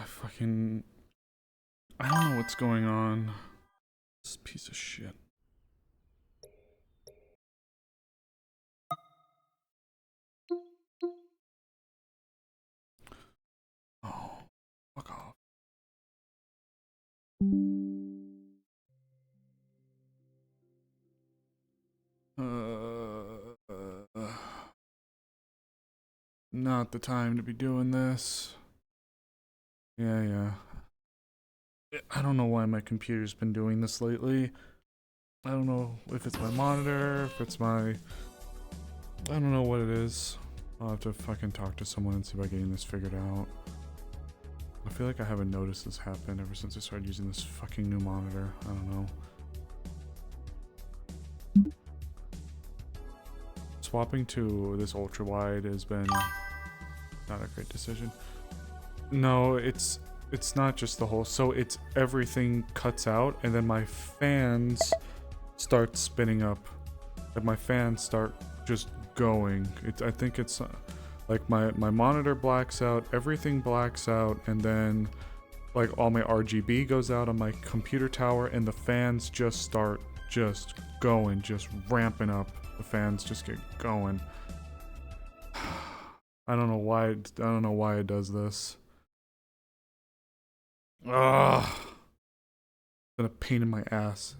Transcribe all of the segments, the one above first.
Fucking... I don't know what's going on. This piece of shit. Oh, fuck off. Not the time to be doing this. Yeah. I don't know why my computer's been doing this lately. I don't know if it's my monitor, if it's my... I don't know what it is. I'll have to fucking talk to someone and see about getting this figured out. I feel like I haven't noticed this happen ever since I started using this fucking new monitor. I don't know. Swapping to this ultra wide has been not a great decision. No, it's not just the whole, so it's everything cuts out and then my fans start spinning up. Like my fans start just going. I think it's like my monitor blacks out, everything blacks out, and then like all my RGB goes out on my computer tower and the fans just start just going, just ramping up. The fans just get going. I don't know why it does this. Ugh. It's been a pain in my ass.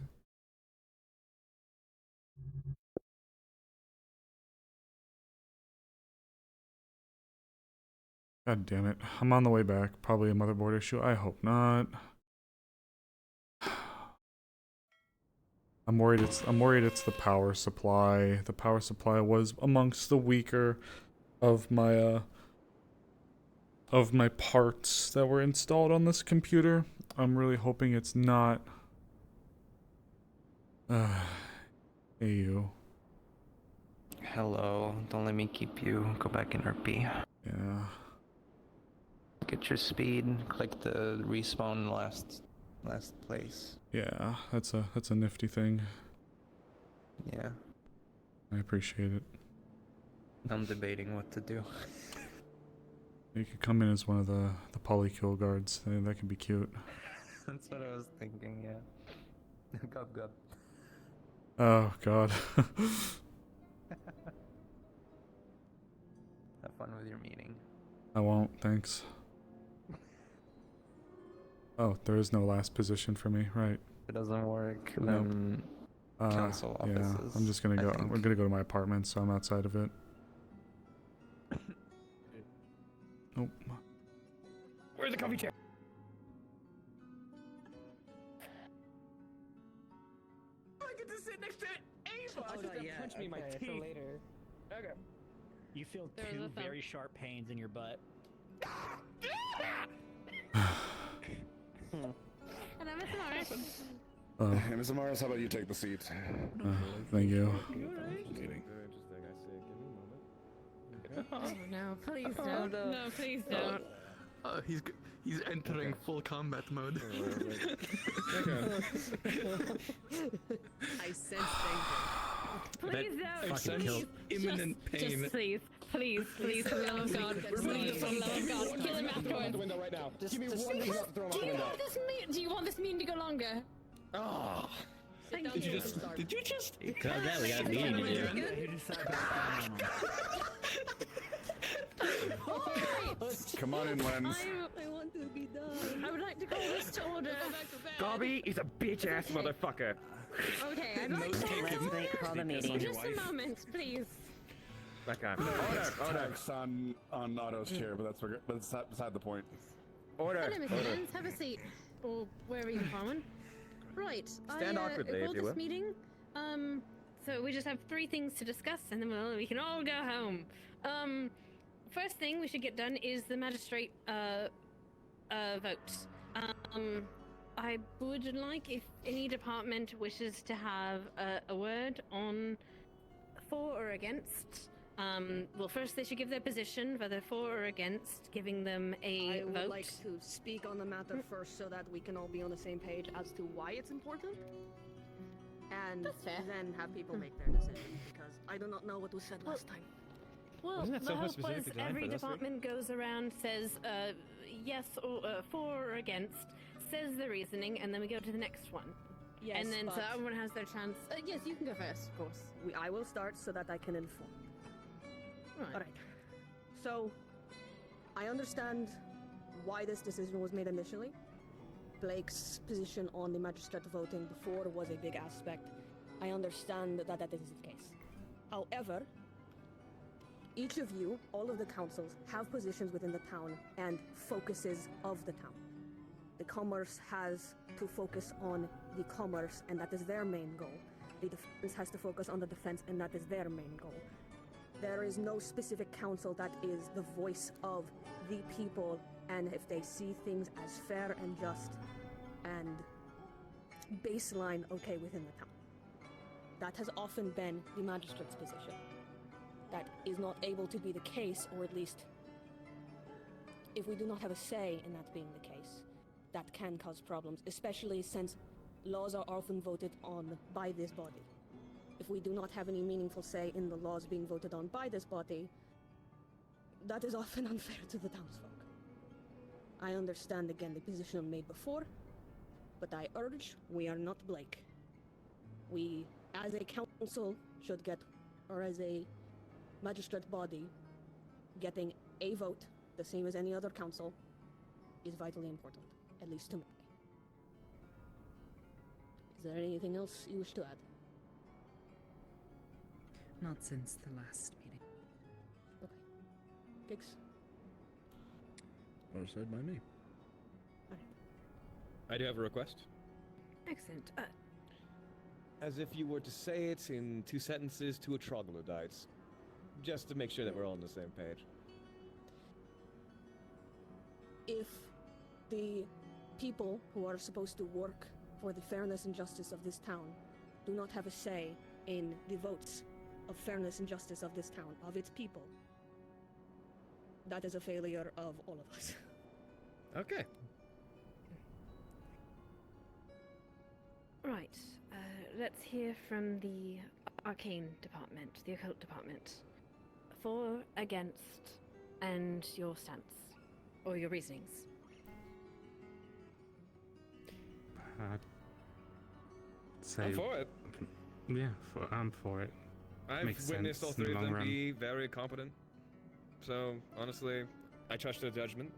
God damn it. I'm on the way back. Probably a motherboard issue. I hope not. I'm worried it's the power supply. The power supply was amongst the weaker of my parts that were installed on this computer. I'm really hoping it's not. Hey you. Hello, don't let me keep you. Go back in RP. Yeah. Get your speed. Click the respawn last place. Yeah, that's a nifty thing. Yeah. I appreciate it. I'm debating what to do. You could come in as one of the polykill guards. That could be cute. That's what I was thinking, yeah. Gub. Oh god. Have fun with your meeting. I won't, thanks. Oh, there is no last position for me, right? If it doesn't work, Nope. then council offices. Yeah, I'm just gonna go. We're gonna go to my apartment, so I'm outside of it. Nope. Where's the coffee chair? I get to sit next to Ava. Oh, not yet. Punch me in my Okay, teeth. for later. Okay. You feel two very sharp pains in your butt. And I'm Amaris. Hey, Ms. Amaris, how about you take the seat? Thank you. Kidding. Oh no, please don't. No, please don't. He's entering full combat mode. I sense danger. Please don't. I sense imminent pain. Just please, for the love of God, please, for the love of God, kill him afterwards. Window right now. Give me Just one reason not to throw him out the window. Do you want this meeting to go longer? Oh. Thank Did you. you just? Because that we got a meeting to do. Come on in, Lens. I want to be done. I would like to call this to order. Garby is a bitch ass motherfucker. Okay, I'd like to Call the meeting. just a moment, please. That guy. Order. Tax on Otto's chair, but that's beside the point. Order. Hello, Mr. Lenz, have a seat. Or wherever you're from. Right, Stand awkwardly, called if you this will. meeting. So we just have 3 things to discuss, and then we can all go home. first thing we should get done is the magistrate votes. I would like if any department wishes to have a word on for or against. Well, first they should give their position, whether for or against, giving them a I would vote. like to speak on the matter first so that we can all be on the same page as to why it's important. And That's fair. then have people make their decision, because I do not know what was said last time. Well, Wasn't that the someone hope was specifically designed every for this week? department goes around, says yes or for or against, says the reasoning, and then we go to the next one. Yes, and then so but everyone has their chance. Yes, you can go first, of course. I will start so that I can inform. Right. Alright. So, I understand why this decision was made initially. Blake's position on the magistrate voting before was a big aspect. I understand that that is the case. However, each of you, all of the councils, have positions within the town and focuses of the town. The commerce has to focus on the commerce, and that is their main goal. The defense has to focus on the defense, and that is their main goal. There is no specific council that is the voice of the people, and if they see things as fair and just and baseline okay within the town. That has often been the magistrate's position. That is not able to be the case, or at least if we do not have a say in that being the case, that can cause problems, especially since laws are often voted on by this body. If we do not have any meaningful say in the laws being voted on by this body, that is often unfair to the townsfolk. I understand again the position made before, but I urge we are not Blake. We, as a council, should get, or as a magistrate body, getting a vote, the same as any other council, is vitally important, at least to me. Is there anything else you wish to add? Not since the last meeting. Okay. Gigs? Well said by me. I do have a request. Excellent. As if you were to say it in 2 sentences to a troglodyte. Just to make sure that we're all on the same page. If the people who are supposed to work for the fairness and justice of this town do not have a say in the votes of fairness and justice of this town, of its people, that is a failure of all of us. Okay. Right. Let's hear from the arcane department, the occult department. For, against, and your stance, or your reasonings. I'd say, I'm for it. Yeah, I'm for it. I've Makes witnessed all sense in the 3 of long them run. be very competent. So, honestly, I trust their judgment.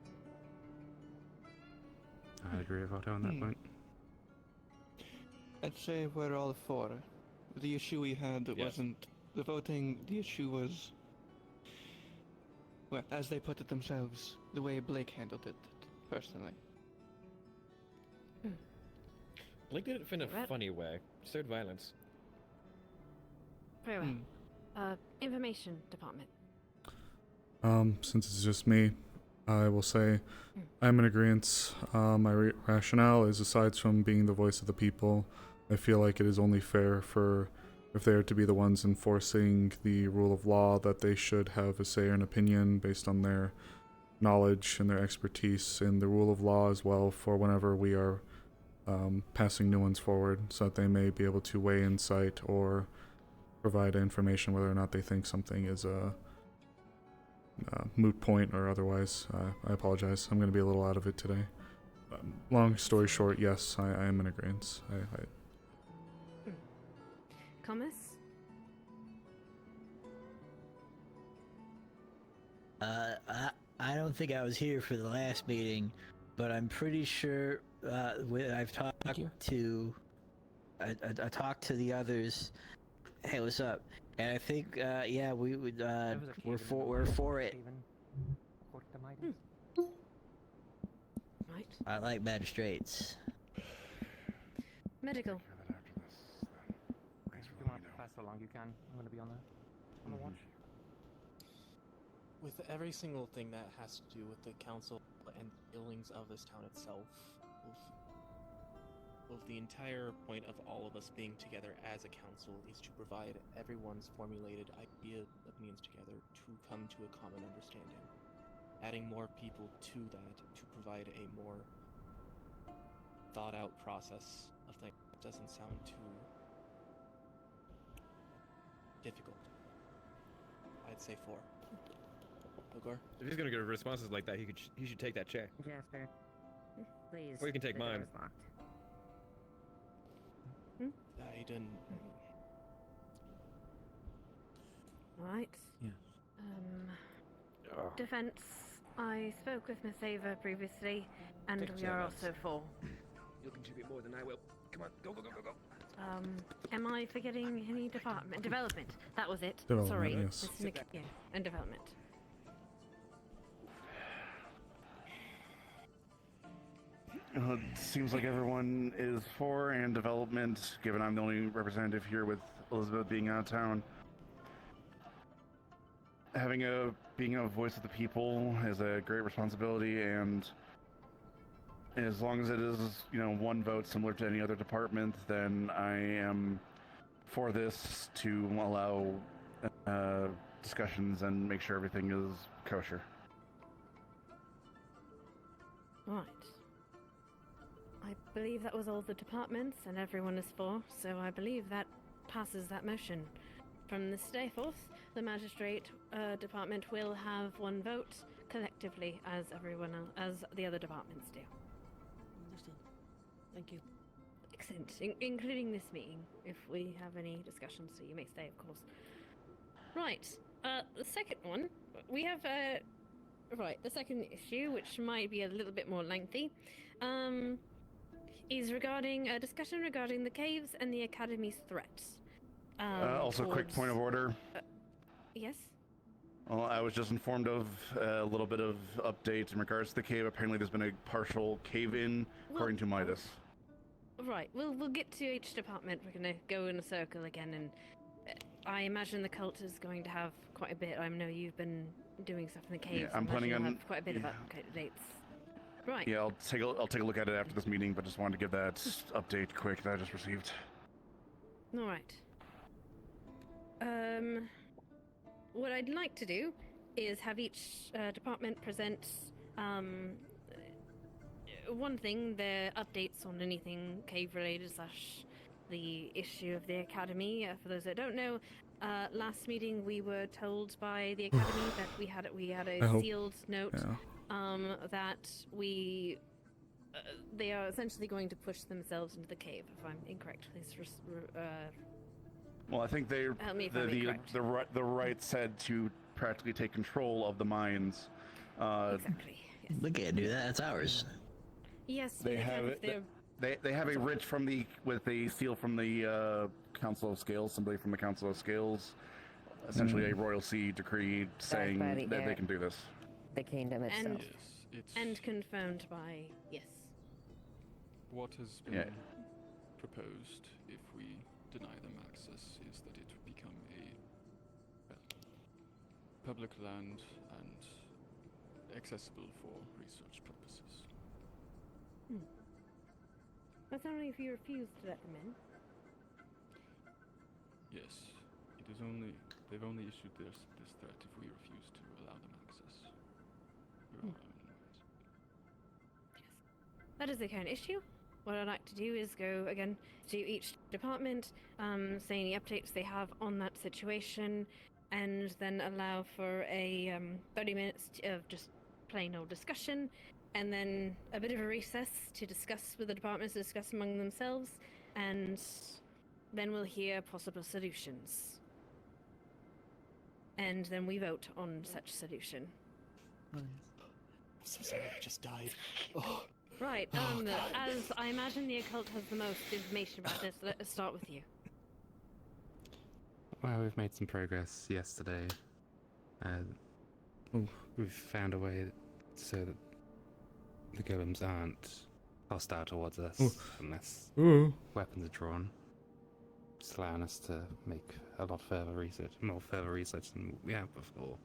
I agree with Otto on that point. I'd say we're all for. The issue we had Yes. wasn't the voting, the issue was, well, as they put it themselves, the way Blake handled it, personally. Blake did it in a Right. funny way. Stirred violence. Very well. Information department. Since it's just me, I will say I'm in agreement. My rationale is, aside from being the voice of the people, I feel like it is only fair for, if they are to be the ones enforcing the rule of law, that they should have a say or an opinion based on their knowledge and their expertise in the rule of law as well, for whenever we are passing new ones forward, so that they may be able to weigh insight or provide information whether or not they think something is a moot point or otherwise. I apologize. I'm going to be a little out of it today. Long story short, yes, I am in agreement. Commerce? I don't think I was here for the last meeting, but I'm pretty sure I've talked to I talked to the others. Hey, what's up? And I think yeah, we would we're for it. Right. I like magistrates. Medical. You want to pass along, you can. I'm gonna be on the watch. with every single thing that has to do with the council and dealings of this town itself, of the entire point of all of us being together as a council is to provide everyone's formulated idea of means together to come to a common understanding. Adding more people to that to provide a more thought out process of things doesn't sound too difficult. I'd say 4. Ogor? If he's gonna get responses like that, he should take that chair. Jasper, please. Or you can take the door mine. is locked. I didn't. Right. Yes. Defense. I spoke with Miss Ava previously, and Take we care, are Max. also full. You'll contribute more than I will. Come on, go, go, go, go, go. Am I forgetting any department? Development. That was it. Development, Sorry. yes. Mr. Yeah, and development. It seems like everyone is for and development, given I'm the only representative here with Elizabeth being out of town. Being a voice of the people is a great responsibility, and as long as it is, one vote similar to any other department, then I am for this to allow discussions and make sure everything is kosher. Right. I believe that was all the departments, and everyone is for, so I believe that passes that motion. From this day forth, the magistrate department will have one vote collectively, as everyone else, as the other departments do. Understood. Thank you. Excellent, including this meeting, if we have any discussions, so you may stay, of course. Right, the second one, we have, right, the second issue, which might be a little bit more lengthy, is regarding a discussion regarding the caves and the Academy's threats. Also, quick point of order. Yes? Well, I was just informed of a little bit of update in regards to the cave. Apparently, there's been a partial cave-in, according to Midas. Right, we'll get to each department. We're gonna go in a circle again, and I imagine the cult is going to have quite a bit. I know you've been doing stuff in the caves. Yeah, I'm planning on have quite a bit of updates. Right. Yeah, I'll take a look at it after this meeting, but just wanted to give that update quick that I just received. All right. What I'd like to do is have each department present one thing, their updates on anything cave-related / the issue of the Academy. For those that don't know, last meeting we were told by the Academy that we had a sealed note that they are essentially going to push themselves into the cave. If I'm incorrect, please. Well, I think Help me if I'm incorrect. the right said to practically take control of the mines. Exactly. Yes. We can't do that. It's ours. Yes, They have it. They have a writ with a seal from the Council of Scales, somebody from the Council of Scales, essentially a royalty decree saying that they can do this. The kingdom itself. And confirmed by yes. What has been proposed if we deny them access is that it would become a public land and accessible for research purposes. That's only if you refuse to let them in. Yes, it is only they've only issued this threat if we refuse to allow them access. We're on our own ways. Yes. That is the current issue. What I'd like to do is go again to each department, say any updates they have on that situation, and then allow for a 30 minutes of just plain old discussion, and then a bit of a recess to discuss with the departments, discuss among themselves, and then we'll hear possible solutions. And then we vote on such solution. I'm so sorry, I just died. Oh. Right, as I imagine the occult has the most information about this, let us start with you. Well, we've made some progress yesterday. We've found a way so that the golems aren't hostile towards us unless weapons are drawn. Just allowing us to make a lot more further research than we have before.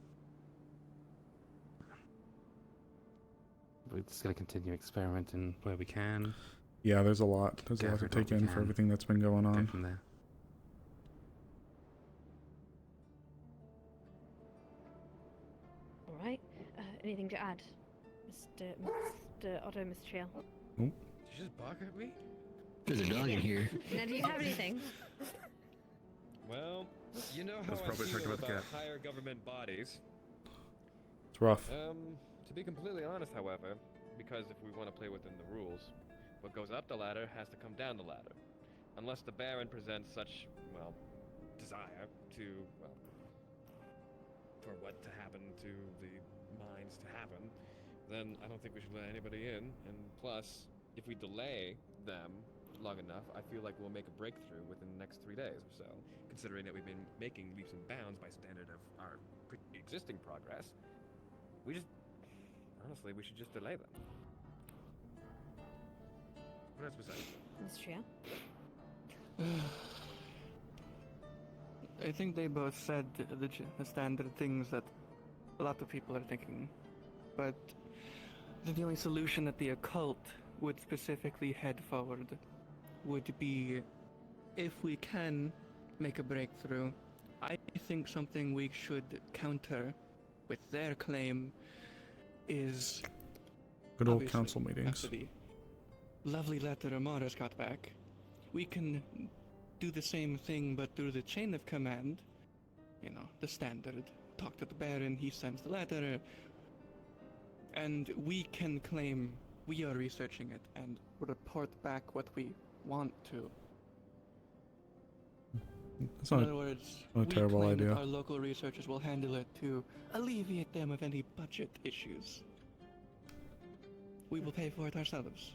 we're just going to continue experimenting where we can. Yeah, there's a lot. There's a lot to Gather what take we in for can. everything that's been going Go on. from there. All right. Anything to add, Mr. Otto, Mr. Trail? Did you just bark at me? There's a dog in here. Now, do you have anything? Well, you know how That's I probably feel talking about the about cat. higher government bodies. It's rough. To be completely honest, however, because if we want to play within the rules, what goes up the ladder has to come down the ladder. Unless the Baron presents such, well, desire to, well, for what to happen to the mines to happen, then I don't think we should let anybody in. And plus, if we delay them long enough, I feel like we'll make a breakthrough within the next 3 days or so, considering that we've been making leaps and bounds by standard of our pre-existing progress. Honestly, we should just delay them. What else was that? Mr. Trail? I think they both said the standard things that a lot of people are thinking, but the only solution that the occult would specifically head forward would be, if we can make a breakthrough, I think something we should counter with their claim is Good old obviously, council meetings. after the lovely letter Amaris got back, we can do the same thing but through the chain of command. You know, the standard. Talk to the Baron, he sends the letter, and we can claim we are researching it and report back what we want to. It's In not other words, a we terrible claim that idea. our local researchers will handle it to alleviate them of any budget issues. We will pay for it ourselves.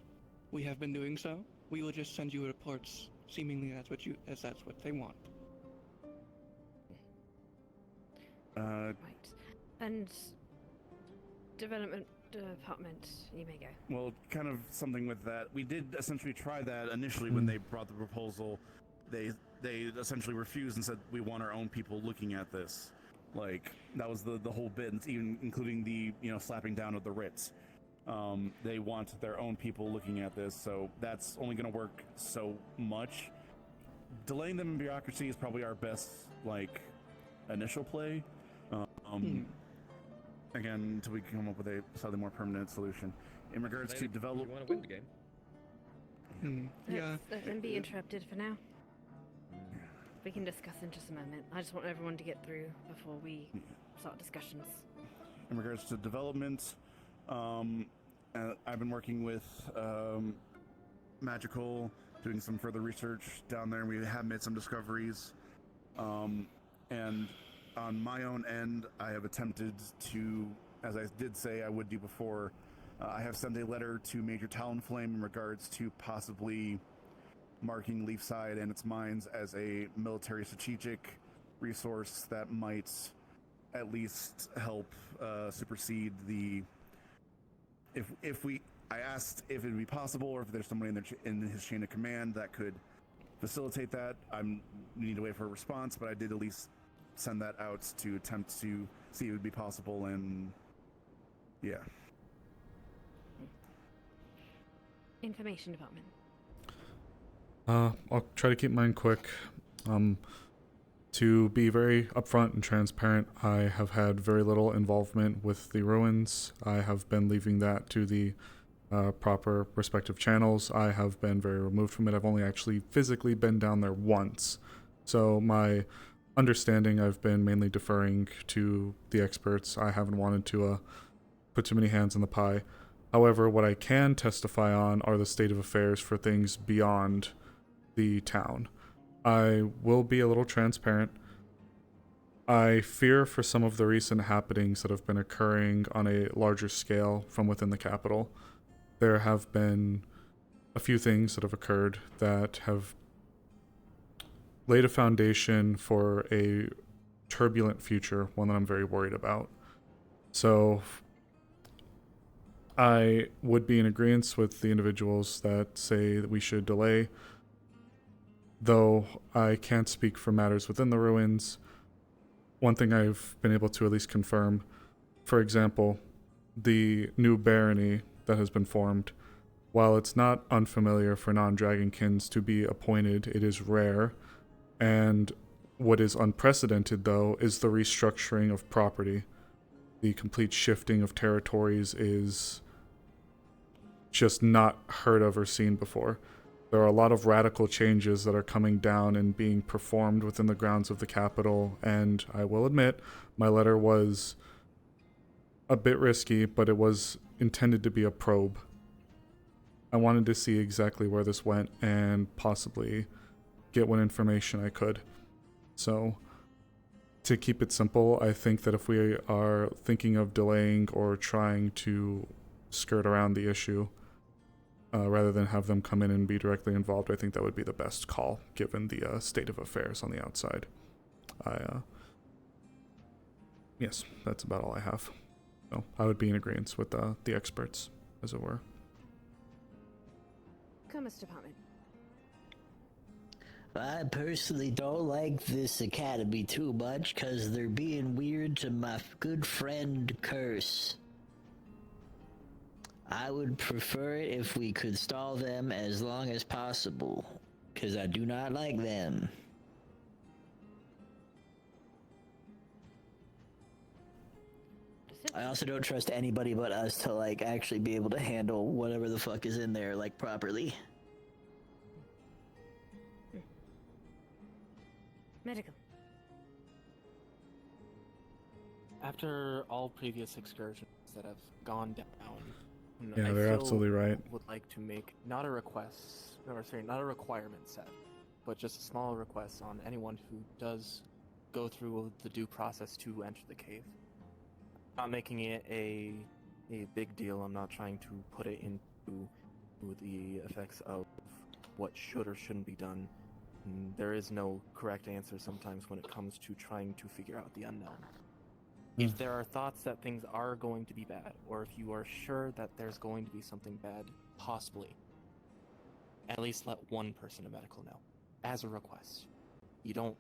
We have been doing so. We will just send you reports, seemingly as that's what they want. Right. And development department, you may go. Well, kind of something with that. We did essentially try that initially when they brought the proposal. They essentially refused and said we want our own people looking at this. Like that was the whole bit, even including the slapping down of the writs. They want their own people looking at this, so that's only going to work so much. Delaying them in bureaucracy is probably our best initial play. Again, until we come up with a slightly more permanent solution. In regards to develop, You want to win the game. Yeah. Let them be interrupted for now. We can discuss in just a moment. I just want everyone to get through before we start discussions. in regards to development, I've been working with Magical, doing some further research down there. We have made some discoveries, and on my own end, I have attempted to, as I did say I would do before, I have sent a letter to Major Talonflame in regards to possibly marking Leafside and its mines as a military strategic resource that might at least help supersede the. I asked if it would be possible, or if there's somebody in his chain of command that could facilitate that. We need to wait for a response, but I did at least send that out to attempt to see if it would be possible, and yeah. Information department. I'll try to keep mine quick. To be very upfront and transparent, I have had very little involvement with the ruins. I have been leaving that to the proper respective channels. I have been very removed from it. I've only actually physically been down there once. So my understanding, I've been mainly deferring to the experts. I haven't wanted to put too many hands in the pie. However, what I can testify on are the state of affairs for things beyond the town. I will be a little transparent. I fear for some of the recent happenings that have been occurring on a larger scale from within the capital. There have been a few things that have occurred that have laid a foundation for a turbulent future, one that I'm very worried about. So I would be in agreement with the individuals that say that we should delay, though I can't speak for matters within the ruins. One thing I've been able to at least confirm, for example, the new barony that has been formed. While it's not unfamiliar for non-dragonkins to be appointed, it is rare, and what is unprecedented, though, is the restructuring of property. The complete shifting of territories is just not heard of or seen before. There are a lot of radical changes that are coming down and being performed within the grounds of the capital, and I will admit, my letter was a bit risky, but it was intended to be a probe. I wanted to see exactly where this went and possibly get what information I could. So, to keep it simple, I think that if we are thinking of delaying or trying to skirt around the issue, rather than have them come in and be directly involved, I think that would be the best call, given the state of affairs on the outside. Yes, that's about all I have. So I would be in agreement with the experts, as it were. Commerce Department. I personally don't like this academy too much because they're being weird to my good friend Curse. I would prefer it if we could stall them as long as possible, because I do not like them. I also don't trust anybody but us to, like, actually be able to handle whatever the fuck is in there, like, properly. Medical. After all previous excursions that have gone down, Yeah, they're absolutely right. Would like to make not a request, or sorry, not a requirement set, but just a small request on anyone who does go through the due process to enter the cave. Not making it a big deal. I'm not trying to put it into the effects of what should or shouldn't be done. There is no correct answer sometimes when it comes to trying to figure out the unknown. If there are thoughts that things are going to be bad, or if you are sure that there's going to be something bad, possibly, at least let one person in medical know, as a request. You don't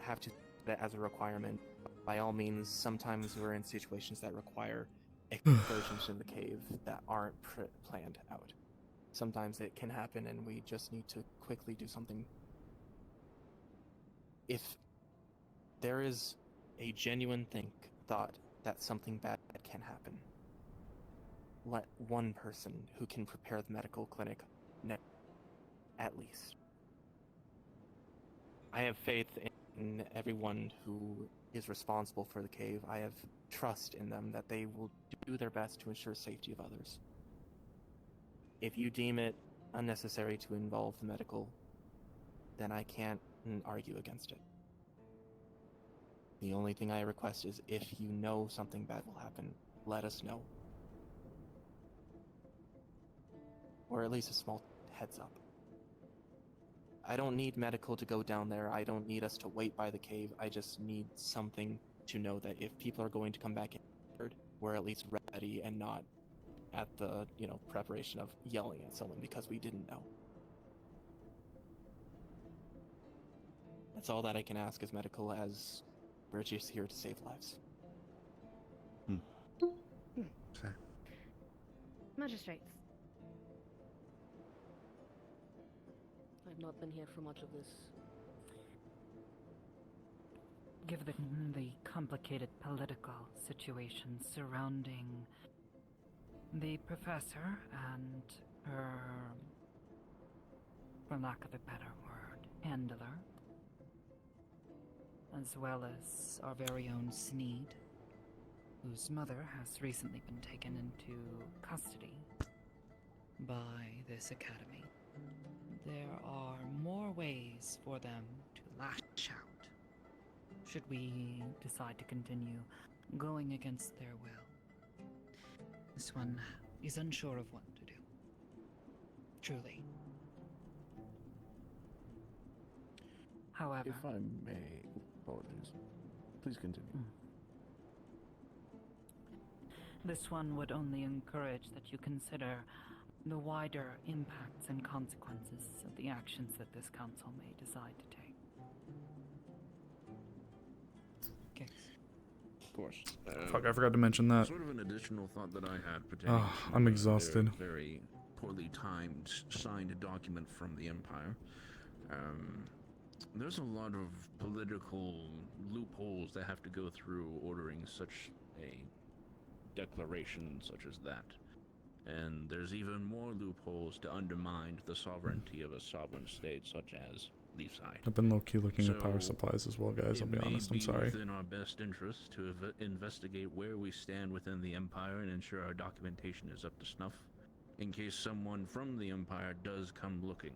have to set it as a requirement. By all means, sometimes we're in situations that require excursions in the cave that aren't planned out. Sometimes it can happen and we just need to quickly do something. If there is a genuine thought that something bad can happen, let one person who can prepare the medical clinic know, at least. I have faith in everyone who is responsible for the cave. I have trust in them that they will do their best to ensure safety of others. If you deem it unnecessary to involve the medical, then I can't argue against it. The only thing I request is if you know something bad will happen, let us know. Or at least a small heads up. I don't need medical to go down there. I don't need us to wait by the cave. I just need something to know that if people are going to come back in, we're at least ready and not at the, preparation of yelling at someone because we didn't know. That's all that I can ask as medical, as we're just here to save lives. Magistrates. I've not been here for much of this. Given the complicated political situation surrounding the professor and her, for lack of a better word, handler, as well as our very own Sneed, whose mother has recently been taken into custody by this academy. There are more ways for them to lash out, should we decide to continue going against their will. This one is unsure of what to do. Truly. However... If I may... Apologies. Please continue. This one would only encourage that you consider the wider impacts and consequences of the actions that this council may decide to take. Okay. course. Fuck, I forgot to mention that. Sort of an additional thought that I had pertaining Oh, to I'm exhausted. their very poorly timed signed document from the Empire. There's a lot of political loopholes that have to go through ordering such a declaration such as that. And there's even more loopholes to undermine the sovereignty of a sovereign state such as Leafside. I've been low-key looking at power supplies as well, guys. I'll be honest. I'm sorry. It may be within our best interest to investigate where we stand within the Empire and ensure our documentation is up to snuff, in case someone from the Empire does come looking.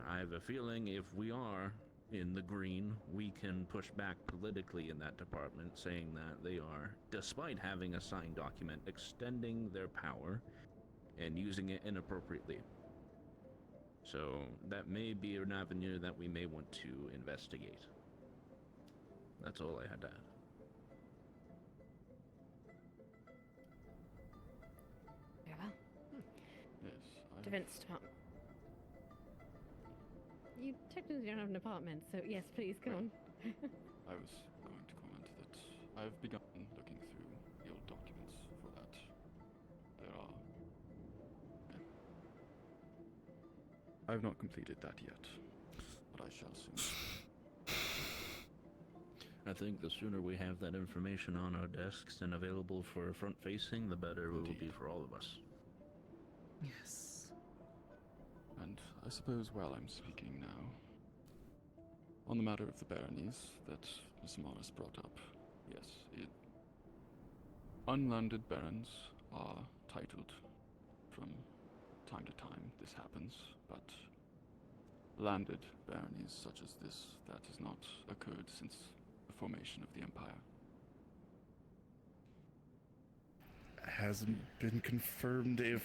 I have a feeling if we are in the green, we can push back politically in that department, saying that they are, despite having a signed document, extending their power and using it inappropriately. So that may be an avenue that we may want to investigate. That's all I had to add. Very well. Yes. Defense Department. You technically don't have an apartment, so yes, please, go on. I was going to comment that I've begun looking through the old documents for that. There are... Okay. I've not completed that yet, but I shall soon. I think the sooner we have that information on our desks and available for front-facing, the better it will be for all of us. Yes. And I suppose while I'm speaking now, on the matter of the baronies that Miss Morris brought up, yes, unlanded barons are titled from time to time. This happens, but landed baronies such as this, that has not occurred since the formation of the Empire. Hasn't been confirmed if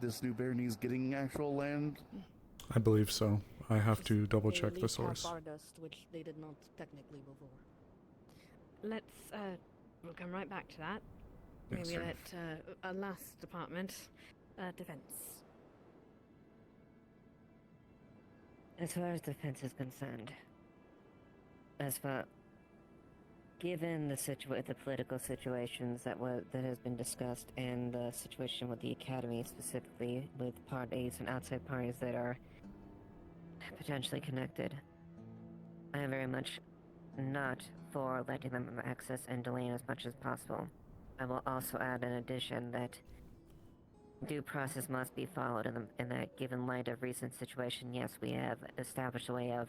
this new barony is getting actual land. I believe so. I have to double check the source. Stardust, which they did not technically before. We'll come right back to that. Yes, Maybe sir. let our last department, defense. As far as defense is concerned, given the political situations that has been discussed, and the situation with the academy specifically, with parties and outside parties that are potentially connected, I am very much not for letting them have access and delaying as much as possible. I will also add in addition that due process must be followed in that given light of recent situation, yes, we have established a way of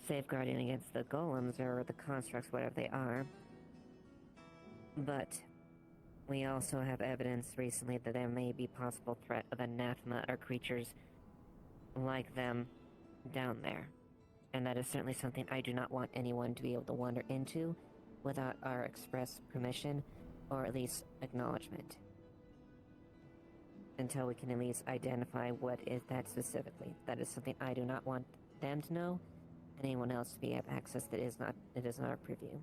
safeguarding against the golems or the constructs, whatever they are. But we also have evidence recently that there may be possible threat of anathema or creatures like them down there. And that is certainly something I do not want anyone to be able to wander into without our express permission, or at least acknowledgement. Until we can at least identify what is that specifically. That is something I do not want them to know, and anyone else to be have access that is not our preview.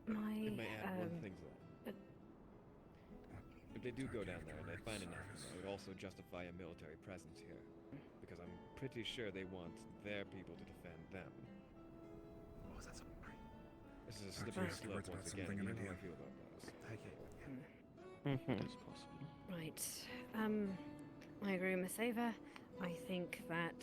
I may add one thing to that. If they do go down there and they find enough, it would also justify a military presence here. Because I'm pretty sure they want their people to defend them. Oh, is that something? This is a slippery slope once again. You know how I feel about those. It's possible. Right. I agree with Miss Ava. I think that...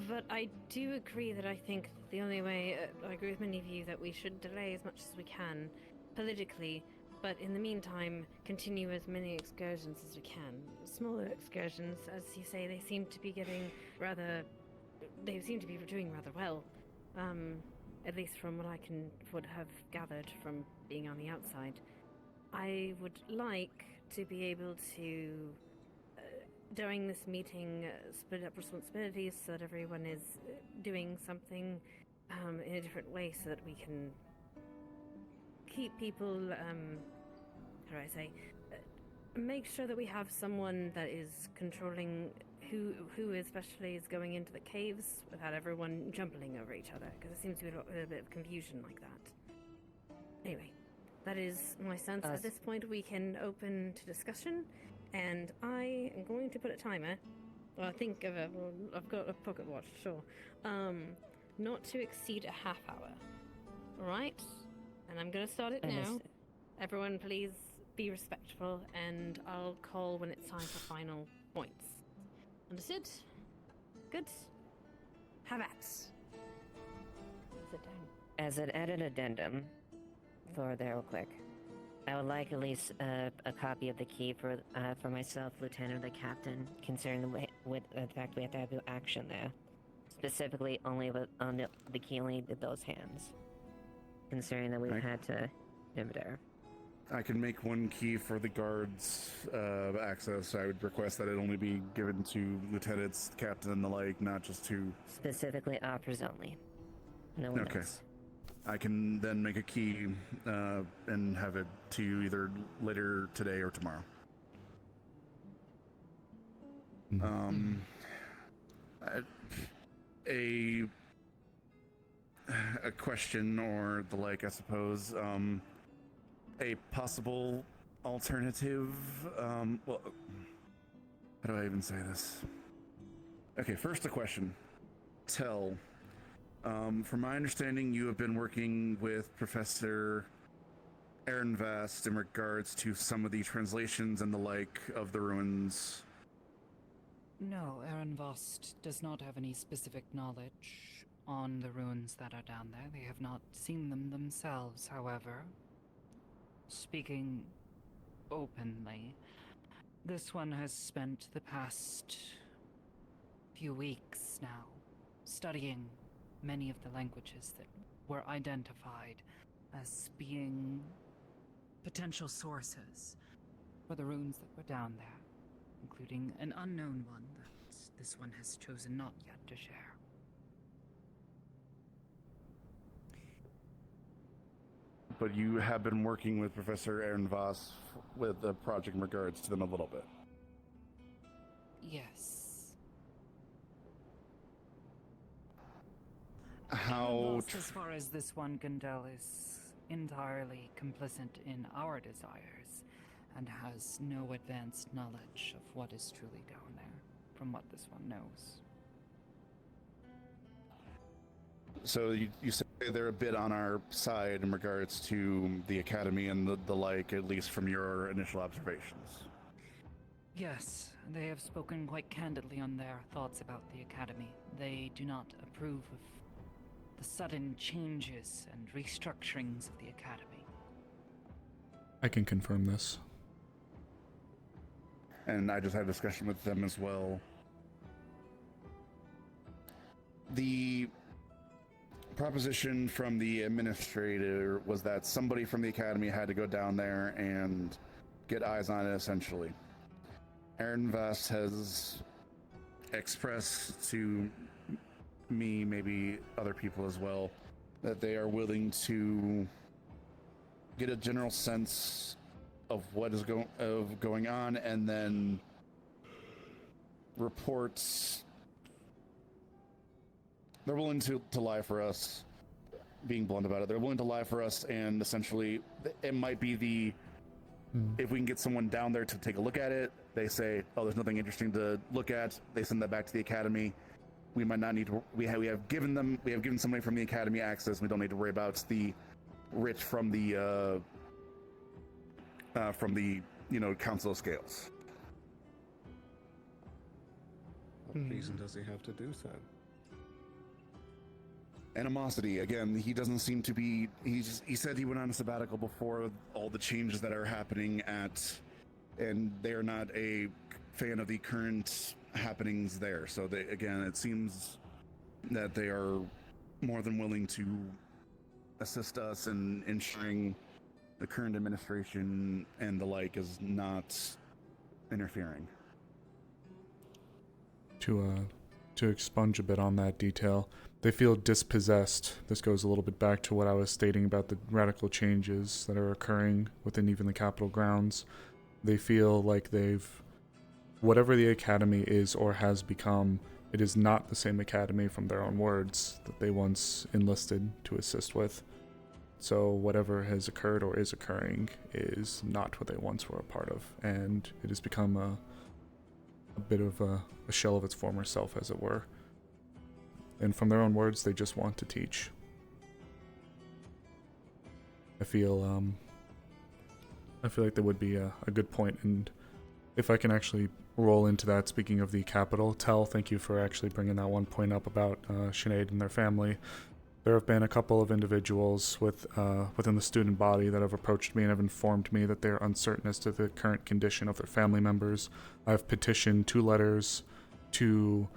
But I do agree that I think the only way... I agree with many of you that we should delay as much as we can, politically, but in the meantime, continue as many excursions as we can. Smaller excursions, as you say, they seem to be getting rather... They seem to be doing rather well. At least from what I would have gathered from being on the outside. I would like to be able to, during this meeting, split up responsibilities so that everyone is doing something in a different way, so that we can keep people, how do I say, make sure that we have someone that is controlling who especially is going into the caves without everyone jumping over each other, because there seems to be a little bit of confusion like that. Anyway, that is my sense. At this point, we can open to discussion, and I am going to put a timer Well, I think of it. Well, I've got a pocket watch, sure. Not to exceed a half hour. Alright? And I'm gonna start it now. Understood. Everyone, please be respectful, and I'll call when it's time for final points. Understood? Good. Have at. Sit down. As an added addendum, for there real quick, I would like at least a copy of the key for myself, Lieutenant, or the Captain, considering with the fact we have to have action there. Specifically, only on the key only with those hands. Considering that we've had to limit there. I can make one key for the guards' access. I would request that it only be given to lieutenants, captain, and the like, not just to... Specifically offers only. No one Okay. else. I can then make a key and have it to you either later today or tomorrow. A question or the like, I suppose. A possible alternative. Well, how do I even say this? Okay, first a question. Tell. From my understanding, you have been working with Professor Aaron Vast in regards to some of the translations and the like of the ruins. No, Aaron Vost does not have any specific knowledge on the ruins that are down there. They have not seen them themselves, however. Speaking openly, this one has spent the past few weeks now studying many of the languages that were identified as being potential sources for the runes that were down there, including an unknown one that this one has chosen not yet to share. But you have been working with Professor Aaron Voss with the project in regards to them a little bit. Yes. How... As far as this one can tell, is entirely complicit in our desires and has no advanced knowledge of what is truly down there, from what this one knows. So you say they're a bit on our side in regards to the Academy and the like, at least from your initial observations. Yes, they have spoken quite candidly on their thoughts about the Academy. They do not approve of the sudden changes and restructurings of the Academy. I can confirm this. And I just had a discussion with them as well. The proposition from the administrator was that somebody from the Academy had to go down there and get eyes on it, essentially. Aaron Vest has expressed to me, maybe other people as well, that they are willing to get a general sense of what is going on, and then reports. They're willing to lie for us, being blunt about it. They're willing to lie for us, and essentially, it might be if we can get someone down there to take a look at it, they say, oh, there's nothing interesting to look at. They send that back to the Academy. We might not need to. We have given somebody from the Academy access. We don't need to worry about the rich from the Council of Scales. What reason does he have to do so? Animosity. Again, he doesn't seem to be. He said he went on a sabbatical before all the changes that are happening and they are not a fan of the current happenings there. So it seems that they are more than willing to assist us in ensuring the current administration and the like is not interfering. To expunge a bit on that detail, they feel dispossessed. This goes a little bit back to what I was stating about the radical changes that are occurring within even the Capitol grounds. They feel like whatever the Academy is or has become, it is not the same Academy, from their own words, that they once enlisted to assist with. So whatever has occurred or is occurring is not what they once were a part of, and it has become a bit of a shell of its former self, as it were. And from their own words, they just want to teach. I feel like there would be a good point, and if I can actually roll into that, speaking of the capital, thank you for actually bringing that one point up about Sinead and their family. There have been a couple of individuals within the student body that have approached me and have informed me that they're uncertain as to the current condition of their family members. I've petitioned 2 letters to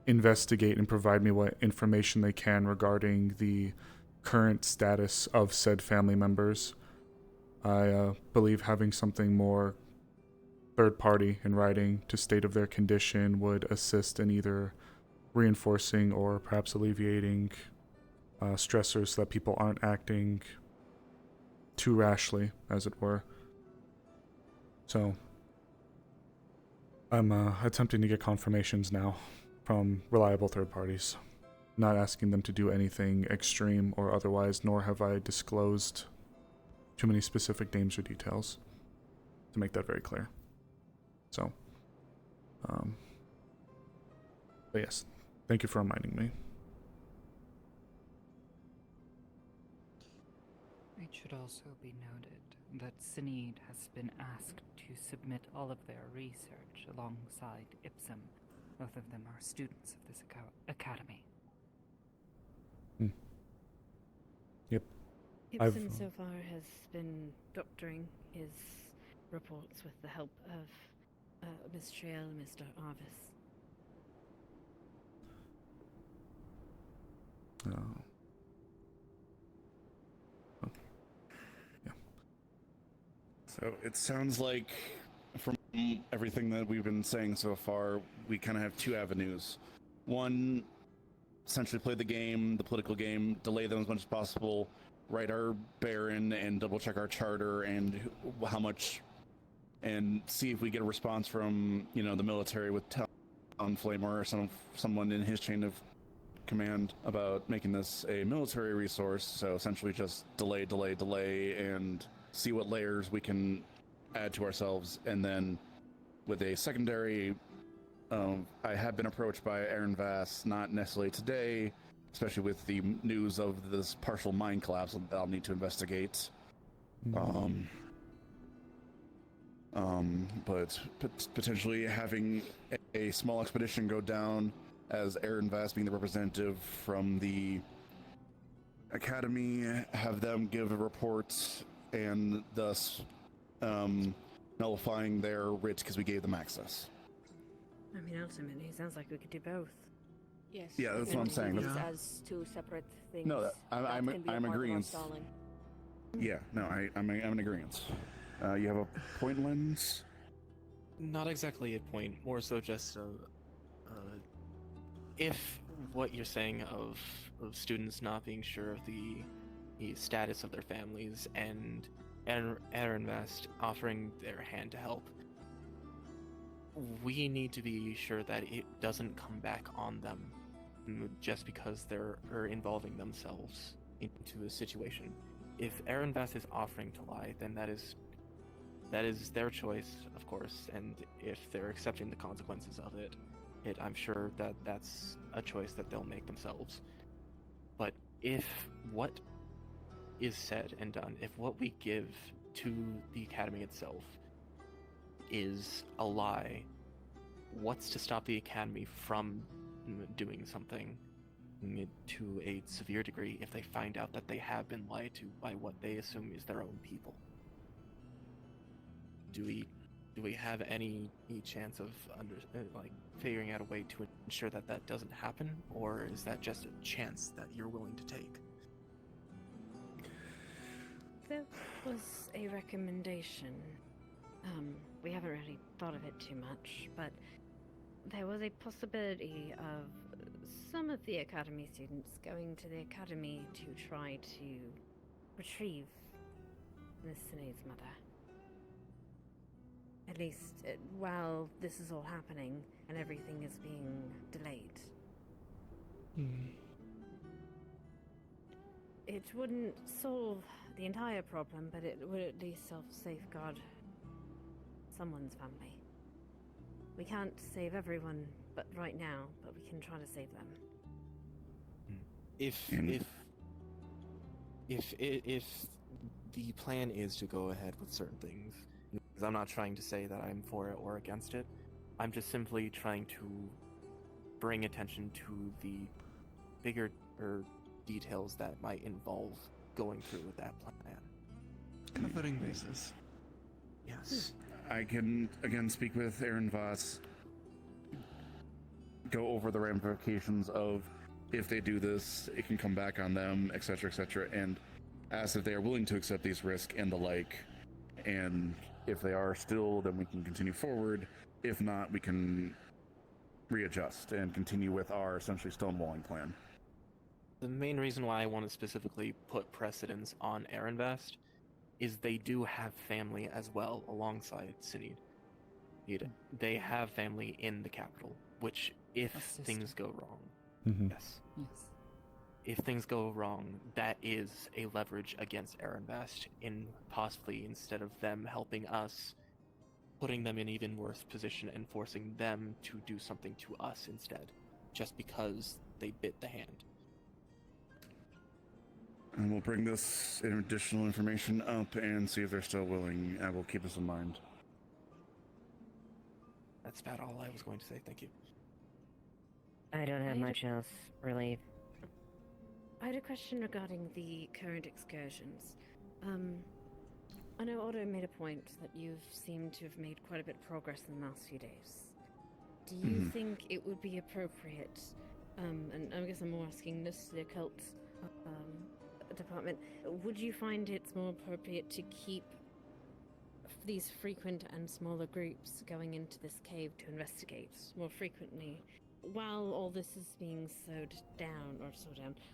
investigate and provide me what information they can regarding the current status of said family members. I believe having something more third party in writing to state of their condition would assist in either reinforcing or perhaps alleviating stressors so that people aren't acting too rashly, as it were. So I'm attempting to get confirmations now from reliable third parties, not asking them to do anything extreme or otherwise, nor have I disclosed too many specific names or details, to make that very clear. So, but yes, thank you for reminding me. It should also be noted that Sinead has been asked to submit all of their research alongside Ipsum. Both of them are students of this academy. Yep. Ipsum so far has been doctoring his reports with the help of Miss Trail and Mr. Arvis. Oh. Yeah. So it sounds like, from everything that we've been saying so far, we kind of have 2 avenues. One, essentially play the game, the political game, delay them as much as possible, write our Baron and double check our charter and how much, and see if we get a response from, the military with Town Flamer or someone in his chain of command about making this a military resource. So essentially just delay, and see what layers we can add to ourselves. And then with a secondary, I have been approached by Aaron Vass, not necessarily today, especially with the news of this partial mine collapse that I'll need to investigate. But potentially having a small expedition go down as Aaron Vass being the representative from the academy, have them give a report and thus nullifying their writ because we gave them access. I mean, ultimately, it sounds like we could do both. Yes. Yeah, that's what I'm saying. These as 2 separate things. No, I'm can be a part of our agreeing. stalling. Yeah, no, I'm in agreement. You have a point, Lens? Not exactly a point, more so just if what you're saying of students not being sure of the status of their families and Aaron Vest offering their hand to help, we need to be sure that it doesn't come back on them just because they're involving themselves into a situation. If Aaron Vest is offering to lie, then that is their choice, of course, and if they're accepting the consequences of it, I'm sure that that's a choice that they'll make themselves. But if what is said and done, if what we give to the Academy itself is a lie, what's to stop the Academy from doing something to a severe degree if they find out that they have been lied to by what they assume is their own people? Do we have any chance of figuring out a way to ensure that that doesn't happen, or is that just a chance that you're willing to take? There was a recommendation. We haven't really thought of it too much, but there was a possibility of some of the Academy students going to the Academy to try to retrieve Miss Sinead's mother. At least while this is all happening and everything is being delayed. It wouldn't solve the entire problem, but it would at least safeguard someone's family. We can't save everyone, but right now, but we can try to save them. If the plan is to go ahead with certain things, because I'm not trying to say that I'm for it or against it, I'm just simply trying to bring attention to the bigger details that might involve going through with that plan. Covering bases. Yes. I can again speak with Aaron Voss, go over the ramifications of if they do this, it can come back on them, etc., and ask if they are willing to accept these risks and the like. And if they are still, then we can continue forward. If not, we can readjust and continue with our essentially stonewalling plan. The main reason why I want to specifically put precedence on Ehrenvest is they do have family as well alongside Sinid. They have family in the capital, which if things go wrong, yes, if things go wrong, that is a leverage against Ehrenvest in possibly, instead of them helping us, putting them in even worse position and forcing them to do something to us instead, just because they bit the hand. And we'll bring this additional information up and see if they're still willing. I will keep this in mind. That's about all I was going to say. Thank you. I don't have much else, really. I had a question regarding the current excursions. I know Otto made a point that you've seemed to have made quite a bit of progress in the last few days. Do you think it would be appropriate, and I guess I'm more asking this, the occult department, would you find it's more appropriate to keep these frequent and smaller groups going into this cave to investigate more frequently while all this is being slowed down,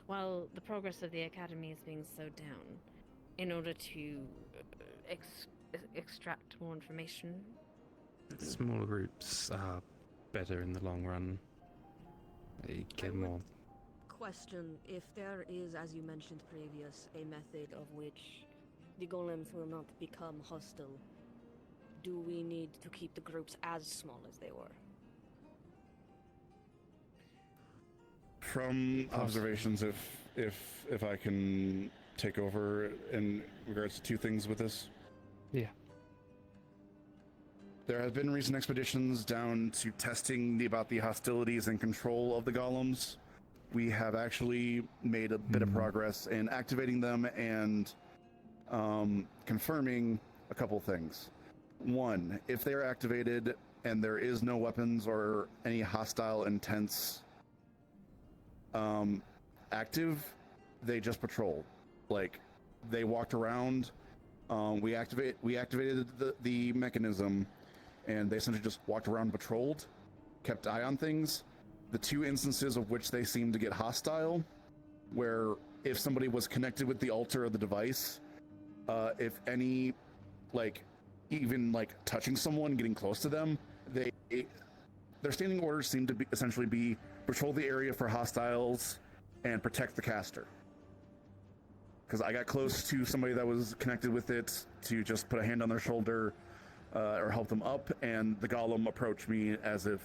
while the progress of the academy is being slowed down, in order to extract more information? Smaller groups are better in the long run. They get more. Question: if there is, as you mentioned previous, a method of which the golems will not become hostile, do we need to keep the groups as small as they were? From observations, if I can take over in regards to two things with this. Yeah. There have been recent expeditions down to testing about the hostilities and control of the golems. We have actually made a bit of progress in activating them and confirming a couple things. One, if they are activated and there is no weapons or any hostile intents active, they just patrol. Like, they walked around. We activated the mechanism, and they essentially just walked around and patrolled, kept eye on things. The two instances of which they seemed to get hostile, where if somebody was connected with the altar of the device, if any, even touching someone, getting close to them, their standing orders seem to be essentially be patrol the area for hostiles and protect the caster. Because I got close to somebody that was connected with it to just put a hand on their shoulder or help them up, and the golem approached me as if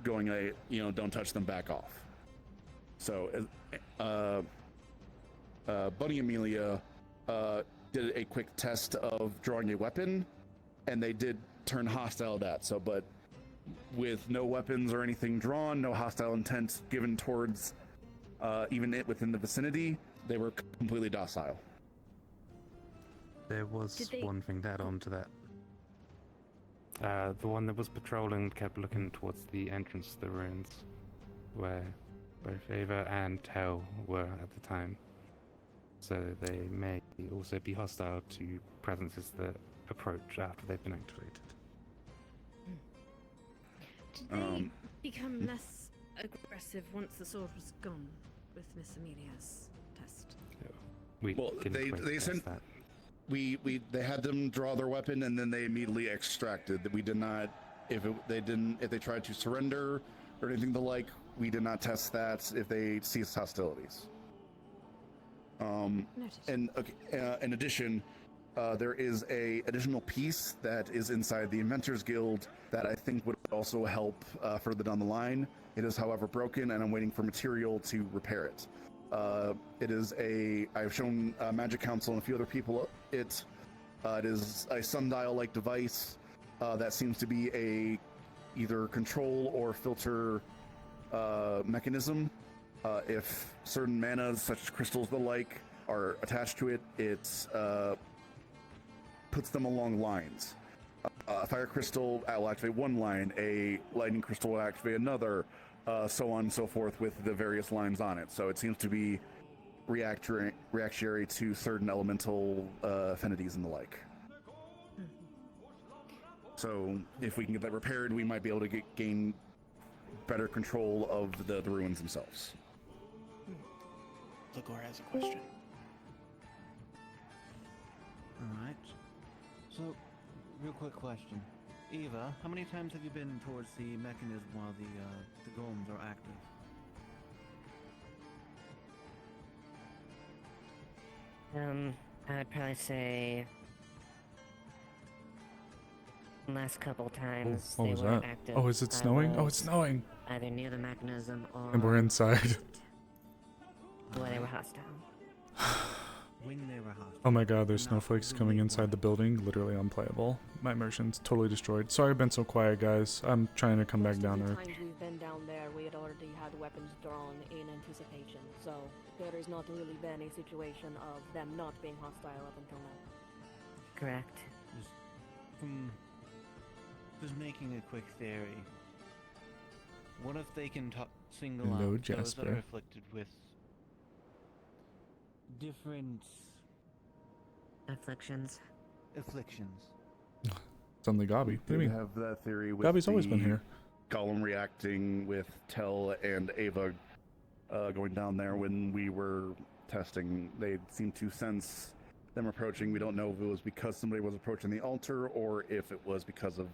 going don't touch them, back off. So Bunny Amelia did a quick test of drawing a weapon, and they did turn hostile at that. So, but with no weapons or anything drawn, no hostile intent given towards even it within the vicinity, they were completely docile. There was one thing to add on to that. The one that was patrolling kept looking towards the entrance to the ruins, where both Ava and Tel were at the time. So they may also be hostile to presences that approach after they've been activated. Did they become less aggressive once the sword was gone with Miss Amelia's test? They sent that. They had them draw their weapon, and then they immediately extracted. That we did not, if they tried to surrender or anything the like, we did not test that if they ceased hostilities. And in addition, there is a additional piece that is inside the Inventors Guild that I think would also help further down the line. It is, however, broken, and I'm waiting for material to repair it. I've shown Magic Council and a few other people it. It is a sundial-like device that seems to be either control or filter mechanism. If certain manas, such as crystals the like, are attached to it, it puts them along lines. A fire crystal will activate one line, a lightning crystal will activate another, so on and so forth with the various lines on it. So it seems to be reactionary to certain elemental affinities and the like. So if we can get that repaired, we might be able to gain better control of the ruins themselves. Ligor has a question. Alright. So, real quick question. Eva, how many times have you been towards the mechanism while the golems are active? I would probably say last couple times what they was were that? active. Oh, is it I snowing? Oh, was it's snowing. Either near the mechanism or And we're inside. where they were hostile. When they were hostile. Oh my god, there's snowflakes coming inside the building. Literally unplayable. My immersion's totally destroyed. Sorry I've been so quiet, guys. I'm trying to come back down The there. times we've been down there, we had already had weapons drawn in anticipation, so there has not really been a situation of them not being hostile up until now. Correct. Just making a quick theory. What if they can single Hello, out those that Jasper. are afflicted with different afflictions? It's only Gabi. What do you We mean? have that theory with Gabi's always been here. Golem reacting with Tel and Ava going down there when we were testing. They seemed to sense them approaching. We don't know if it was because somebody was approaching the altar or if it was because of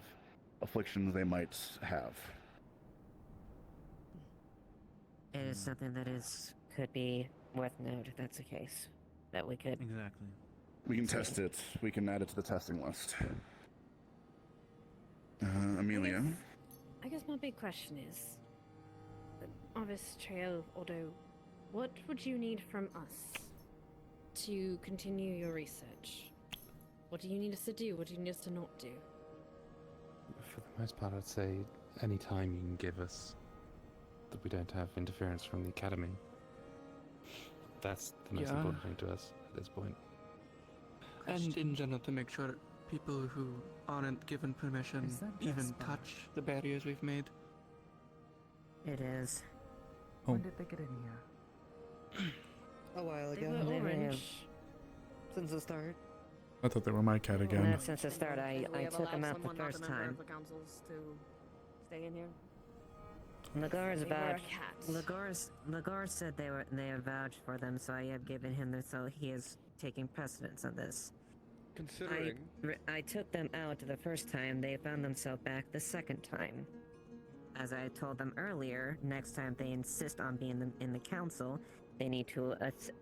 afflictions they might have. It is something that could be worth note if that's the case. That we could. Exactly. We can test it. We can add it to the testing list. Amelia? I guess my big question is, Avis, Trail, Odo, what would you need from us to continue your research? What do you need us to do? What do you need us to not do? For the most part, I'd say any time you can give us that we don't have interference from the Academy. That's the most Yeah. important thing to us at this point. And in general, to make sure people who aren't given permission Is that even Jasper? touch the barriers we've made. It is. Oh. When did they get in here? A while They ago. were They orange. Since the start. I thought they were my cat again. Not since the start. I We have took them allowed out the someone not a first member time. of the councils to stay in here. Lagar's They were a vouched. cat. Lagar said they have vouched for them, so I have given him this, so he is taking precedence on this. Considering I took them out the first time, they found themselves back the second time. As I told them earlier, next time they insist on being in the council, they need to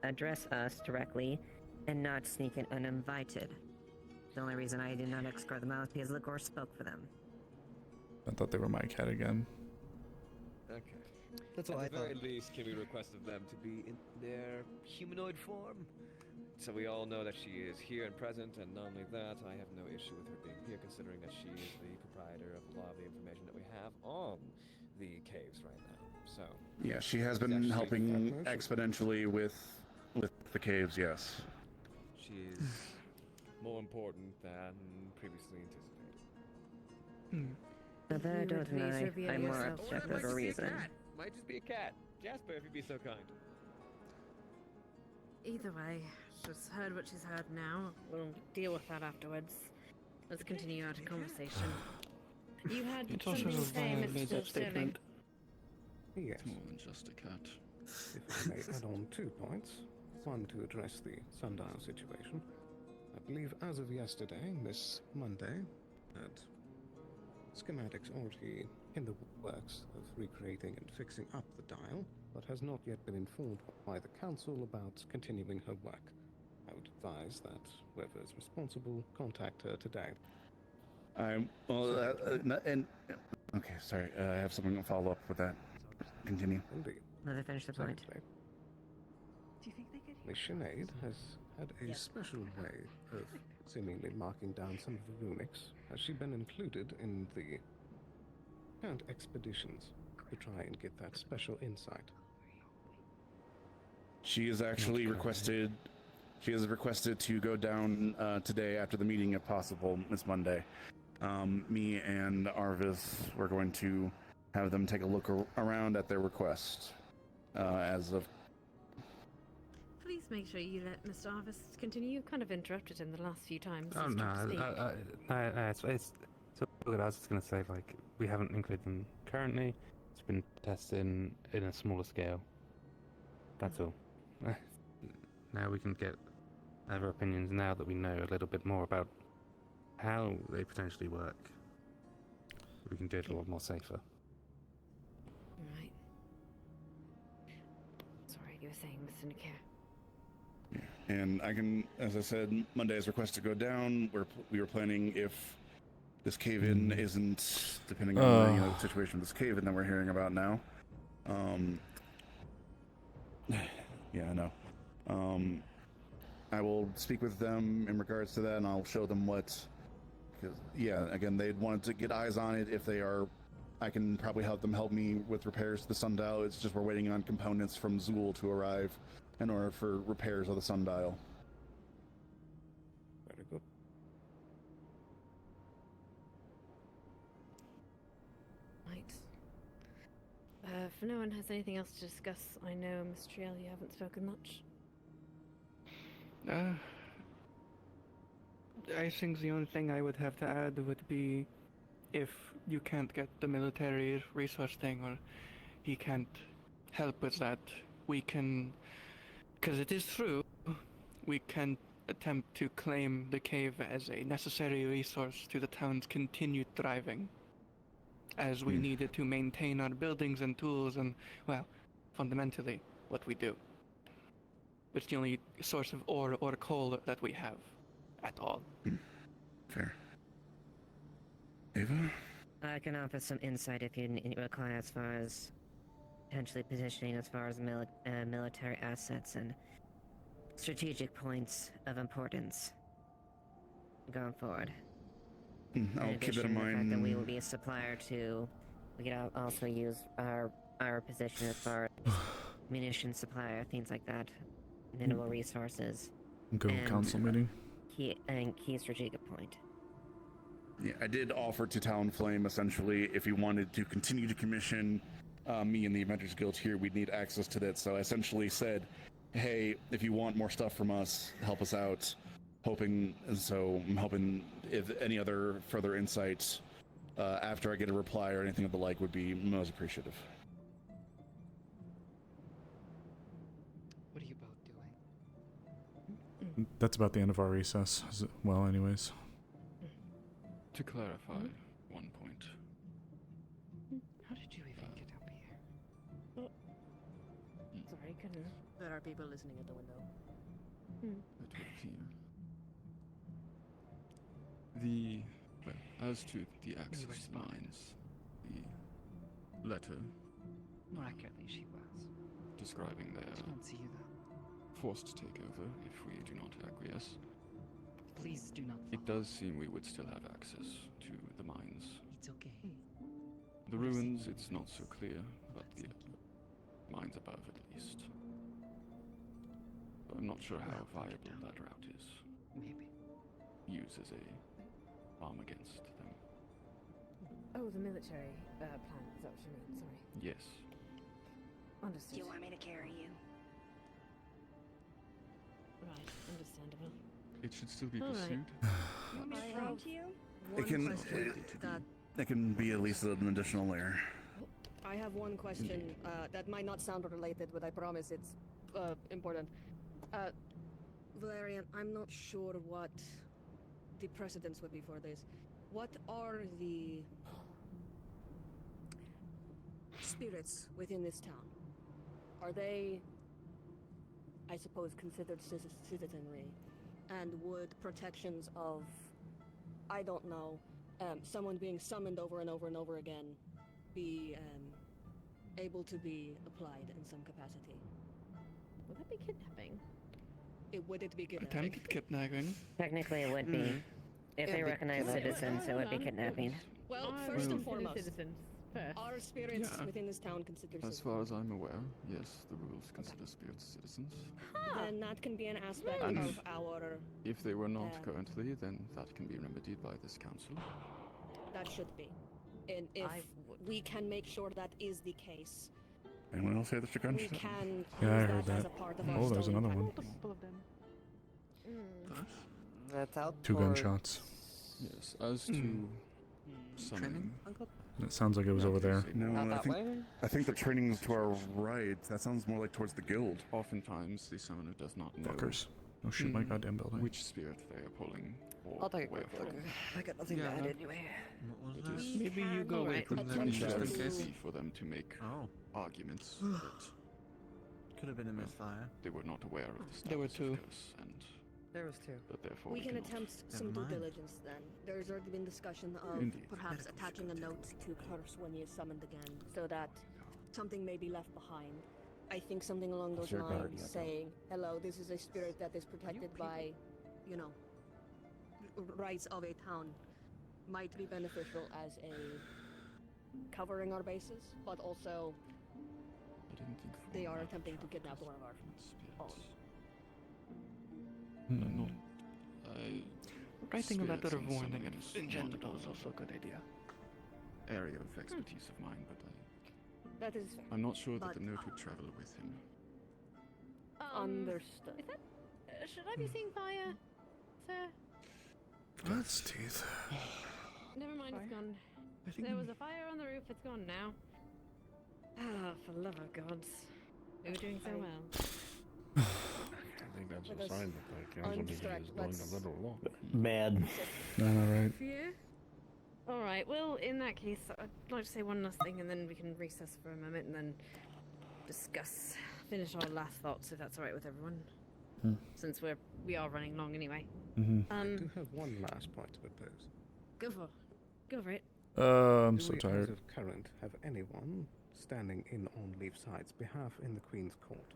address us directly and not sneak in uninvited. The only reason I did not escort them out is because Lagor spoke for them. I thought they were my cat again. Okay. That's what I At the very thought. least, can we request of them to be in their humanoid form? So we all know that she is here and present, and not only that, I have no issue with her being here, considering that she is the proprietor of a lot of the information that we have on the caves right now. So Yeah, she has she's been actually- helping exponentially with the caves, yes. She is more important than previously anticipated. But I You don't would please know. reveal I'm more yourself. upset Or it for might a just be a reason. cat. Might just be a cat. Jasper, if you'd be so kind. Either way, she's heard what she's heard now. We'll deal with that afterwards. Let's continue our conversation. You had It's also something to say, made Mr. that Sterling. statement. Yes. It's more than just a cat. If I may add on 2 points. One, to address the sundial situation. I believe as of yesterday, this Monday, that schematics already in the works of recreating and fixing up the dial, but has not yet been informed by the council about continuing her work. I would advise that whoever is responsible contact her today. Okay, sorry. I have something to follow up with that. Continue. Indeed. Let her finish the point. Secondly, Do you think they could? the Sinead has had a special way of seemingly marking down some of the runics. Has she been included in the current expeditions to try and get that special insight? She has actually requested. She has requested to go down today after the meeting, if possible. It's Monday. Me and Arvis, we're going to have them take a look around at their request. As of. Please make sure you let Mr. Arvis continue. You kind of interrupted him the last few times. Oh he's no, tried to speak. it's so good. I was just gonna say, like, we haven't included them currently. It's been tested in a smaller scale. That's all. Now we can get other opinions now that we know a little bit more about how they potentially work. We can do it a lot more safer. Right. Sorry, you were saying, Mr. Nakir. And I can, as I said, Monday is requested to go down. We were planning if this cave-in isn't, depending on the situation with this cave-in that we're hearing about now. Yeah, I know. I will speak with them in regards to that, and I'll show them what. Because again, they'd wanted to get eyes on it. If they are, I can probably help me with repairs to the sundial. It's just we're waiting on components from Zool to arrive in order for repairs of the sundial. Very good. Right. If no one has anything else to discuss, I know, Miss Triel, you haven't spoken much. I think the only thing I would have to add would be if you can't get the military resource thing, or he can't help with that, we can, because it is true, we can attempt to claim the cave as a necessary resource to the town's continued thriving, as we need it to maintain our buildings and tools and, well, fundamentally, what we do. It's the only source of ore or coal that we have at all. Fair. Ava? I can offer some insight if you require, as far as potentially positioning as far as military assets and strategic points of importance going forward. I'll keep that in The fact mind. that we will be a supplier to, we can also use our position as far as munition supplier, things like that, minimal resources. Go and council meeting. Key strategic point. Yeah, I did offer to Talonflame, essentially, if he wanted to continue to commission me and the Avengers Guild here, we'd need access to that. So I essentially said, hey, if you want more stuff from us, help us out. I'm hoping if any other further insights after I get a reply or anything of the like would be most appreciative. What are you both doing? That's about the end of our recess. Well, anyways. To clarify one point. How did you even get up here? Sorry, couldn't. There are people listening at the window. It would appear. As to the access lines, the letter More accurately, she was. describing their I don't see you though. forced takeover if we do not acquiesce. Please do not. It does seem we would still have access to the mines. It's okay. The ruins, it's not so clear, but the mines above at least. I'm not sure how viable that route is. Maybe. Use as a arm against them. Oh, the military plan. Is that what you mean? Sorry. Yes. Understood. Do you want me to carry you? Right. Understandable. It should still be All right. pursued. You want me to bring to you? It can, that can be at least an additional layer. I have one question that might not sound related, but I promise it's important. Valerian, I'm not sure what the precedents would be for this. What are the spirits within this town? Are they I suppose, considered citizenry, and would protections of, I don't know, someone being summoned over and over and over again be able to be applied in some capacity? Would that be kidnapping? Would it be kidnapping? Attempted kidnapping. Technically, it would be. If they recognize citizens, it would be kidnapping. Well, I first would and consider foremost, citizens first. are spirits Yeah. within this town considered As citizens? far as I'm aware, yes, the rules consider spirits citizens. Then that can be an aspect And of our. if they were not um, currently, then that can be remedied by this council. That should be. And if we can make sure that is the case, Anyone else hear the chicken? we can Yeah, I use heard that as that. a part of our Oh, there's story another one. practice. Couple of them. That's out. 2 towards- gunshots. Yes, as to summoning. It sounds like it was over there. No, Not I that think way? I think the training's to our right. That sounds more like towards the guild. Oftentimes, the summoner does not know Fuckers. Don't shoot my goddamn building. which spirit they are pulling or I'll take a where quick look. from. I got nothing Yeah. to add anyway. What was It that? is Maybe you go away Alright. from them Attempt just in to- case. easy for them to make Oh, arguments that could have been a misfire. they were not aware of the There were status two. of curse, and There was two. that therefore We can cannot. attempt some Never due mind. diligence then. There's already been discussion of Indeed. perhaps Medical attaching a note to curse when he is summoned again, so that something may be left behind. I think something along those Sure, guard, lines, yeah, saying, "Hello, this is a spirit that is protected by, you know, rights of a town," might be beneficial as a covering our bases, but also I didn't think for they a are moment attempting to that kidnap was one of our different spirits. Hmm. Not, I Writing a letter of spirits and warning summoning is in not general at all is also a good idea. area of expertise of mine, but that is I'm not sure that But- the note would travel with him. understood. Is that? Should I be seeing fire, sir? That's teeth. Never mind, it's gone. I think There was a fire on the roof. It's gone now. Ah, for love of gods, we were doing so well. I think that's Let a us sign that the council meeting undistract- is going let's- a little long. Bad. Alright. Yeah. All right. Well, in that case, I'd like to say one last thing, and then we can recess for a moment, and then finish our last thoughts, if that's all right with everyone. Since we are running long anyway. I do have one last point to propose. Go for it. I'm Do so we, as tired. of current, have anyone standing in on Leafside's behalf in the Queen's Court?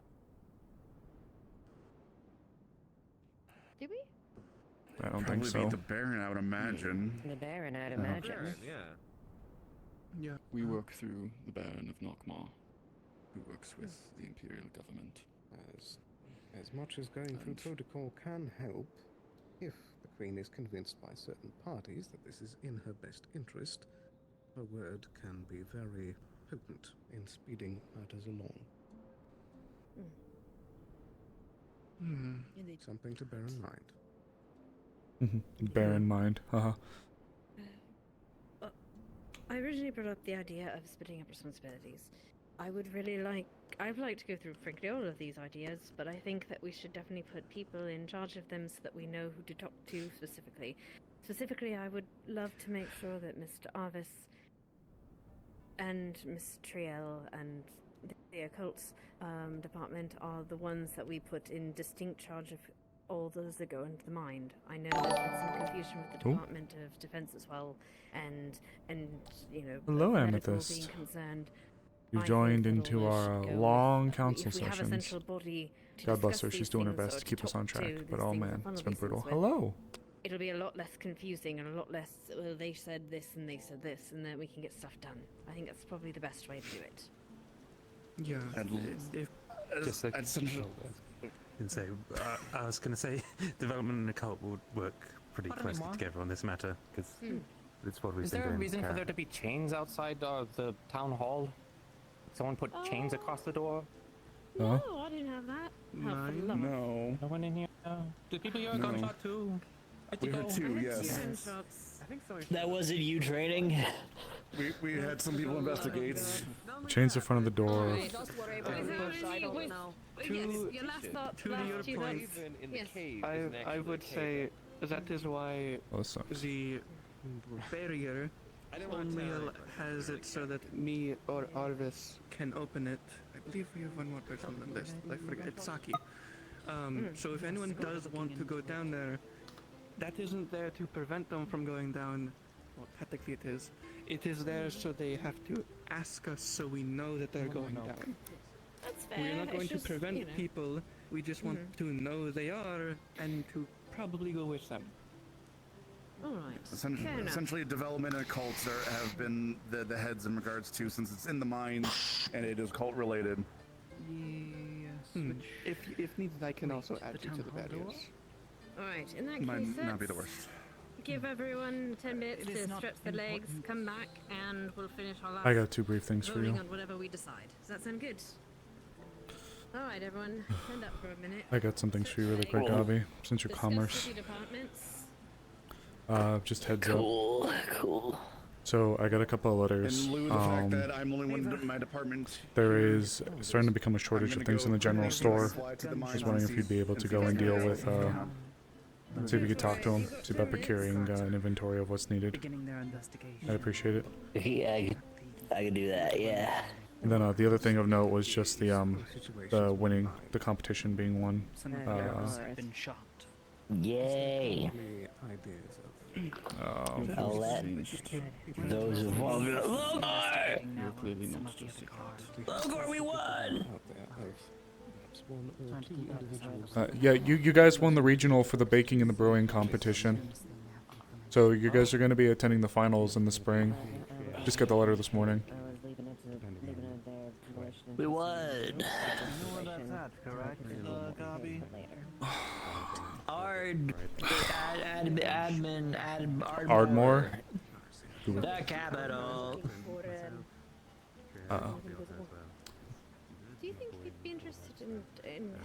Did we? I don't Probably think so. beat the Baron, I would imagine. The Baron, I'd imagine. Yeah. Yeah. We work through the Baron of Nockmar, who works with the Imperial government. As much as going through And- protocol can help, if the Queen is convinced by certain parties that this is in her best interest, her word can be very potent in speeding matters along. Hmm. Something to bear in mind. Bear in mind. Haha. I originally brought up the idea of splitting up responsibilities. I'd like to go through frankly all of these ideas, but I think that we should definitely put people in charge of them so that we know who to talk to specifically. Specifically, I would love to make sure that Mr. Arvis and Miss Triel and the Occults department are the ones that we put in distinct charge of all those that go into the mind. I know there's been some confusion with the Oh. Department of Defense as well, and you know, Hello, medical Amethyst. being concerned. You've I think joined that into all our should go long with- council if we have a sessions. central body to God bless discuss her. She's these doing her things best or to keep us talk on to track. these But oh things man, or it's funnel been these brutal. things with, Hello. It'll be a lot less confusing and a lot less, well, they said this and they said this, and then we can get stuff done. I think that's probably the best way to do it. Yeah. If Just like, I was going to say, development and occult would work pretty Pardon closely moi? together on this matter, because it's what we've Is been there a doing. reason for Karen. there to be chains outside the town hall? Someone put chains across the door? No, I didn't have that. Oh, for love of- No. No one in here? Do people hear a No. gunshot too? We heard two, yes. Gunshots. I think so. That wasn't you training. We had some people investigate. Chains in front of the door. Alright. I don't know. To- Your last thought. to last your two point, thoughts. Even in the Yes. cave. I isn't I actually would a cave, say that is why Oh, this sucks. the barrier only has it so that me or Arvis can open it. I believe we have one more person on the list. I forget. It's Saki. So if anyone does want to go down there, that isn't there to prevent them from going down. Well, technically it is. It is there so they have to ask us so we know that they're going down. That's fair. We're not it's going to just, prevent you know. people. We just want to know they are and to probably go with them. All right. Fair enough. Essentially, development and cults have been the heads in regards to, since it's in the mind and it is cult related. Yes. If needed, I can also add you to the barriers. All right. In that Might case, not be the let's worst. give everyone 10 minutes It is to not stretch their legs, come back, and we'll finish our last I got 2 brief things for voting you. on whatever we decide. Does that sound good? All right, everyone, stand up for a minute. I got some things for you really quick, Cool. Abby, since you're Discuss commerce. city departments. Just heads up. Cool. So I got a couple of letters. In lieu of the fact that I'm only one in my department. There is starting to become a shortage of things in the general store. Just wondering if you'd be able to go and deal with, see if we could talk to them, see about procuring an inventory of what's needed. I'd appreciate it. Yeah, I can do that. Yeah. And then the other thing of note was just the winning, the competition being won. Been shot. Yay. I'll let those involved. Logor, we won! Yeah, you guys won the regional for the baking and the brewing competition. So you guys are going to be attending the finals in the spring. Just got the letter this morning. We won! Ardmore? The capital. Do you think you'd be interested in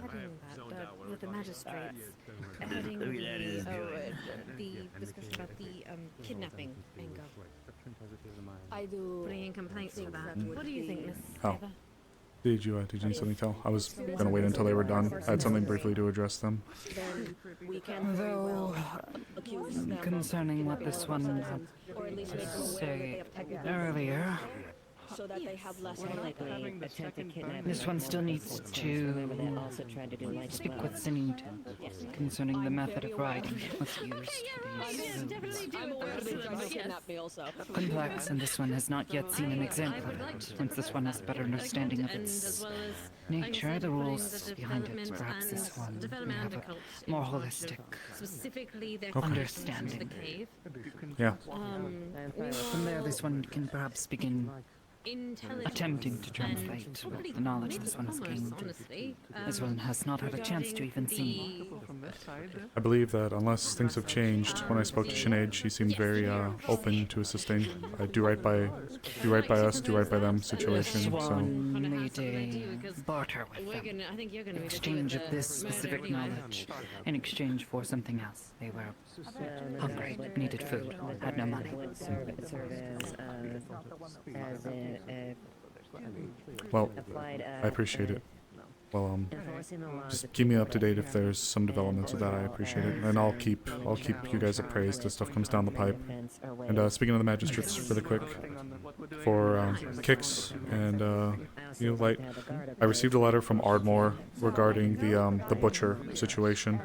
heading that with the magistrates? Heading the discussion about the kidnapping angle. I do. Putting in complaints for that. would What do you think, be- Miss Oh. Eva? Did you need something to tell? I was going to wait until they were done. I had something briefly to address them. Then we can very well accuse them Concerning what this one had or at least make them to aware that say they have technically earlier, so that they have less this one still needs to speak with Sinid concerning the method of writing was used. I'm aware that they're trying to kidnap me also. Complex, and this one has not yet seen an example of it. Since this one has a better understanding of its nature, the rules behind it, perhaps this one may have a more holistic Specifically, their understanding. the cave. Yeah. From there, this one can perhaps begin attempting to translate the knowledge this one has gained. This one has not had a chance to even see. I believe that unless things have changed, when I spoke to Sinead, she seemed very open to assisting. I do right by us, do right by them situation. This So one made a barter with them. Exchange of this specific knowledge in exchange for something else. They were hungry, needed food, had no money. well, I appreciate it. Well, just keep me up to date if there's some developments with that. I appreciate it, and I'll keep you guys appraised as stuff comes down the pipe. And speaking of the magistrates, really quick, for kicks and light, I received a letter from Ardmore regarding the butcher situation.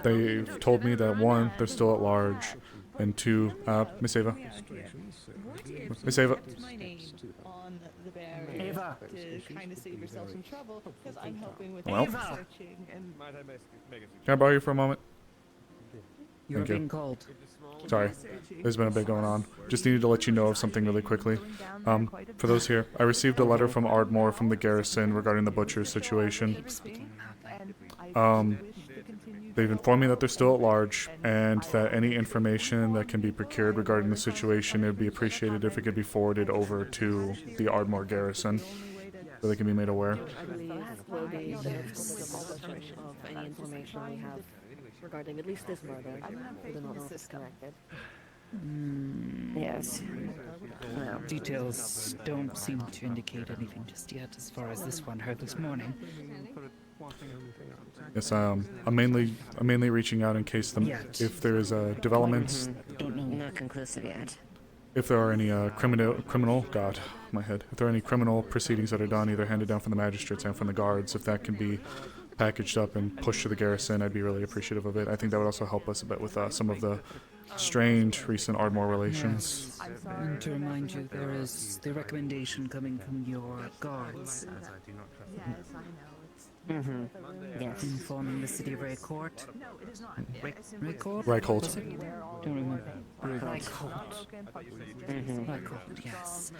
They've told me that 1, they're still at large, and 2, Miss Ava. Miss Ava. Ava. To kind of save yourself some trouble, because I'm helping with Well. researching and. Can I borrow you for a moment? You're Thank you. being called. Sorry, there's been a bit going on. Just needed to let you know of something really quickly. For those here, I received a letter from Ardmore from the garrison regarding the butcher's situation. They've informed me that they're still at large, and that any information that can be procured regarding the situation, it would be appreciated if it could be forwarded over to the Ardmore garrison, so they can be made aware. I believe will be the publication of any information we have regarding at least this murder. We do not know if it's connected. Yes. Well, details don't seem to indicate anything just yet as far as this one heard this morning. Yes, I'm mainly reaching out in case if there is developments. Don't know. Not conclusive yet. If there are any criminal, God, my head. If there are any criminal proceedings that are done, either handed down from the magistrates and from the guards, if that can be packaged up and pushed to the garrison, I'd be really appreciative of it. I think that would also help us a bit with some of the strained recent Ardmore relations. Yes. And to remind you, there is the recommendation coming from your guards. Mm-hmm. Yes. Informing the city of Raycourt. Raycourt? Rycolt. Was it? Don't remember. Rycolt. Mm-hmm. Rycolt, yes.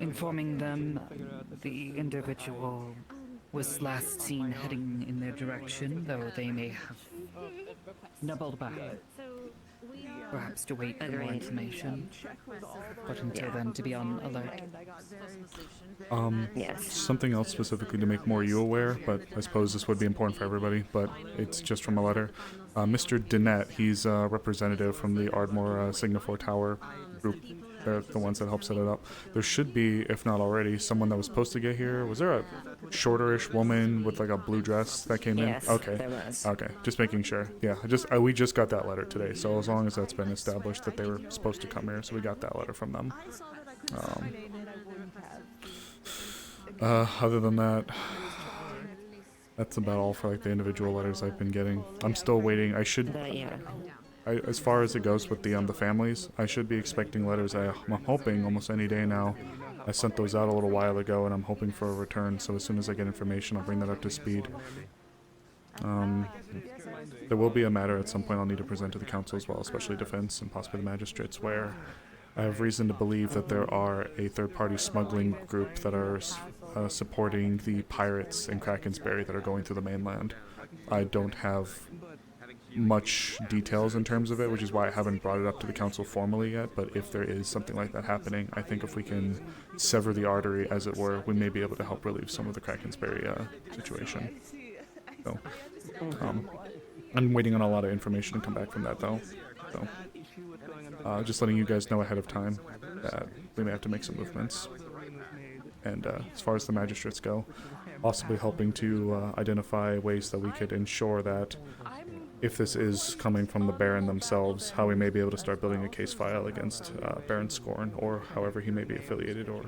Informing them the individual was last seen heading in their direction, though they may have doubled back. Perhaps to wait for more information. But until then, to be on alert. Yes. Something else specifically to make more you aware, but I suppose this would be important for everybody, but it's just from a letter. Mr. Dinette, he's a representative from the Ardmore Signifor Tower group. They're the ones that help set it up. There should be, if not already, someone that was supposed to get here. Was there a shorterish woman with like a blue dress that came Yes, in? Okay. there was. Okay, just making sure. Yeah, we just got that letter today, so as long as that's been established that they were supposed to come here, so we got that letter from them. Other than that, that's about all for like the individual letters I've been getting. I'm still waiting. As far as it goes with the families, I should be expecting letters. I'm hoping almost any day now. I sent those out a little while ago, and I'm hoping for a return. So as soon as I get information, I'll bring that up to speed. There will be a matter at some point I'll need to present to the council as well, especially defense and possibly the magistrates, where I have reason to believe that there are a third-party smuggling group that are supporting the pirates in Kraken's Berry that are going through the mainland. I don't have much details in terms of it, which is why I haven't brought it up to the council formally yet, but if there is something like that happening, I think if we can sever the artery, as it were, we may be able to help relieve some of the Kraken's Berry situation. So, I'm waiting on a lot of information to come back from that, though. So, just letting you guys know ahead of time that we may have to make some movements. And as far as the magistrates go, possibly helping to identify ways that we could ensure that if this is coming from the Baron themselves, how we may be able to start building a case file against Baron Scorn, or however he may be affiliated or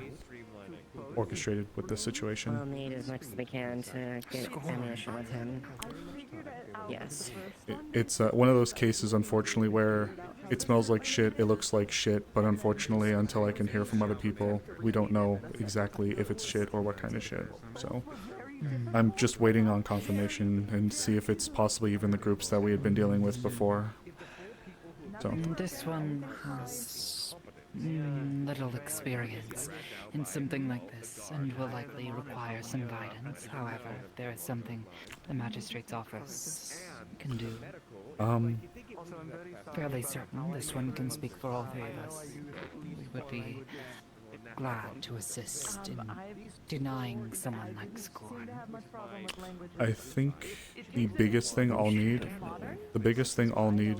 orchestrated with this situation. We'll need as much as we can to get ammunition with him. Yes. It's one of those cases, unfortunately, where it smells like shit, it looks like shit, but unfortunately, until I can hear from other people, we don't know exactly if it's shit or what kind of shit. So I'm just waiting on confirmation and see if it's possibly even the groups that we had been dealing with before. So This one has little experience in something like this and will likely require some guidance. However, if there is something the magistrate's office can do, fairly certain this one can speak for all three of us. We would be glad to assist in denying someone like Scorn. I think the biggest thing I'll need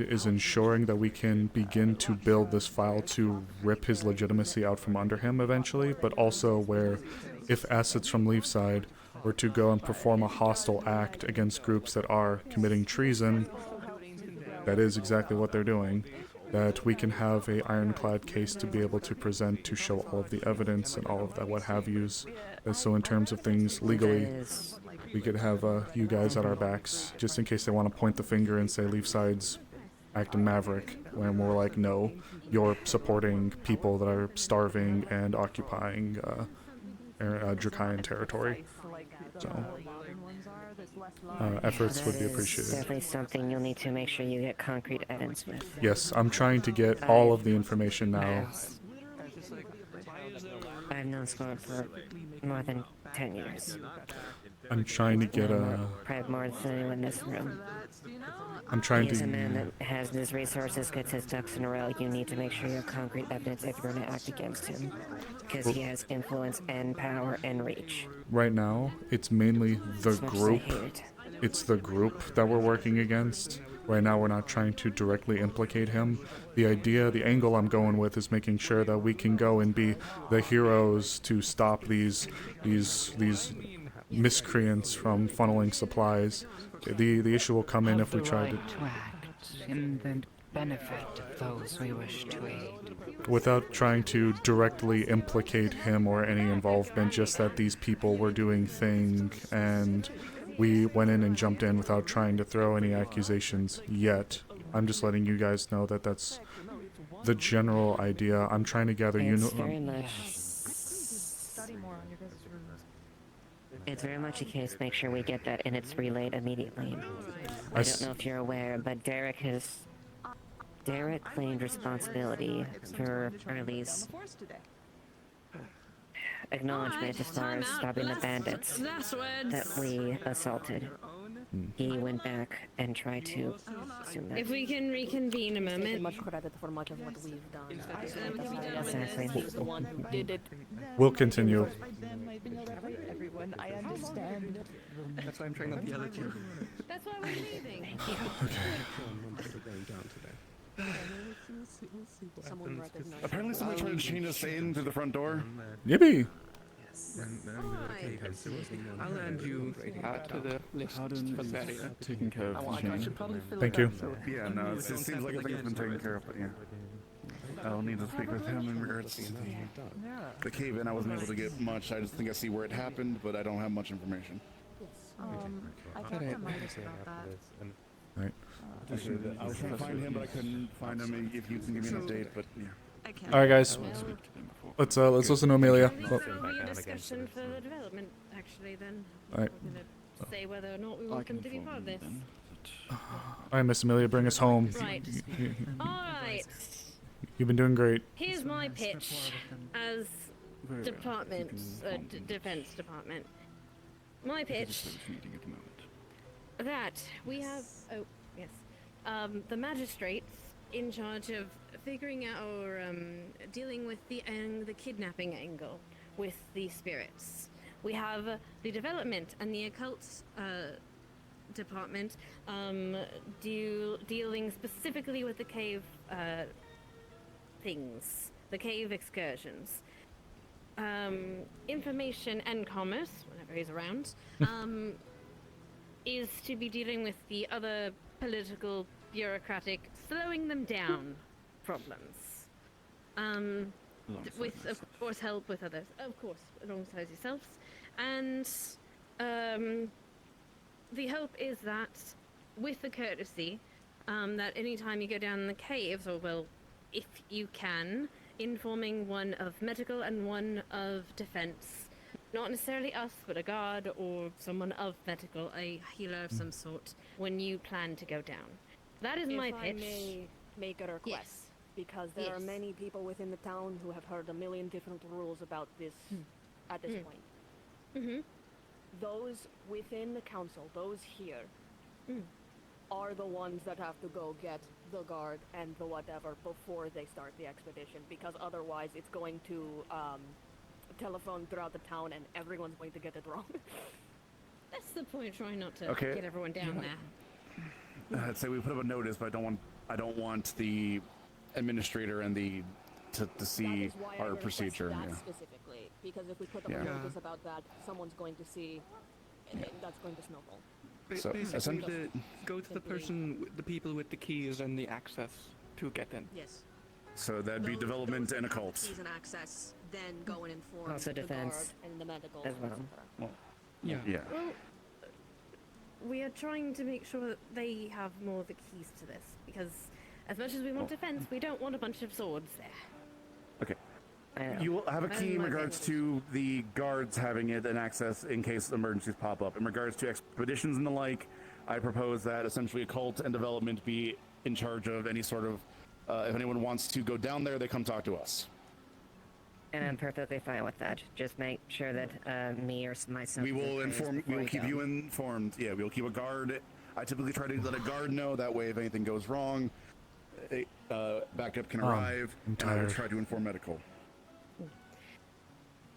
is ensuring that we can begin to build this file to rip his legitimacy out from under him eventually, but also where if assets from Leafside were to go and perform a hostile act against groups that are committing treason, that is exactly what they're doing, that we can have a ironclad case to be able to present to show all of the evidence and all of that what have yous. And so in terms of things legally, we could have you guys at our backs just in case they want to point the finger and say Leafside's acting maverick, when we're like, no, you're supporting people that are starving and occupying Dracayan territory. So efforts would be appreciated. Definitely something you'll need to make sure you get concrete evidence with. Yes, I'm trying to get all of the information now. I've known Scorn for more than 10 years. I'm trying to get Probably more than anyone in this room. I'm trying He's to... a man that has his resources, gets his ducks in a row. You need to make sure you have concrete evidence if you're going to act against him. Because he has influence and power and reach. Right now, it's mainly the group. It's the group that we're working against. Right now, we're not trying to directly implicate him. The angle I'm going with is making sure that we can go and be the heroes to stop these miscreants from funneling supplies. The issue will come in if we try to act in the benefit of those we wish to aid. Without trying to directly implicate him or any involvement, just that these people were doing thing and we went in and jumped in without trying to throw any accusations yet. I'm just letting you guys know that that's the general idea. I'm trying to gather It's very much. It's very much a case. Make sure we get that, and it's relayed immediately. I don't know if you're aware, but Derek claimed responsibility for Early's acknowledgement as far as stopping the bandits that we assaulted. He went back and tried to assume that. If we can reconvene a moment. Much credit for much of what we've done. Exactly. He was the one who did it. We'll continue. Everyone, I understand. That's why I'm trying not to yell at you. That's why we're leaving. Someone recognized. Apparently, someone tried to chain us in through the front door. Yippee! I'll add you to the list for that area. Taking care of the chain. Thank you. Yeah, no, it seems like everything's been taken care of, but yeah. I'll need to speak with him in regards to the cave-in. I wasn't able to get much. I just think I see where it happened, but I don't have much information. I talked to Amaris about that. Right. I was trying to find him, but I couldn't find him. If you can give me an update, but yeah. All right, guys. Let's listen to Amelia. Well, discussion for the development, actually. Then All right. we're gonna say whether or not we want them to be part of this. All right, Miss Amelia, bring us home. Right. All right. You've been doing great. Here's my pitch as department, defense department. My pitch that we have. Oh yes, the magistrates in charge of figuring out or dealing with the kidnapping angle with the spirits. We have the development and the occult department dealing specifically with the cave things, the cave excursions. Information and commerce, whenever he's around, is to be dealing with the other political, bureaucratic, slowing them down problems. With, of course, help with others, of course, alongside yourselves. And the hope is that, with the courtesy, that anytime you go down the caves, or well, if you can, informing one of medical and one of defense. Not necessarily us, but a guard or someone of medical, a healer of some sort, when you plan to go down. That is my pitch. If I may make a request, because there are many people within the town who have heard a million different rules about this at this point. Those within the council, those here, are the ones that have to go get the guard and the whatever before they start the expedition, because otherwise it's going to telephone throughout the town and everyone's going to get it wrong. That's the point, trying not to Okay. get everyone down there. I'd say we put up a notice, but I don't want the administrator and the to see our procedure. That Yeah. specifically, because if we put up a notice about that, someone's going to see, and that's going to snowball. So, Basically, go to the person, the people with the keys and the access to get in. Yes. So that'd be development and occult. Keys and access, then go and inform Also the defense guard and the medical as well. Well, yeah. Well, we are trying to make sure that they have more of the keys to this, because as much as we want defense, we don't want a bunch of swords there. Okay. You will have a key in regards to the guards having it and access in case emergencies pop up. In regards to expeditions and the like, I propose that essentially occult and development be in charge of any sort of, if anyone wants to go down there, they come talk to us. And I'm perfectly fine with that. Just make sure that me or myself. We will inform, we will keep you informed. Yeah, we'll keep a guard. I typically try to let a guard know, that way if anything goes wrong, backup can arrive, and I will try to inform medical.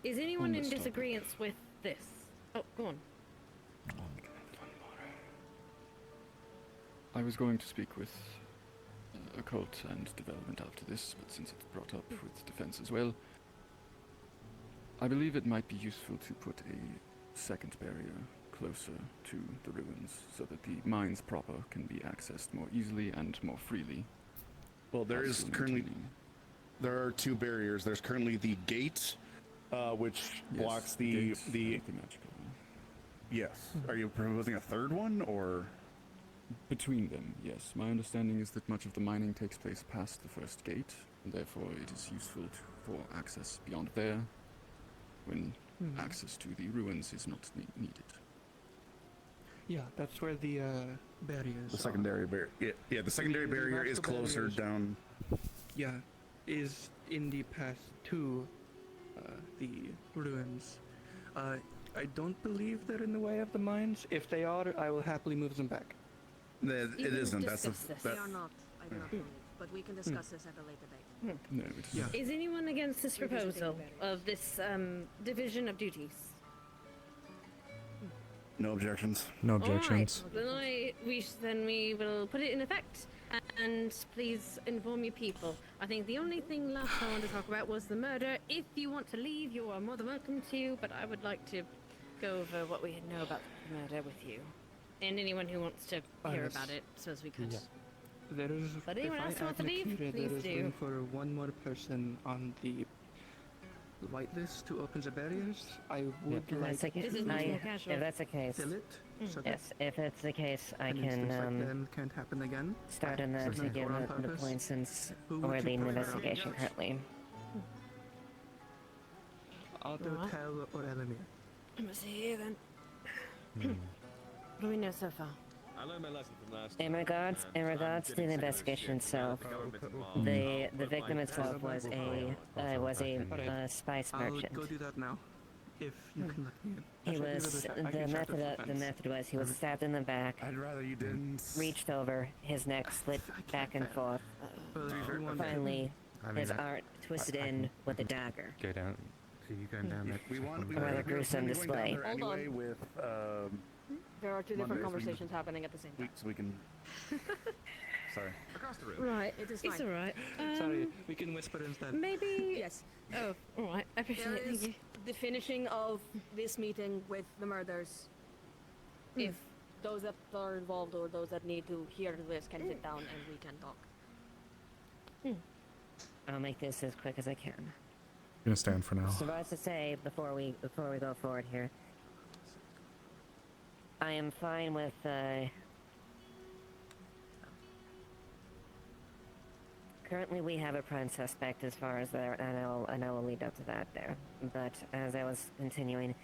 Is anyone in disagreement with this? Oh, go on. I was going to speak with occult and development after this, but since it's brought up with defense as well, I believe it might be useful to put a second barrier closer to the ruins so that the mines proper can be accessed more easily and more freely. Well, there is currently, there are two barriers. There's currently the gate, which blocks the Yes. Are you proposing a third one, or? Between them, yes. My understanding is that much of the mining takes place past the first gate, and therefore it is useful for access beyond there, when access to the ruins is not needed. Yeah, that's where the barriers The secondary barrier. Yeah, the secondary barrier is closer down. Yeah, is in the path to the ruins. I don't believe they're in the way of the mines. If they are, I will happily move them back. It isn't. That's the. They are not, I do not believe, but we can discuss this at a later date. No, it is. Is anyone against this proposal of this division of duties? No objections. No objections. All right. Then we will put it in effect, and please inform your people. I think the only thing left I wanted to talk about was the murder. If you want to leave, you are more than welcome to, but I would like to go over what we know about the murder with you. And anyone who wants to hear Yes. about it, so as we could. Yeah. There is, But if anyone I else add wants to leave, Nakira, please there is do. room for one more person on the whitelist to open the barriers. I would If like that's the case, This is much more casual. if that's the case, fill it. So that yes, if it's the case, I an can instance like then can't happen again. start on that to Certainly give for on the purpose. point since Who would we're you leading the prefer? investigation currently. Otto, Alright. Tel, or Elamir. Let's see here then. What do we know so far? I learned my lesson from last In time, regards, and in time regards to didn't the say no investigation shit. itself, The government's involved. the But, victim like, itself was a spice I'll merchant. go do that now. If you can let me in. He Actually, was I can check the defense. method was he was stabbed in the back, I'd rather you didn't. reached over, his neck slid back and forth. Well, if you want to- Finally, I mean, his I- art twisted I in can- with a dagger. Go down. Are you going down there? We want. A rather gruesome display. Hold Hold on. anyway with There are two Mondays, different we can- conversations happening at the same time. so we can. Sorry. Across the room. Right. It is It's fine. alright. Sorry, we can whisper instead. Maybe. Yes. Oh, alright. I appreciate There it. Thank is you. the finishing of this meeting with the murders. If those that are involved or those that need to hear this can sit down and we can talk. I'll make this as quick as I can. Gonna stand for now. Suffice to say, before we go forward here, I am fine with currently we have a prime suspect as far as there, and I will lead up to that there. But as I was continuing,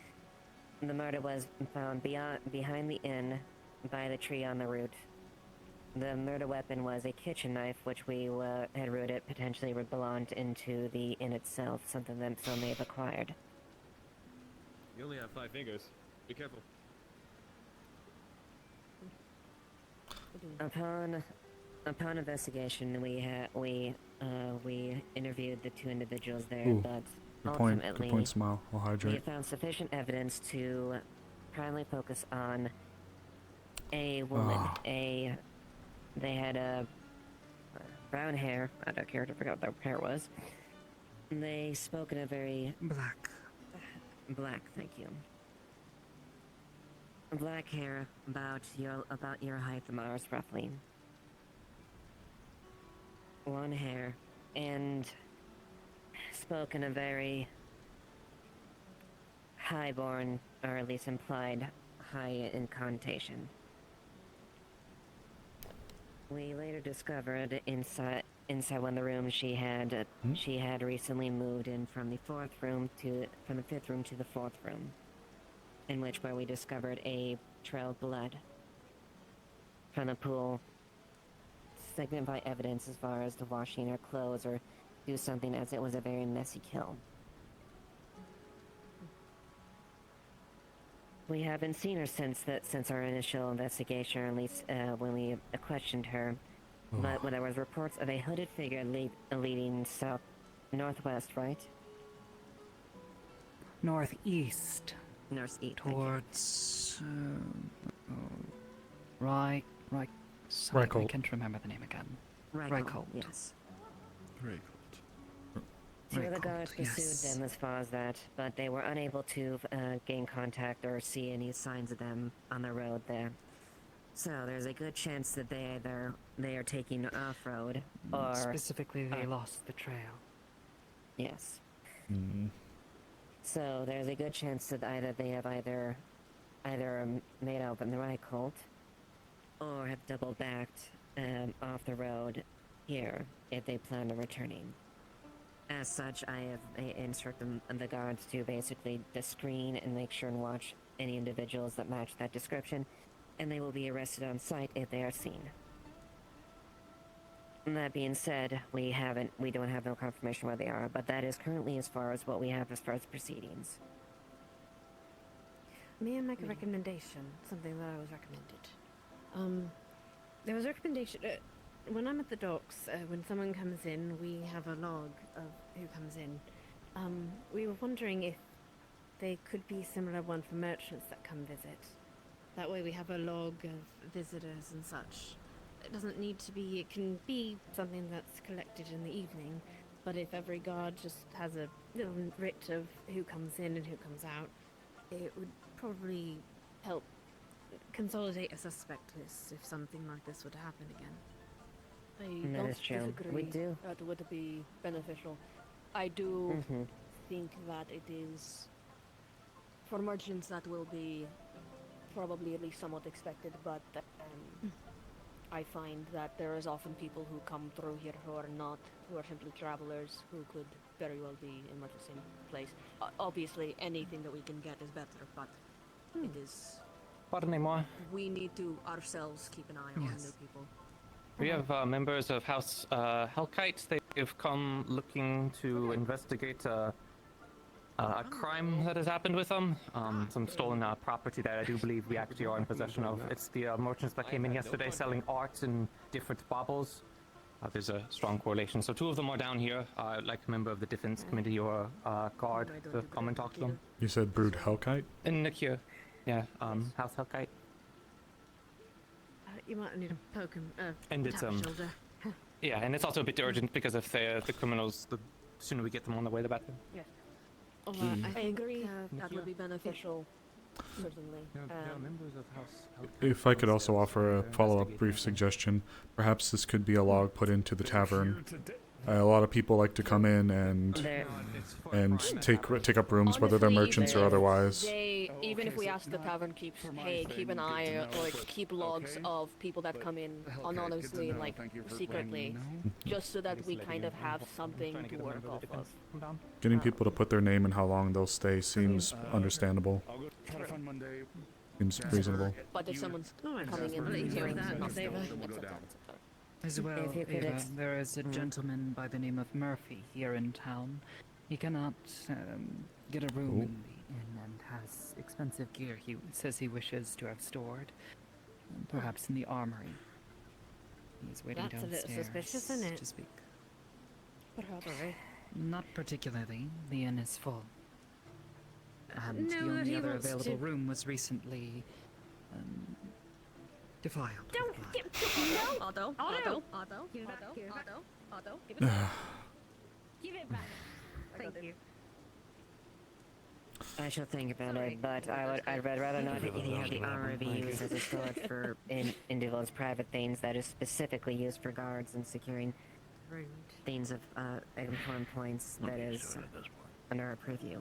the murder was found behind the inn by the tree on the route. The murder weapon was a kitchen knife, which we had rooted potentially belonged into the inn itself, something that some may have acquired. You only have 5 fingers. Be careful. Upon investigation, we interviewed the two individuals there, Ooh, but Good point. ultimately Good point, Smile. I'll we hydrate. found sufficient evidence to primarily focus on a woman. They had brown hair. I don't care. I forgot what their hair was. They spoke in a very black. Thank you. Black hair, about your height, Amaris, roughly. Blonde hair, and spoke in a very high-born, or at least implied high in connotation. We later discovered inside one of the rooms she had recently moved in from the 5th room to the 4th room, in which where we discovered a trail of blood from the pool, signify evidence as far as to washing her clothes or do something, as it was a very messy kill. We haven't seen her since our initial investigation, or at least when we questioned her. But when there was reports of a hooded figure leading northwest, right? Northeast. Northeast. Towards. Right. Sorry, I Reichelt. can't remember the name again. Reichelt, yes. Very Two of the Reichelt, guards pursued yes. them as far as that, but they were unable to gain contact or see any signs of them on the road there. So there's a good chance that they are taking off-road, or Specifically, they lost the trail. yes. Mm. So there's a good chance that they have either either made out in the right cult, or have double backed off the road here if they plan on returning. As such, I have instructed the guards to basically screen and make sure and watch any individuals that match that description, and they will be arrested on sight if they are seen. And that being said, we don't have no confirmation where they are, but that is currently as far as what we have as far as proceedings. May I make a recommendation? Something that I was recommended. There was a recommendation. When I'm at the docks, when someone comes in, we have a log of who comes in. We were wondering if they could be similar one for merchants that come visit. That way we have a log of visitors and such. It doesn't need to be, it can be something that's collected in the evening, but if every guard just has a little writ of who comes in and who comes out, it would probably help consolidate a suspect list if something like this would happen again. I don't disagree that would be beneficial. I do think that it is, for merchants, that will be probably at least somewhat expected, but I find that there is often people who come through here who are simply travelers who could very well be in much the same place. Obviously, anything that we can get is better, but it is... Pardonnez-moi. We need to ourselves keep an eye on new people. We have members of House Hellkite. They've come looking to investigate a crime that has happened with them. Some stolen property that I do believe we actually are in possession of. It's the merchants that came in yesterday selling art and different baubles. There's a strong correlation. So 2 of them are down here. Like a member of the defense committee or guard to come and talk to them. You said Brood Hellkite? In here. Yeah, House Hellkite. You might need to poke him, And it's tap his shoulder. yeah, and it's also a bit urgent because if the criminals, the sooner we get them on the way, the better. Yes. I agree. That would be beneficial, certainly. If I could also offer a follow-up brief suggestion, perhaps this could be a log put into the tavern. A lot of people like to come in and take up rooms, whether they're merchants or otherwise. Even if we ask the tavern keeps, hey, keep an eye or keep logs of people that come in anonymously and like secretly, just so that we kind of have something to work off of. Getting people to put their name and how long they'll stay seems understandable. Seems reasonable. But if someone's coming in here, As well, Ava, there is a gentleman by the name of Murphy here in town. He cannot get a room in the inn and has expensive gear he says he wishes to have stored, perhaps in the armory. He's waiting That's downstairs a bit suspicious, isn't it? to speak. Perhaps. Not particularly. The inn is full. And No, the but only he other wants available to- room was recently defiled. Otto, give it back. Give it back. Thank you. I shall think about it, but I'd rather not have the armor be used as a storage for individuals' private things that is specifically used for guards and securing things of important points that is under our purview.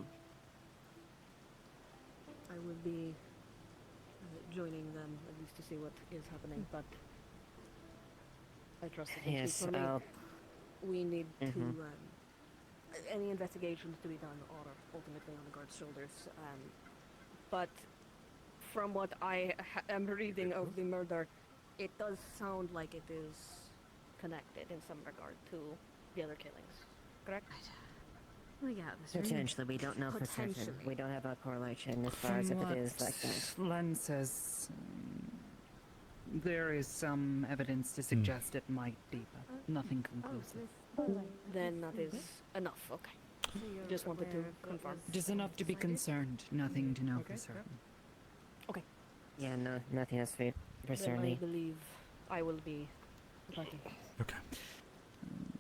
I would be joining them at least to see what is happening, but I trust that they speak for me. We need to any investigations to be done are ultimately on the guard's shoulders. But from what I am reading of the murder, it does sound like it is connected in some regard to the other killings. Correct? Potentially, we don't know for certain. We don't have a correlation as far as if it is like that. Len says there is some evidence to suggest it might be, but nothing conclusive. Then that is enough. Okay. Just wanted to confirm. Just enough to be concerned, nothing to know for certain. Okay. Yeah, no, nothing else for Then certainly. I believe I will be departing. Okay.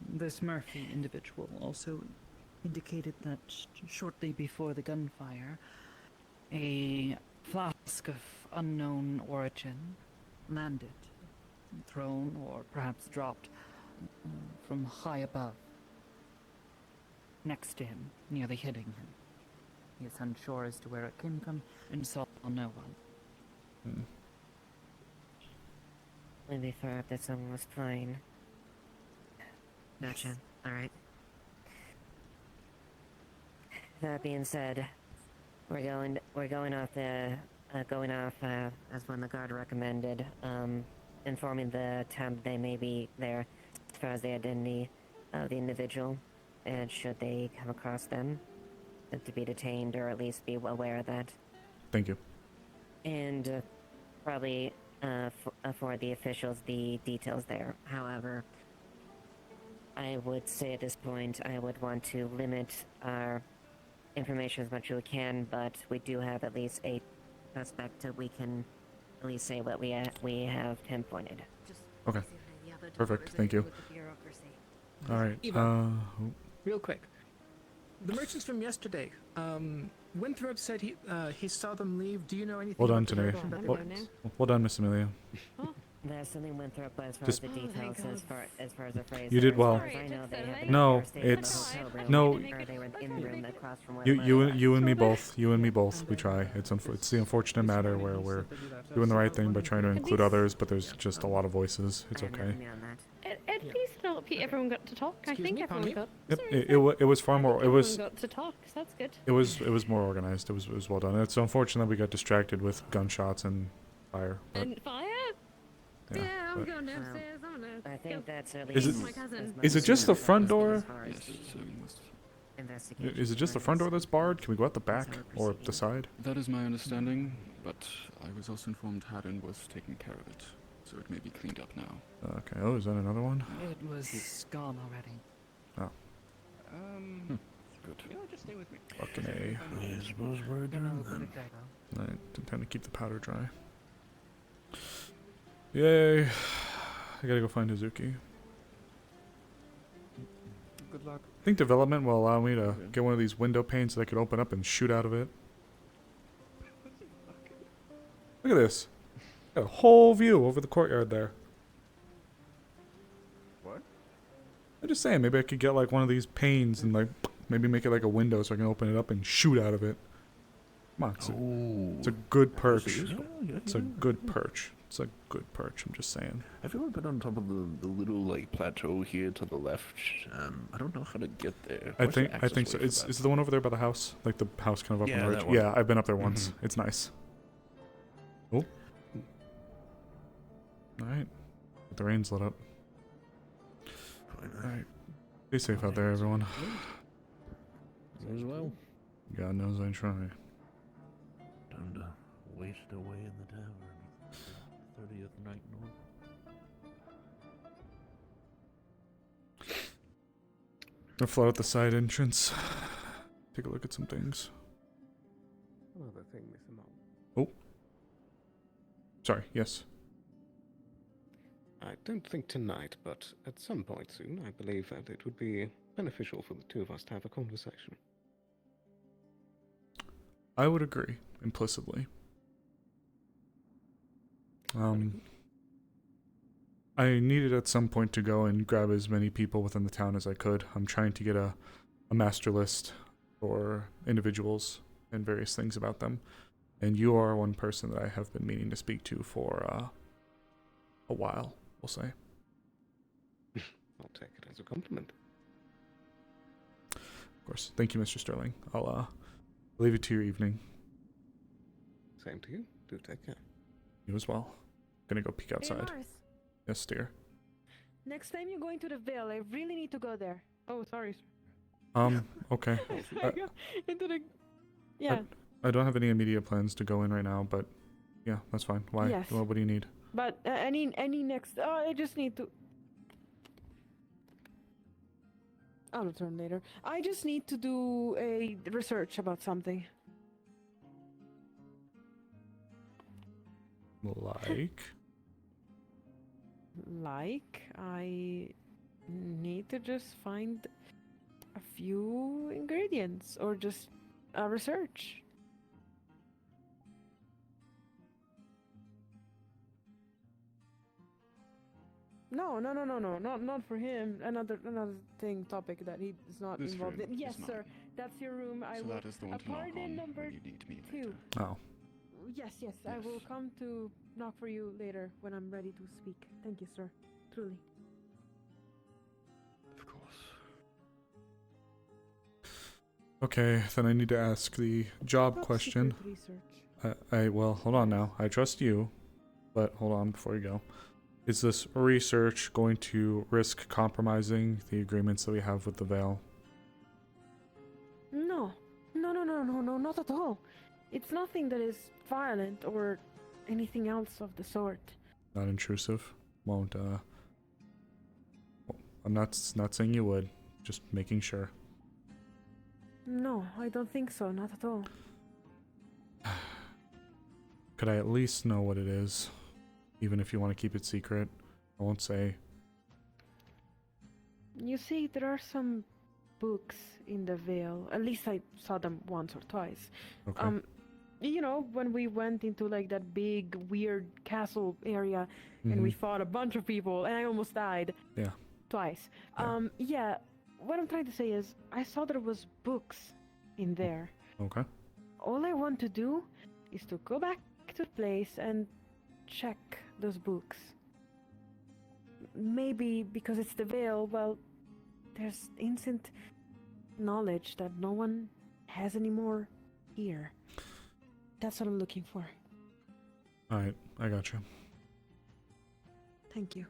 This Murphy individual also indicated that shortly before the gunfire, a flask of unknown origin landed, thrown or perhaps dropped from high above, next to him, nearly hitting him. He is unsure as to where it came from and saw no one. before after someone was fine. Gotcha. Alright. That being said, we're going off as when the guard recommended, informing the town they may be there as far as the identity of the individual, and should they come across them, to be detained or at least be aware of that. Thank you. And probably for the officials the details there. However, I would say at this point I would want to limit our information as much as we can, but we do have at least a suspect that we can at least say what we have pinpointed. Okay. Perfect. Thank you. All right. Eva. Real quick. The merchants from yesterday. Winthrop said he saw them leave. Do you know anything? Well done about the today. direction that they Well, went? well done, Miss Amelia. There's something Winthrop as far Just- as the details as far as the phrase. You did as well. far as I know, they have No, been staying in the it's hotel room, no. or they were in the room across from where You and me both. You and me both. We try. It's the unfortunate matter where we're doing the right thing by trying to include others, but there's just a lot of voices. It's okay. At least not everyone got to talk. I think everyone got. Yep. It was far more. It was. Everyone got to talk. So that's good. It was more organized. It was well done. It's unfortunate we got distracted with gunshots and fire. But And fire. Yeah, I'm but- going downstairs. I'm gonna I think that's at Is least it- my cousin. Is it just the front door? Investigation. Is it just the front door that's barred? Can we go out the back or the side? That is my understanding, but I was also informed Haddon was taking care of it, so it may be cleaned up now. Okay. Oh, is that another one? It was gone already. Oh. Good. You know, just stay with me. Fucking A. I suppose we're done then. I intend to keep the powder dry. Yay. I gotta go find Hazuki. Good luck. I think development will allow me to get one of these window panes that I could open up and shoot out of it. Look at this. Got a whole view over the courtyard there. What? I'm just saying, maybe I could get like one of these panes and like maybe make it like a window so I can open it up and shoot out of it. Come on, it's a good perch. It's a good perch. It's a good perch. I'm just saying. I've ever been on top of the little like plateau here to the left. I don't know how to get there. I Where's the think access so. way for Is that? it the one over there by the house? Like the house kind of up on Yeah, the that ridge? one. Yeah, I've been up there once. It's nice. Oh. Alright. The rain's lit up. Alright. Be safe out there, everyone. As well. God knows I try. Time to waste away in the tavern. 30th night north. I'll flood out the side entrance. Take a look at some things. Another thing, Miss Amon. Oh. Sorry, yes. I don't think tonight, but at some point soon, I believe that it would be beneficial for the two of us to have a conversation. I would agree, implicitly. I needed at some point to go and grab as many people within the town as I could. I'm trying to get a master list for individuals and various things about them. And you are one person that I have been meaning to speak to for a while, we'll say. I'll take it as a compliment. Of course. Thank you, Mr. Sterling. I'll leave you to your evening. Same to you. Do take care. You as well. Gonna go peek outside. Hey, Mars. Yes, dear. Next time you're going to the Vale, I really need to go there. Oh, sorry. Okay. Into the... Yeah. I don't have any immediate plans to go in right now, but yeah, that's fine. Why? Yes. What do you need? But any next... Oh, I just need to... I'll return later. I just need to do a research about something. Like? I need to just find a few ingredients or just a research. No, not for him. Another topic that he's not This involved room in. is Yes, not. sir. That's your room. I So will. that is the one to knock Apartment on number when you need me 2. Oh. yes, yes, I will come to knock for you later when I'm ready to speak. Thank you, sir. Truly. Of course. Okay, then I need to ask the job Top question. secret research. Well, hold on now. I trust you, but hold on before you go. Is this research going to risk compromising the agreements that we have with the Veil? No, not at all. It's nothing that is violent or anything else of the sort. Not intrusive? Won't, I'm not saying you would, just making sure. No, I don't think so, not at all. Could I at least know what it is? Even if you want to keep it secret, I won't say. You see, there are some books in the Vale. At least I saw them once or twice. Okay. You know, when we went into like that big weird castle area and we fought a bunch of people and I almost died. Yeah. Twice. Yeah. What I'm trying to say is I saw there was books in there. Okay. All I want to do is to go back to the place and check those books. Maybe because it's the Veil, well, there's ancient knowledge that no one has anymore here. That's what I'm looking for. Alright, I got you. Thank you.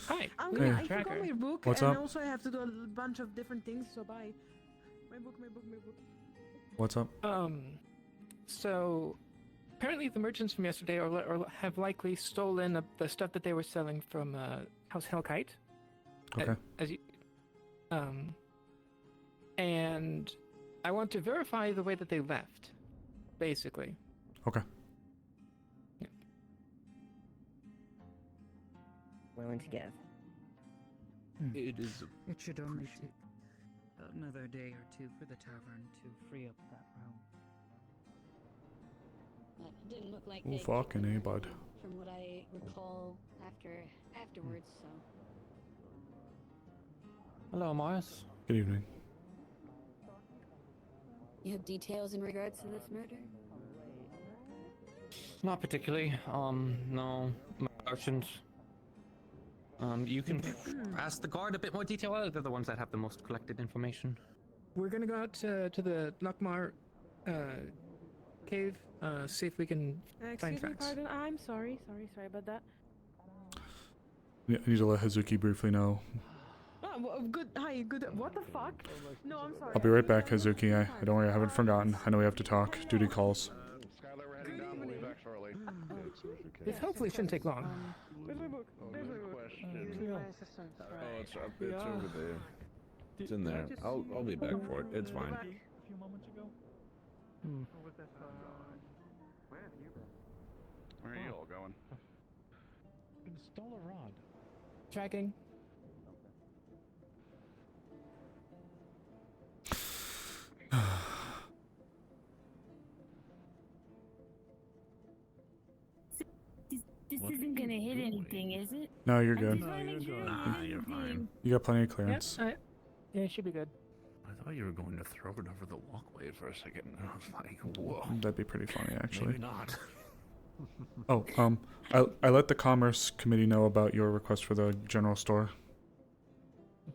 Hi. Hey. I forgot my book, What's and up? also I have to do a bunch of different things, so bye. My book. What's up? So apparently the merchants from yesterday or have likely stolen the stuff that they were selling from House Hellkite. Okay. As you, and I want to verify the way that they left, basically. Okay. Willing to give. It is. It should only take another day or two for the tavern to free up that room. It didn't look like Oh, they fucking A, bud. from what I recall afterwards, so. Hello, Amaris. Good evening. You have details in regards to this murder? Not particularly. No. Merchants. You can ask the guard a bit more detail. They're the ones that have the most collected information. We're gonna go out to the Lakmar cave, see if we can find Excuse me, facts. pardon. I'm sorry about that. Yeah, I need to let Hazuki briefly know. Oh, well, good. Hi, good. What the fuck? No, I'm sorry. I'll be right back, Hazuki. I don't worry, I haven't forgotten. I know we have to talk. Duty calls. Skylar, we're heading down. We'll be back shortly. This hopefully shouldn't take long. Where's my book? Where's my book? Oh, it's over there. It's in there. I'll be back for it. It's fine. Where are you all going? Install a rod. Tracking. This isn't gonna hit anything, is it? No, you're I good. just wanna make sure it Nah, isn't you're fine. anything. You got plenty of clearance. Yeah, it should be good. I thought you were going to throw it over the walkway for a second. And I was like, whoa. That'd be pretty funny, actually. Maybe not. Oh, I let the Commerce Committee know about your request for the general store.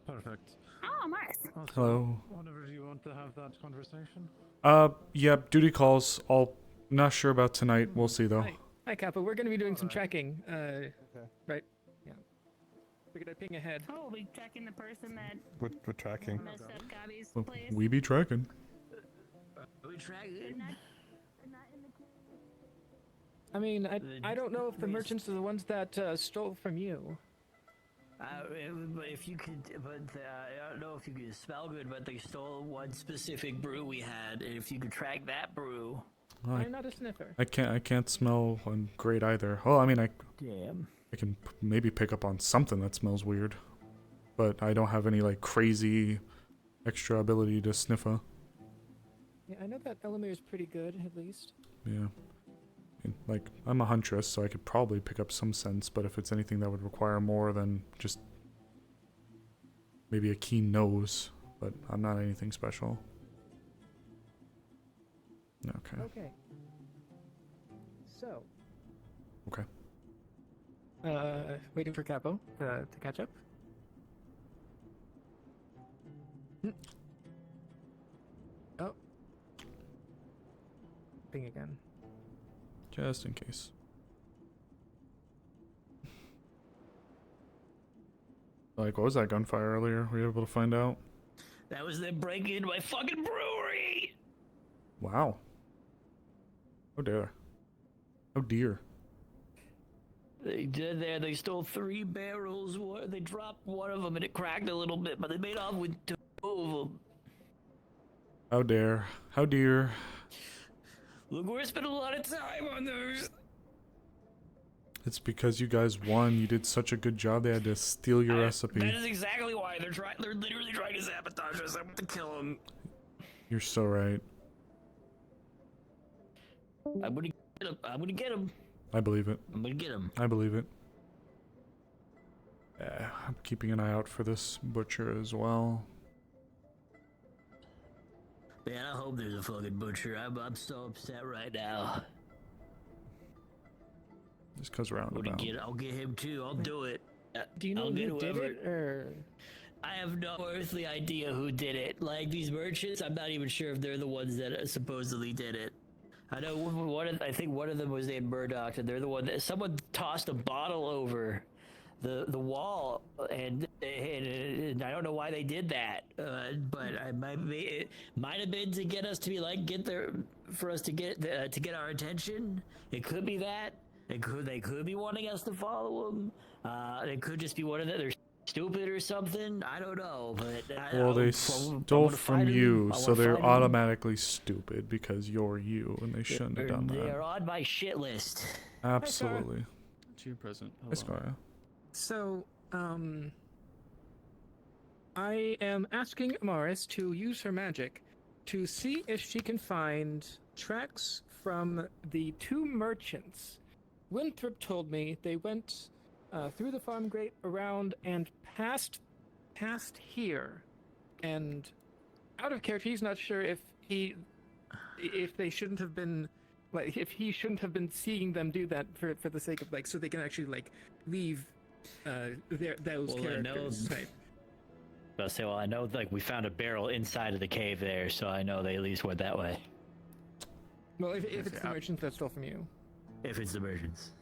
Perfect. Oh, Mars. Hello. Whenever you want to have that conversation. Yeah, duty calls. Not sure about tonight. We'll see though. Hi, Kappa. We're gonna be doing some tracking. Right. Yeah. Figured I'd ping ahead. Oh, we tracking the person that We're tracking. messed up Gabby's Well, place. we be tracking. We tracking. I mean, I don't know if the merchants are the ones that stole from you. If you could, I don't know if you could smell good, but they stole one specific brew we had, and if you could track that brew. Well, I'm not a sniffer. I can't smell great either. Well, I mean, I can maybe pick up on something that smells weird, but I don't have any like crazy extra ability to sniffer. Yeah, I know that Elamir is pretty good, at least. Yeah. Like, I'm a huntress, so I could probably pick up some sense, but if it's anything that would require more than just maybe a keen nose, but I'm not anything special. Okay. Okay. So. Okay. Waiting for Capo to catch up. Oh. Ping again. Just in case. Like, what was that gunfire earlier? Were you able to find out? That was them breaking into my fucking brewery! Wow. Oh dear. Oh dear. They did there. They stole 3 barrels. They dropped one of them and it cracked a little bit, but they made off with 2 of them. How dare. How dear. Look, we're spending a lot of time on those. It's because you guys won. You did such a good job. They had to steal your recipe. That is exactly why they're trying. They're literally trying to sabotage us. I want to kill them. You're so right. I'm gonna get him. I'm gonna get him. I believe it. I'm gonna get him. I believe it. Yeah, I'm keeping an eye out for this butcher as well. Man, I hope there's a fucking butcher. I'm so upset right now. Just cause roundabout. I'll get him too. I'll do it. Do you know I'll who get did whoever. it, or? I have no earthly idea who did it. Like, these merchants, I'm not even sure if they're the ones that supposedly did it. I know I think one of them was named Murdoch, and they're the one that someone tossed a bottle over the wall, and I don't know why they did that. But it might have been to get us to be like for us to get our attention. It could be that. They could be wanting us to follow them. It could just be one of them. They're stupid or something. I don't know. But Well, they stole from you, so they're automatically stupid because you're you, and they shouldn't have done They that. are on my shit list. Absolutely. To your present. Hi, Scara. So, I am asking Amaris to use her magic to see if she can find tracks from the 2 merchants. Winthrop told me they went through the farm gate, around, and past here. And out of character, he's not sure if they shouldn't have been, like, if he shouldn't have been seeing them do that for the sake of, like, so they can actually, like, leave those characters. I know, like, we found a barrel inside of the cave there, so I know they at least went that way. Well, if it's the merchants that stole from you. If it's the merchants.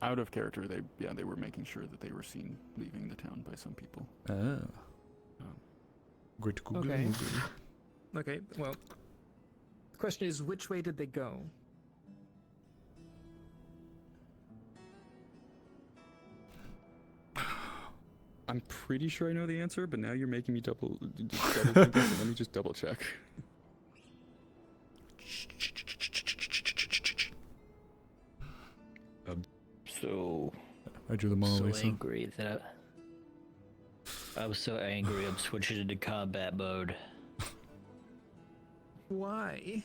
Out of character, they were making sure that they were seen leaving the town by some people. Ah. Great Google. Okay. Okay, well, the question is, which way did they go? I'm pretty sure I know the answer, but now you're making me double think this, so let me just double check. So I drew the Mona Lisa. So angry that I was so angry I'm switching into combat mode. Why?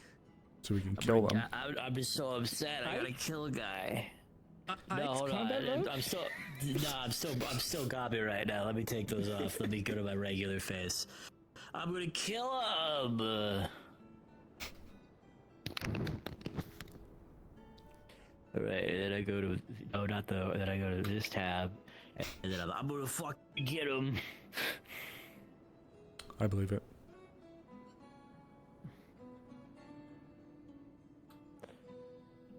So we can kill them. I'm just so upset. I gotta kill a guy. No, hold on. combat mode? I'm still gobby right now. Let me take those off. Let me go to my regular face. I'm gonna kill him. Alright, and then I go to then I go to this tab, and then I'm gonna fucking get him. I believe it.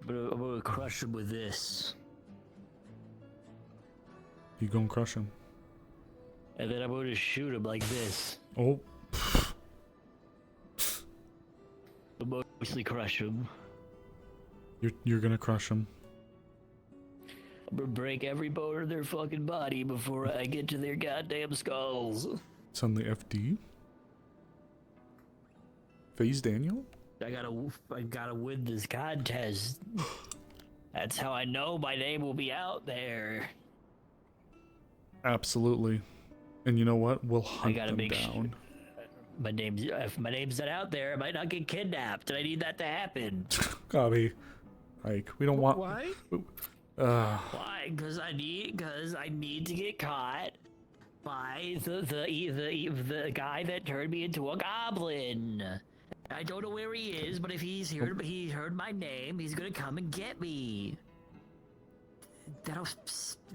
I'm gonna crush him with this. You gonna crush him? And then I'm gonna shoot him like this. Oh. Mostly crush him. You're gonna crush him. I'm gonna break every bone of their fucking body before I get to their goddamn skulls. Suddenly FD. Phase Daniel? I gotta win this contest. That's how I know my name will be out there. Absolutely. And you know what? We'll hunt them down. If my name's not out there, I might not get kidnapped, and I need that to happen. Gobby. Like, we don't want... Why? Why? Because I need to get caught by the guy that turned me into a goblin. I don't know where he is, but if he's here, but he heard my name, he's gonna come and get me. That'll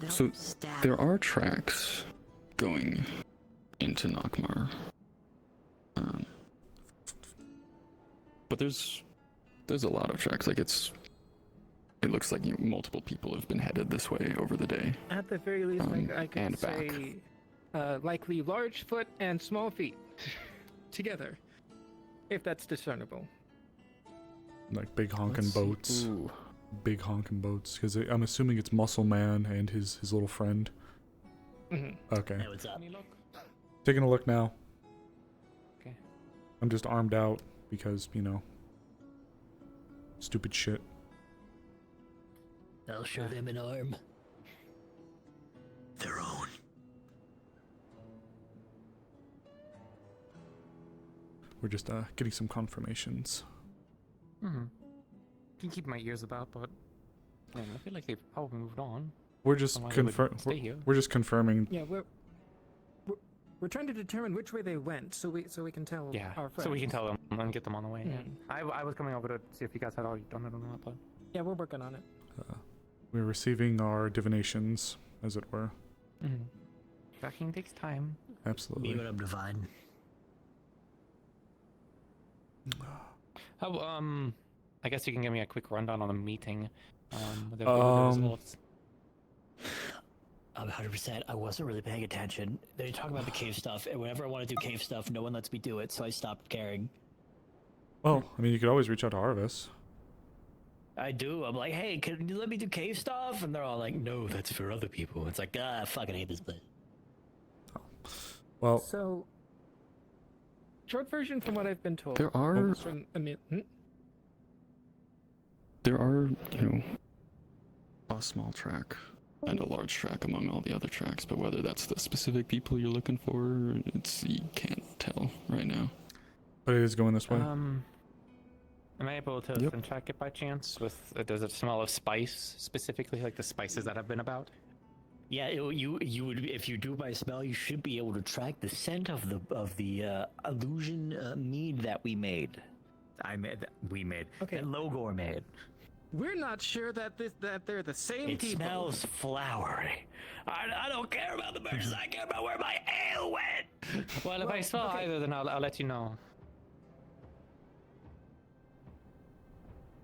So stab. there are tracks going into Nakmar. But there's a lot of tracks. Like it looks like multiple people have been headed this way over the day. At the very least, I could and back. say likely large foot and small feet together, if that's discernible. Like big honking Let's see. boats. Ooh. Big honking boats. Because I'm assuming it's Muscle Man and his little friend. Mm-hmm. Okay. Hey, what's up? Taking a look now. Okay. I'm just armed out because, stupid shit. I'll show them an arm. Their own. We're just getting some confirmations. Can keep my ears about, but I feel like they've probably moved on. We're just Otherwise they wouldn't stay here. we're just confirming. Yeah, we're trying to determine which way they went, so we can tell Yeah, our friends. so we can tell them and get them on the way. Mhm. I was coming over to see if you guys had already done it or not, but Yeah, we're working on it. We're receiving our divinations, as it were. tracking takes time. Absolutely. Me when I'm divine. How I guess you can give me a quick rundown on the meeting. With the results. I'm 100%. I wasn't really paying attention. They talk about the cave stuff, and whenever I want to do cave stuff, no one lets me do it, so I stopped caring. Well, I mean, you could always reach out to Arvis. I do. I'm like, hey, can you let me do cave stuff? And they're all like, no, that's for other people. It's like, I fucking hate this place. Well, So, short version from what I've been told. There are- From, There are, a small track and a large track among all the other tracks, but whether that's the specific people you're looking for, you can't tell right now. But it is going this way. Am I able to Yep. track it by chance? Does it smell of spice specifically, like the spices that have been about? Yeah, you would, if you do by smell, you should be able to track the scent of the illusion mead that we made. Okay. That Logor made. We're not sure that they're the same It people. smells flowery. I don't care about the merchants. I care about where my ale went. Well, if I smell either, then I'll let you know.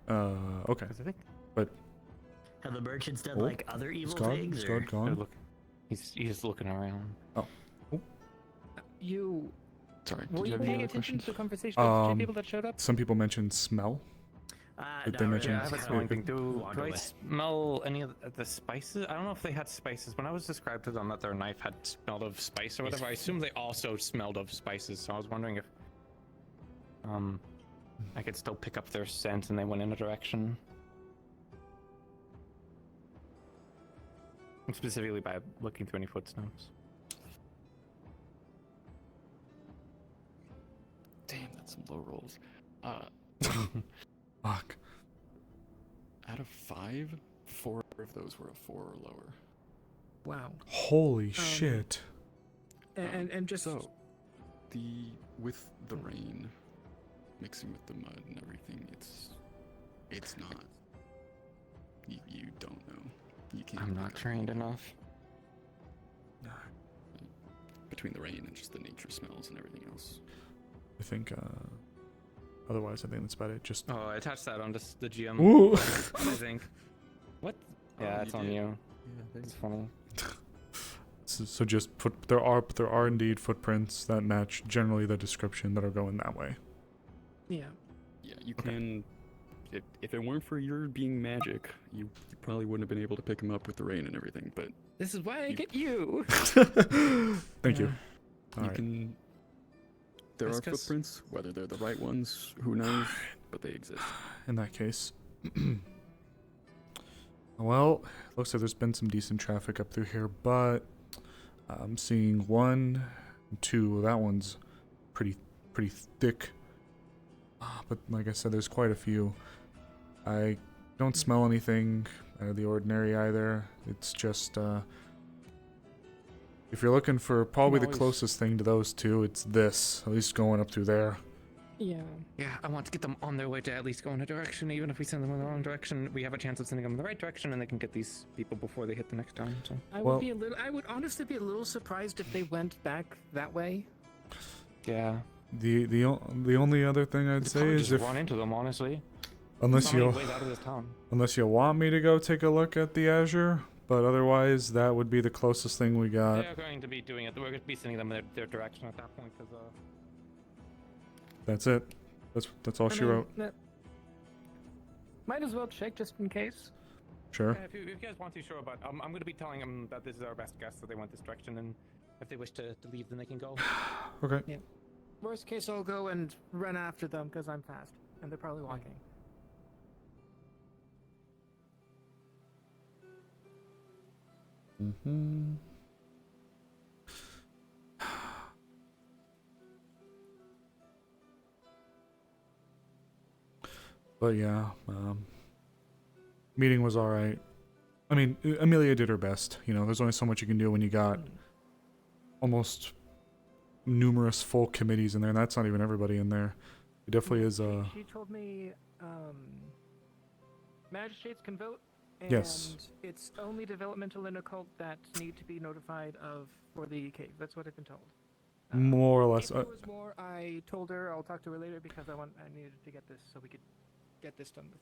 Okay. I think But Have the merchants done like other evil things? Is or- God gone? look, he's looking around. You Sorry, were did you you have any paying other attention questions? to the conversation with the two people that showed up? Some people mentioned smell. Did they mention? I haven't smelled anything. Do Walked I away. smell any of the spices? I don't know if they had spices. When I was described to them that their knife had smelled of spice or whatever, I assume they also smelled of spices. So I was wondering if I could still pick up their scent and they went in a direction. Specifically by looking through any footsteps. Damn, that's some low rolls. Fuck. Out of 5, 4 of those were a 4 or lower. Wow. Holy shit. And just So, with the rain mixing with the mud and everything, it's not. You don't know. You can't. I'm not trained enough. Between the rain and just the nature smells and everything else. I think, otherwise, I think that's about it. Just. Oh, I attached that on the GM. Ooh. I think. What? Yeah, it's on you. Yeah, It's funny. So just there are indeed footprints that match generally the description that are going that way. Yeah. Yeah, you can. If it weren't for your being magic, you probably wouldn't have been able to pick him up with the rain and everything. But This is why I get you. Thank you. All you right. can. There are Discuss- footprints, whether they're the right ones, who knows? But they exist. In that case. Well, looks like there's been some decent traffic up through here, but I'm seeing 1, 2. That one's pretty thick. But like I said, there's quite a few. I don't smell anything out of the ordinary either. It's just if you're looking for probably the always- closest thing to those two, it's this. At least going up through there. Yeah. Yeah, I want to get them on their way to at least go in a direction. Even if we send them in the wrong direction, we have a chance of sending them in the right direction, and they can get these people before they hit the next town. So I would honestly be a little surprised if they went back that way. yeah. The only other thing I'd say is just if run into them, honestly. unless There's so you many ways out of this town. unless you want me to go take a look at the Azure, but otherwise that would be the closest thing we got. They're going to be doing it. We're going to be sending them in their direction at that point, because That's it. That's all she wrote. Might as well check just in case. Sure. if you guys want to, sure, but I'm going to be telling them that this is our best guess, that they went this direction, and if they wish to leave, then they can go. Okay. Yeah. Worst case, I'll go and run after them because I'm fast, and they're probably walking. Mm-hmm. But yeah, meeting was all right. I mean, Amelia did her best. You know, there's only so much you can do when you got almost numerous full committees in there, and that's not even everybody in there. It definitely is. She told me magistrates can vote, and Yes. it's only developmental and occult that need to be notified of for the cave. That's what I've been told. More or less. If there was more, I told her I'll talk to her later because I needed to get this so we could get this done with.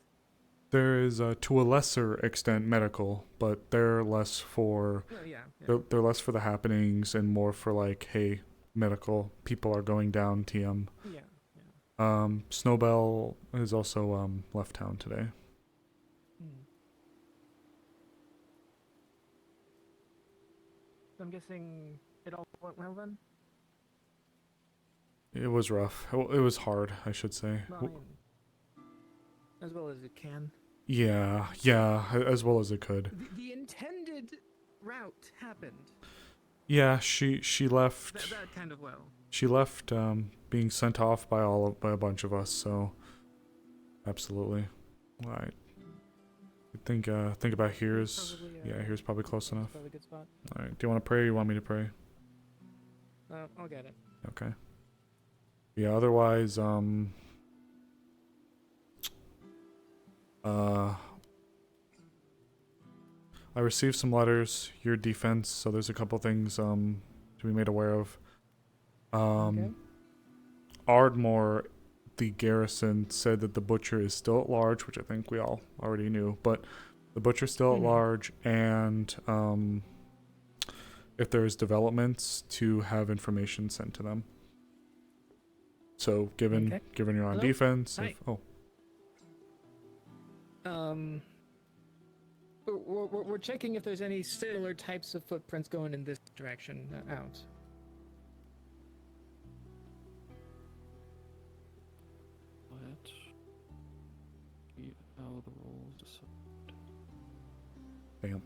There is, to a lesser extent, medical, but they're less for. Well, yeah. They're less for the happenings and more for like, hey, medical people are going down. TM. Yeah. Snowbell is also left town today. I'm guessing it all went well then? It was rough. It was hard, I should say. Well, I mean, as well as it can. Yeah, as well as it could. The intended route happened. Yeah, she left. That kind of well. She left, being sent off by a bunch of us. So, absolutely. All right. Think about here's. Yeah, here's probably close enough. Probably a good spot. All right. Do you want to pray? Or you want me to pray? I'll get it. Okay. Yeah. Otherwise, I received some letters. Your defense. So there's a couple things to be made aware of. Okay. Ardmore, the garrison, said that the butcher is still at large, which I think we all already knew, but the butcher's still at large, and if there's developments, to have information sent to them. So given you're on Hello? defense, Hi. We're checking if there's any similar types of footprints going in this direction out. How the rolls decide. Bam.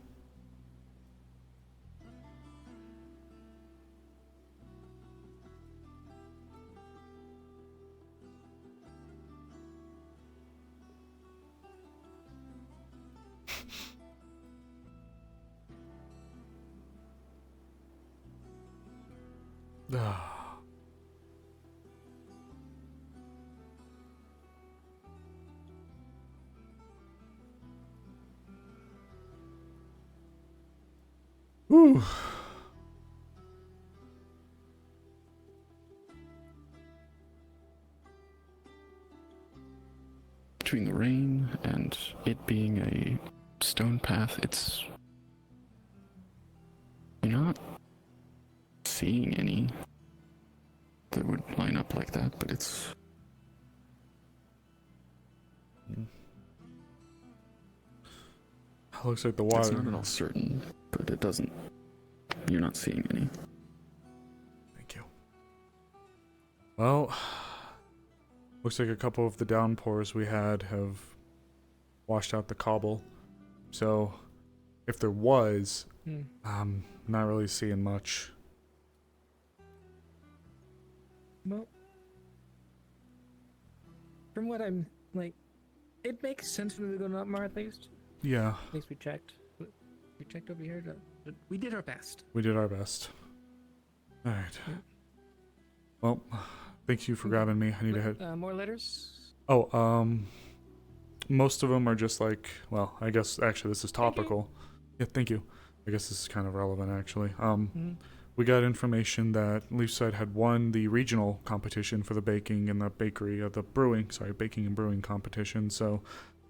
Whew. Between the rain and it being a stone path, you're not seeing any that would line up like that, but it's... Looks like the water. It's not at all certain, but it doesn't... You're not seeing any. Thank you. Well, looks like a couple of the downpours we had have washed out the cobble. So, if there was, I'm not really seeing much. Well, from what I'm like, it makes sense for me to go to Notmar at least. Yeah. At least we checked. We checked over here. We did our best. We did our best. Alright. Well, Thank you for grabbing me. I need to head. More letters? Oh, most of them are just like, well, I guess actually this is topical. Yeah, thank you. I guess this is kind of relevant actually. We got information that Leafside had won the regional competition for the baking and the bakery, the baking and brewing competition. So,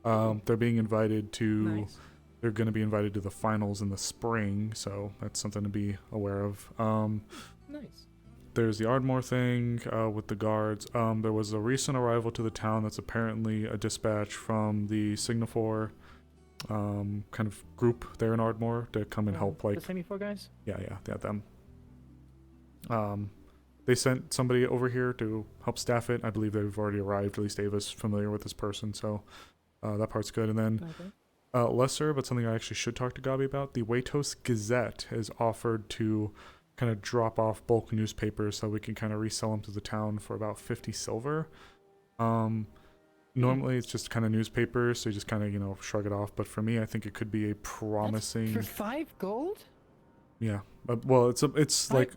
they're being invited to. Nice. They're going to be invited to the finals in the spring. So that's something to be aware of. Nice. There's the Ardmore thing with the guards. There was a recent arrival to the town that's apparently a dispatch from the Signifor kind of group there in Ardmore to come and help. Like the Semi-4 guys? Yeah, them. They sent somebody over here to help staff it. I believe they've already arrived. At least Ava's familiar with this person, so that part's good. And then lesser, but something I actually should talk to Gabi about. The Waitos Gazette has offered to kind of drop off bulk newspapers so we can kind of resell them to the town for about 50 silver. Normally it's just kind of newspapers, so you just kind of shrug it off. But for me, I think it could be a promising. For 5 gold? Yeah, well, it's like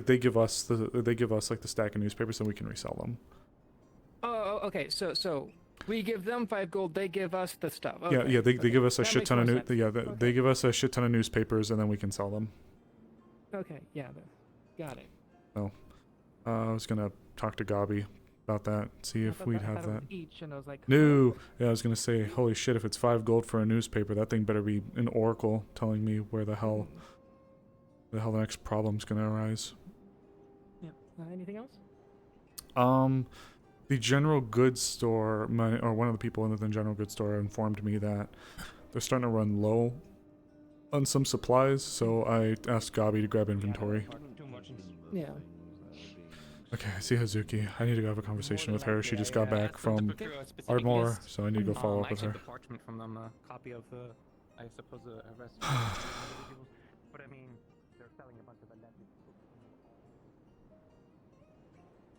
they give us like the stack of newspapers, so we can resell them. Oh, okay. So we give them 5 gold. They give us the stuff. Okay. Yeah. They give us a That shit makes ton of more sense. they give us a shit ton of newspapers, and then we can sell them. Okay. Yeah. Got it. So, I was gonna talk to Gabi about that, see if we'd have that. Each, and I was like, No, yeah, I was gonna say, holy shit, if it's 5 gold for a newspaper, that thing better be an oracle telling me where the hell the next problem's gonna arise. Yeah. Anything else? The general goods store, or one of the people in the general goods store informed me that they're starting to run low on some supplies, so I asked Gabi to grab inventory. Yeah. Okay, I see Hazuki. I need to go have a conversation with her. She just got back from Ardmore, so I need to go follow up with her. I took the parchment from them, a copy of the, I suppose, the arrest. But I mean, they're selling a bunch of alleged.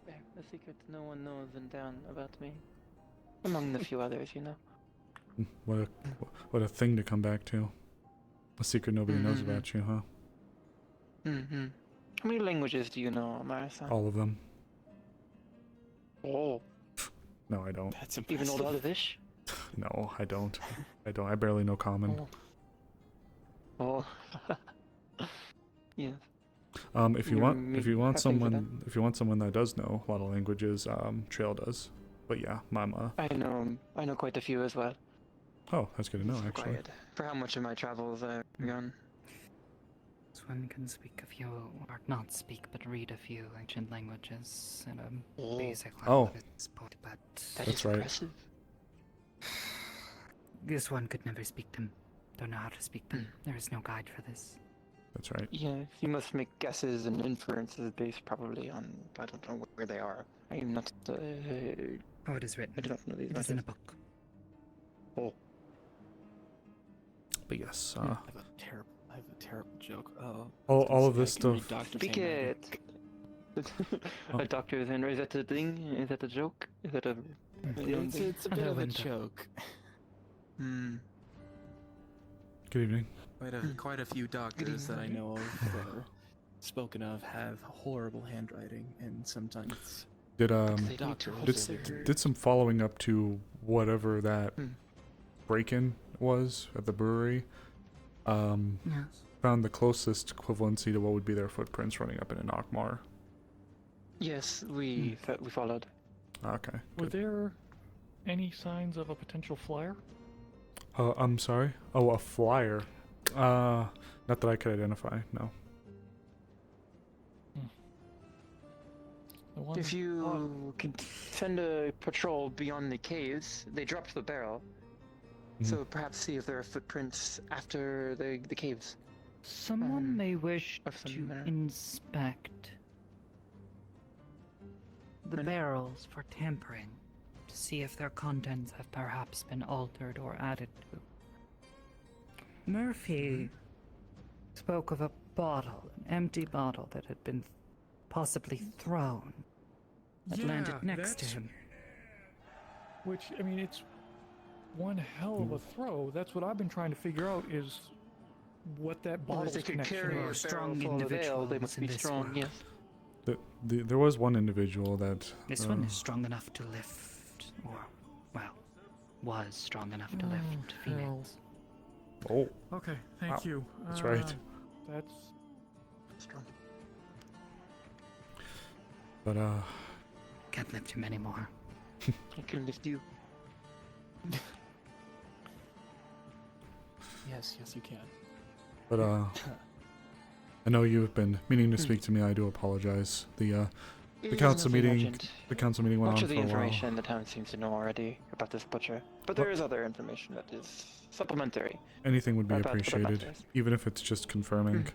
There, a secret no one knows in town about me. Among the few others, you know. What a thing to come back to. A secret nobody knows about you, huh? How many languages do you know, Amaris? All of them. Oh. No, I don't. That's impressive. Even Old Elvish? No, I don't. I barely know Common. Oh. Yes. If you want someone that does know a lot of languages, Trail does. But yeah, Mama. I know quite a few as well. Oh, that's good to know, actually. Quiet. For how much of my travels I've gone. One can speak a few, or not speak, but read a few ancient languages at a basic level at this point, but... That's right. Impressive. This one could never speak them. Don't know how to speak them. There is no guide for this. That's right. Yeah, you must make guesses and inferences based probably on, I don't know where they are. I am not... Oh, it is written. I do not know these It is in a book. Oh. But yes, I have a terrible joke. all of this stuff. Speak it! A doctor's handwriting, is that a thing? Is that a joke? Is that a... It's a bit of a joke. Good evening. Quite a few doctors that I know of that are spoken of have horrible handwriting, and sometimes did some following up to whatever that break-in was at the brewery. Found the closest equivalency to what would be their footprints running up in an Akmar. Yes, we followed. Okay. Were there any signs of a potential flyer? I'm sorry? Oh, a flyer. Not that I could identify, no. If you can send a patrol beyond the caves, they dropped the barrel. So perhaps see if there are footprints after the caves. Someone may wish to inspect the barrels for tampering, to see if their contents have perhaps been altered or added to. Murphy spoke of a bottle, an empty bottle that had been possibly thrown, that landed next to him. Which, I mean, it's one hell of a throw. That's what I've been trying to figure out, is what that bottle's they could connection carry is. a strong individual. They must be strong, yes. There was one individual that. This one is strong enough to lift, or, well, was strong enough to lift Phoenix. Oh. Okay, thank you. That's right. That's strong. But Can't lift him anymore. I can lift you. Yes, you can. But I know you've been meaning to speak to me. I do apologize. The council meeting. The council meeting went Much on of the for a while. information the town seems to know already about this butcher, but there is other information that is supplementary. Anything would be about the appreciated, butlers. even if it's just confirming.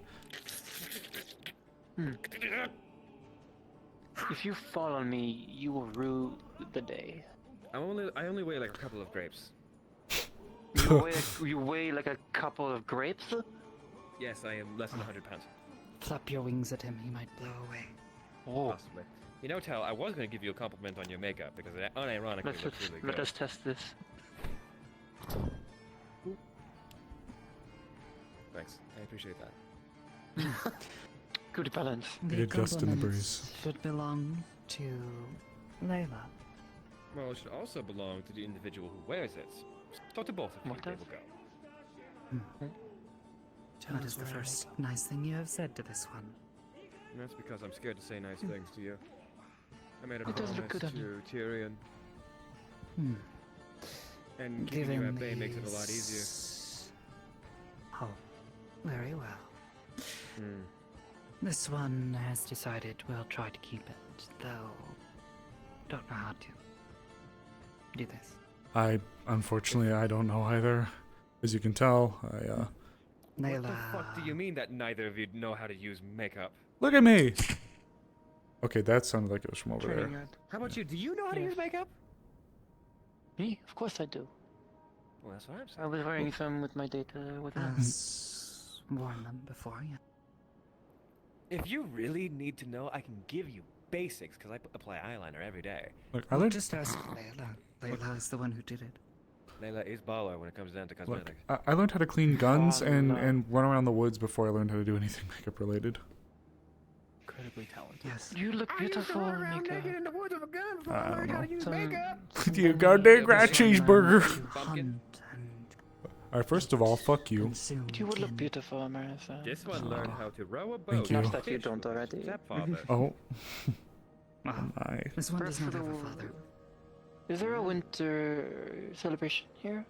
If you fall on me, you will rue the day. I only weigh like a couple of grapes. You weigh like a couple of grapes? Yes, I am less than 100 pounds. Flap your wings at him, he might blow away. Oh. Possibly. You know, Tal, I was going to give you a compliment on your makeup because it unironically looks really good. Let us test this. Thanks. I appreciate that. Good balance. The dust in the breeze. Should belong to Layla. Well, it should also belong to the individual who wears it. So to both of you, they will go. That is the first nice thing you have said to this one. And that's because I'm scared to say nice things to you. I made a It does promise look good on to Tyrion. And keeping Given you at bay makes it a lot easier. these- Oh, very well. This one has decided we'll try to keep it, though don't know how to do this. Unfortunately, I don't know either. As you can tell, What the fuck do you mean that neither of you know how to use makeup? Look at me! Okay, that sounded like it was from over Training there. yard. How about you? Do you know how to use makeup? Me? Of course I do. Well, that's what I'm saying. I was wearing some with my data with Worn them before, yeah. If you really need to know, I can give you basics because I apply eyeliner every day. Look, I learned. Just ask Layla. Layla is the one who did it. Layla is baller when it comes down to Look, cosmetics. I learned how to clean guns and run around the woods before I learned how to do anything makeup related. Incredibly talented. Yes. You look beautiful in makeup. in the woods of a gun before I learned how to use makeup. You goddamn right cheeseburger! Hunt Alright, first of all, fuck you. You would look beautiful, Amaris. This one learned how to row a boat. Thank you. Not that you don't already. Stepfather. Oh. My. This one does not have a father. Is there a winter celebration here?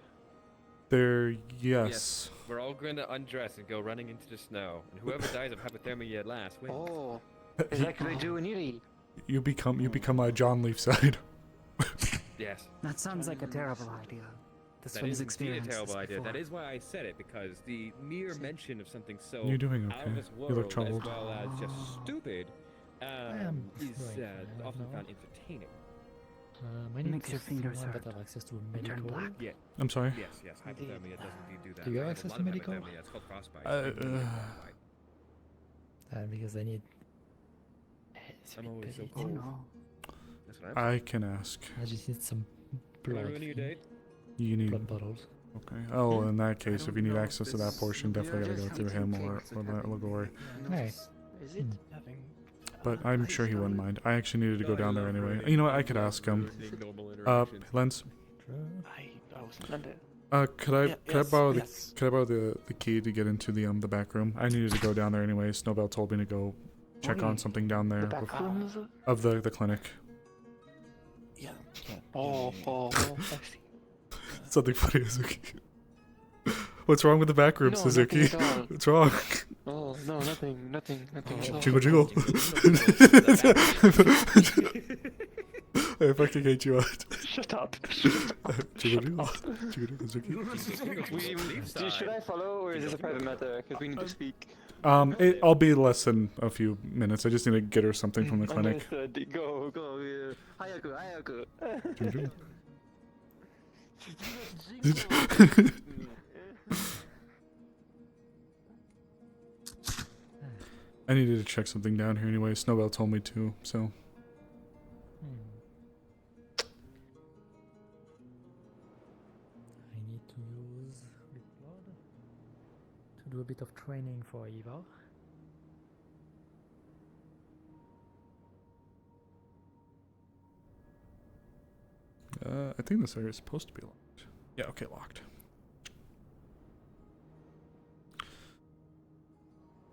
There, yes. We're all going to undress and go running into the snow, and whoever dies of hypothermia last wins. Oh, is like they do in Erie. You become a John Leaf side. Yes. That sounds like a terrible idea. This That one is has indeed a experienced terrible this idea. before. That is why I said it, because the mere mention of something so You're doing out okay. of this You world, look troubled. as well as just stupid, is often found entertaining. My name Makes is your fingers someone hurt. that have access to a And turn medical. black. Yeah. I'm sorry? Yes, hypothermia does indeed do that. Do you have I a access lot to of medical? hypothermia. It's called frostbite. Because I need. I'm always so Oh cold. no. That's what I'm I can ask. I just need some Am I blood. ruining your date? You need. Blood bottles. Okay. Oh, in that case, if you need know access if to that this- portion, definitely gotta go through him or Lagori. Hey. Is it? But I'm sure he wouldn't mind. I actually needed to go down there anyway. You know what? I could ask him. Lens. I wasn't under. Could I yes, borrow yes. could I borrow the key to get into the back room? I needed to go down there anyway. Snowbell told me to go check on something down there The back rooms? of the clinic. Yeah. Oh, I see. Something funny, Suzuki. What's wrong with the back room, No, Suzuki? nothing at all. What's wrong? Oh, no, nothing at all. Jiggle jiggle. I fucking hate you out. Shut up. Jiggle jiggle. Jiggle jiggle, Suzuki. Should I follow, or is this a private matter? Because we need to speak. I'll be less than a few minutes. I just need to get her something from the clinic. Understood. Go, yeah. Hayaku. Jiggle I needed to check something down here anyway. Snowbell told me to, so. I need to use the blood to do a bit of training for Eva. I think this area is supposed to be locked. Yeah, okay, locked.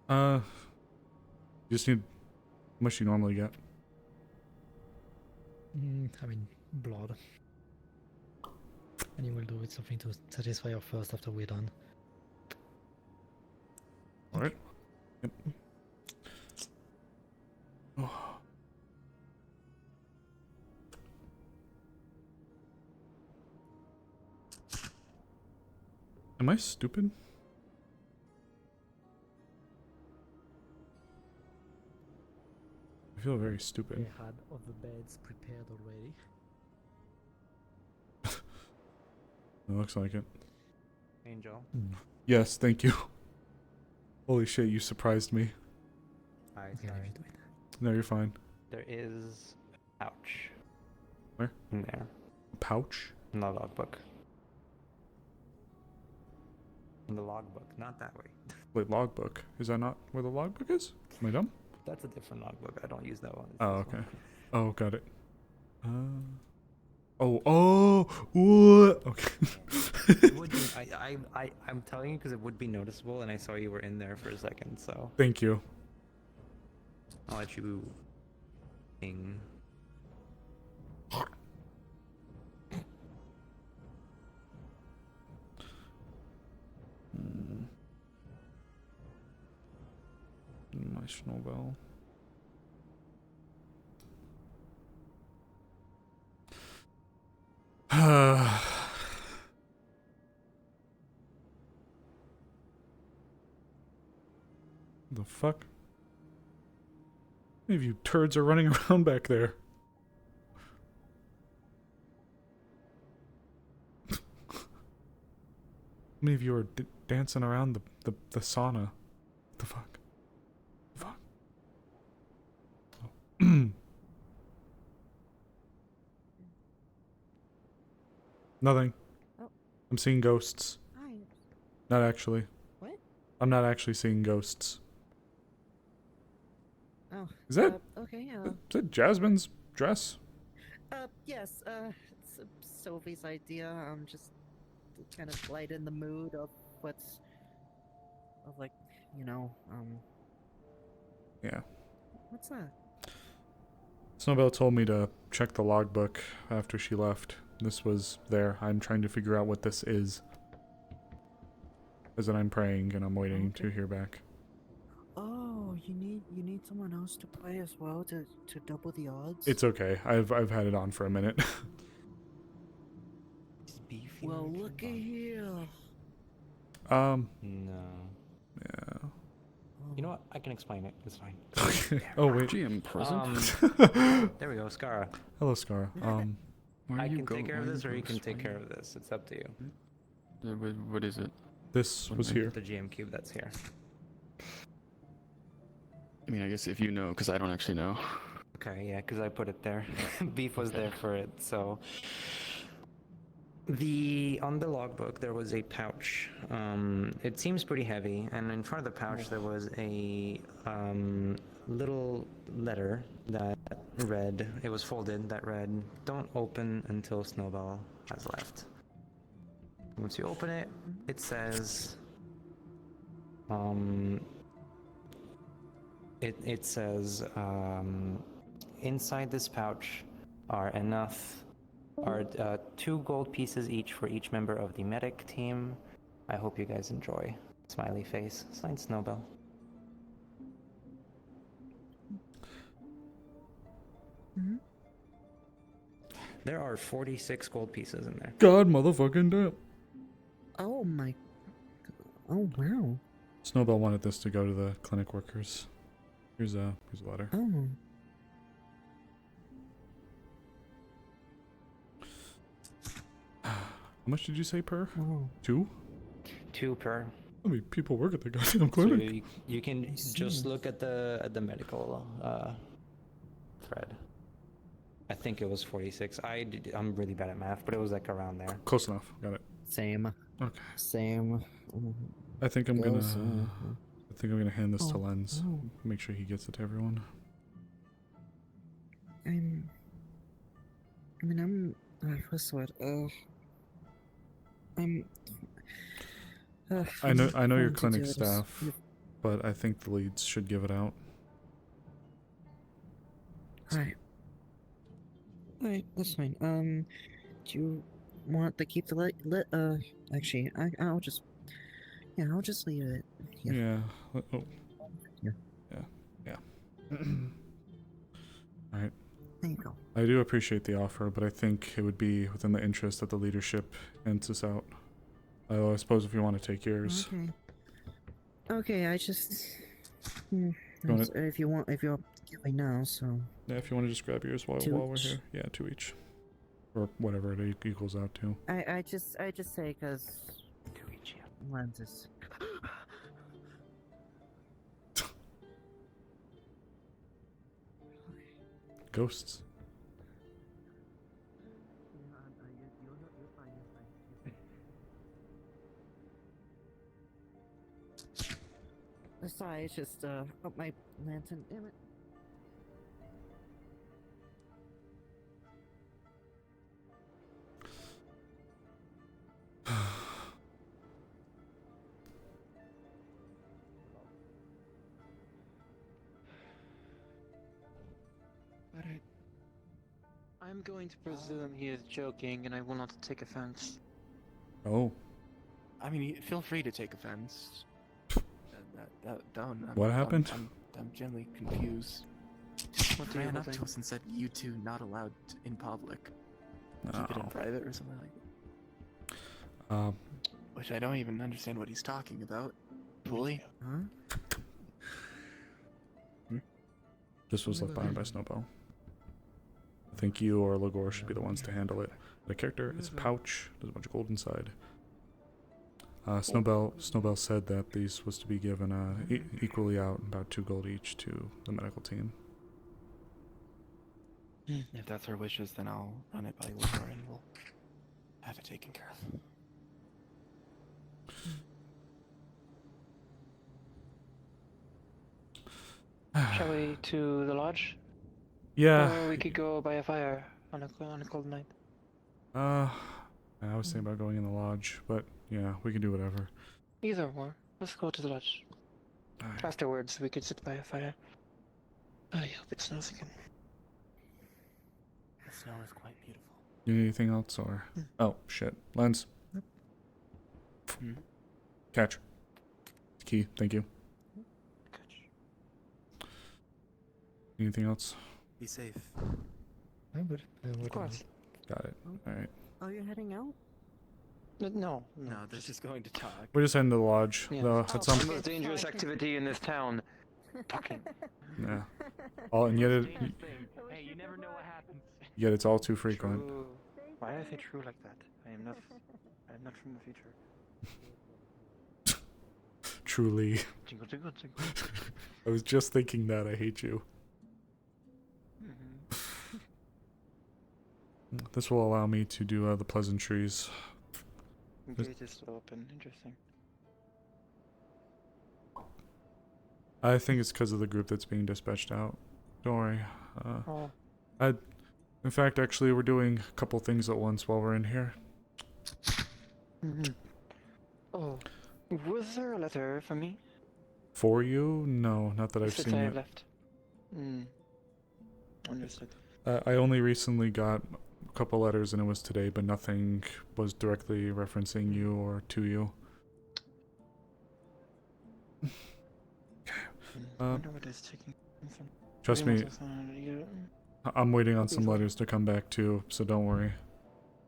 You just need... How much you normally get? I mean, blood. And you will do it something to satisfy your thirst after we're done. Alright. Yep. Oh. Am I stupid? I feel very stupid. They had all the beds prepared already. It looks like it. Angel. Yes, thank you. Holy shit, you surprised me. Hi, sorry. No, you're fine. There is a pouch. Where? In there. A pouch? In the logbook. In the logbook, not that way. Wait, logbook. Is that not where the logbook is? Am I dumb? That's a different logbook. I don't use that one. It's Oh, this okay. one. Oh, got it. Okay. It would be, I'm telling you because it would be noticeable, and I saw you were in there for a second, so Thank you. I'll let you ping. My snowball. The fuck? Any of you turds are running around back there? How many of you are dancing around the sauna? What the fuck? Fuck. Oh. Nothing. Oh. I'm seeing ghosts. Hi. Not actually. What? I'm not actually seeing ghosts. Oh. Is that okay? is that Jasmine's dress? Yes. It's Sophie's idea. Just to kind of lighten the mood of what's, of like, Yeah. What's that? Snowbell told me to check the logbook after she left. This was there. I'm trying to figure out what this is. As in I'm praying and I'm waiting to hear back. Oh, you need someone else to play as well to double the odds. It's okay. I've had it on for a minute. Well, look at here. No. Yeah. You know what? I can explain it. It's fine. Oh wait. GM present. There we go, Skara. Hello, Skara. I can take care of this, or you can take care of this. It's up to you. What is it? This was here. The GM cube that's here. I mean, I guess if you know, because I don't actually know. Okay, yeah, because I put it there. Beef was there for it, so. On the logbook there was a pouch. It seems pretty heavy, and in front of the pouch there was a little letter that read, it was folded, that read, "Don't open until Snowball has left." Once you open it, it says, it says, inside this pouch are 2 gold pieces each for each member of the medic team. I hope you guys enjoy. Smiley face. Signed, Snowbell. There are 46 gold pieces in there. God motherfucking damn. Oh my. Oh wow. Snowbell wanted this to go to the clinic workers. Here's a letter. Oh. How much did you say per? Oh. 2? 2 per. How many people work at the goddamn clinic? So you can just look at the medical thread. I think it was 46. I'm really bad at math, but it was like around there. Close enough. Got it. Same. Okay. Same. I think I'm gonna. Close, I think I'm gonna hand this to Oh, Lens. oh. Make sure he gets it to everyone. I'm What's the word? I'm. I know your going to clinic do this. staff, but I think the leads should give it out. Alright. Alright, that's fine. Do you want to keep the actually, I'll just, yeah, I'll just leave it here. Yeah. Oh. Yeah. Yeah. Alright. There you go. I do appreciate the offer, but I think it would be within the interest that the leadership ends us out. Although I suppose if you want to take yours. Okay. Okay, I just. If you're giving now, so. Yeah, if you want to just grab yours while we're here. Yeah, 2 each. Or whatever it equals out to. I just say because. 2 each, yeah. Lenses. Ghosts. Sorry, it's just my lantern. Damn it. Alright. I'm going to presume he is joking, and I will not take offense. Oh. I mean, feel free to take offense. What happened? I'm generally confused. What He ran up to us and said, "You two not allowed in public. Keep it in private," or something like that. Which I don't even understand what he's talking about. Fully. Huh? This was left behind by Snowbell. I think you or Lagor should be the ones to handle it. The character is a pouch. There's a bunch of gold inside. Snowbell said that these was to be given equally out, about 2 gold each to the medical team. If that's our wishes, then I'll run it by Laura and we'll have it taken care of. Shall we to the lodge? Yeah. Or we could go by a fire on a cold night. I was thinking about going in the lodge, but yeah, we can do whatever. Either or. Let's go to the lodge. Right. Afterwards, we could sit by a fire. I hope it snows again. The snow is quite beautiful. You need anything else, or? Oh, shit. Lens. Catch. Key, thank you. Anything else? Be safe. I would. Of course. Got it. Alright. Oh, you're heading out? No, they're just going to talk. We're just heading to the lodge. Yeah. Though, It's the most dangerous activity in this town. Talking. Yeah. And yet Hey, you never know what happens. yet it's all too frequent. True. Why did I say true like that? I am not from the future. Truly. Jingle, jingle, jingle. I was just thinking that. I hate you. This will allow me to do the pleasantries. The gate is still open. Interesting. I think it's because of the group that's being dispatched out. Don't worry. In fact, actually, we're doing a couple things at once while we're in here. Oh, was there a letter for me? For you? No, not that I've Since seen I yet. left. Understood. I only recently got a couple letters, and it was today, but nothing was directly referencing you or to you. I wonder what is taking from. Trust me, I'm waiting on some fine. letters to come back too, so don't worry.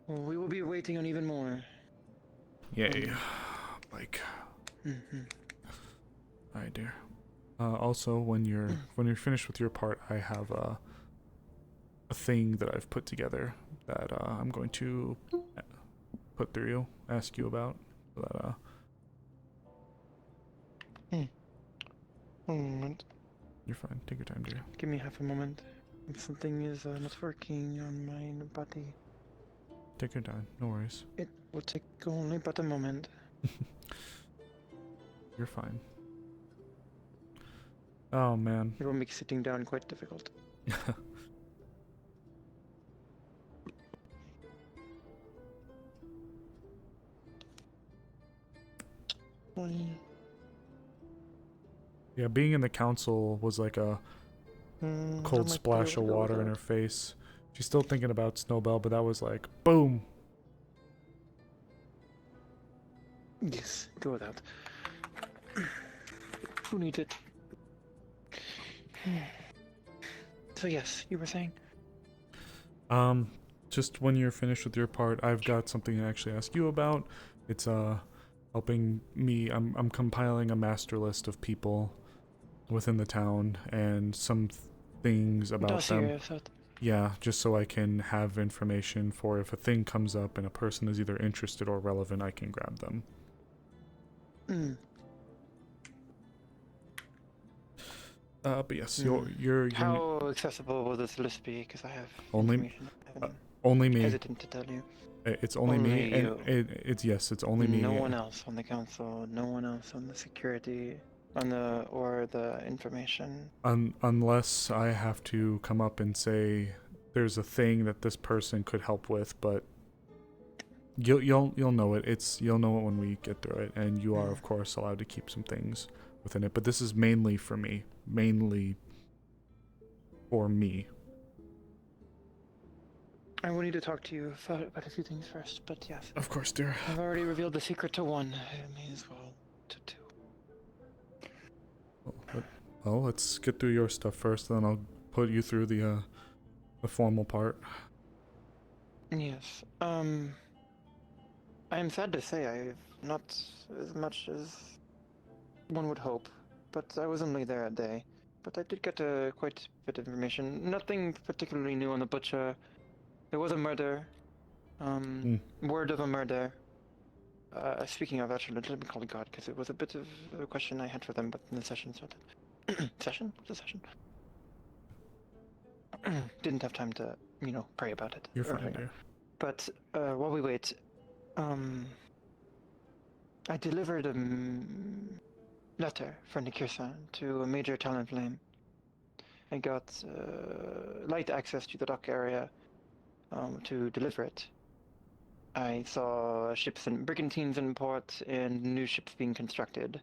Well, we will be waiting on even more. Yay. Like. Alright, dear. Also, when you're finished with your part, I have a thing that I've put together that I'm going to put through you, ask you about. So that One moment. You're fine. Take your time, dear. Give me half a moment. If something is not working on my body, Take your time. No worries. it will take only but a moment. You're fine. Oh man. It will make sitting down quite difficult. Yeah, being in the council was like a cold splash of water in her face. She's still thinking about Snowbell, but that was like, boom! Yes, go with that. Who needs it? So yes, you were saying? Just when you're finished with your part, I've got something to actually ask you about. It's helping me. I'm compiling a master list of people within the town and some things about them. Yeah, just so I can have information for if a thing comes up and a person is either interested or relevant, I can grab them. But yes, you're How accessible will this list be? Because I have only information only me. hesitant to tell you. It's only me, you. and it's only me. No one else on the council. No one else on the security, or the information. Unless I have to come up and say there's a thing that this person could help with, but you'll know it. You'll know it when we get through it, and you are of course allowed to keep some things within it. But this is mainly for me, mainly for me. I will need to talk to you about a few things first, but yes. Of course, dear. I've already revealed the secret to one. I may as well to two. Well, let's get through your stuff first, then I'll put you through the formal part. Yes. I am sad to say I've not as much as one would hope, but I was only there a day. But I did get quite a bit of information. Nothing particularly new on the butcher. There was a murder. Word of a murder. Speaking of, actually, let me call it God, because it was a bit of a question I had for them, but then the session started. Session? What's the session? Didn't have time to, pray about it. You're fine, dear. But while we wait, I delivered a letter for Nikirsa to a major talent flame. I got light access to the dock area to deliver it. I saw ships and brigantines in port and new ships being constructed.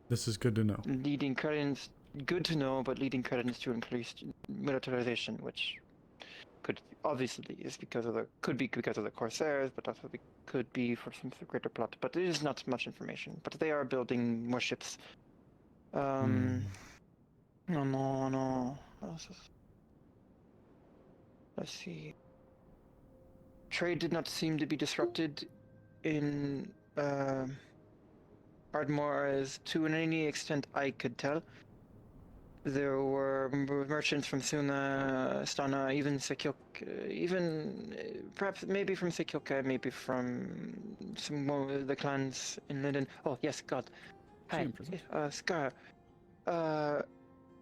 This is good to know. Leading credence, good to know, but leading credence to increased militarization, which could be because of the Corsairs, but also could be for some greater plot. But it is not much information. But they are building more ships. No. Let's see. Trade did not seem to be disrupted in Ardmore to any extent I could tell. There were merchants from Suna, Stana, even Sekilka, perhaps maybe from Sekilka, maybe from some of the clans in Linden. Oh yes, God. Hi, Scar.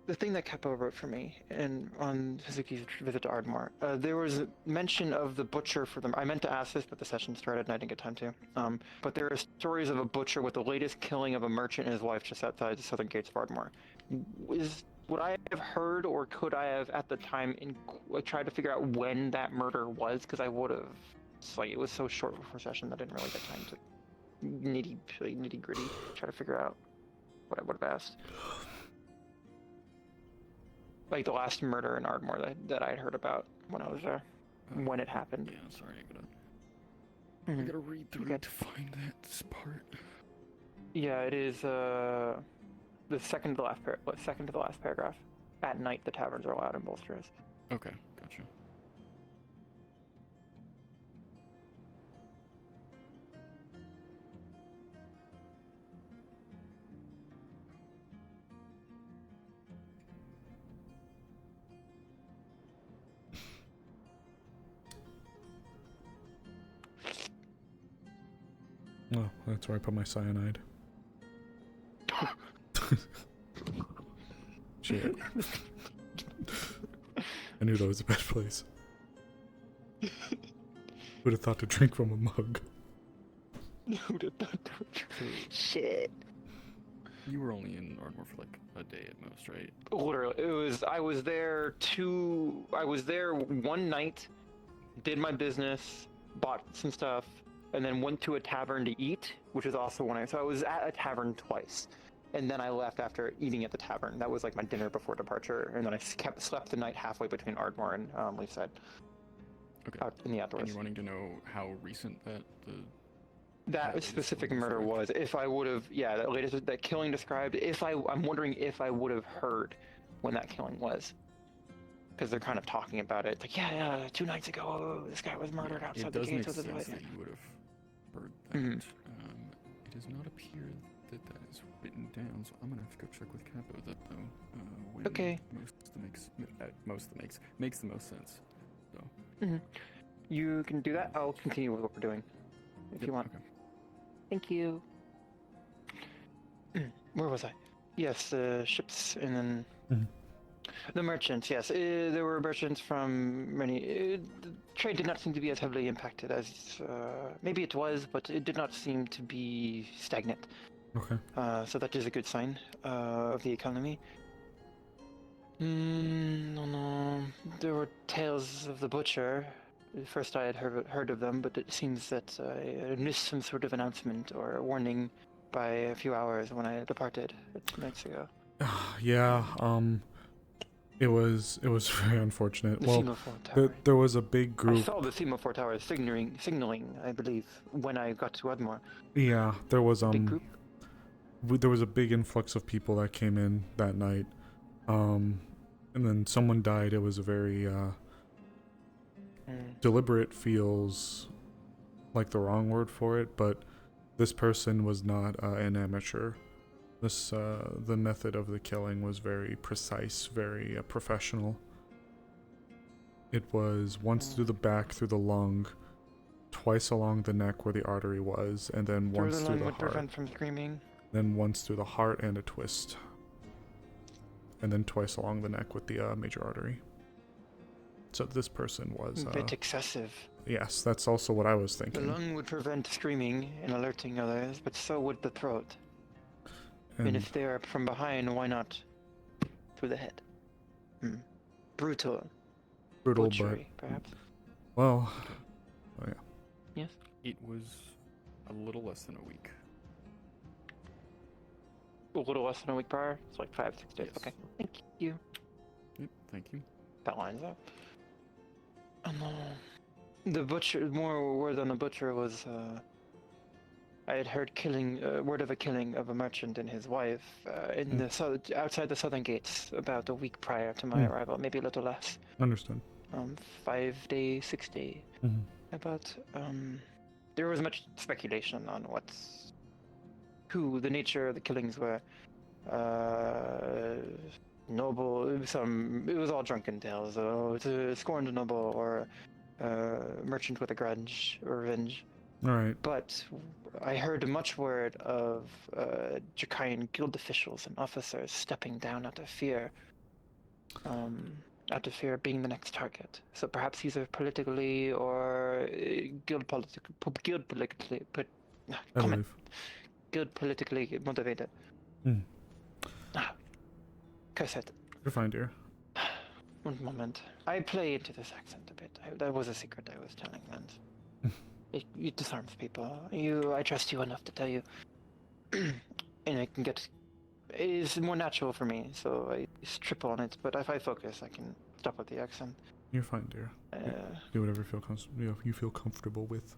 The thing that Capo wrote for me on Suzuki's visit to Ardmore, there was a mention of the butcher for them. I meant to ask this, but the session started and I didn't get time to. But there are stories of a butcher with the latest killing of a merchant and his wife just outside the southern gates of Ardmore. Would I have heard, or could I have at the time tried to figure out when that murder was? Because I would have. It was so short before session that I didn't really get time to nitty gritty try to figure out what I would have asked. Like the last murder in Ardmore that I had heard about when I was there, when it happened. Yeah, sorry, I gotta read through to find this part. Yeah, it is the second to the last paragraph. At night, the taverns are loud and boisterous. Okay, gotcha. Oh, that's where I put my cyanide. Shit. I knew that was a bad place. Who'd have thought to drink from a mug? Who'd have thought to Shit. You were only in Ardmore for like a day at most, right? Literally, I was there one night, did my business, bought some stuff, and then went to a tavern to eat, which is also when so I was at a tavern twice, and then I left after eating at the tavern. That was like my dinner before departure, and then I slept the night halfway between Ardmore and Leafside. Okay. Out in the outdoors. And you're wanting to know how recent that specific murder was. If I would have, that killing described. I'm wondering if I would have heard when that killing was, because they're kind of talking about it. It's like, yeah, 2 nights ago, this guy was murdered outside the gates of the It does make sense that you would have heard that. It does not appear that is written down, so I'm gonna have to go check with Capo that though. When Okay. Makes the most sense. So. You can do that. I'll continue with what we're doing, if you want. Okay. Thank you. Where was I? Yes, the ships, and then the merchants. Yes, there were merchants from many. The trade did not seem to be as heavily impacted as maybe it was, but it did not seem to be stagnant. Okay. So that is a good sign of the economy. No. There were tales of the butcher. At first I had heard of them, but it seems that I missed some sort of announcement or warning by a few hours when I departed 2 nights ago. Yeah, it was very unfortunate. The Well, semaphore tower. there was a big group. I saw the semaphore tower signaling, I believe, when I got to Ardmore. Yeah, there was Big group? there was a big influx of people that came in that night. And then someone died. It was a very deliberate, feels like the wrong word for it, but this person was not an amateur. The method of the killing was very precise, very professional. It was once through the back, through the lung, twice along the neck where the artery was, and then once through the would heart. prevent from screaming. Then once through the heart and a twist. And then twice along the neck with the major artery. So this person was... a bit excessive. Yes, that's also what I was The thinking. lung would prevent screaming and alerting others, but so would the throat. And if they are from behind, why not through the head? Brutal. Butchery, but... perhaps. Well... Oh, yeah. Yes? It was a little less than a week. A little less than a week prior? It's like 5-6 days. Yes. Okay. Thank you. Yep, thank you. That lines up. The butcher, more word on the butcher was, I had heard word of a killing of a merchant and his wife in the outside the southern gates about a week prior to my arrival, maybe a little less. Understood. 5 day, 6 day. About there was much speculation on who the nature of the killings were. Noble, it was all drunken tales. It's a scorned noble or merchant with a grudge or revenge. All right. But I heard much word of Jakayan guild officials and officers stepping down out of fear. Out of fear of being the next target. So perhaps he's a politically or guild politically motivated. Curse it. You're fine, dear. One moment. I play into this accent a bit. That was a secret I was telling, and it disarms people. I trust you enough to tell you, and I can get. It is more natural for me, so I triple on it. But if I focus, I can stop with the accent. You're fine, dear. Do whatever you feel comfortable with.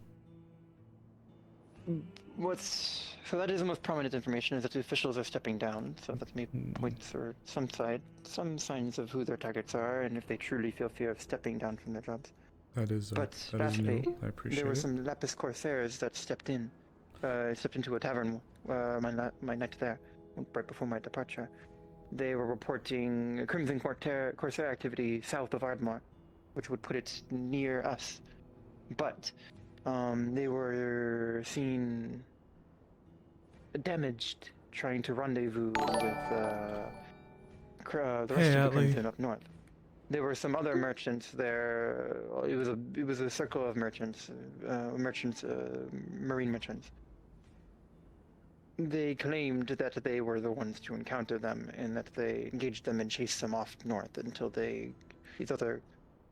So that is the most prominent information, is that the officials are stepping down, so that may point or some signs of who their targets are, and if they truly feel fear of stepping down from their jobs. That is lastly, new. I appreciate there were it. some Lapis Corsairs that stepped into a tavern my night there, right before my departure. They were reporting Crimson Corsair activity south of Ardmore, which would put it near us. But they were seen damaged trying to rendezvous with the rest of the Crimson up north. There were some other merchants there. It was a circle of merchants, marine merchants. They claimed that they were the ones to encounter them, and that they engaged them and chased them off north until these other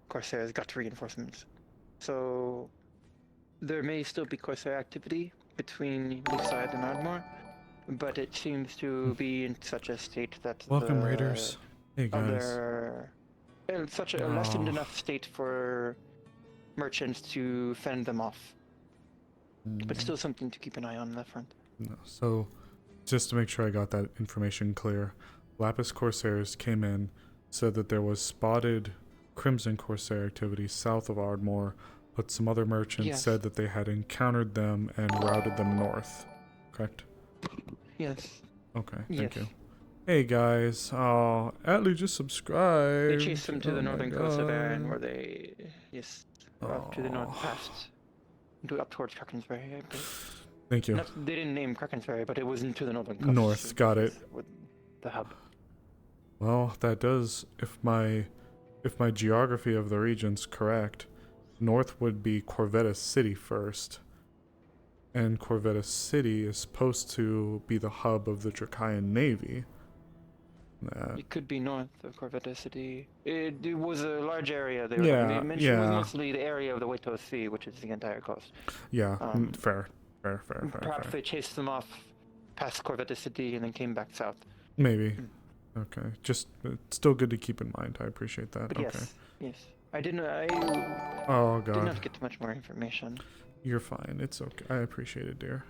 Corsairs got reinforcements. So there may still be Corsair activity between Leafside and Ardmore, but it seems to be in such a state that Welcome, the Raiders. Hey, guys. other, in such a lessened enough state for merchants to fend them off. But still something to keep an eye on that front. No, so, just to make sure I got that information clear, Lapis Corsairs came in, said that there was spotted Crimson Corsair activity south of Ardmore, but some other merchants said that they had encountered them and routed them north. Correct? Yes. Okay, thank you. Hey guys, Atlee just subscribed. They chased them to the northern coast of Arran, where they, up to the north past, up towards Kraken'sbury, I believe. Thank you. They didn't name Kraken'sbury, but it was into the northern coast. North, got it. With the hub. Well, that does, if my geography of the region's correct, north would be Corvetus City first. And Corvetus City is supposed to be the hub of the Dracaean Navy. It could be north of Corvetus City. It was a large area. They mentioned it was mostly the area of the Waito Sea, which is the entire coast. Yeah, fair. Perhaps they chased them off past Corvetus City and then came back south. Maybe. Okay. Just it's still good to keep in mind. I appreciate that. But okay. Yes. I did not get much more information. You're fine. It's okay. I appreciate it, dear.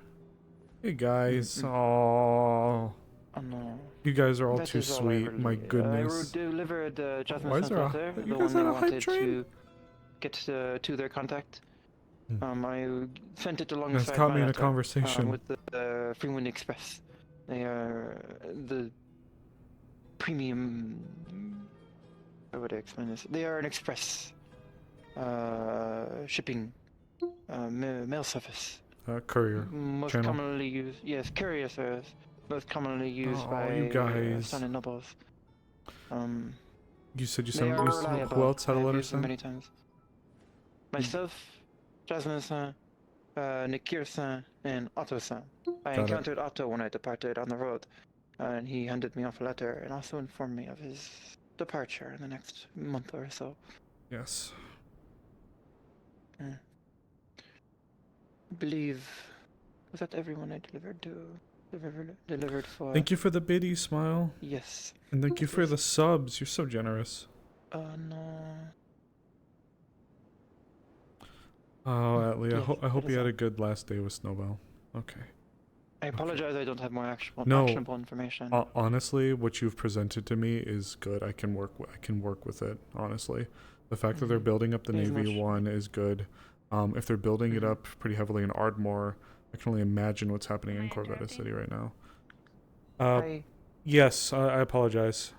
Hey guys. Oh no. You guys are all too sweet. My goodness. I delivered Jasmine's Why is letter, there the one they wanted to get to their contact. I sent it alongside That's caught me in a letter, conversation with the Freewind Express. They are the premium. How would I explain this? They are an express shipping mail service. Courier. Most channel. commonly used, yes, courier service. Most commonly used by you guys. Sun and Nobles. You said you They sent are me. Who reliable. else had a I've letter used them sent? many times. Myself, Jasmine Saint, Nikir Saint, and Otto Saint. I Got it. encountered Otto when I departed on the road, and he handed me off a letter and also informed me of his departure in the next month or so. Yes. I believe, was that everyone I delivered to? Delivered for? Thank you for the biddy smile. Yes. And thank you for the subs. You're so generous. No. Oh, Atlee, Yes, I hope you had a good last day with Snowbell. Okay. I apologize. I don't have more No. actionable information. Honestly, what you've presented to me is good. I can work with it. Honestly, the fact that they're building up the There's Navy much- one is good. If they're building it up pretty heavily in Ardmore, I can only imagine what's happening in Corvetus City right now. Yes, I apologize.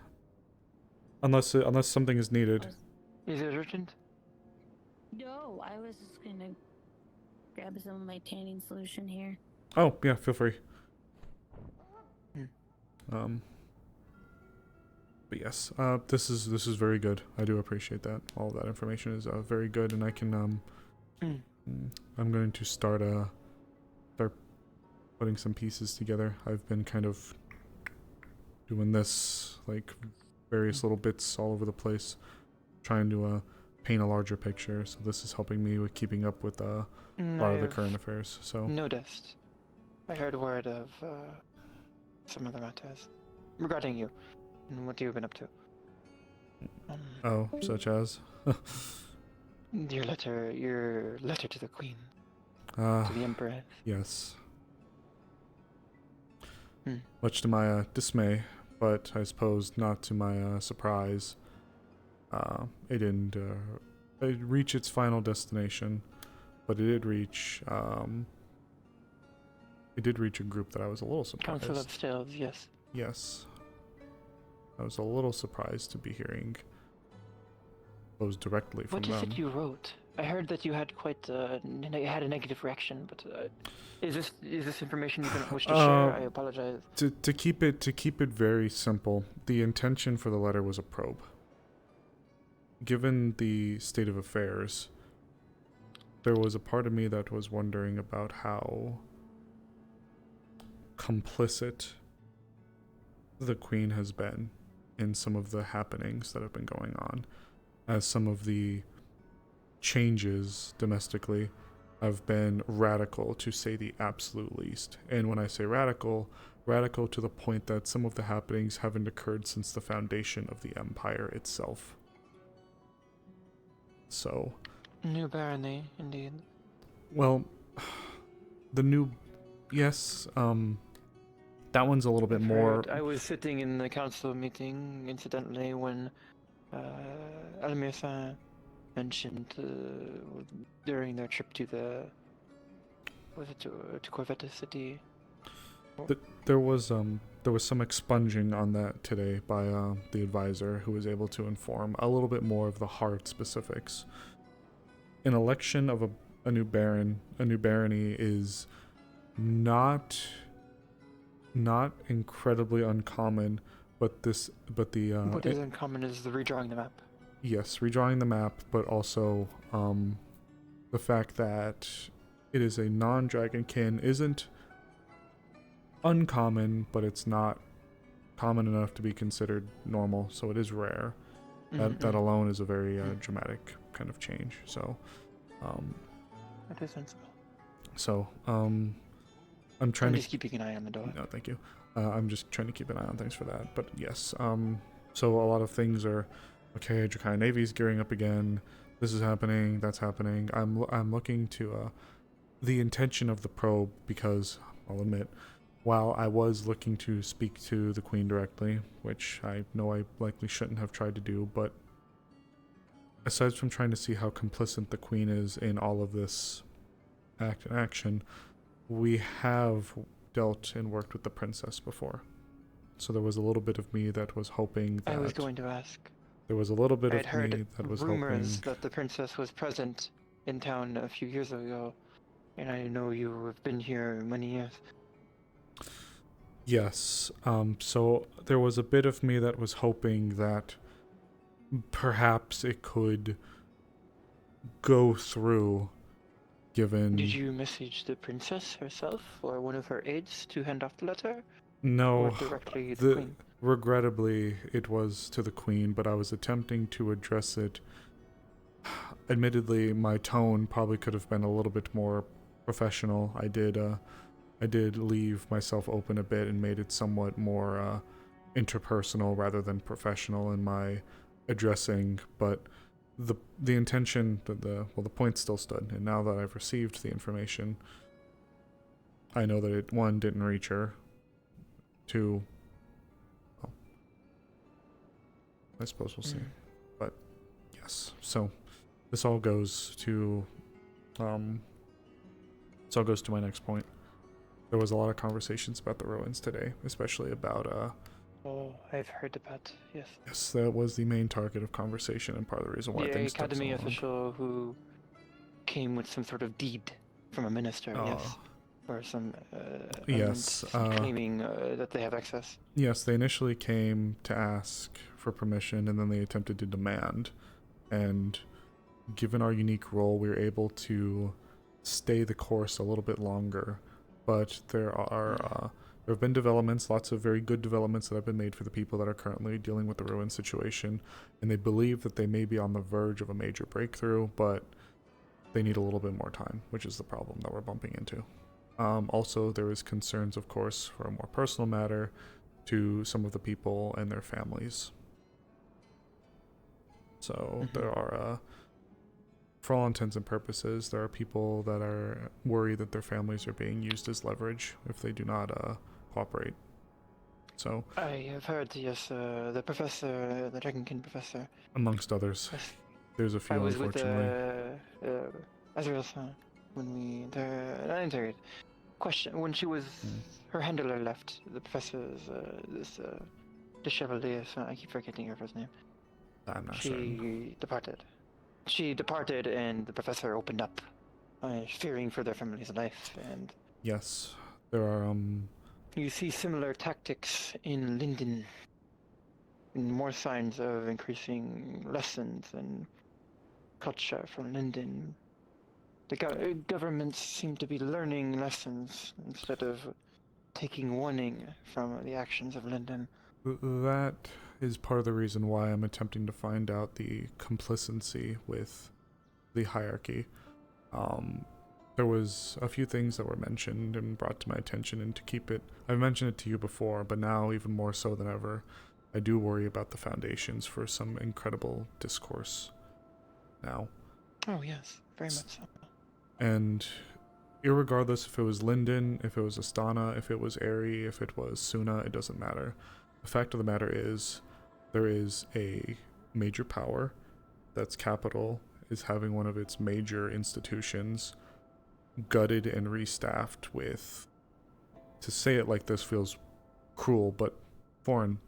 Unless something is needed. Is it urgent? No, I was just gonna grab some of my tanning solution here. Oh yeah, feel free. But yes, this is very good. I do appreciate that. All of that information is very good, and I can I'm going to start putting some pieces together. I've been kind of doing this, like various little bits all over the place, trying to paint a larger picture. So this is helping me with keeping up with a lot of the current affairs. So Noticed. I heard word of some other matters regarding you and what you've been up to. oh, such as Your letter to the Queen, to the Emperor. Yes. Much to my dismay, but I suppose not to my surprise, it didn't reach its final destination, but it did reach a group that I was a little surprised. Council of Stills, yes. Yes. I was a little surprised to be hearing those directly from What them. is it you wrote? I heard that you had you had a negative reaction, but is this information you don't wish to share? I apologize. To keep it very simple, the intention for the letter was a probe. Given the state of affairs, there was a part of me that was wondering about how complicit the Queen has been in some of the happenings that have been going on, as some of the changes domestically, have been radical, to say the absolute least. And when I say radical to the point that some of the happenings haven't occurred since the foundation of the empire itself. So... New barony, indeed. Well, the new... Yes, that one's a little bit more... I was sitting in the council meeting, incidentally, when Amaris mentioned during their trip to the... Was it to Corvetta City? There was some expunging on that today by the advisor, who was able to inform a little bit more of the hard specifics. An election of a new baron, a new barony, is not incredibly uncommon, but the what is uncommon is the redrawing the map. Yes, redrawing the map, but also the fact that it is a non-dragonkin isn't uncommon, but it's not common enough to be considered normal, so it is rare. That alone is a very dramatic kind of change. So, that is sensible. So, I'm trying just keeping an eye on the door. No, thank you. I'm just trying to keep an eye on things for that. But yes, so a lot of things are, okay, Draconic Navy's gearing up again. This is happening. That's happening. I'm looking to the intention of the probe, because I'll admit, while I was looking to speak to the Queen directly, which I know I likely shouldn't have tried to do, but aside from trying to see how complicit the Queen is in all of this action, we have dealt and worked with the princess before. So there was a little bit of me that was hoping that... I was going to ask. There was a little bit I of had heard me that was rumors hoping... that the princess was present in town a few years ago, and I know you have been here many years. Yes, so there was a bit of me that was hoping that perhaps it could go through, given... Did you message the princess herself or one of her aides to hand off the letter? No, or directly the Queen? Regrettably, it was to the Queen, but I was attempting to address it. Admittedly, my tone probably could have been a little bit more professional. I did leave myself open a bit and made it somewhat more interpersonal rather than professional in my addressing, but the intention, the point still stood. And now that I've received the information, I know that it, one, didn't reach her, two, well, I suppose we'll see. But yes, so this all goes to my next point. There was a lot of conversations about the ruins today, especially about Oh, I've heard about, yes. Yes, that was the main target of conversation and part of the reason why things took so long. The academy official who came with some sort of deed from a minister, yes. Or some yes, claiming that they have access. Yes, they initially came to ask for permission, and then they attempted to demand. And given our unique role, we were able to stay the course a little bit longer. But there have been developments, lots of very good developments that have been made for the people that are currently dealing with the ruin situation, and they believe that they may be on the verge of a major breakthrough, but they need a little bit more time, which is the problem that we're bumping into. Also, there is concerns, of course, for a more personal matter to some of the people and their families. So there are, for all intents and purposes, there are people that are worried that their families are being used as leverage if they do not cooperate. So I have heard, yes, the professor, the Dragonkin professor. Amongst others. Yes. There's a few, unfortunately. With Azrael when we interrogated. Question: when she was, her handler left, the professor's, this Chevalier, I keep forgetting her first name. I'm not sure. She departed. She departed, and the professor opened up, fearing for their family's life. And yes, there are. You see similar tactics in Linden. And more signs of increasing lessons and culture from Linden. The governments seem to be learning lessons instead of taking warning from the actions of Linden. That is part of the reason why I'm attempting to find out the complacency with the hierarchy. there was a few things that were mentioned and brought to my attention, and to keep it, I've mentioned it to you before, but now even more so than ever, I do worry about the foundations for some incredible discourse now. Oh yes, very much so. And irregardless if it was Linden, if it was Astana, if it was Eri, if it was Suna, it doesn't matter. The fact of the matter is, there is a major power that's capital is having one of its major institutions gutted and restaffed with, to say it like this feels cruel, but foreign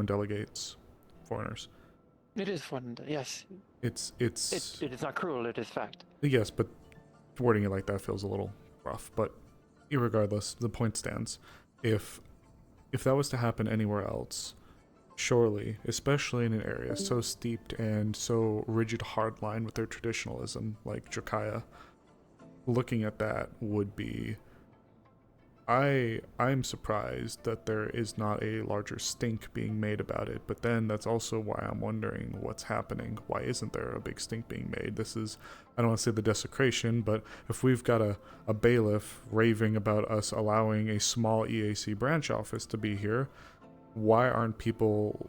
delegates, foreigners. It is foreign, yes. It is not cruel, it is fact. Yes, but wording it like that feels a little rough. But irregardless, the point stands. If that was to happen anywhere else, surely, especially in an area so steeped and so rigid hardline with their traditionalism, like Drakaya, looking at that would be... I'm surprised that there is not a larger stink being made about it, but then that's also why I'm wondering what's happening. Why isn't there a big stink being made? This is, I don't want to say the desecration, but if we've got a bailiff raving about us allowing a small EAC branch office to be here, why aren't people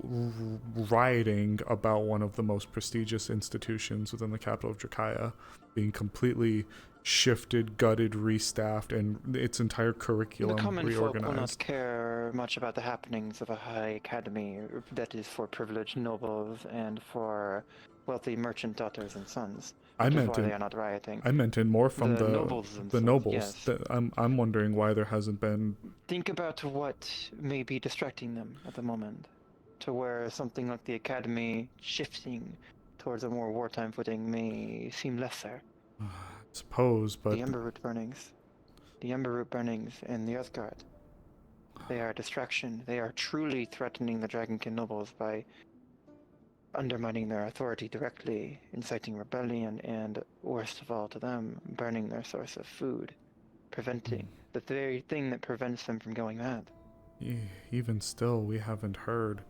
rioting about one of the most prestigious institutions within the capital of Drakaya being completely shifted, gutted, restaffed, and its entire curriculum the common reorganized? folk will not care much about the happenings of a high academy that is for privileged nobles and for wealthy merchant daughters and sons. That is why they are not rioting. I meant it more from the the nobles. The nobles. Yes. I'm wondering why there hasn't been. Think about what may be distracting them at the moment, to where something like the academy shifting towards a more wartime footing may seem lesser. Suppose, but the Emberroot burnings and the Earthguard, they are a distraction. They are truly threatening the Dragonkin nobles by undermining their authority directly, inciting rebellion, and worst of all to them, burning their source of food, preventing the very thing that prevents them from going mad. Even still, we haven't heard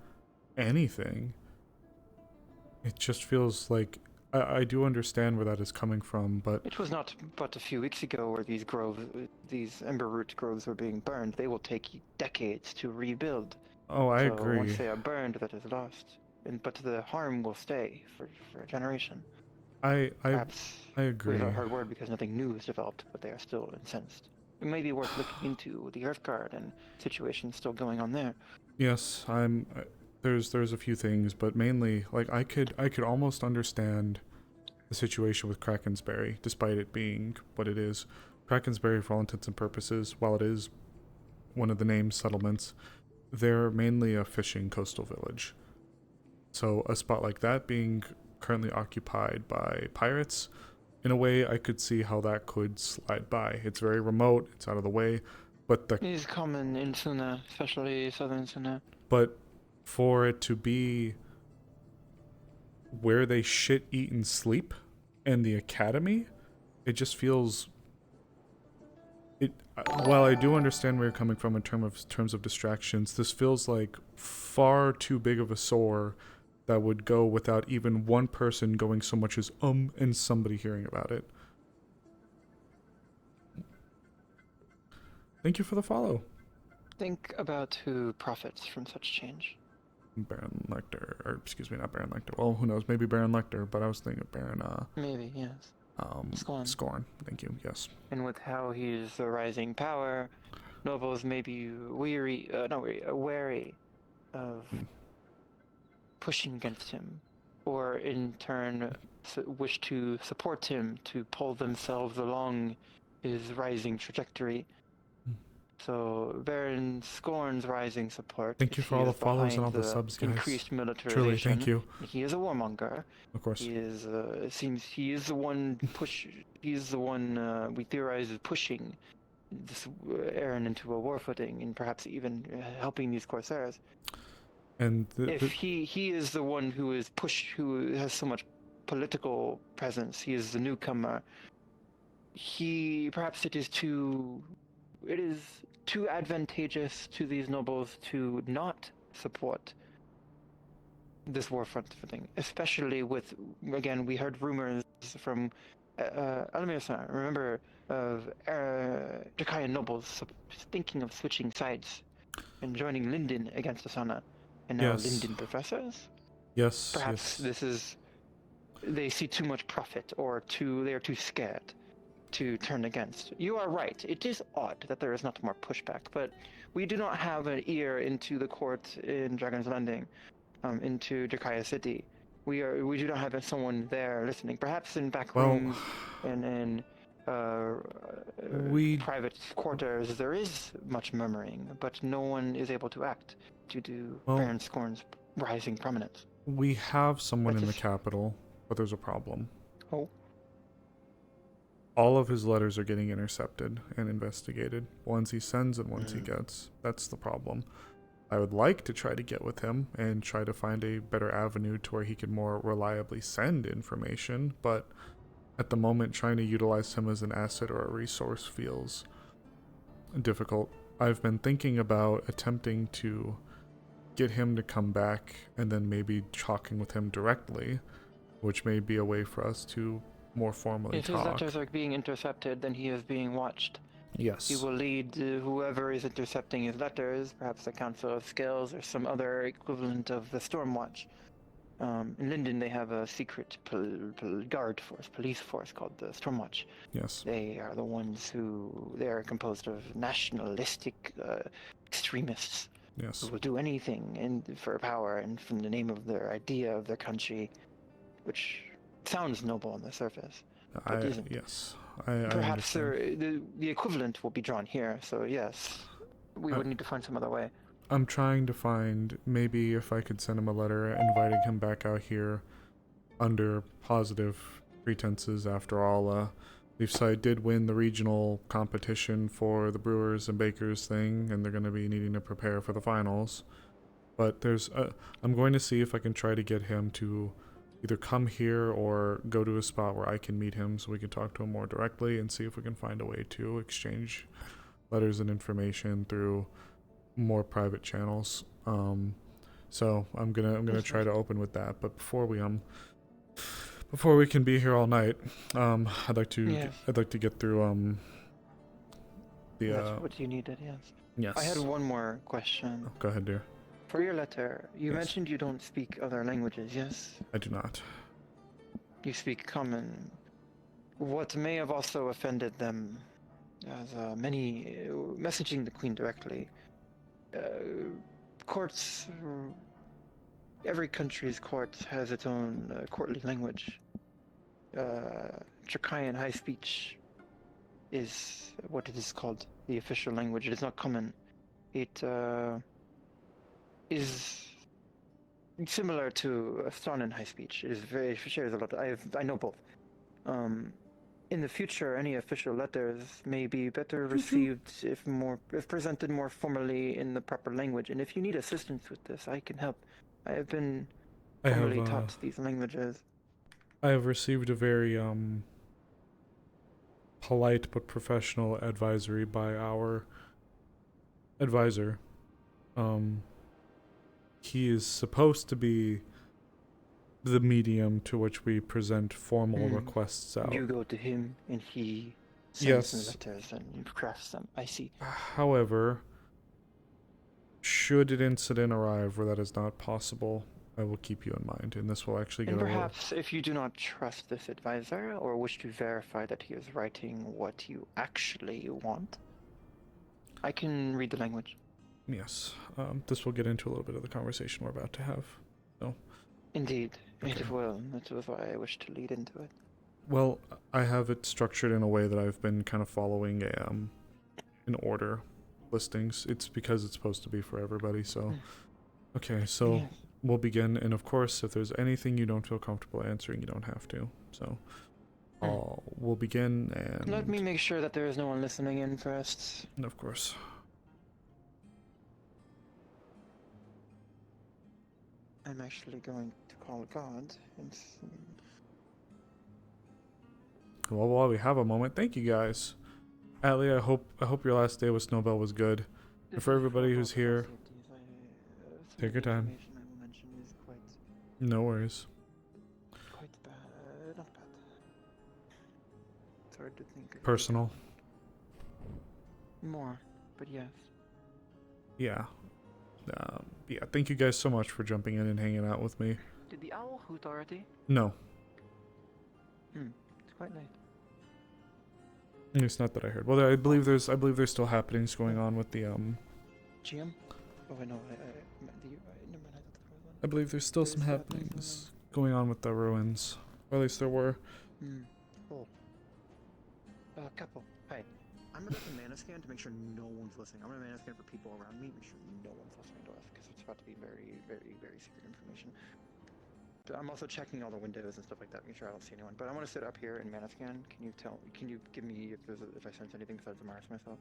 anything. It just feels like I do understand where that is coming from, but it was not but a few weeks ago where these Emberroot groves were being burned. They will take decades to rebuild. Oh, I agree. Once they are burned, that is lost. But the harm will stay for a generation. Perhaps I agree. It's a hard word because nothing new is developed, but they are still incensed. It may be worth looking into the Earthguard and situations still going on there. Yes, there's a few things, but mainly, like, I could almost understand the situation with Krakensberry, despite it being what it is. Krakensberry, for all intents and purposes, while it is one of the named settlements, they're mainly a fishing coastal village. So a spot like that being currently occupied by pirates, in a way, I could see how that could slide by. It's very remote, it's out of the way, but It is common in Suna, especially southern Suna. But for it to be where they shit, eat, and sleep, and the academy, it just feels... While I do understand where you're coming from in terms of distractions, this feels like far too big of a sore that would go without even one person going so much as and somebody hearing about it. Thank you for the follow. Think about who profits from such change. Baron Lecter, or excuse me, not Baron Lecter. Well, who knows? Maybe Baron Lecter, but I was thinking of Baron. Maybe, yes. Scorn. Thank you. Yes. And with how he's a rising power, nobles may be wary of pushing against him, or in turn wish to support him to pull themselves along his rising trajectory. So Baron Scorn's rising support. Thank you for all the follows and all the subs, guys. Increased militarization. Truly, thank you. He is a warmonger. Of course. He is. It seems he is the one He's the one we theorize is pushing this Aaron into a war footing, and perhaps even helping these corsairs. And if he is the one who has so much political presence, he is the newcomer. Perhaps it is too advantageous to these nobles to not support this war front thing, especially with, again, we heard rumors from Almir-san. Remember, of Dracayan nobles thinking of switching sides and joining Linden against Asana, and now Yes. Linden professors. Yes. Perhaps yes. this is they see too much profit, or they are too scared to turn against. You are right. It is odd that there is not more pushback, but we do not have an ear into the court in Dragon's Landing, into Drakaya City. We do not have someone there listening. Perhaps in back rooms and in private quarters there is much murmuring, but no one is able to act due to Baron Scorn's rising prominence. We have someone in the capital, but there's a problem. Oh. All of his letters are getting intercepted and investigated. Ones he sends and ones he gets. That's the problem. I would like to try to get with him and try to find a better avenue to where he can more reliably send information, but at the moment trying to utilize him as an asset or a resource feels difficult. I've been thinking about attempting to get him to come back and then maybe talking with him directly, which may be a way for us to more formally If talk. his letters are being intercepted, then he is being watched. Yes. He will lead whoever is intercepting his letters, perhaps the Council of Scales or some other equivalent of the Stormwatch. In Linden, they have a secret police force called the Stormwatch. Yes. They are the ones they are composed of nationalistic extremists. Yes. Who will do anything for power and from the name of their idea of their country, which sounds noble on the surface, but isn't. Yes. Perhaps the equivalent will be drawn here, so yes, we would need to find some other way. I'm trying to find maybe if I could send him a letter inviting him back out here under positive pretenses. After all, Leafside did win the regional competition for the Brewers and Bakers thing, and they're going to be needing to prepare for the finals. But I'm going to see if I can try to get him to either come here or go to a spot where I can meet him so we can talk to him more directly and see if we can find a way to exchange letters and information through more private channels. So I'm gonna try to open with that. But before we can be here all night, I'd like to get through That's what you needed, yes. Yes. I had one more question. Oh, go ahead, dear. For your letter, you mentioned you don't speak other languages, yes? I do not. You speak common. What may have also offended them, as many messaging the Queen directly. Courts, every country's court has its own courtly language. Dracayan High Speech is what it is called, the official language. It is not common. It is similar to Astronan High Speech. It is shares a lot. I know both. In the future, any official letters may be better received if presented more formally in the proper language. And if you need assistance with this, I can help. I have been formally taught these languages. I have received a very polite but professional advisory by our advisor. He is supposed to be the medium to which we present formal requests out. You go to him and he sends the letters and crafts them. I see. However, should an incident arrive where that is not possible, I will keep you in mind, and this will actually get And perhaps if you do not trust this advisor or wish to verify that he is writing what you actually want, I can read the language. Yes. This will get into a little bit of the conversation we're about to have. So. Indeed, Okay. it will. That was why I wish to lead into it. Well, I have it structured in a way that I've been kind of following an order listings. It's because it's supposed to be for everybody, so. Okay, so we'll begin, and of course, if there's anything you don't feel comfortable answering, you don't have to. So, we'll begin, and. Let me make sure that there is no one listening in first. Of course. I'm actually going to call God and. Well, while we have a moment, thank you guys. Atlee, I hope your last day with Snowbell was good. And for everybody who's here, take your time. No worries. Quite bad, not bad. hard to think of Personal. more, but yes. Yeah. Yeah, thank you guys so much for jumping in and hanging out with me. Did the owl hoot already? No. It's quite late. It's not that I heard. Well, I believe there's still happenings going on with the GM? Oh, I know. Never mind. I thought there was one. I believe there's still some happenings going on with the ruins. Or at least there were. Cool. Capo. Hi. I'm about to mana scan to make sure no one's listening. I'm gonna mana scan for people around me, make sure no one's listening to us, because it's about to be very, very, very secret information. But I'm also checking all the windows and stuff like that, making sure I don't see anyone. But I want to sit up here and mana scan. Can you give me if I sense anything besides Amaris myself?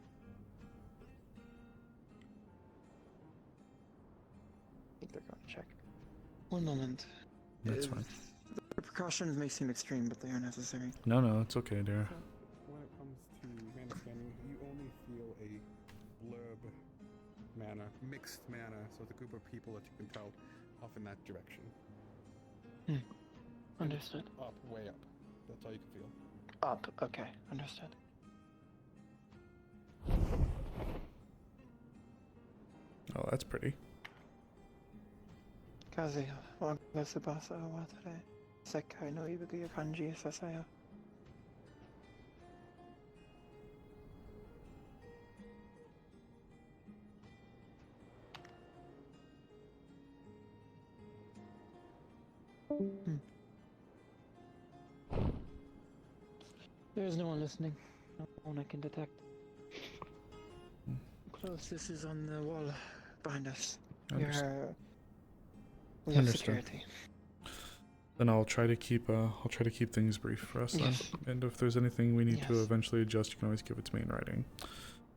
I think they're going to check. One moment. That's fine. The precautions may seem extreme, but they are necessary. No, it's okay, dear. When it comes to mana scanning, you only feel a blurb mana, mixed mana, so it's a group of people that you can tell off in that direction. Understood. Up, way up. That's all you can feel. Up, okay, understood. Oh, that's pretty. Kazuya, wagaga tsubasa wa watare, sekai no ibuki ya kanji sasayo. There is no one listening. No one I can detect. Close. This is on the wall behind us. We have Understood. security. Then I'll try to keep things brief for us then. Yes. And if there's anything we need to Yes. eventually adjust, you can always give it to me in writing.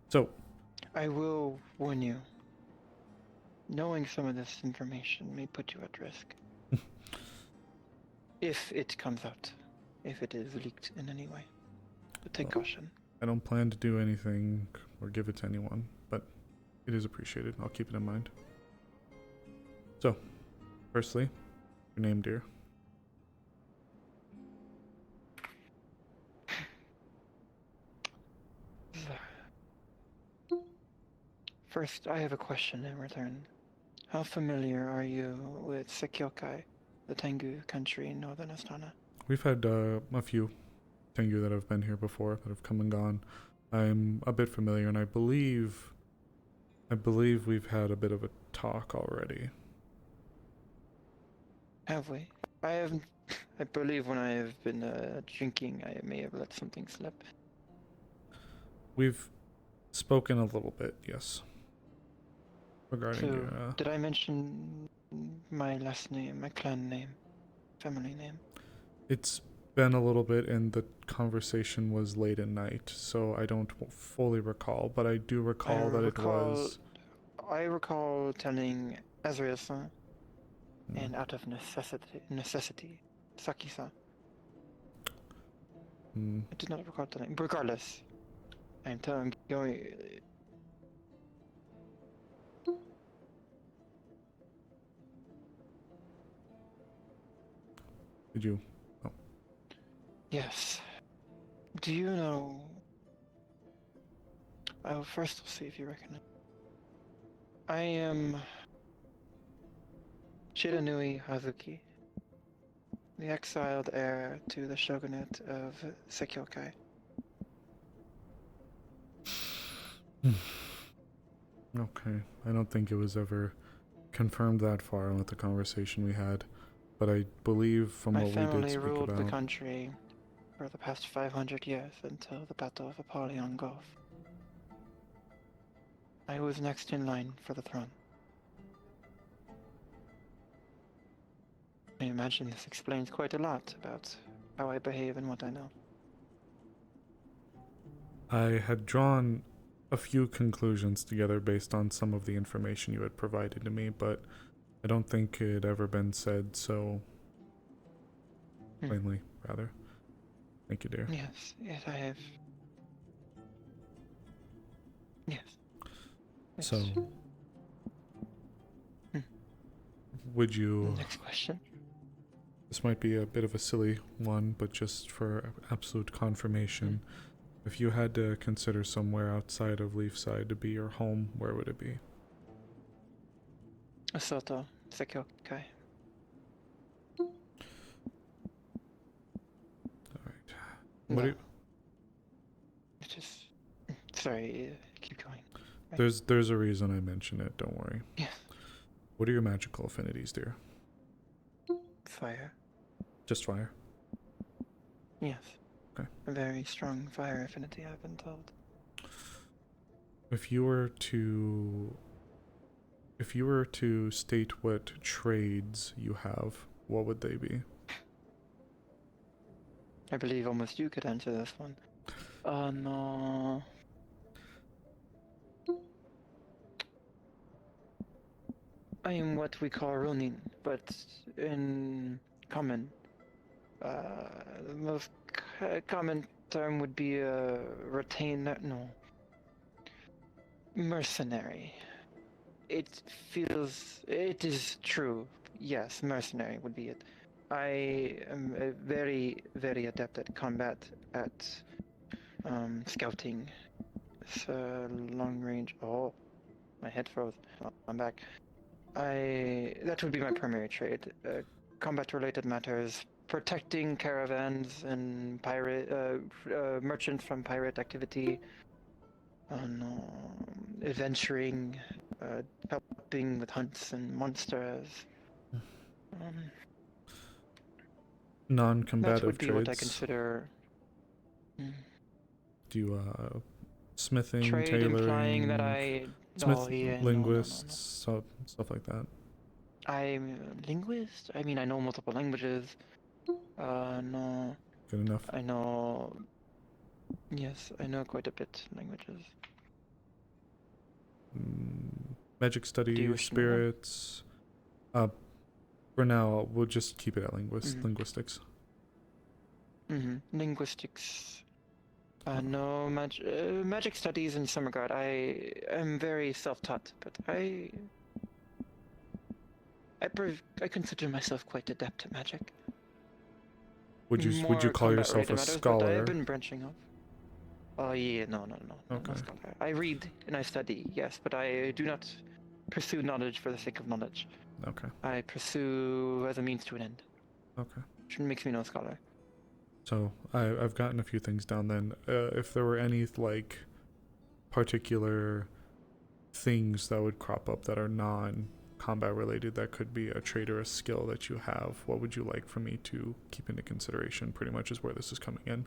So, I will warn you. Knowing some of this information may put you at risk. If it comes out. If it is leaked in any way. But take caution. I don't plan to do anything or give it to anyone, but it is appreciated. I'll keep it in mind. So, firstly, your name, dear. First, I have a question in return. How familiar are you with Sekyokai, the Tengu country in northern Astana? We've had a few Tengu that have been here before, that have come and gone. I'm a bit familiar, and I believe we've had a bit of a talk already. Have we? I believe when I have been drinking, I may have let something slip. We've spoken a little bit, yes. Regarding So, your, did I mention my last name, my clan name, family name? It's been a little bit, and the conversation was late at night, so I don't fully recall, but I do recall that it was... I recall telling Azrael-san, and out of necessity, Saki-san. I did not recall telling. Regardless, I'm going. Did you? Oh. Yes. Do you know? I'll first see if you recognize. I am Shiranui Hazuki, the exiled heir to the shogunate of Sekyokai. Okay, I don't think it was ever confirmed that far with the conversation we had, but I believe from My what we did family speak ruled the about... country for the past 500 years until the Battle of Apollyon Gulf. I was next in line for the throne. I imagine this explains quite a lot about how I behave and what I know. I had drawn a few conclusions together based on some of the information you had provided to me, but I don't think it had ever been said so plainly, rather. Thank you, dear. Yes, I have. Yes. So, would you... Next question. This might be a bit of a silly one, but just for absolute confirmation, if you had to consider somewhere outside of Leafside to be your home, where would it be? Soto, Sekokai. Alright. What do you... Just... Sorry, keep going. Right. There's a reason I mention it, don't worry. Yeah. What are your magical affinities, dear? Fire. Just fire? Yes. Okay. A very strong fire affinity, I've been told. If you were to state what trades you have, what would they be? I believe almost you could answer this one. No. I am what we call Ronin, but in common. The most common term would be a retainer. No. Mercenary. It is true. Yes, mercenary would be it. I am very, very adept at combat, at scouting. It's long range. Oh, my head froze. Oh, I'm back. That would be my primary trade. Combat-related matters, protecting caravans and merchants from pirate activity. Adventuring, helping with hunts and monsters. Non-combative that would be trades. what I consider. Do you smithing, Trade tailoring, implying that I linguists, stuff like that. I'm a linguist. I mean, I know multiple languages. No. Good enough. I know. Yes, I know quite a bit languages. Magic study, spirits. For now, we'll just keep it at linguistics. Linguistics. No, magic studies in some regard. I am very self-taught, but I consider myself quite adept at magic. Would you call yourself a scholar? I have been branching off. Oh yeah, no, Okay. not scholar. I read and I study, yes, but I do not pursue knowledge for the sake of knowledge. Okay. I pursue as a means to an end. Okay. Which makes me no scholar. So I've gotten a few things down then. If there were any like particular things that would crop up that are non-combat related, that could be a trait or a skill that you have, what would you like for me to keep into consideration? Pretty much is where this is coming in.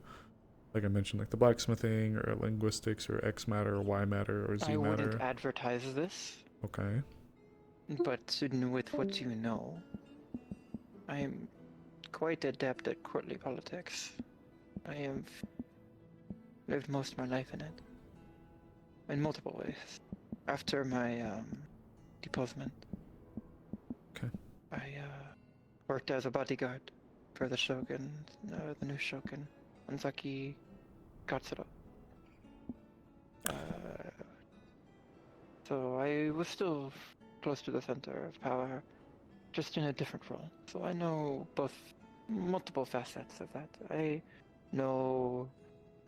Like I mentioned, like the blacksmithing or linguistics or X matter or Y matter or Z I matter. wouldn't advertise this. Okay. But with what you know, I am quite adept at courtly politics. I have lived most of my life in it. In multiple ways. After my deposement. Okay. I worked as a bodyguard for the Shogun, the new Shogun, Anzaki Katsura. So I was still close to the center of power, just in a different role. So I know multiple facets of that. I know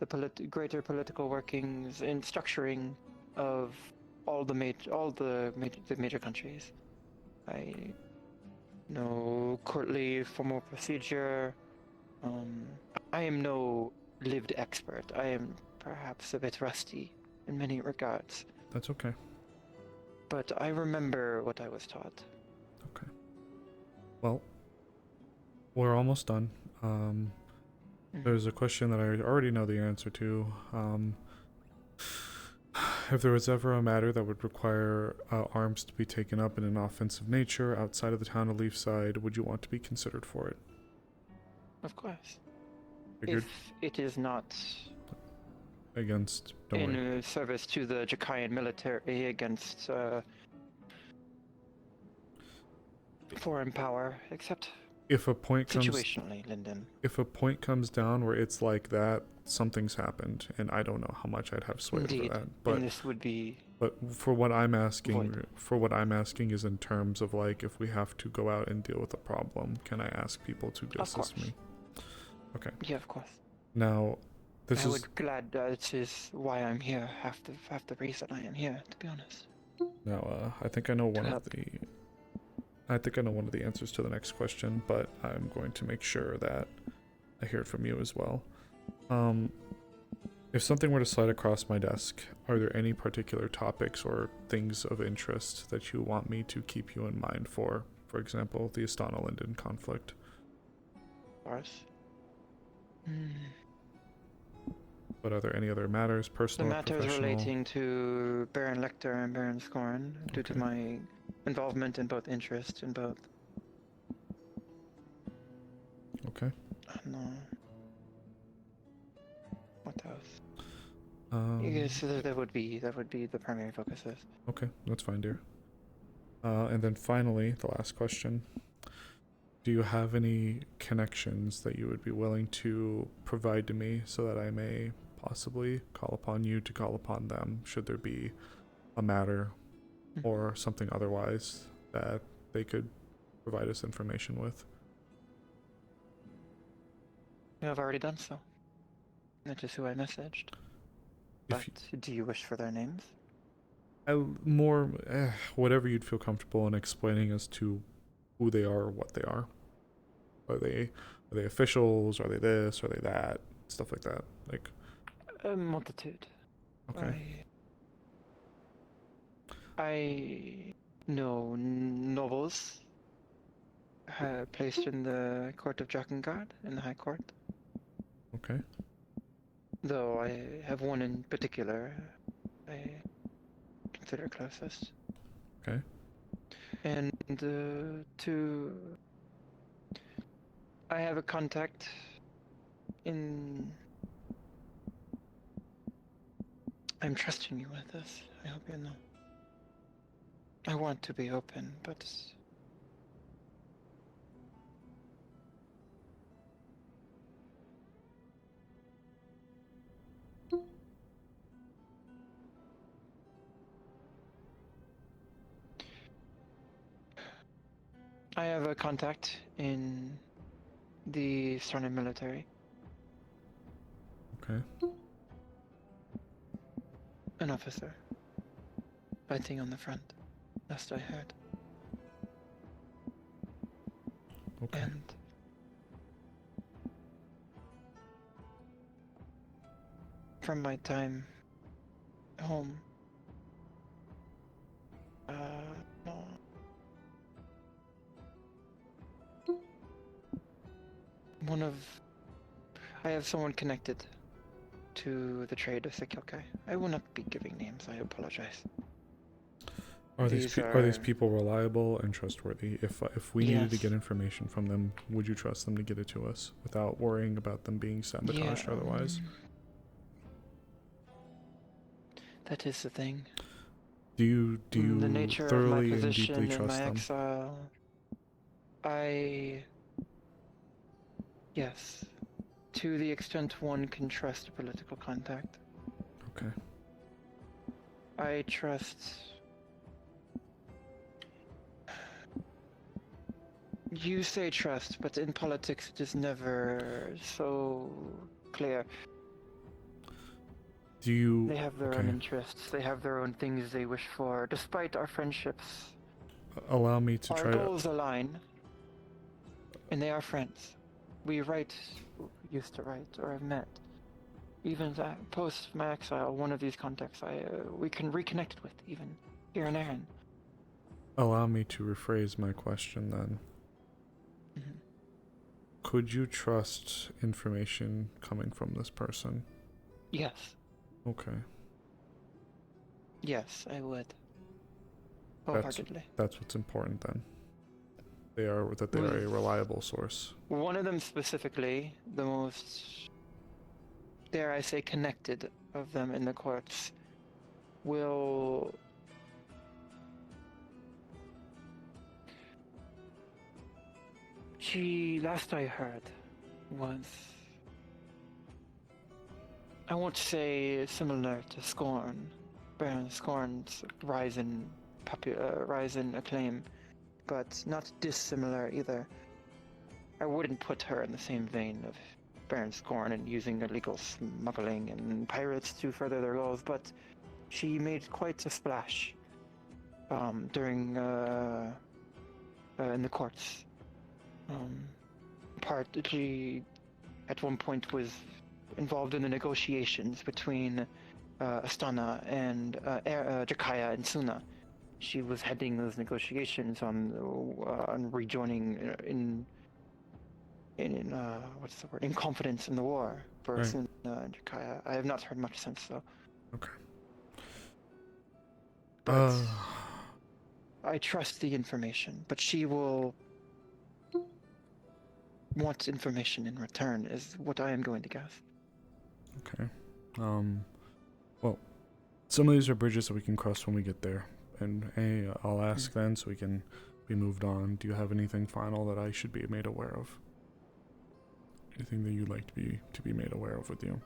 the greater political workings and structuring of all the major countries. I know courtly formal procedure. I am no lived expert. I am perhaps a bit rusty in many regards. That's okay. But I remember what I was taught. Okay. Well, we're almost done. There's a question that I already know the answer to. If there was ever a matter that would require arms to be taken up in an offensive nature outside of the town of Leafside, would you want to be considered for it? Of course. Figured. If it is not Against... Don't worry. in service to the Jakayan military against foreign power, except if a point comes Situationally, Lyndon. if a point comes down where it's like that, something's happened, and I don't know how much I'd have sway Indeed. over that. But And this would be. But for what I'm asking, void. is in terms of like if we have to go out and deal with a problem, can I ask people to assist me? Okay. Yeah, of course. Now, this I is would glad. This is why I'm here. Half the reason I am here, to be honest. now. I think I know one of the answers to the next question, but I'm going to make sure that I hear it from you as well. If something were to slide across my desk, are there any particular topics or things of interest that you want me to keep you in mind for? For example, the Astana-Linden conflict. Of course. But are there any other matters, The personal or matters professional? relating to Baron Lecter and Baron Scorn, due to my involvement in both interest in both. Okay. No. What else? Yes, that would be the primary focuses. Okay, that's fine, dear. And then finally, the last question. Do you have any connections that you would be willing to provide to me so that I may possibly call upon you to call upon them should there be a matter or something otherwise that they could provide us information with? I've already done so. That is who I messaged. But do you wish for their names? Whatever you'd feel comfortable in explaining as to who they are or what they are. Are they officials? Are they this? Are they that? Stuff like that. Like A multitude. Okay. I know nobles placed in the court of Drakengard, in the High Court. Okay. Though I have one in particular I consider closest. Okay. And I have a contact in... I'm trusting you with this, I hope you know. I want to be open, but... I have a contact in the Starnet military. Okay. An officer. Fighting on the front. Last I heard. Okay. And from my time home, no. I have someone connected to the trade of Sekyokai. I will not be giving names, I apologize. Are these people reliable and trustworthy? If we needed to get information from them, would you trust them to get it to us without worrying about them being sabotaged or otherwise? That is the thing. Do you the nature thoroughly of my and position deeply in trust my them? exile, yes, to the extent one can trust a political contact. Okay. I trust. You say trust, but in politics it is never so clear. They have their own interests, they have their own things they wish for, despite our friendships. Allow me to Our try goals align, and they are friends. We used to write, or have met. Even post my exile, one of these contacts we can reconnect with, even here in Aaron. Allow me to rephrase my question then. Could you trust information coming from this person? Yes. Okay. Yes, I would. Wholeheartedly. That's what's important then. They are a reliable source. One of them specifically, the most, dare I say, connected of them in the courts, will She, last I heard, was, I won't say similar to Scorn, Baron Scorn's rise in acclaim, but not dissimilar either. I wouldn't put her in the same vein of Baron Scorn and using illegal smuggling and pirates to further their goals, but she made quite a splash during in the courts. She at one point was involved in the negotiations between Astana and Jakaya and Suna. She was heading those negotiations on rejoining in what's the word? In confidence in the war for Right. Suna and Jakaya. I have not heard much since though. Okay. But I trust the information, but she will want information in return, is what I am going to guess. Okay. Well, some of these are bridges that we can cross when we get there. And hey, I'll ask then so we can be moved on. Do you have anything final that I should be made aware of? Anything that you'd like to be made aware of with you?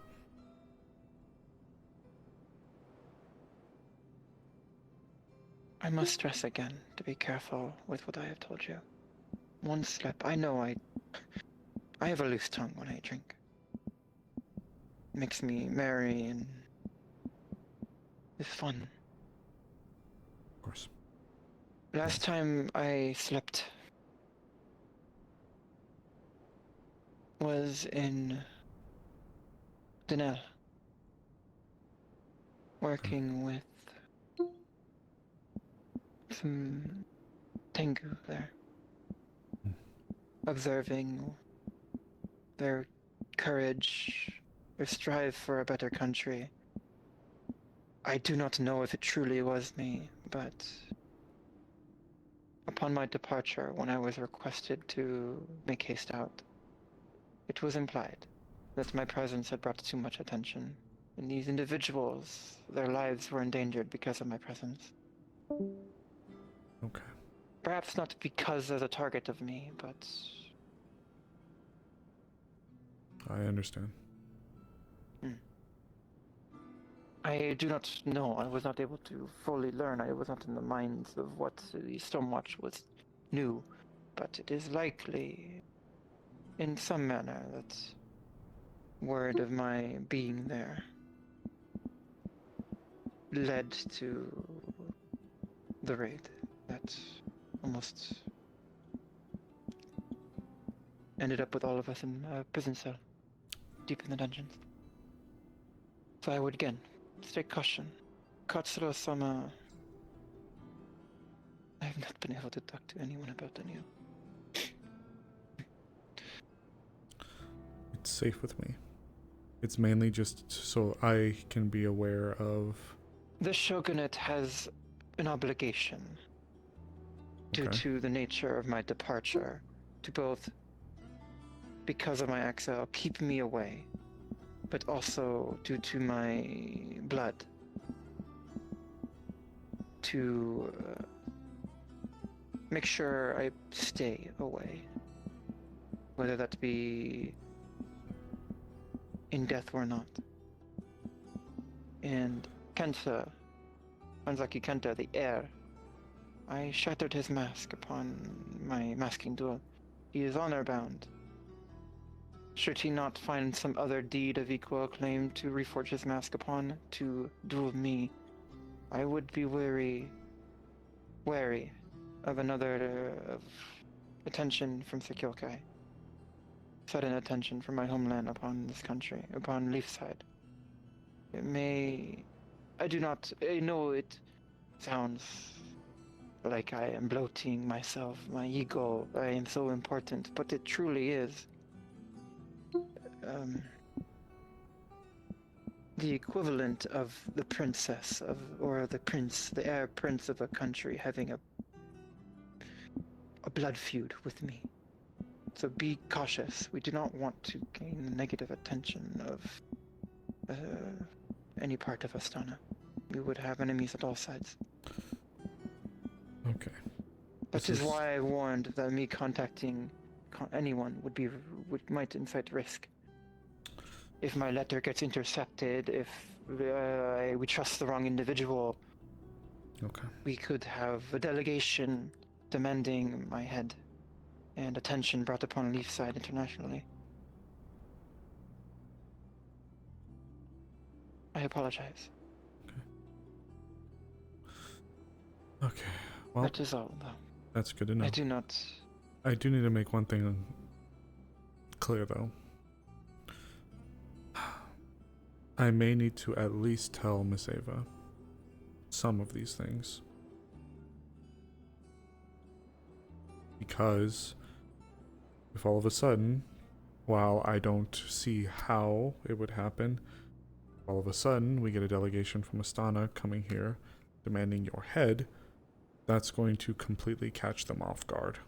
I must stress again to be careful with what I have told you. One slip. I know I have a loose tongue when I drink. It makes me merry and it's fun. Of course. Last time I slept was in Denel, working with some Tengu there, observing their courage, their strive for a better country. I do not know if it truly was me, but upon my departure, when I was requested to make haste out, it was implied that my presence had brought too much attention, and these individuals, their lives were endangered because of my presence. Okay. Perhaps not because they're the target of me, but I understand. I do not know. I was not able to fully learn. I was not in the minds of what the Stormwatch was new, but it is likely, in some manner, that word of my being there led to the raid that almost ended up with all of us in a prison cell, deep in the dungeons. So I would again take caution. Katsuro-sama, I have not been able to talk to anyone about any of. It's safe with me. It's mainly just so I can be aware of... The Shogunate has an obligation, due to the nature of my departure, to both, because of my exile, keep me away, but also due to my blood, to make sure I stay away, whether that be in death or not. And Kenta, Hanzaki Kenta, the heir, I shattered his mask upon my masking duel. He is honor-bound. Should he not find some other deed of equal claim to reforge his mask upon, to duel me, I would be wary of another attention from Sekyokai. Sudden attention from my homeland upon this country, upon Leafside. It may... I know it sounds like I am bloating myself, my ego, I am so important, but it truly is. The equivalent of the princess or the prince, the heir prince of a country having a blood feud with me. So be cautious. We do not want to gain the negative attention of any part of Astana. We would have enemies at all sides. Okay. That is why I warned that me contacting anyone might incite risk. If my letter gets intercepted, if we trust the wrong individual, Okay. we could have a delegation demanding my head and attention brought upon Leafside internationally. I apologize. Okay. Well, that is all, though. That's good to know. I do not. I do need to make one thing clear, though. I may need to at least tell Miss Ava some of these things. Because if all of a sudden, while I don't see how it would happen, all of a sudden we get a delegation from Astana coming here demanding your head, that's going to completely catch them off guard.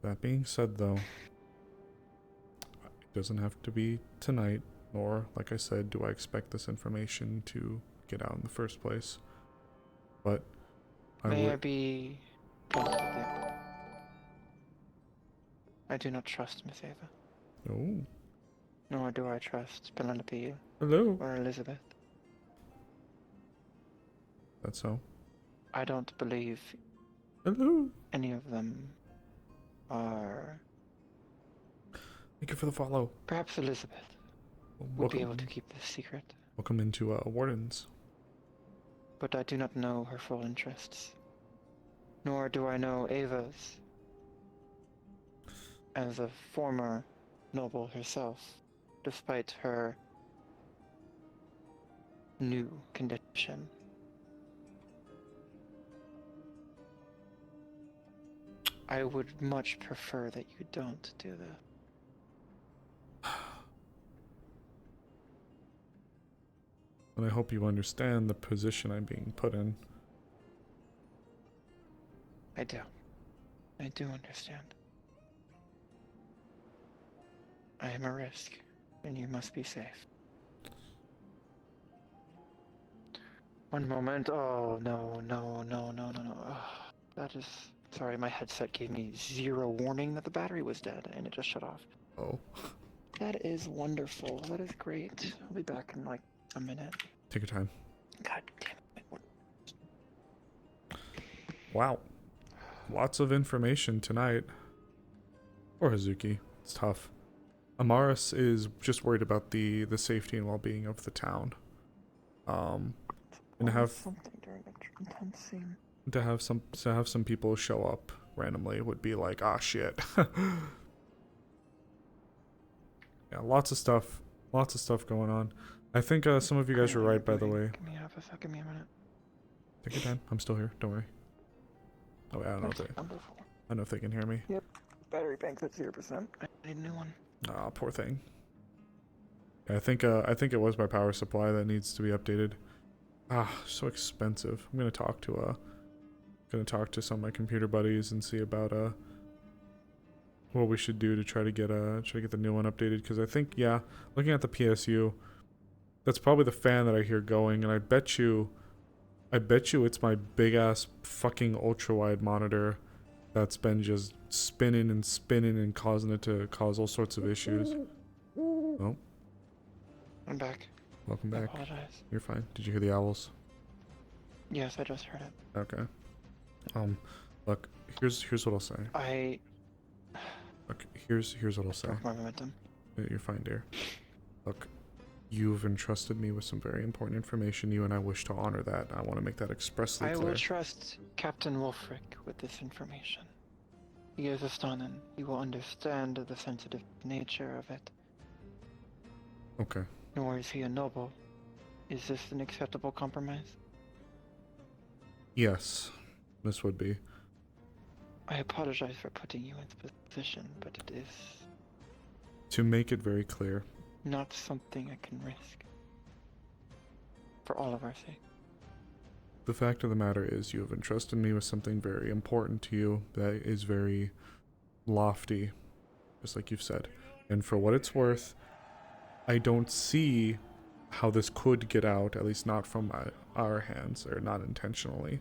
That being said, though, it doesn't have to be tonight, nor, like I said, do I expect this information to get out in the first place. But May I be blunt with you? I do not trust Miss Ava. Oh. Nor do I trust Penelope Hello. or Elizabeth. That's so. I don't believe Hello. any of them are. Thank you for the follow. Perhaps Elizabeth would be able to keep this secret. Welcome into Wardens. But I do not know her full interests. Nor do I know Ava's. As a former noble herself, despite her new condition. I would much prefer that you don't do that. And I hope you understand the position I'm being put in. I do. I do understand. I am a risk, and you must be safe. One moment. Oh, no. Oh, that is... Sorry, my headset gave me 0 warning that the battery was dead, and it just shut off. Oh. That is wonderful. That is great. I'll be back in like a minute. Take your time. God damn it. Wow. Lots of information tonight. Or Hazuki. It's tough. Amaris is just worried about the safety and well-being of the town. And to have something during an intense scene. to have some people show up randomly would be like, ah, shit. Yeah, lots of stuff going on. I think some of you guys were right, by the way. Give me half a second, give me a minute. Take your time. I'm still here. Don't worry. Oh, yeah, I don't know if they can hear me. Yep. Battery bank's at 0%. I need a new one. Ah, poor thing. Yeah, I think it was my power supply that needs to be updated. Ah, so expensive. I'm gonna talk to some of my computer buddies and see about what we should do to try to get the new one updated, because I think, yeah, looking at the PSU, that's probably the fan that I hear going, and I bet you it's my big ass fucking ultra wide monitor that's been just spinning and causing it to cause all sorts of issues. Oh. I'm back. Welcome I back. apologize. You're fine. Did you hear the owls? Yes, I just heard it. Okay. Look, here's what I'll say. Look, here's what I'll say. My momentum. You're fine, dear. Look, you've entrusted me with some very important information. You and I wish to honor that. I want to make that expressly clear. I will trust Captain Wolfric with this information. He is a Stanin. He will understand the sensitive nature of it. Okay. Nor is he a noble. Is this an acceptable compromise? Yes, this would be. I apologize for putting you in this position, but it is To make it very clear, not something I can risk. For all of our sake. the fact of the matter is you have entrusted me with something very important to you that is very lofty, just like you've said. And for what it's worth, I don't see how this could get out, at least not from our hands, or not intentionally.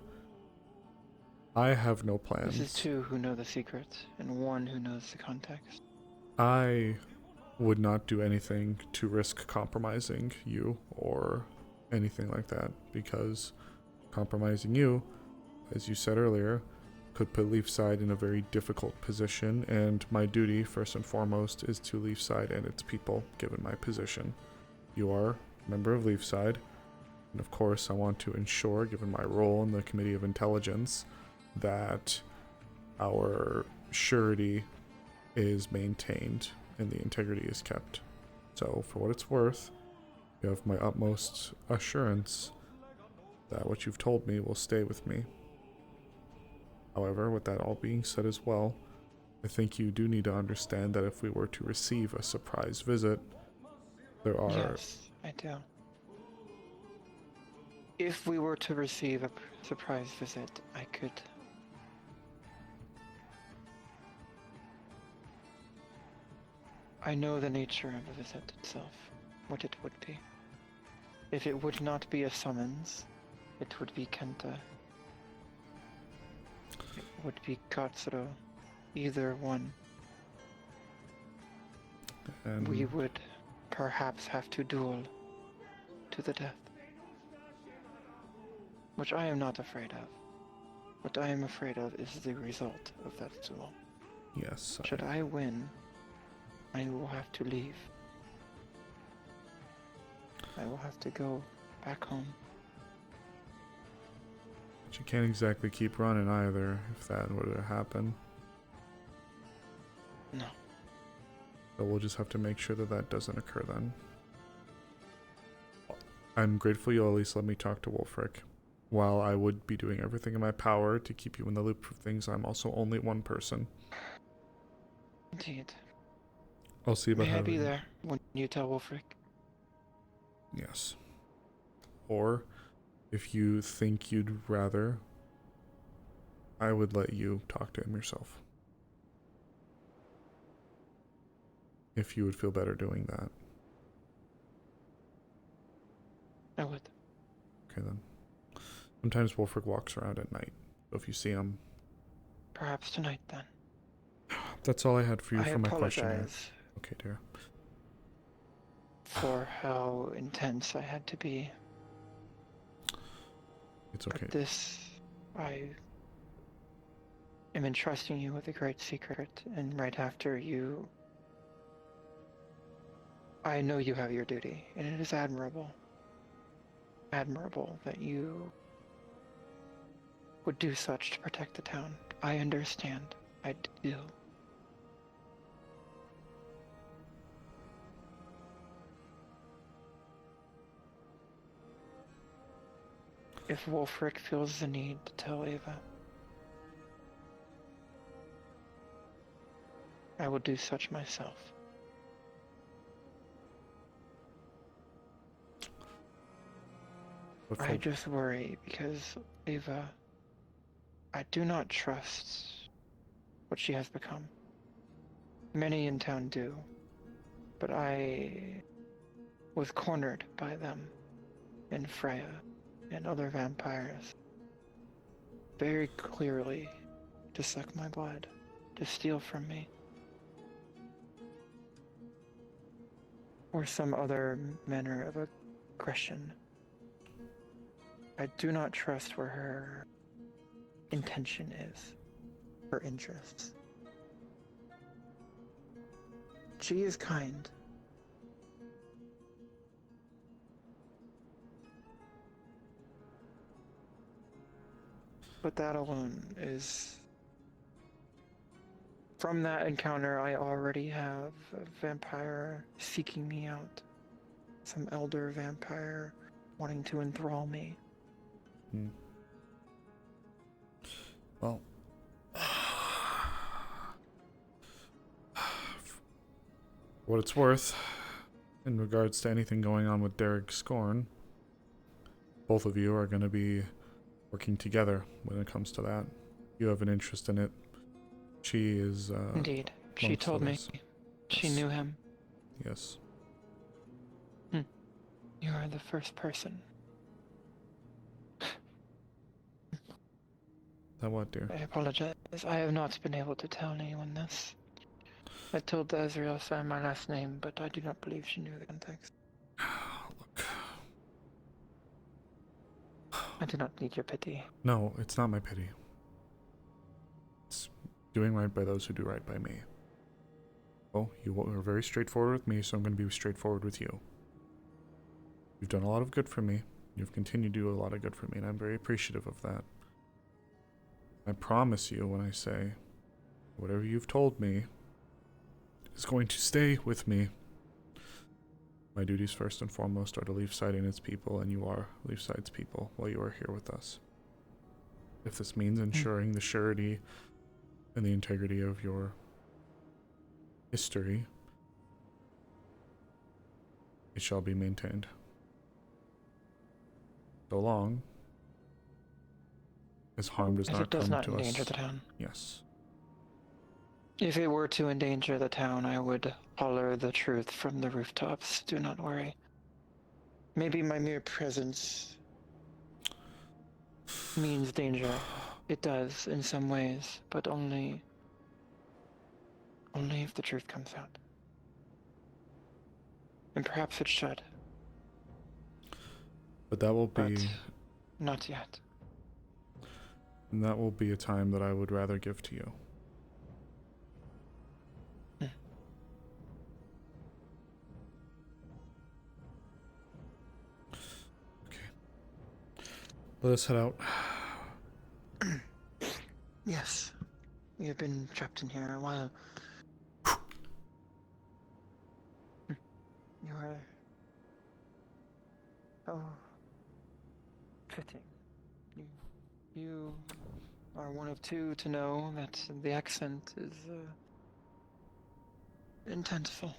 I have no plans. This is two who know the secrets, and one who knows the context. I would not do anything to risk compromising you or anything like that, because compromising you, as you said earlier, could put Leafside in a very difficult position, and my duty, first and foremost, is to Leafside and its people, given my position. You are a member of Leafside, and of course I want to ensure, given my role in the Committee of Intelligence, that our surety is maintained and the integrity is kept. So, for what it's worth, you have my utmost assurance that what you've told me will stay with me. However, with that all being said as well, I think you do need to understand that if we were to receive a surprise visit, there are... Yes, I do. If we were to receive a surprise visit, I could... I know the nature of the visit itself, what it would be. If it would not be a summons, it would be Kenta. It would be Katsuro. Either one. And we would perhaps have to duel to the death. Which I am not afraid of. What I am afraid of is the result of that duel. Yes. Should I win, I will have to leave. I will have to go back home. But you can't exactly keep running either, if that were to happen. No. So we'll just have to make sure that that doesn't occur then. I'm grateful you'll at least let me talk to Wolfric. While I would be doing everything in my power to keep you in the loop of things, I'm also only one person. Indeed. I'll see about May I be having... there when you tell Wolfric? Yes. Or, if you think you'd rather, I would let you talk to him yourself. If you would feel better doing that. I would. Okay then. Sometimes Wolfric walks around at night, so if you see him... Perhaps tonight then. That's all I had for you I for my questionnaire. apologize Okay, dear. for how intense I had to be. It's okay. But this, I am entrusting you with a great secret, and right after you, I know you have your duty, and it is admirable. Admirable that you would do such to protect the town. I understand. I do. If Wolfric feels the need to tell Ava, I will do such myself. I just worry because Ava, I do not trust what she has become. Many in town do, but I was cornered by them and Freya and other vampires very clearly to suck my blood, to steal from me, or some other manner of aggression. I do not trust where her intention is, her interests. She is kind. But that alone is... From that encounter, I already have a vampire seeking me out. Some elder vampire wanting to enthrall me. Well, what it's worth, in regards to anything going on with Derek Scorn, both of you are going to be working together when it comes to that. You have an interest in it. She is, Indeed. She told me. She knew him. Yes. You are the first person. That what, dear? I apologize. I have not been able to tell anyone this. I told the Azrael fan my last name, but I do not believe she knew the context. Look. I do not need your pity. No, it's not my pity. It's doing right by those who do right by me. Well, you were very straightforward with me, so I'm going to be straightforward with you. You've done a lot of good for me. You've continued to do a lot of good for me, and I'm very appreciative of that. I promise you when I say, whatever you've told me is going to stay with me. My duties first and foremost are to Leafside and its people, and you are Leafside's people while you are here with us. If this means ensuring the surety and the integrity of your history, it shall be maintained. So long as harm does As not it does come not to endanger us. the town. Yes. If it were to endanger the town, I would holler the truth from the rooftops. Do not worry. Maybe my mere presence means danger. It does in some ways, but only if the truth comes out. And perhaps it should. But that will be... But not yet. And that will be a time that I would rather give to you. Okay. Let us head out. Yes. We have been trapped in here a while. You are... Oh... fitting. You are one of two to know that the accent is intenseful,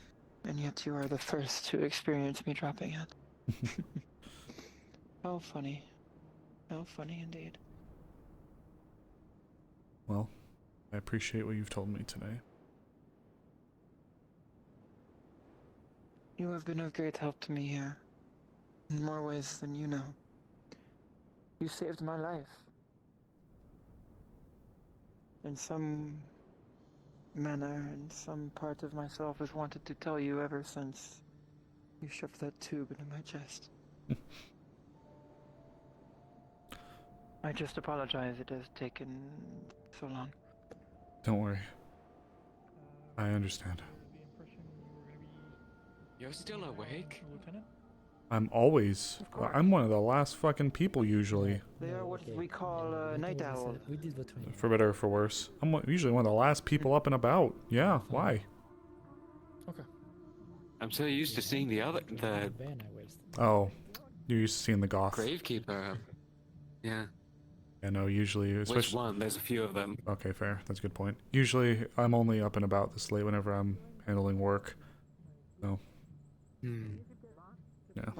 and yet you are the first to experience me dropping it. How funny. How funny indeed. Well, I appreciate what you've told me today. You have been of great help to me here, in more ways than you know. You saved my life. In some manner, in some part of myself has wanted to tell you ever since you shoved that tube into my chest. I just apologize it has taken so long. Don't worry. I understand. You're still awake? Lieutenant? I'm always... I'm one of the last fucking people usually. They are what we call night owls. We did what we For better or for worse. I'm usually one of the last people up and about. Yeah, why? Okay. I'm so used to seeing the Oh, you're used to seeing the goth. Gravekeeper. Yeah. Yeah, no, usually... Which one? There's a few of them. Okay, fair. That's a good point. Usually, I'm only up and about this late whenever I'm handling work. So... Yeah.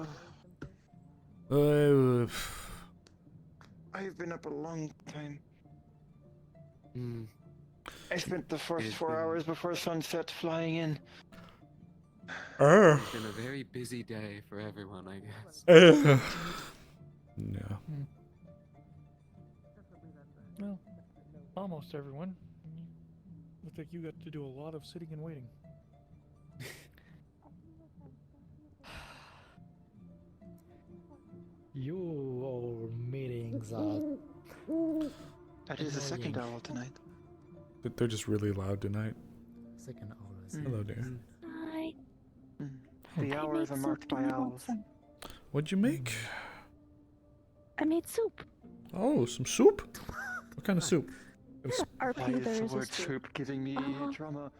I've been up a long time. I spent the first 4 hours before sunset flying in. It's been a very busy day for everyone, I guess. Yeah. Well, almost everyone. Looks like you got to do a lot of sitting and waiting. Your meetings are... That is the second owl tonight. They're just really loud tonight. Second owl is... Hello, dear. Hi. The hours are marked by owls. What'd you make? I made soup. Oh, some soup? What kind of soup? Why RP, there is is the a word soup. soup giving me trauma?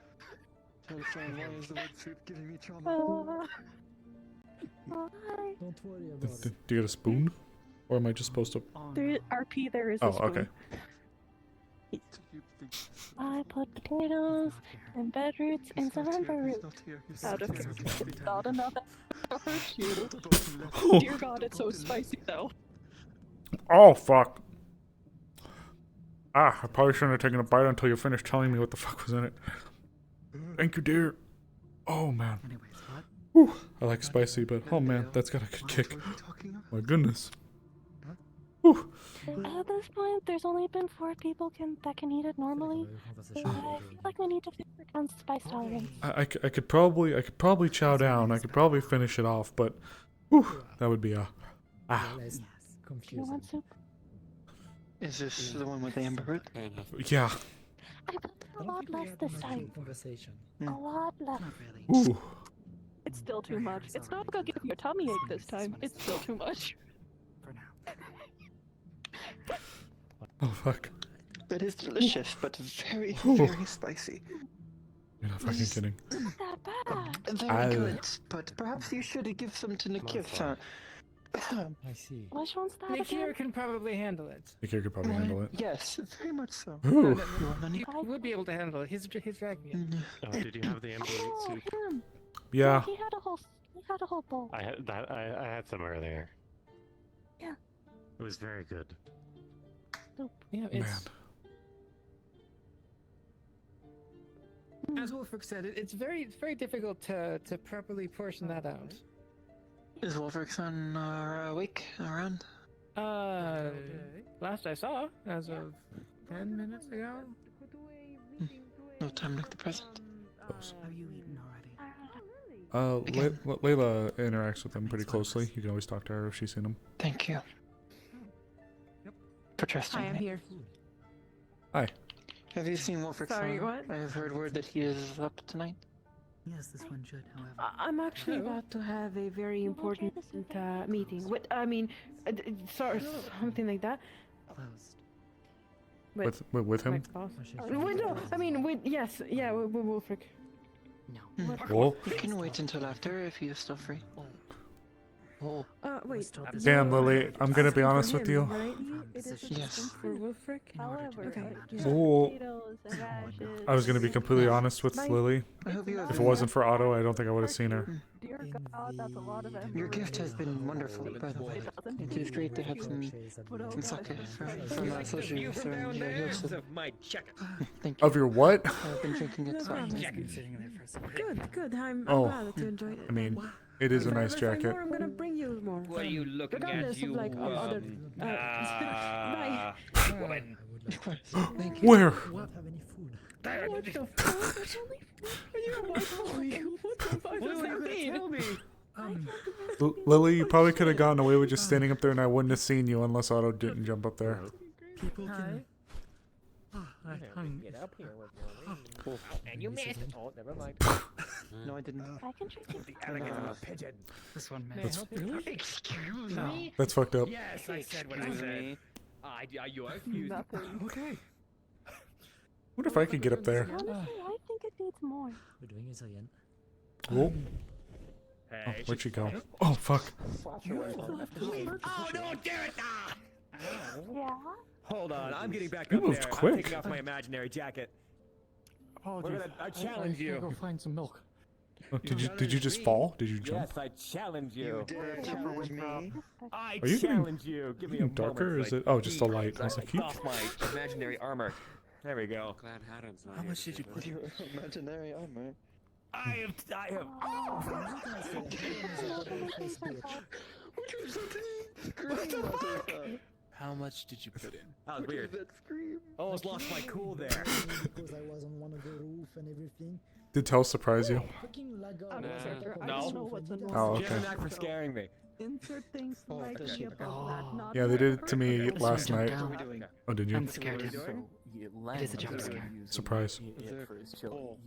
Tell Sam, why is the word soup giving me trauma? Don't worry about it. Do you get a spoon? Or am I just supposed to... There, RP, there is Oh, a spoon. okay. I put potatoes and beetroots and some ember root. Out of it's not enough to hurt you. Dear God, it's so spicy though. Oh, fuck. Ah, I probably shouldn't have taken a bite until you finished telling me what the fuck was in it. Thank you, dear. Oh, man. Whew. I like spicy, but oh man, that's got a good kick. My goodness. At this point, there's only been 4 people that can eat it normally. I feel like we need to figure out spice tolerance. I could probably chow down. I could probably finish it off, but that would be a Do you want soup? Is this the one with the amber root? yeah. I put a lot less this time. Conversation. A lot less. Ooh. It's still too much. It's not gonna give you a tummy ache this time. It's still too much. Oh fuck. That is delicious, but very, very spicy. You're not fucking kidding. Not that bad. Very good, but perhaps you should give some to Nikita. I see. Which one's that Nikir again? can probably handle it. Nikir could probably handle it. Yes, very much so. Ooh. He would be able to handle it. He's dragging it. Oh, did you have the amber soup? Him. Yeah. He had a whole bowl. I had that. I had some earlier. Yeah. It was very good. Yeah, it's... As Wolfric said, it's very difficult to properly portion that out. Is Wolfric-son awake around? Last I saw, as of 10 minutes ago. No time like the present. Have you eaten already? Layla interacts with him pretty closely. You can always talk to her if she's seen him. Thank you. For trusting Hi, I'm me. here. Hi. Have you seen Wolfric-son? Sorry, what? I have heard word that he is up tonight. Yes, this one should, however. I'm actually about to have a very important meeting. Sorry, something like that. Closed. With him? No, I mean, with Wolfric. No. Well, You can wait until after if he is still free. Wait. damn, Lily, I'm gonna be honest with you. Yes. For Wolfric? However, Oh. potatoes and radishes. I was gonna be completely honest with Lily. I hope you have. If it wasn't for Otto, I don't think I would have seen her. Dear God, that's a lot of effort. Your gift has been wonderful, by the way. It is great to have some sake from Soju, so my jacket. Thank you. Of your what? I've been drinking it softly. Good. I'm Oh, glad that you enjoyed it. I mean, it is a nice If I find jacket. more, I'm gonna bring you more. What are you looking at, Regardless you of, like, other... woman? Thank you. Where? What the fuck? It's only... What the fuck does that mean? Lily, you probably could have gotten away with just standing up there and I wouldn't have seen you unless Otto didn't jump up there. People can... Get up here with your and you missed. Oh, never mind. No, I didn't. I can treat you. The elegance of a pigeon. This one may That's- help you. Excuse No. me? That's fucked up. Yes, I said what I said. You are excused. Nothing. Okay. What if I could get up there? Honestly, I think it needs more. We're doing it again. Whoa. Hey, Oh, where'd she go? Oh, fuck. Oh, no, dare it! Yeah? Hold on, I'm getting back You up moved there. quick. I'm taking off my imaginary jacket. Apologies. I challenge you. Go find some milk. Oh, did you just fall? Did you jump? Yes, I challenge you. dare temper with me? I Are you getting- challenge you. Give me a darker, or moment is so I it- oh, just the can light. I was like, take off my imaginary armor. There we go. Glad Haddon's not How here much to did you do put this. Your imaginary armor. I have. What the fuck? How much did you put in? That was weird. That scream. Almost lost my cool there. Because I was on one of the roof and everything. Did Tell surprise you? Fucking lag out. I No. don't know what's in Oh, Give okay. him that for scaring me. Insert things slightly above that, not Yeah, they did it to me This last one night. jumped What are we doing? Oh, did you? I'm scared him. It is a jump scare. Surprise.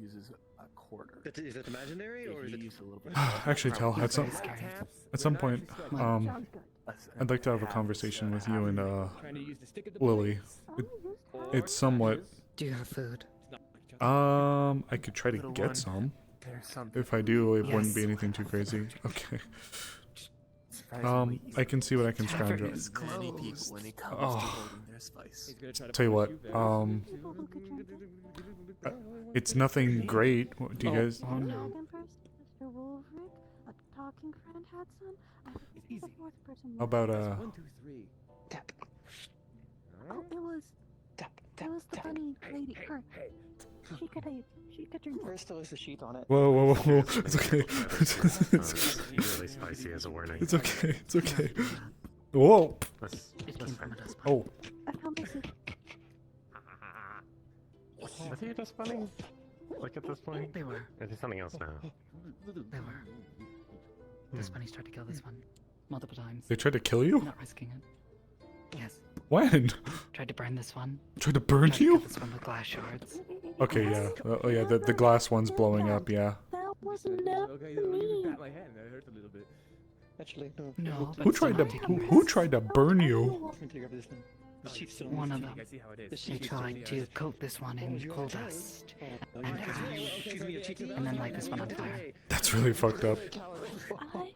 Uses a quarter. Is that imaginary or is it? Use a little bit. Actually, Tell, at some point, I'd like to have a conversation with you and Lily. It's somewhat. Do you have food? I could try to get some. If I do, it wouldn't be Yes. anything too crazy. Okay. I can see what I can scrounge up. Many people when it comes to Oh, holding their spice. tell you what. It's nothing great. What- Do you guys? Dragon person, Mr. Wolfric, a talking friend had some. I think the fourth person. How about One, two, three. Tap. Oh, it was the funny lady. Her. She could drink. First there was the sheet on it. Whoa! It's okay. It's really spicy as a warning. It's okay. It's okay. Whoa. It came from a dust Oh. I found my suit. Was he a dust bunny? Like at this point? They were. Or is he something else now? They were. Dust bunnies tried to kill this one multiple times. They tried to kill you? Not risking it. Yes. When? Tried to burn this one. Tried to burn Tried to you? kill this one with glass shards. Okay, yeah. Oh yeah, the glass one's blowing up. Yeah. That was never me. Pat my hand. That hurts a little bit. Actually, no. No, Who tried to who tried to burn you? One of them. I see how it is. They tried to coat this one in coal dust and ash, and then light this one on fire. That's really fucked up. I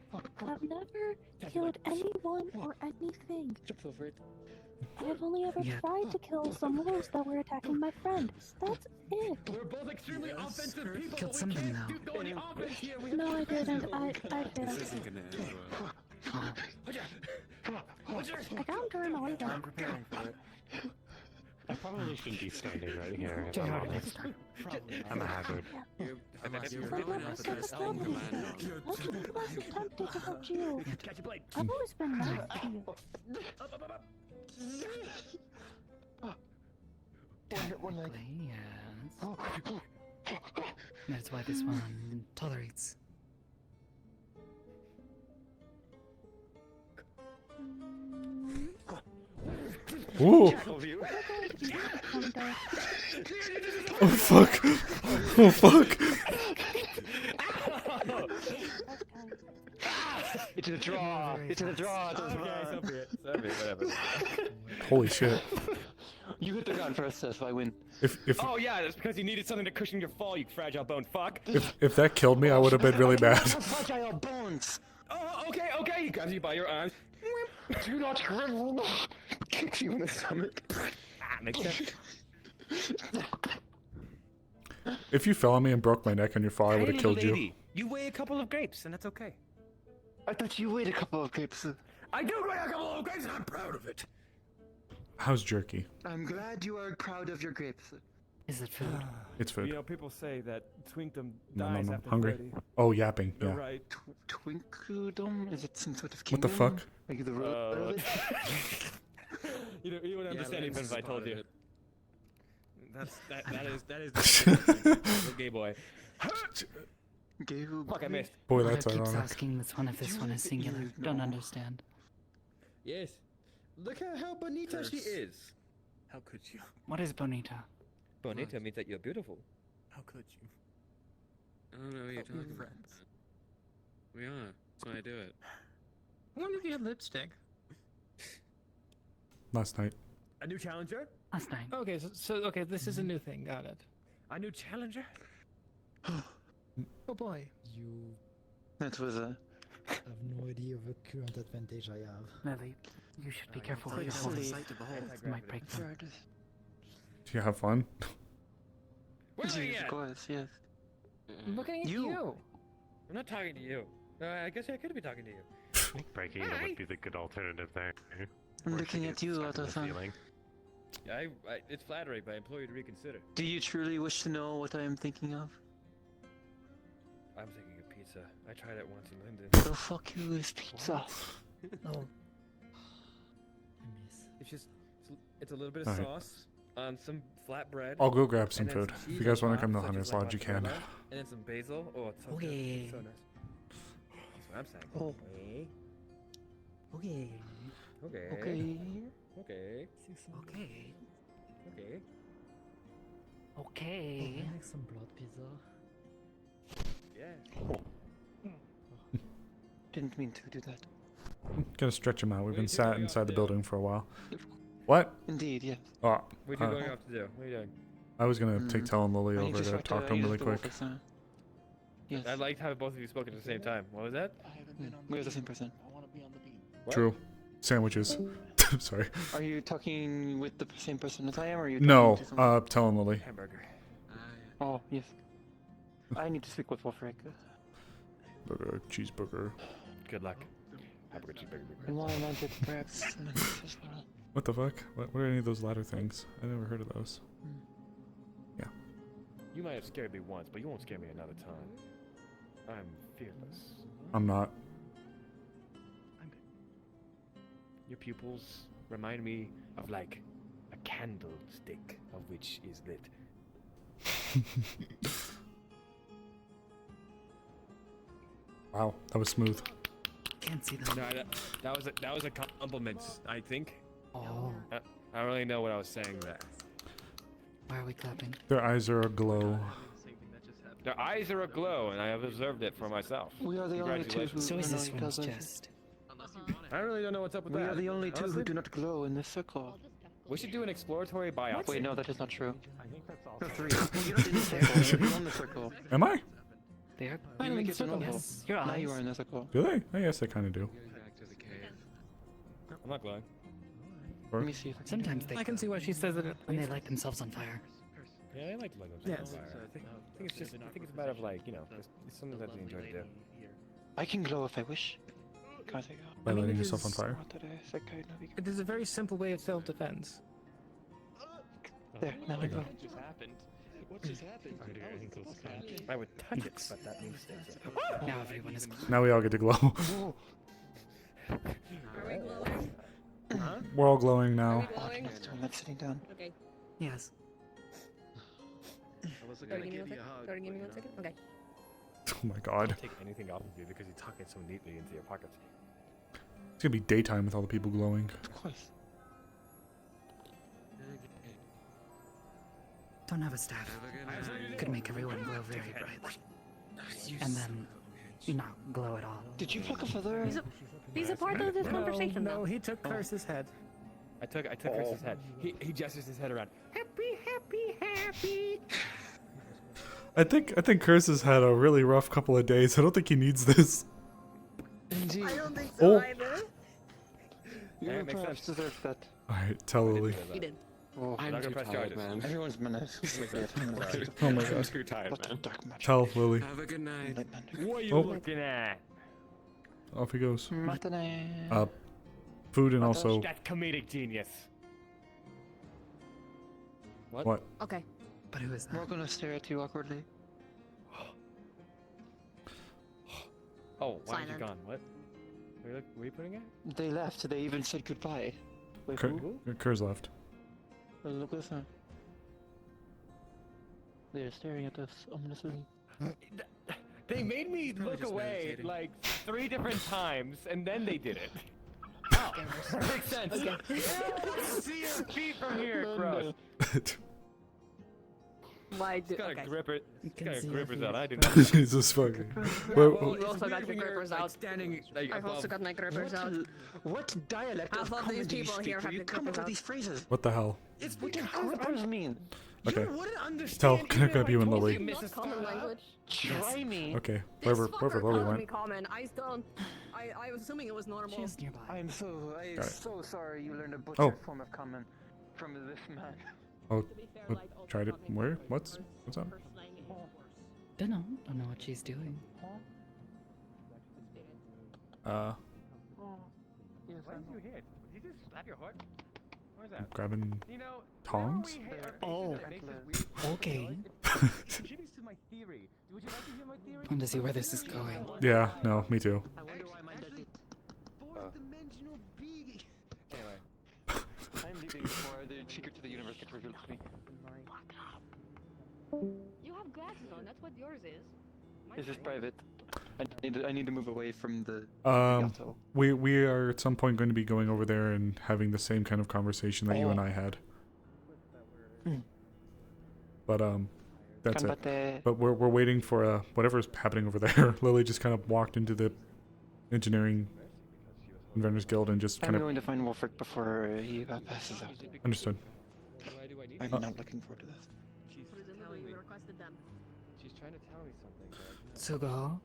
have never killed anyone or anything. I've only ever Yet. tried to kill some wolves that were attacking my friend. That's it. We're both extremely offensive people. Killed something though. Do any offense here. We No, I didn't. I failed. This isn't gonna end well. I got during all of that. preparing for it. I probably shouldn't be standing right here. If Try I'm harder honest. next time. I'm a hazard. You're But really I not was the so best stubborn. thing to land on. I wasn't tempted to hurt you. Catch a blade. I've always been nice to you. Technically, yes. That's why this one tolerates. Ooh. Oh fuck. Oh fuck. It's a draw. It's a draw. It doesn't matter. So be it. So be it. Whatever. Holy shit. You hit the gun first, so I win. If Oh yeah, that's because you needed something to cushion your fall, you fragile bone fuck. if that killed me, I would have been really mad. Fragile bones. Oh, okay, okay. He grabs you by your arms. Do not kick you in the stomach. Makes sense. If you fell on me and broke my neck on your fall, I would have killed you. You weigh a couple of grapes, and that's okay. I thought you weighed a couple of grapes. I do weigh a couple of grapes, and I'm proud of it. How's jerky? I'm glad you are proud of your grapes. Is it food? It's food. You know, people say that twinkdom No, dies no. after Hungry. 30. Oh, yapping. You're Yeah. right. Twinkledom? Is it some sort of What the kingdom? fuck? Like the road? You wouldn't understand even if I told you. That is gay boy. Gay Fuck, I missed. Boy, Mother that's keeps ironic. asking this one if this one is singular. Don't understand. Yes. Look at how bonita she is. How could you? What is bonita? Bonita means that you're beautiful. How could you? I don't know what you're We're talking about. friends. We are. That's why I do it. I wonder if you had lipstick. Last night. A new challenger? Last night. Okay, okay, this is a new thing. Got it. A new challenger? Oh boy. You That was a... have no idea of the current advantage I have. Lily, you should be careful it's with like your a holding. sight to behold. You might break them. Do you have fun? Where are you Yes, at? of course, yes. I'm looking at you. I'm not talking to you. I guess I could be talking to you. Breaking them would be the good alternative there. I'm Or looking she at gets you, stuck in the Otto-san. ceiling. It's flattering, but I implore you to reconsider. Do you truly wish to know what I am thinking of? I'm thinking of pizza. I tried it once in Linden. The fuck you is pizza. Oh. It's just, it's a little bit of Alright. sauce on some flat bread. I'll go grab some and then food. If cheese you guys on want to top, come to such Hunter's as, like, Lodge, you can. mozzarella, And then some basil. Oh, it's so good. Okay. It's so nice. That's what I'm saying. Oh. Okay. Okay. Okay. Okay. Okay. Okay. Okay. Make some blood pizza. Yeah. Didn't mean to do that. Gotta stretch him out. We've been sat inside the do? building for a while. What? Indeed, yes. Oh, What are you going off to do? What are you doing? I was gonna take Tell and Lily I need over to sort talk of- to him I really use the quick. office, Yes. I liked how both of you spoke at the same time. What was that? We're the same person. What? True. Sandwiches. Sorry. Are you talking with the same person as I am, or are you No, talking to someone? Tell and Lily. Hamburger. Oh, yes. I need to speak with Wolfric. Burger, cheeseburger. Good luck. Hamburger, cheeseburger. And while I'm at it, perhaps... as well. What the fuck? What are any of those ladder things? I never heard of those. Yeah. You might have scared me once, but you won't scare me another time. I'm fearless. I'm not. Your pupils remind me of like a candlestick of which is lit. Wow, that was smooth. Can't see them. No, that was a compliment, I think. Oh. I don't really know what I was saying there. Why are we clapping? Their eyes are aglow. Their eyes are aglow, and I have observed it for myself. We are the only two who So is this know each one's other. chest. I really don't know what's up with We that. are the only two honestly. who do not glow in this circle. We should do an exploratory biopsy. Wait, no, that is not true. I think that's all. No, three. Well, you're not in the circle. You're on the circle. Am I? They are You finally make in it circle. normal. Yes, your Now eyes. you are in the circle. Do they? I guess they kind of do. Back to the cave. I'm not glowing. Or- Let me see if I can. Sometimes they I can see why she says it. when they light themselves on fire. Yeah, I like to light themselves Yes. on fire. I think it's a matter of like, you know, it's something that they enjoy to do. I can glow if I wish. Can't I go? By I mean, lighting it yourself on is- fire. It is a very simple way of self-defense. There, now I glow. What just happened? What just happened? Are your ankles clenched? I would touch it, but that means stays it. Now everyone is. Now we all get to glow. Are we glowing? Huh? We're all glowing Are we now. glowing? I'm not sitting down. Okay. Yes. I was Sorry, gonna give me give one you a second. hug. Sorry, give me you one know? second. Okay. Oh my god. Take anything off of you because you tuck it so neatly into your pockets. It's gonna be daytime with all the people glowing. Of course. Don't have a staff. Could make everyone glow very bright. And then not glow at all. Did you pluck a feather? He's a part of this conversation, No, though. he took Curse's head. I took Chris's head. He gestures his head around. Happy, happy, happy. I think Curse has had a really rough couple of days. I don't think he needs this. Indeed. I don't think so Oh. either. You Yeah, it makes perhaps sense. deserve that. Alright, tell Lily. He did. Oh, I'm not too gonna press tired, charges. man. everyone's minute. Oh my I'm god. too tired, What man. dark magic? Tell Lily. Have a good night. Light magic. What are you Oh. looking at? Off he goes. Matinee. Food and also That's comedic genius. what? Okay. But who is We're that? gonna stare at you awkwardly. Oh, why are you Silent. gone? What? Were you putting it? They left. They even said goodbye. Wait, Cur- who? Curse left. Look at them. They're staring at us ominously. They made me look just away meditating. like 3 different times, and then they did it. That makes sense. Okay. See your feet from here, gross. Why He's do? got Okay. a gripper. He's can got a see grippers your out. I do feet. not. Jesus fucking. Well, You also got your grippers out. Standing like I've above. also got my grippers out. What dialect Half of of these comedy people speak here where have you the come up grippers with out. these phrases? What the hell? It's What do grippers mean? Okay. wouldn't understand. Tell, can I grab you and Lily? Not common language. Try me. Okay. This Wherever fucker Lily called me went. common. I still don't. I was assuming it was normal. She's nearby. I'm Alright. so sorry you learned a butcher Oh. form of common from this man. Oh, To be fair, oh, Light also tried it. taught me Where? some What's words up? for slang and words. Don't know what she's doing. Uh, Yes, Why did you hit? Did you just slap your heart? What is that? grabbing You know, tongs? Oh, okay. Contributes to my theory. Would you like to hear my theory? I want to see where this is going. Yeah. No, me too. I wonder why my dad did. Fourth-dimensional being. Anyway. I'm leaving before the secret to the universe gets revealed to me. You have glasses on. That's what yours is. This is private. I need to move away from the Yato. We are at some point going to be going over there and having the same kind of conversation that you and I had. But that's it. Ganbatte. But we're waiting for whatever's happening over there. Lily just kind of walked into the engineering inventors guild and just I'm kind of going to find Wolfric before he passes out. understood. Why do I need I'm to- not looking forward to this. Presumably you requested them. She's trying to tell me something, but... Tsugo.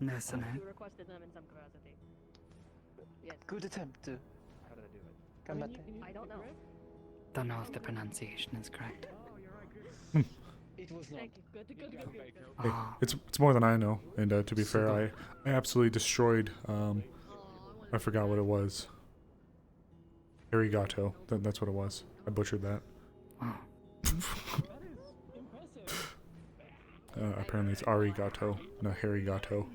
Nesune. You requested them in some capacity. Yes. Good attempt. How did I do it? Ganbatte. I don't know. Don't know if the pronunciation is correct. It was not. Thank you. Good. Hey, Ah. it's more than I know. And to be fair, I absolutely destroyed. I forgot what it was. Arigato. That's what it was. I butchered that. Wow. Apparently it's arigato, not harigato.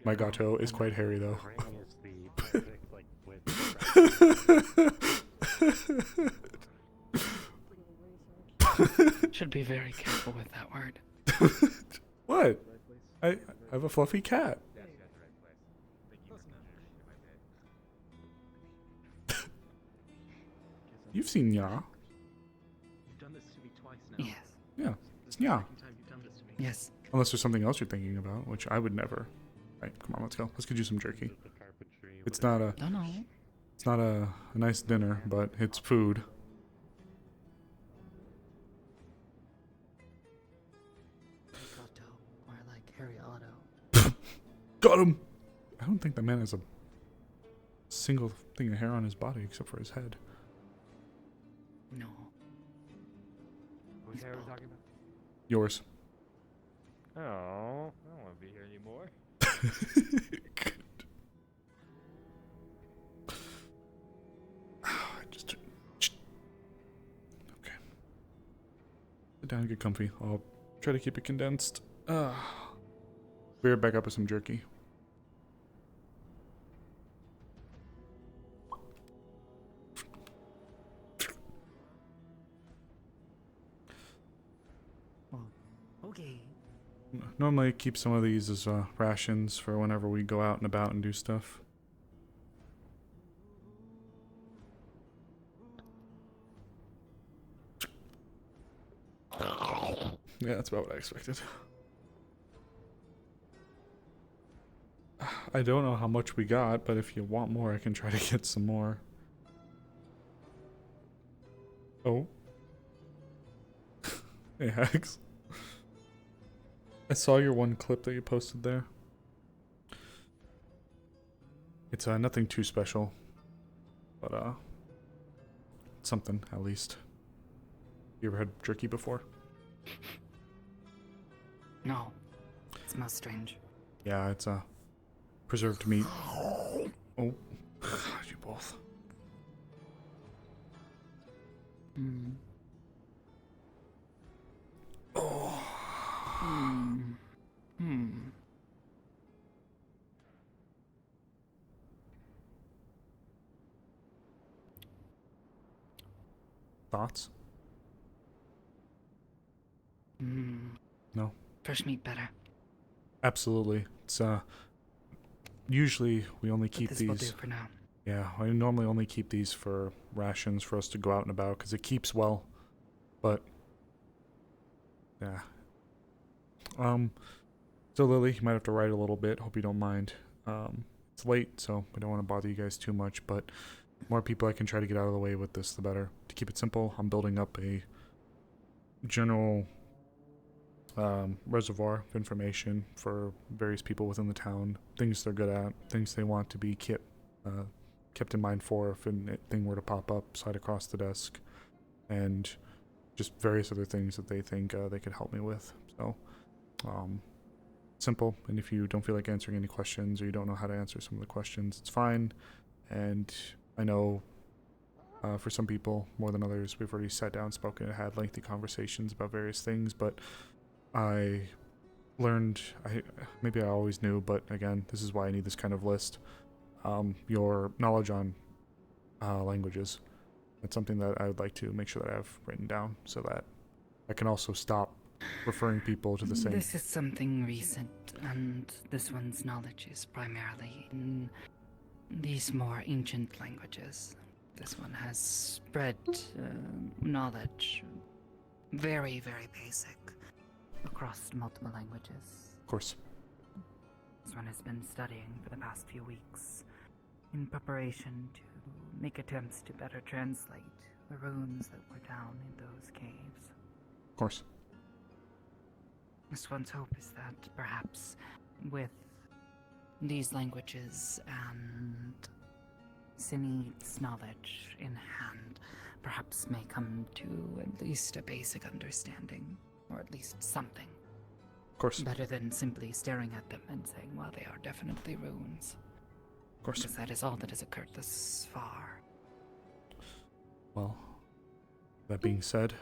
My gato is quite hairy though. Ring is the perfect, like, width Should be very careful with that word. What? I have a fluffy cat. You've seen Nya. You've done this to me twice now. Yes. Yeah, it's Nya. Second time you've done this to me. Yes. Unless there's something else you're thinking about, which I would never. Right, come on, let's go. Let's get you some jerky. It's not a. No. It's not a nice dinner, but it's food. Otto, or like Harry Otto. Got him! I don't think that man has a single thing of hair on his body except for his head. No. Whose hair are we talking about? Yours. Oh, I don't want to be here anymore. Okay. Sit down and get comfy. I'll try to keep it condensed. Be right back up with some jerky. Okay. Normally I keep some of these as rations for whenever we go out and about and do stuff. Yeah, that's about what I expected. I don't know how much we got, but if you want more, I can try to get some more. Oh. Hey, Hags. I saw your one clip that you posted there. It's nothing too special, but something at least. You ever had jerky before? No. It smells strange. Yeah, it's preserved meat. Oh, God, you both. Hmm. Oh. Thoughts? No. Fresh meat better. Absolutely. It's usually we only keep this these. will do for now. Yeah, I normally only keep these for rations for us to go out and about because it keeps well. But yeah. So Lily, you might have to write a little bit. Hope you don't mind. It's late, so I don't want to bother you guys too much, but more people I can try to get out of the way with this, the better. To keep it simple, I'm building up a general reservoir of information for various people within the town, things they're good at, things they want to be kept in mind for if anything were to pop up side across the desk, and just various other things that they think they could help me with. So simple, and if you don't feel like answering any questions or you don't know how to answer some of the questions, it's fine. And I know for some people more than others, we've already sat down, spoken, and had lengthy conversations about various things, but I learned, maybe I always knew, but again, this is why I need this kind of list. Your knowledge on languages. That's something that I would like to make sure that I have written down so that I can also stop referring people to the same. This is something recent, and this one's knowledge is primarily in these more ancient languages. This one has spread knowledge, very, very basic, across multiple languages. Of course. This one has been studying for the past few weeks in preparation to make attempts to better translate the runes that were down in those caves. Of course. This one's hope is that perhaps with these languages and Sinead's knowledge in hand, perhaps may come to at least a basic understanding, or at least something. Of course. Better than simply staring at them and saying, well, they are definitely runes. Of course. Because that is all that has occurred thus far. Well, that being said,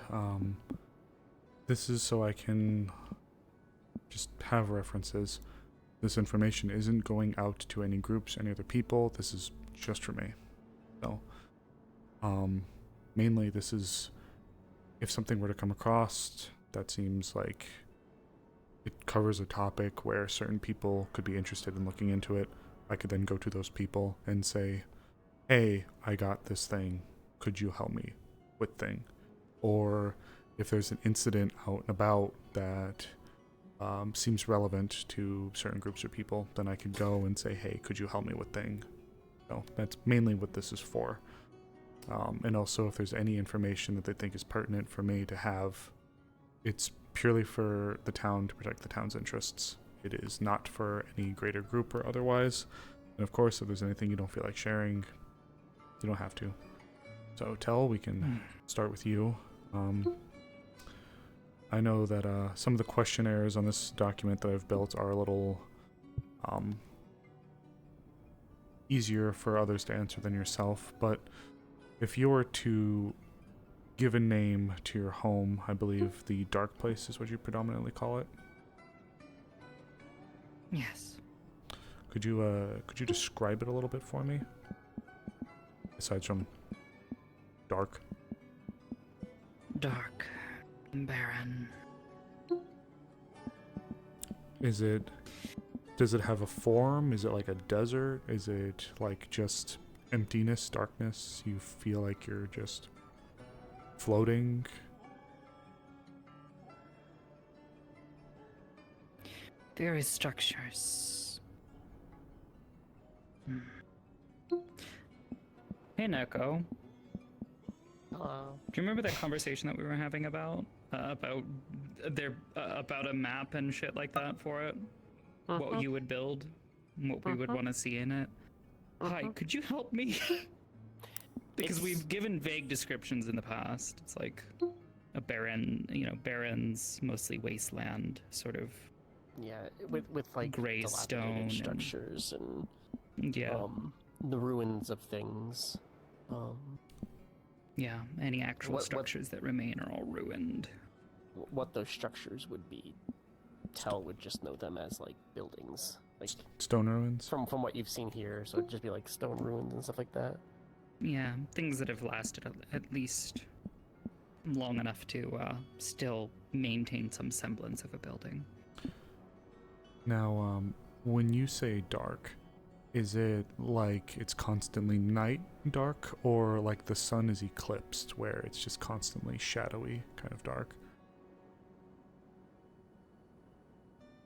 this is so I can just have references. This information isn't going out to any groups, any other people. This is just for me. So, mainly this is if something were to come across that seems like it covers a topic where certain people could be interested in looking into it, I could then go to those people and say, hey, I got this thing, could you help me with thing? Or if there's an incident out and about that seems relevant to certain groups or people, then I could go and say, hey, could you help me with thing? So that's mainly what this is for. And also if there's any information that they think is pertinent for me to have, it's purely for the town to protect the town's interests. It is not for any greater group or otherwise. And of course, if there's anything you don't feel like sharing, you don't have to. So Tell, we can start with you. I know that some of the questionnaires on this document that I've built are a little easier for others to answer than yourself, but if you were to give a name to your home, I believe the dark place is what you predominantly call it. Yes. Could you describe it a little bit for me? Aside from dark. Dark, barren. Does it have a form? Is it like a desert? Is it like just emptiness, darkness? You feel like you're just floating? Various structures. Hey, Neko. Hello. Do you remember that conversation that we were having about about a map and shit like that for it? What you would build, and what we would want to see in it. Hi, could you help me? Because we've given vague descriptions in the past. It's like a barren, barrens, mostly wasteland, sort of. Yeah, with like gray stone structures and yeah, the ruins of things. Yeah, any actual structures that remain are all ruined. What those structures would be, Tell would just know them as like buildings, like stone ruins. From what you've seen here, so it'd just be like stone ruins and stuff like that. Yeah, things that have lasted at least long enough to still maintain some semblance of a building. Now, when you say dark, is it like it's constantly night dark, or like the sun is eclipsed where it's just constantly shadowy kind of dark?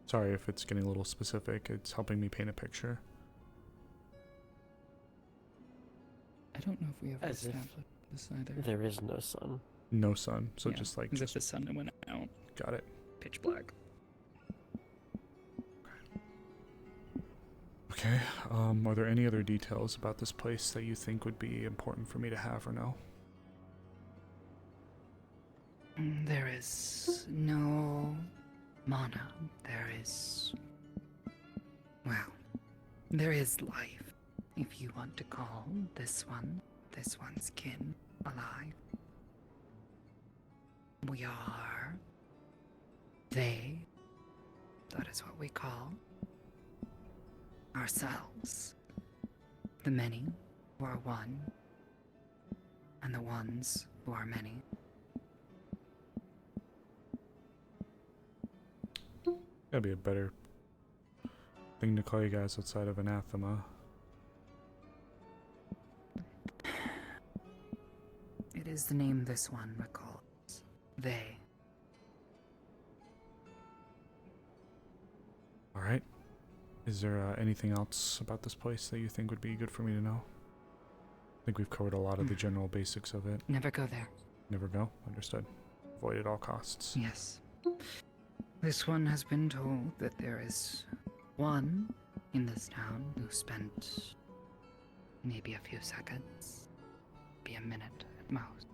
Sorry if it's getting a little specific, it's helping me paint a picture. I don't know if we ever As if established this either. There is no sun. No sun, so Yeah, just like... as if the sun went out. Got it. Pitch black. Okay, are there any other details about this place that you think would be important for me to have or know? There is no mana. There is... well, there is life. If you want to call this one's kin, alive. We are... they. That is what we call ourselves. The many who are one, and the ones who are many. That'd be a better thing to call you guys outside of anathema. It is the name this one recalls. They. Alright. Is there anything else about this place that you think would be good for me to know? I think we've covered a lot of the general basics of it. Never go there. Never go? Understood. Avoid at all costs. Yes. This one has been told that there is one in this town who spent maybe a few seconds, maybe a minute at most.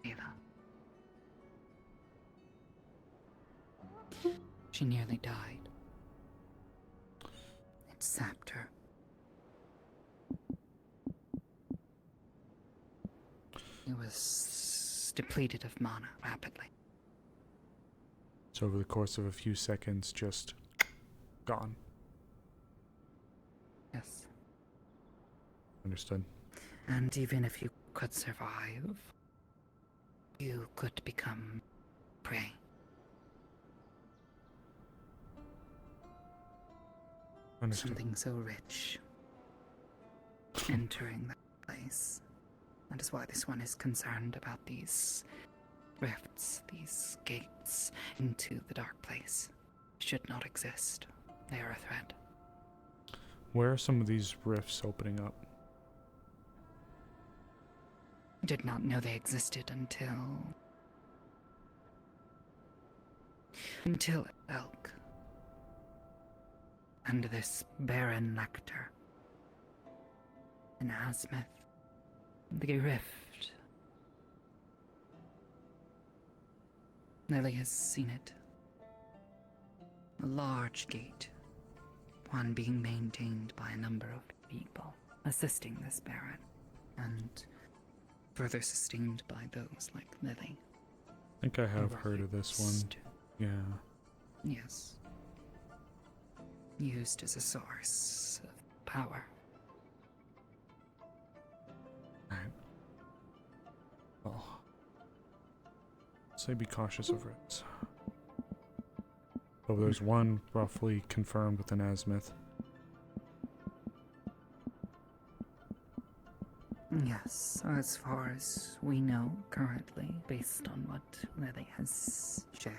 Ayla. She nearly died. It sapped her. It was depleted of mana rapidly. So over the course of a few seconds, just gone. Yes. Understood. And even if you could survive, you could become prey. Understood. Something so rich entering that place. That is why this one is concerned about these rifts, these gates into the dark place. Should not exist. They are a threat. Where are some of these rifts opening up? Did not know they existed until Elk. And this Baron Lecter. And Asmith. The rift. Lily has seen it. A large gate. One being maintained by a number of people, assisting this Baron. And further sustained by those like Lily. I think I have heard of this one. Yeah. Yes. Used as a source of power. Alright. Well, say be cautious of it. Oh, there's one roughly confirmed with an azimuth. Yes, as far as we know currently, based on what Lily has shared.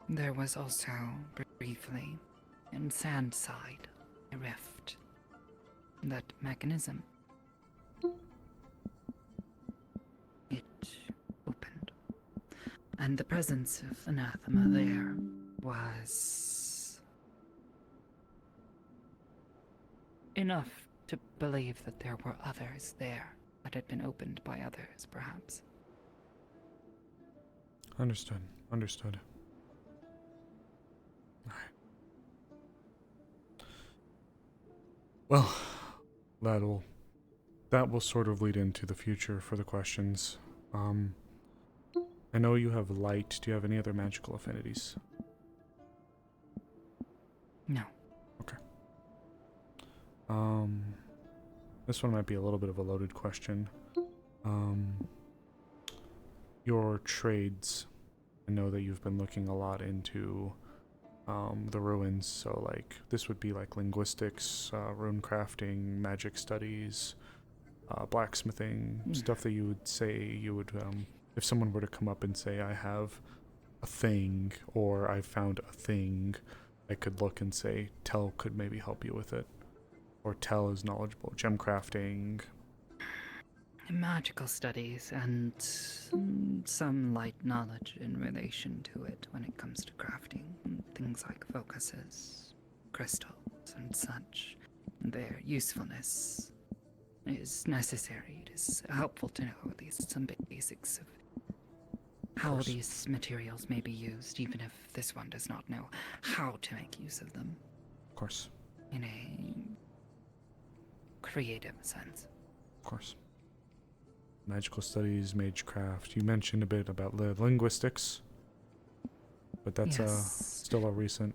There was also, briefly, in Sandside, a rift. That mechanism. It opened. And the presence of anathema there was enough to believe that there were others there that had been opened by others, perhaps. Understood. Understood. Alright. Well, that will sort of lead into the future for the questions. I know you have light. Do you have any other magical affinities? No. Okay. This one might be a little bit of a loaded question. Your trades. I know that you've been looking a lot into the ruins, so like this would be like linguistics, rune crafting, magic studies, blacksmithing, stuff that you would say you would if someone were to come up and say I have a thing or I found a thing, I could look and say Tell could maybe help you with it, or Tell is knowledgeable. Gem crafting, magical studies, and some light knowledge in relation to it when it comes to crafting. Things like focuses, crystals, and such. Their usefulness is necessary. It is helpful to know at least some basics of how these materials may be used, even if this one does not know how to make use of them. Of course. In a creative sense. Of course. Magical studies, magecraft. You mentioned a bit about linguistics, but that's still a recent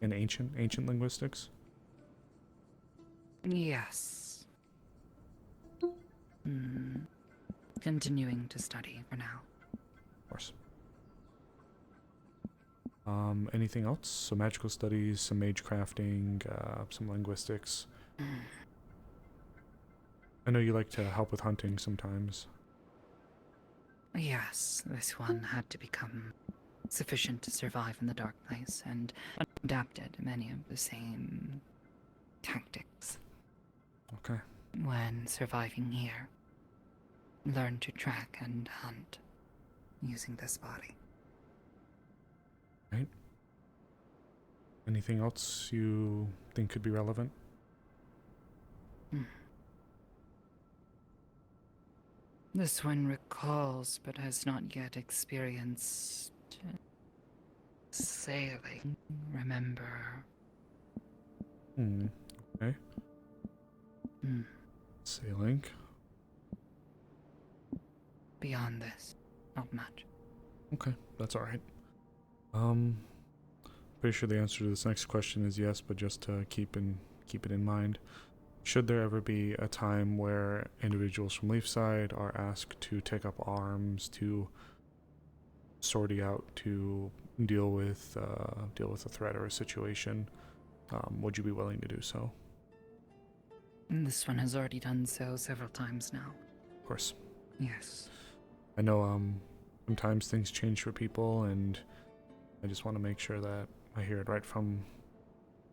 and ancient linguistics. Yes. Continuing to study for now. Of course. Anything else? So magical studies, some mage crafting, some linguistics. I know you like to help with hunting sometimes. Yes, this one had to become sufficient to survive in the dark place and adapted many of the same tactics. Okay. When surviving here, learn to track and hunt using this body. Right. Anything else you think could be relevant? This one recalls but has not yet experienced sailing. Remember. Okay. Sailing. Beyond this, not much. Okay, that's all right. Pretty sure the answer to this next question is yes, but just to keep it in mind. Should there ever be a time where individuals from Leafside are asked to take up arms, to sortie out, to deal with a threat or a situation, would you be willing to do so? This one has already done so several times now. Of course. Yes. I know sometimes things change for people, and I just want to make sure that I hear it right from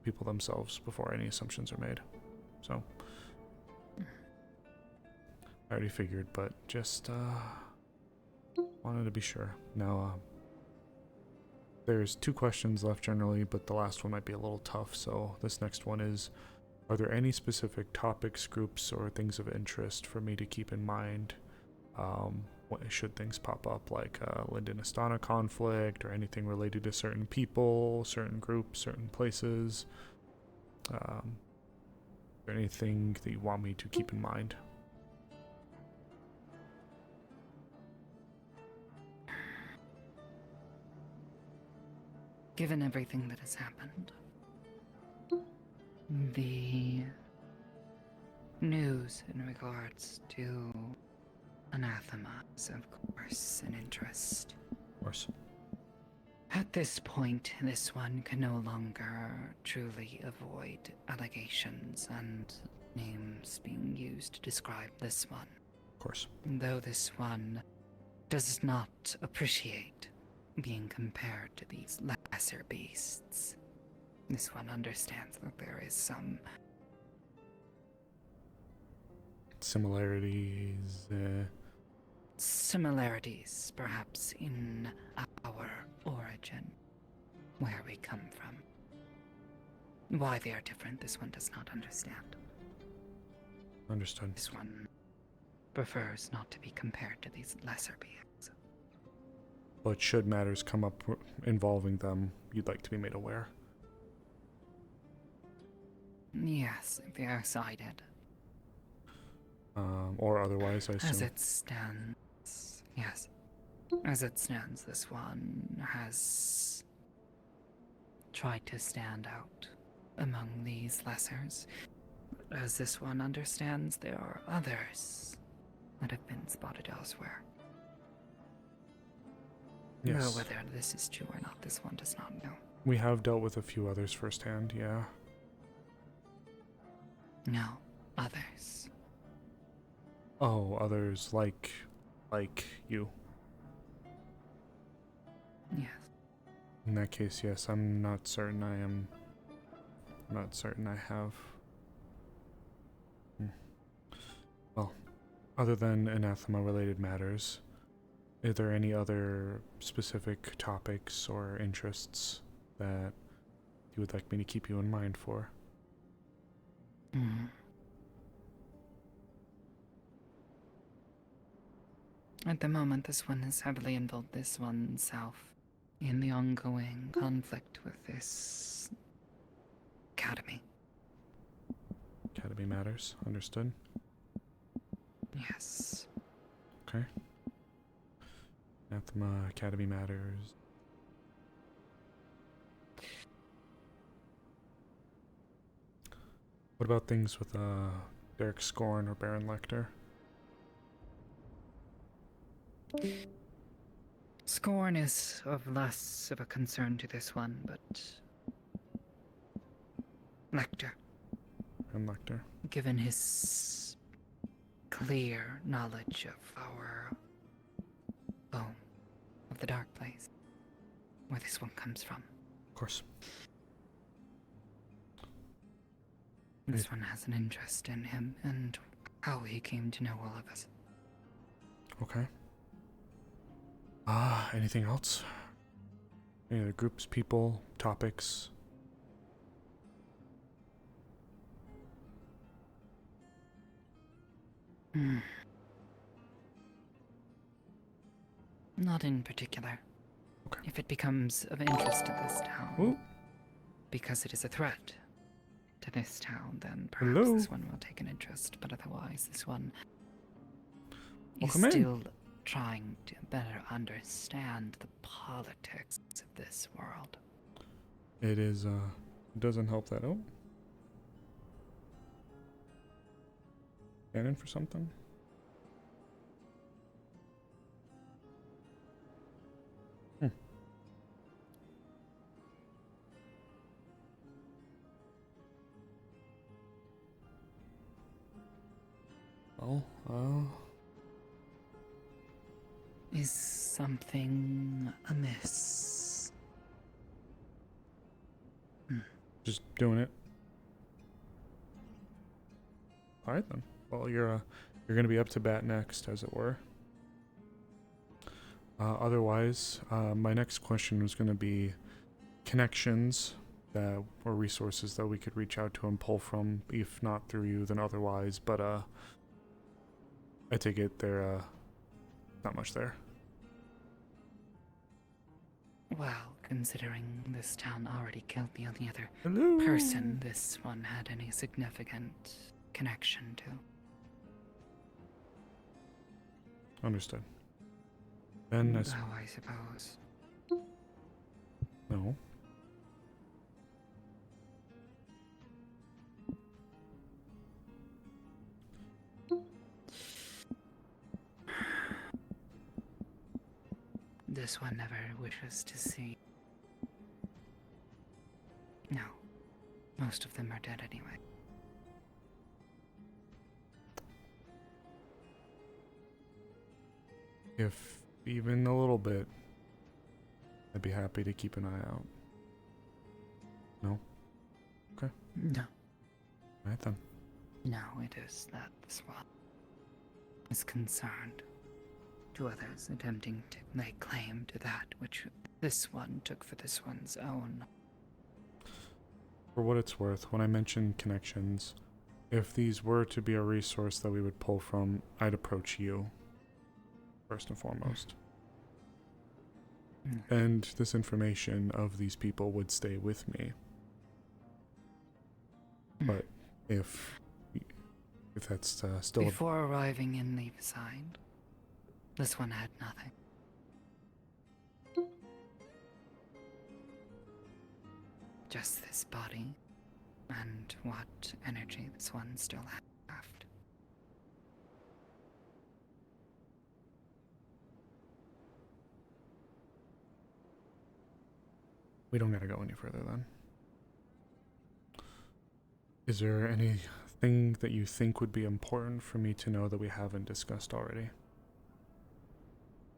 people themselves before any assumptions are made. So, I already figured, but just wanted to be sure. Now, there's 2 questions left generally, but the last one might be a little tough, so this next one is, are there any specific topics, groups, or things of interest for me to keep in mind should things pop up, like Linden Astana conflict, or anything related to certain people, certain groups, certain places? Is there anything that you want me to keep in mind? Given everything that has happened, the news in regards to Anathema is, of course, an interest. Of course. At this point, this one can no longer truly avoid allegations and names being used to describe this one. Of course. Though this one does not appreciate being compared to these lesser beasts, this one understands that there is some similarities, perhaps in our origin, where we come from. Why they are different, this one does not understand. Understood. This one prefers not to be compared to these lesser beings. But should matters come up involving them, you'd like to be made aware? Yes, if they are sided. Or otherwise, I assume. As it stands, yes. As it stands, this one has tried to stand out among these lessers. As this one understands, there are others that have been spotted elsewhere. Yes. Though whether this is true or not, this one does not know. We have dealt with a few others firsthand, yeah. No, others. Oh, others like you. Yes. In that case, yes, I'm not certain I have. Well, other than anathema-related matters, are there any other specific topics or interests that you would like me to keep you in mind for? At the moment, this one is heavily involved, this oneself, in the ongoing conflict with this academy. Academy matters, understood? Yes. Okay. Anathema, Academy matters. What about things with Derek Scorn or Baron Lecter? Scorn is of less of a concern to this one, but Lecter. And Lecter. Given his clear knowledge of our home, of the dark place, where this one comes from. Of course. This one has an interest in him and how he came to know all of us. Okay. Anything else? Any other groups, people, topics? Not in particular. Okay. If it becomes of interest to this town, because it is a threat to this town, then perhaps this one will take an interest, but otherwise this one is Welcome in. still trying to better understand the politics of this world. It is, doesn't help that out. Cannon for something? Well, Is something amiss? just doing it. All right then. Well, you're gonna be up to bat next, as it were. Otherwise, my next question was gonna be connections that or resources that we could reach out to and pull from, if not through you, then otherwise. But I take it there not much there. Well, considering this town already killed the only other Hello. person this one had any significant connection to. Understood. Then as Oh, I suppose. no. This one never wishes to see. No. Most of them are dead anyway. If even a little bit, I'd be happy to keep an eye out. No? Okay. No. Right then. No, it is that this one is concerned to others attempting to lay claim to that which this one took for this one's own. For what it's worth, when I mentioned connections, if these were to be a resource that we would pull from, I'd approach you first and foremost. And this information of these people would stay with me. But if that's still Before arriving in Leaveside, this one had nothing. Just this body, and what energy this one still had left. we don't gotta go any further then. Is there anything that you think would be important for me to know that we haven't discussed already?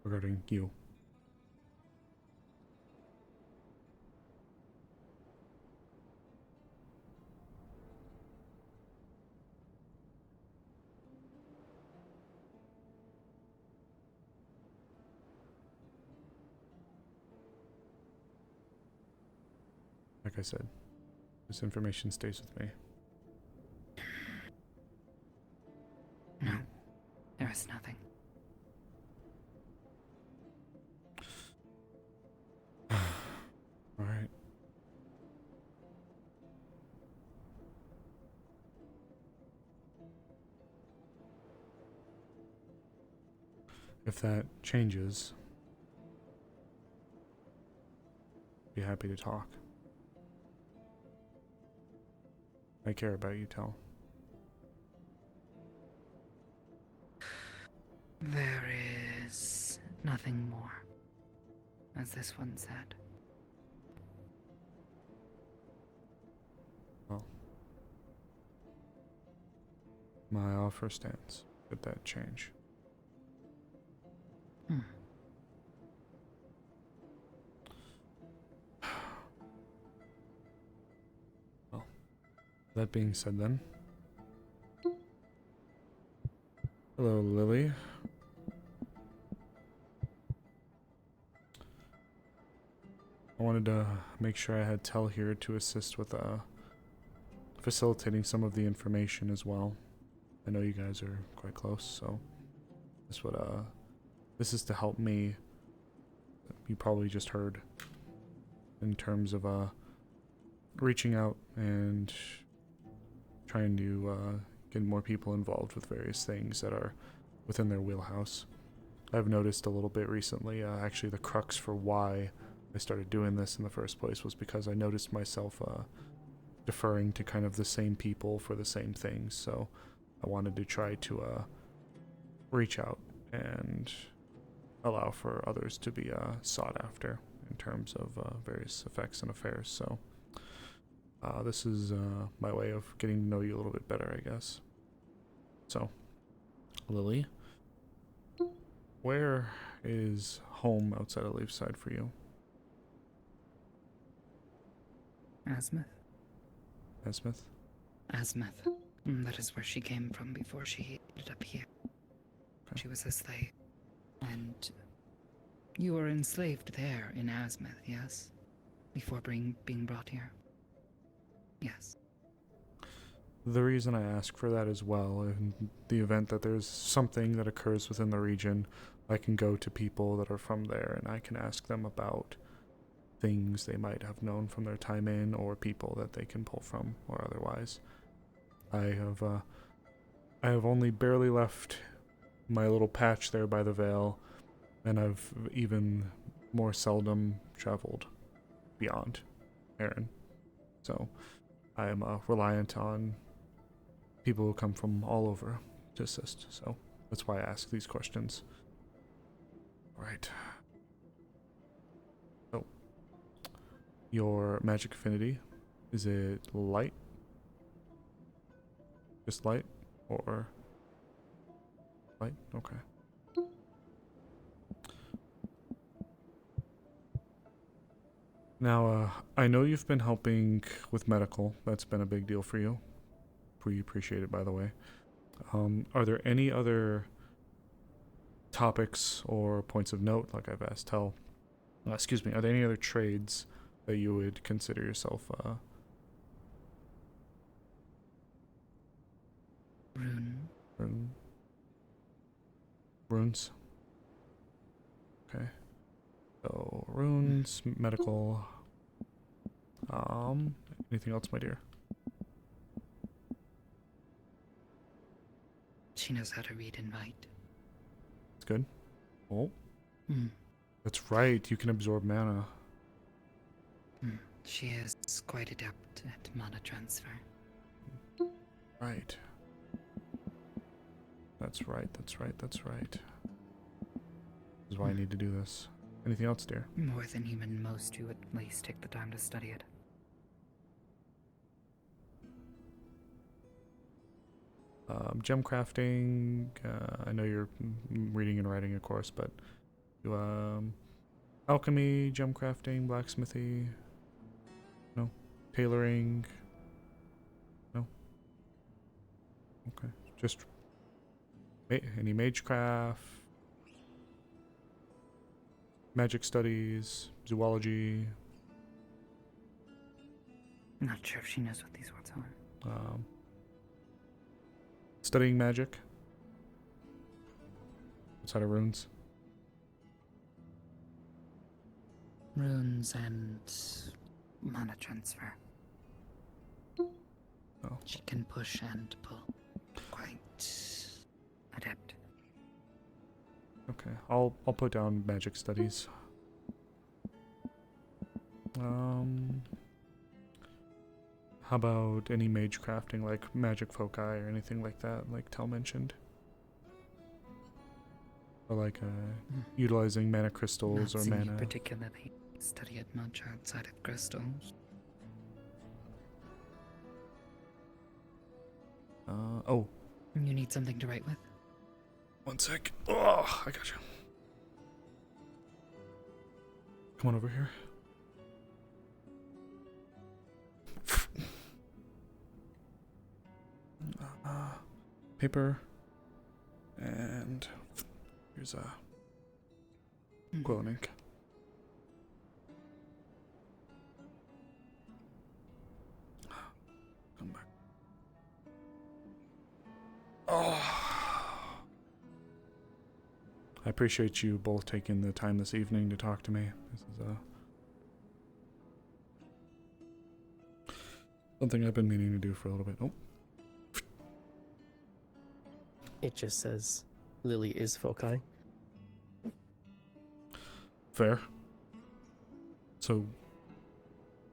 Regarding you. Like I said, this information stays with me. No, there is nothing. All right. If that changes, be happy to talk. I care about you, Tel. There is nothing more, as this one said. Well, my offer stands. Could that change? Well, that being said then. Hello, Lily. I wanted to make sure I had Tel here to assist with facilitating some of the information as well. I know you guys are quite close, so this is to help me. You probably just heard in terms of reaching out and trying to get more people involved with various things that are within their wheelhouse. I've noticed a little bit recently. Actually, the crux for why I started doing this in the first place was because I noticed myself deferring to kind of the same people for the same things. So I wanted to try to reach out and allow for others to be sought after in terms of various effects and affairs. So this is my way of getting to know you a little bit better, I guess. So, Lily, where is home outside of Leafside for you? Asmith? Asmith? Asmith. That is where she came from before she ended up here. Okay. She was a slave. And you were enslaved there in Asmith, yes? Before being brought here? Yes. The reason I ask for that as well, in the event that there's something that occurs within the region, I can go to people that are from there and I can ask them about things they might have known from their time in, or people that they can pull from, or otherwise. I have only barely left my little patch there by the Vale, and I've even more seldom traveled beyond Erin. So I am reliant on people who come from all over to assist. So that's why I ask these questions. Right. So, your magic affinity, is it light? Just light? Or light? Okay. Now, I know you've been helping with medical. That's been a big deal for you. We appreciate it, by the way. Are there any other topics or points of note, like I've asked Hel? Excuse me, are there any other trades that you would consider yourself Runes? Okay. So, runes, medical. Anything else, my dear? She knows how to read and write. That's good. Oh. Hmm. That's right, you can absorb mana. She is quite adept at mana transfer. Right. That's right. This is why I need to do this. Anything else, dear? More than even most who at least take the time to study it. Gem crafting. I know you're reading and writing a course, but alchemy, gem crafting, blacksmithy. No. Tailoring. No. Okay. Just any magecraft. Magic studies, zoology. Not sure if she knows what these words are. Studying magic. Outside of runes. Runes and mana transfer. Oh. She can push and pull. Quite adept. Okay, I'll put down magic studies. How about any mage crafting, like magic foci or anything like that, like Tel mentioned? Or like utilizing mana crystals Not or seen you mana. particularly study it much outside of crystals. Oh. You need something to write with? One sec. Oh, I got you. Come on over here. Paper. And here's a quill and ink. Come back. Oh. I appreciate you both taking the time this evening to talk to me. This is something I've been meaning to do for a little bit. Oh. It just says Lily is foci. Fair. So,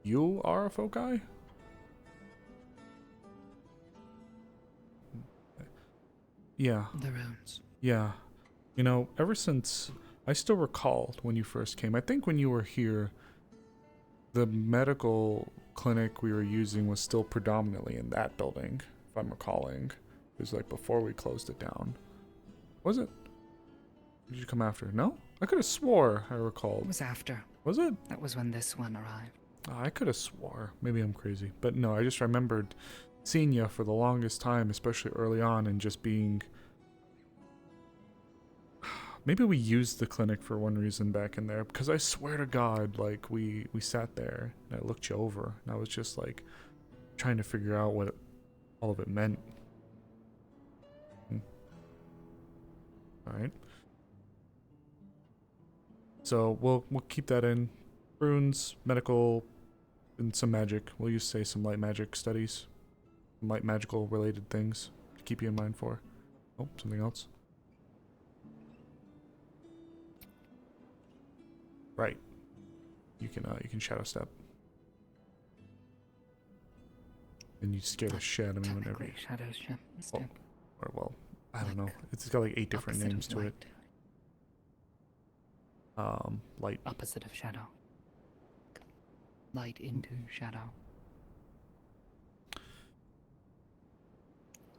you are a foci? Yeah. The runes. Yeah. You know, ever since I still recall when you first came, I think when you were here, the medical clinic we were using was still predominantly in that building, if I'm recalling. It was like before we closed it down. Was it? Did you come after? No? I could have swore I recalled. It was after. Was it? That was when this one arrived. I could have swore. Maybe I'm crazy. But no, I just remembered seeing you for the longest time, especially early on, and just being... Maybe we used the clinic for one reason back in there, because I swear to God, like, we sat there, and I looked you over, and I was just, like, trying to figure out what all of it meant. Alright. So, we'll keep that in. Runes, medical, and some magic. We'll use, say, some light magic studies. Some light magical related things to keep you in mind for. Oh, something else. Right. You can shadow step. And you scare the shit out of me whenever you... Shadow step. Or well, I don't know. It's got like 8 different names to it. Light. Opposite of shadow. Light into shadow.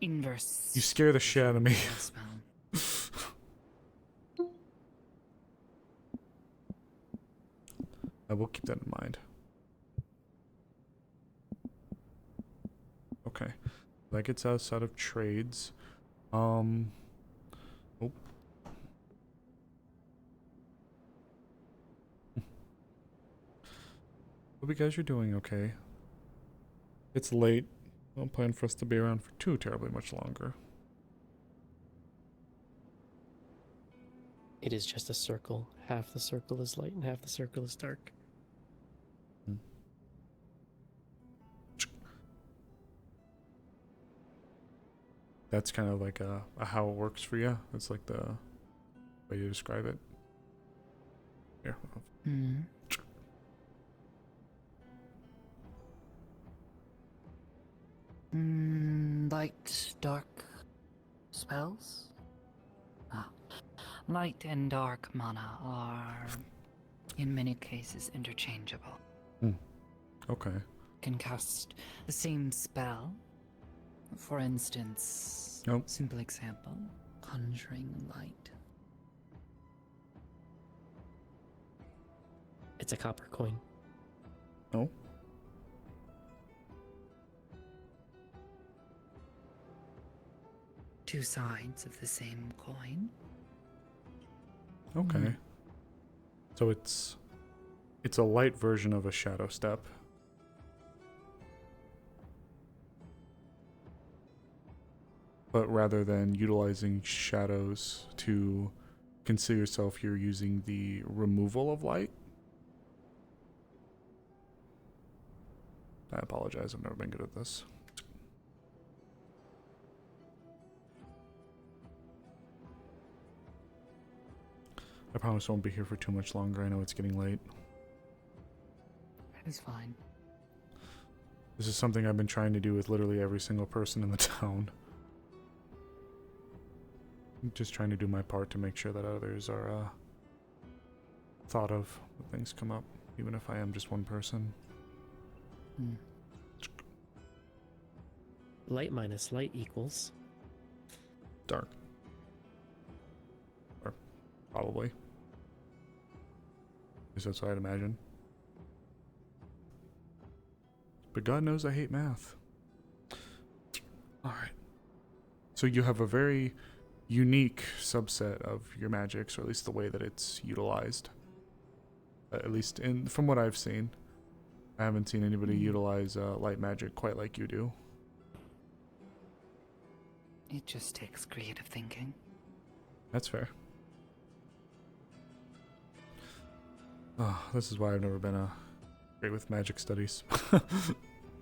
Inverse. You scare the shit out of me. I will keep that in mind. Okay. That gets us out of trades. Oh. Hope you guys are doing okay. It's late. I don't plan for us to be around for too terribly much longer. It is just a circle. Half the circle is light and half the circle is dark. That's kind of like a how it works for you. That's like the way you describe it. Here. Light, dark spells? Light and dark mana are, in many cases, interchangeable. Okay. Can cast the same spell. For instance, simple example, conjuring light. It's a copper coin. Oh. Two sides of the same coin. Okay. So it's a light version of a shadow step. But rather than utilizing shadows to conceal yourself, you're using the removal of light. I apologize, I've never been good at this. I promise I won't be here for too much longer. I know it's getting late. That is fine. This is something I've been trying to do with literally every single person in the town. I'm just trying to do my part to make sure that others are thought of when things come up, even if I am just one person. Light minus light equals dark. Or probably. At least that's what I'd imagine. But God knows I hate math. Alright. So you have a very unique subset of your magics, or at least the way that it's utilized. At least from what I've seen. I haven't seen anybody utilize light magic quite like you do. It just takes creative thinking. That's fair. Oh, this is why I've never been great with magic studies.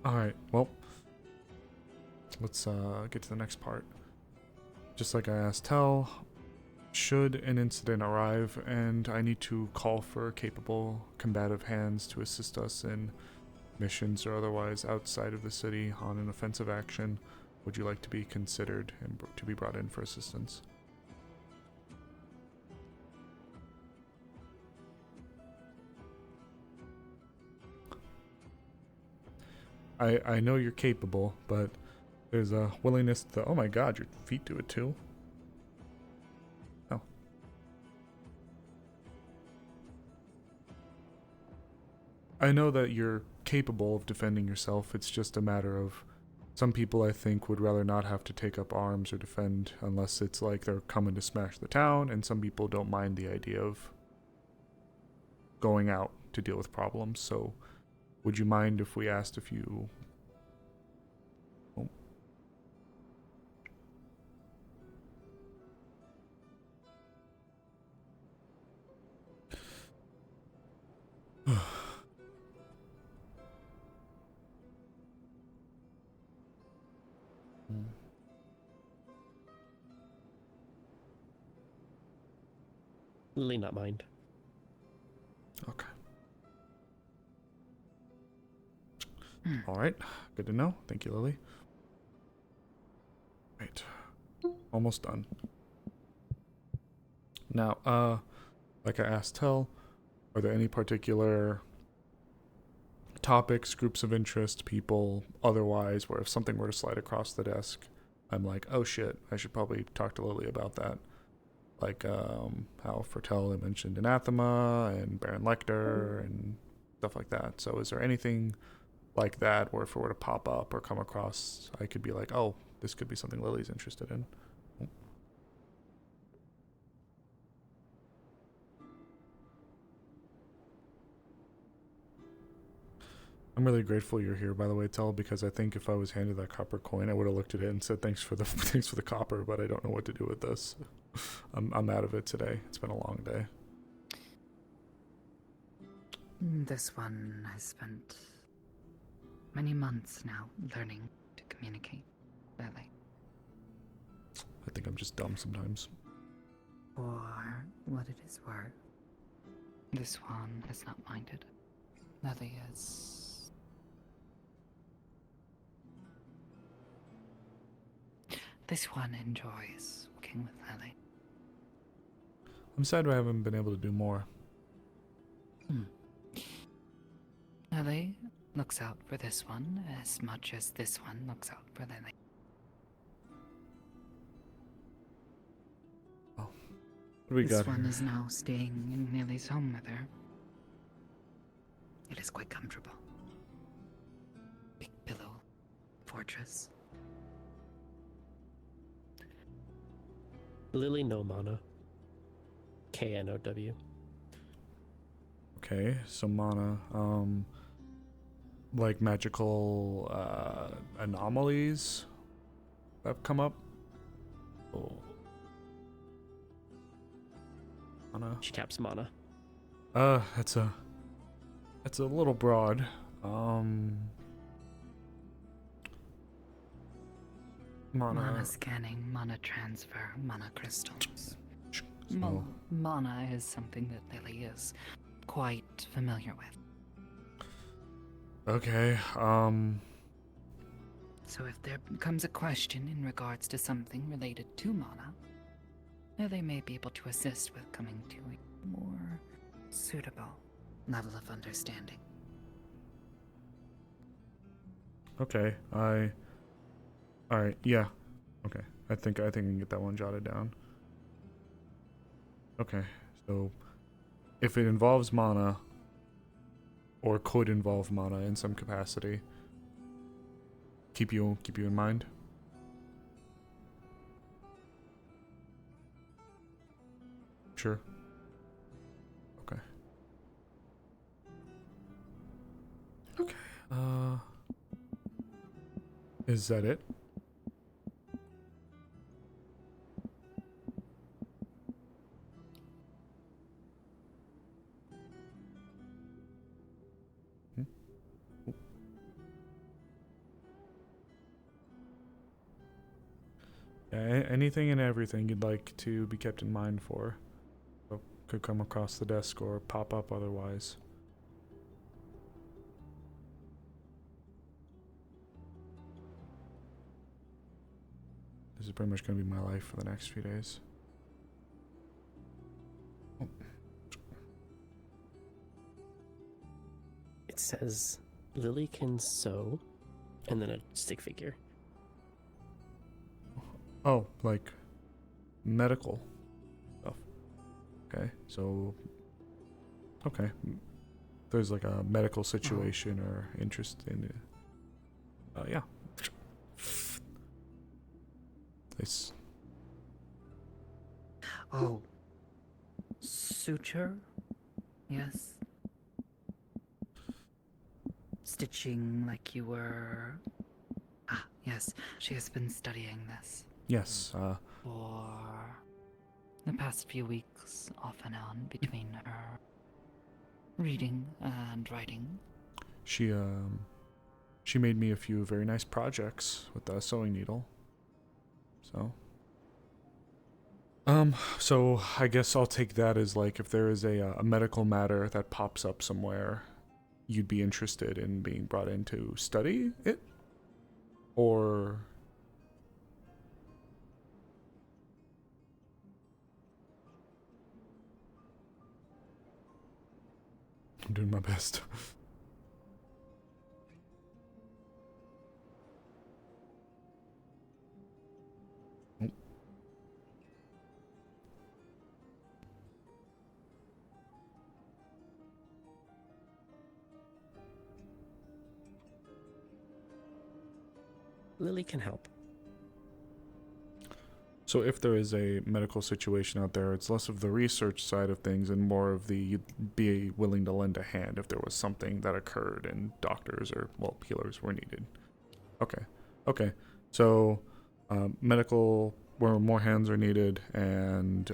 Alright, well, let's get to the next part. Just like I asked Tell, should an incident arrive and I need to call for capable combative hands to assist us in missions or otherwise outside of the city on an offensive action, would you like to be considered and to be brought in for assistance? I know you're capable, but there's a willingness to... Oh my god, your feet do it too? Oh. I know that you're capable of defending yourself. It's just a matter of... Some people, I think, would rather not have to take up arms or defend unless it's like they're coming to smash the town, and some people don't mind the idea of going out to deal with problems, so... Would you mind if we asked if you... Oh. Lily not mind. Okay. All right. Good to know. Thank you, Lily. Right. Almost done. Now, like I asked Tell, are there any particular topics, groups of interest, people, otherwise, where if something were to slide across the desk, I'm like, oh shit, I should probably talk to Lily about that. Like, how for Tell they mentioned Anathema and Baron Lecter and stuff like that. So is there anything like that where if it were to pop up or come across, I could be like, oh, this could be something Lily's interested in? I'm really grateful you're here, by the way, Tell, because I think if I was handed that copper coin, I would have looked at it and said thanks for the copper, but I don't know what to do with this. I'm out of it today. It's been a long day. This one has spent many months now learning to communicate. Lily. I think I'm just dumb sometimes. For what it is worth, this one has not minded. Lily is... This one enjoys working with Lily. I'm sad I haven't been able to do more. Lily looks out for this one as much as this one looks out for Lily. Oh. What do we This got one here? is now staying in Lily's home with her. It is quite comfortable. Big pillow, fortress. Lily no mana. K-N-O-W. Okay, so mana, like magical anomalies that have come up. Oh. Mana. She taps mana. That's a little broad. Mana scanning, mana transfer, mana crystals. So- Mana is something that Lily is quite familiar with. Okay, So if there becomes a question in regards to something related to mana, Lily may be able to assist with coming to a more suitable level of understanding. okay, alright, yeah. Okay. I think I can get that one jotted down. Okay, so if it involves mana, or could involve mana in some capacity, keep you in mind. Sure. Okay. Okay. Is that it? Yeah, anything and everything you'd like to be kept in mind for. So, could come across the desk or pop up otherwise. This is pretty much going to be my life for the next few days. Oh. It says Lily can sew, and then a stick figure. Oh, like medical stuff. Okay, so okay, there's like a medical situation or interest in it. Yeah. It's Oh. Suture? Yes. Stitching like you were. Ah, yes. She has been studying this. yes. For the past few weeks, off and on, between her reading and writing. She made me a few very nice projects with the sewing needle. So I guess I'll take that as like if there is a medical matter that pops up somewhere, you'd be interested in being brought in to study it? Or... I'm doing my best. Lily can help. So if there is a medical situation out there, it's less of the research side of things and more of the you'd be willing to lend a hand if there was something that occurred and doctors or, well, healers were needed. Okay. So medical, where more hands are needed, and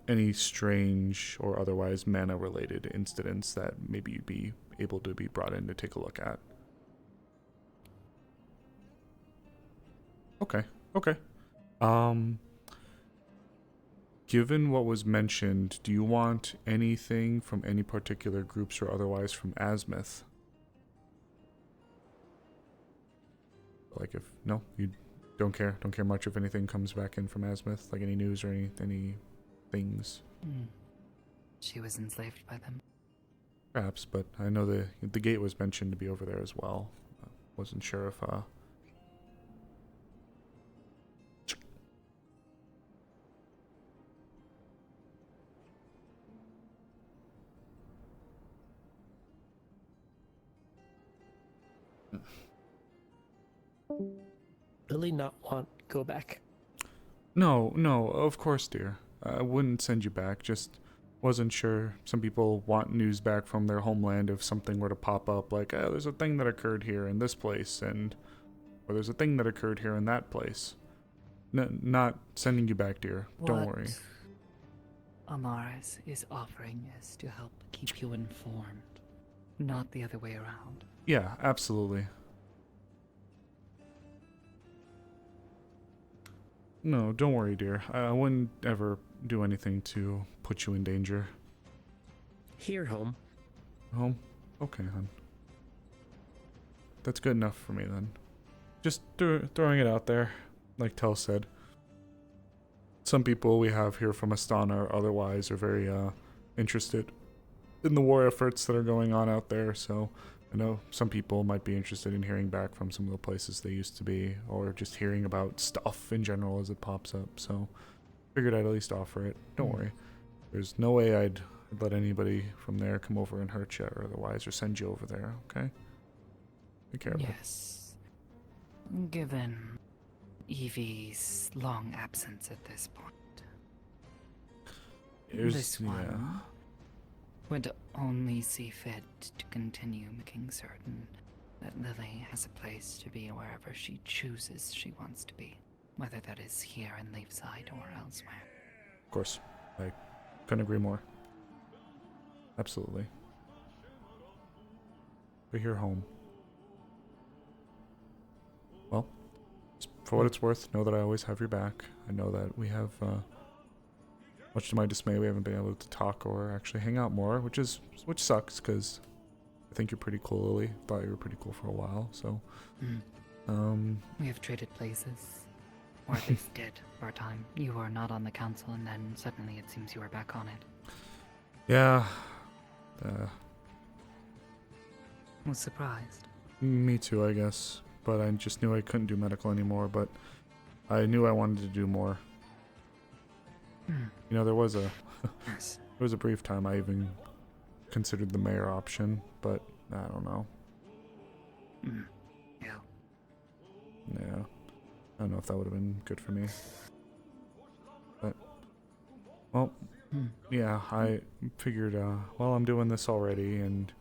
any strange or otherwise mana-related incidents that maybe you'd be able to be brought in to take a look at. Okay. Given what was mentioned, do you want anything from any particular groups or otherwise from Azimuth? Like if no, you don't care much if anything comes back in from Azimuth, like any news or any things. She was enslaved by them. Perhaps, but I know the gate was mentioned to be over there as well. Wasn't sure if Lily not want go back? No, of course, dear. I wouldn't send you back, just wasn't sure. Some people want news back from their homeland if something were to pop up, like, oh, there's a thing that occurred here in this place, or there's a thing that occurred here in that place. Not sending you back, dear. Don't worry. Amaris is offering is to help keep you informed, not the other way around. Yeah, absolutely. No, don't worry, dear. I wouldn't ever do anything to put you in danger. Here, home. Home? Okay, hon. That's good enough for me, then. Just throwing it out there, like Tel said. Some people we have here from Astana or otherwise are very interested in the war efforts that are going on out there, so I know some people might be interested in hearing back from some of the places they used to be, or just hearing about stuff in general as it pops up, so figured I'd at least offer it. Don't worry. There's no way I'd let anybody from there come over and hurt you or otherwise, or send you over there, okay? Take care of it. Yes. Given Evie's long absence at this point, this one would only see fit to continue making certain that Lily has a place to be wherever she chooses she wants to be, whether that is here in Leafside or elsewhere. Of course. I couldn't agree more. Absolutely. But you're home. Well, for what it's worth, know that I always have your back. I know that we have, much to my dismay, we haven't been able to talk or actually hang out more, which sucks, because I think you're pretty cool, Lily. Thought you were pretty cool for a while, so... We have traded places. Or at least did, for a time. You were not on the council, and then suddenly it seems you are back on it. Yeah. Was surprised. Me too, I guess. But I just knew I couldn't do medical anymore, but I knew I wanted to do more. You know, there was a brief time I even considered the mayor option, but I don't know. Yeah. I don't know if that would have been good for me. But, well, yeah, I figured, well, I'm doing this already, and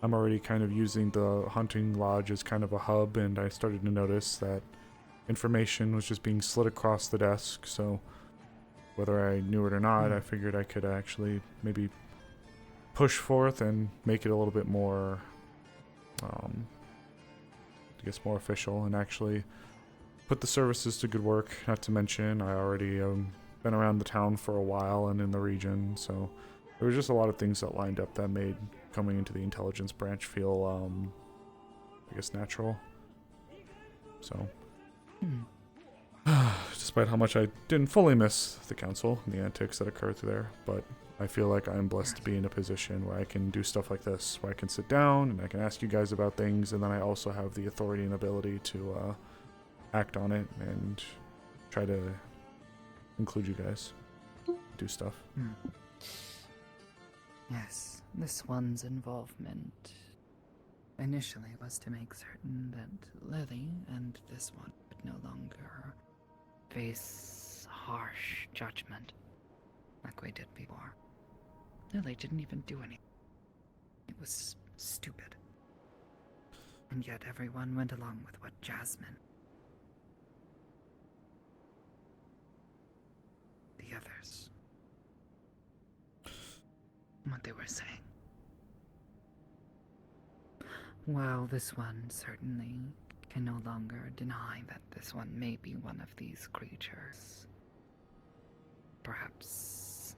I'm already kind of using the hunting lodge as kind of a hub, and I started to notice that information was just being slid across the desk, so whether I knew it or not, I figured I could actually maybe push forth and make it a little bit more, I guess, more official, and actually put the services to good work. Not to mention, I already been around the town for a while and in the region, so there was just a lot of things that lined up that made coming into the intelligence branch feel, I guess, natural. So, despite how much I didn't fully miss the council and the antics that occurred there, but I feel like I'm blessed to be in a position where I can do stuff like this, where I can sit down and I can ask you guys about things, and then I also have the authority and ability to act on it and try to include you guys, do stuff. Yes, this one's involvement initially was to make certain that Lily and this one would no longer face harsh judgment like we did before. Lily didn't even do anything. It was stupid. And yet everyone went along with what Jasmine, the others, what they were saying. While this one certainly can no longer deny that this one may be one of these creatures, perhaps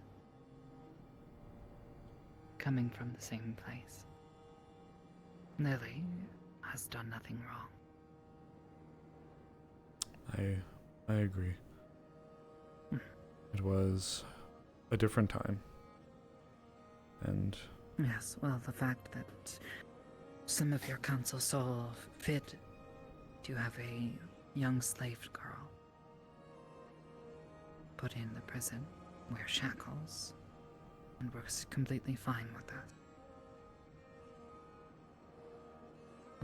coming from the same place, Lily has done nothing wrong. I agree. It was a different time. And yes, well, the fact that some of your council saw fit to have a young slave girl put in the prison, wear shackles, and we're completely fine with that.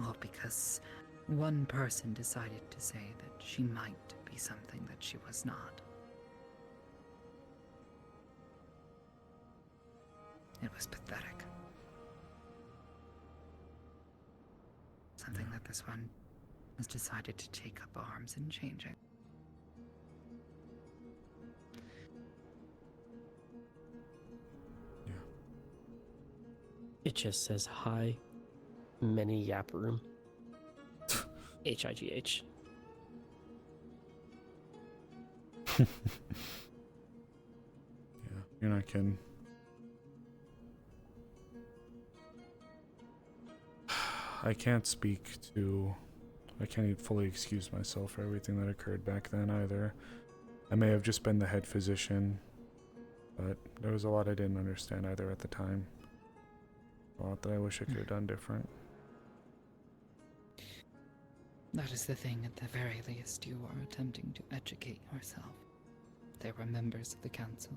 All because one person decided to say that she might be something that she was not. It was pathetic. Something that this one has decided to take up arms and change it. It just says hi, many yap room. HIGH. Yeah, you're not kidding. I can't I can't fully excuse myself for everything that occurred back then either. I may have just been the head physician, but there was a lot I didn't understand either at the time. A lot that I wish I could have done different. That is the thing, at the very least, you are attempting to educate yourself. There were members of the council,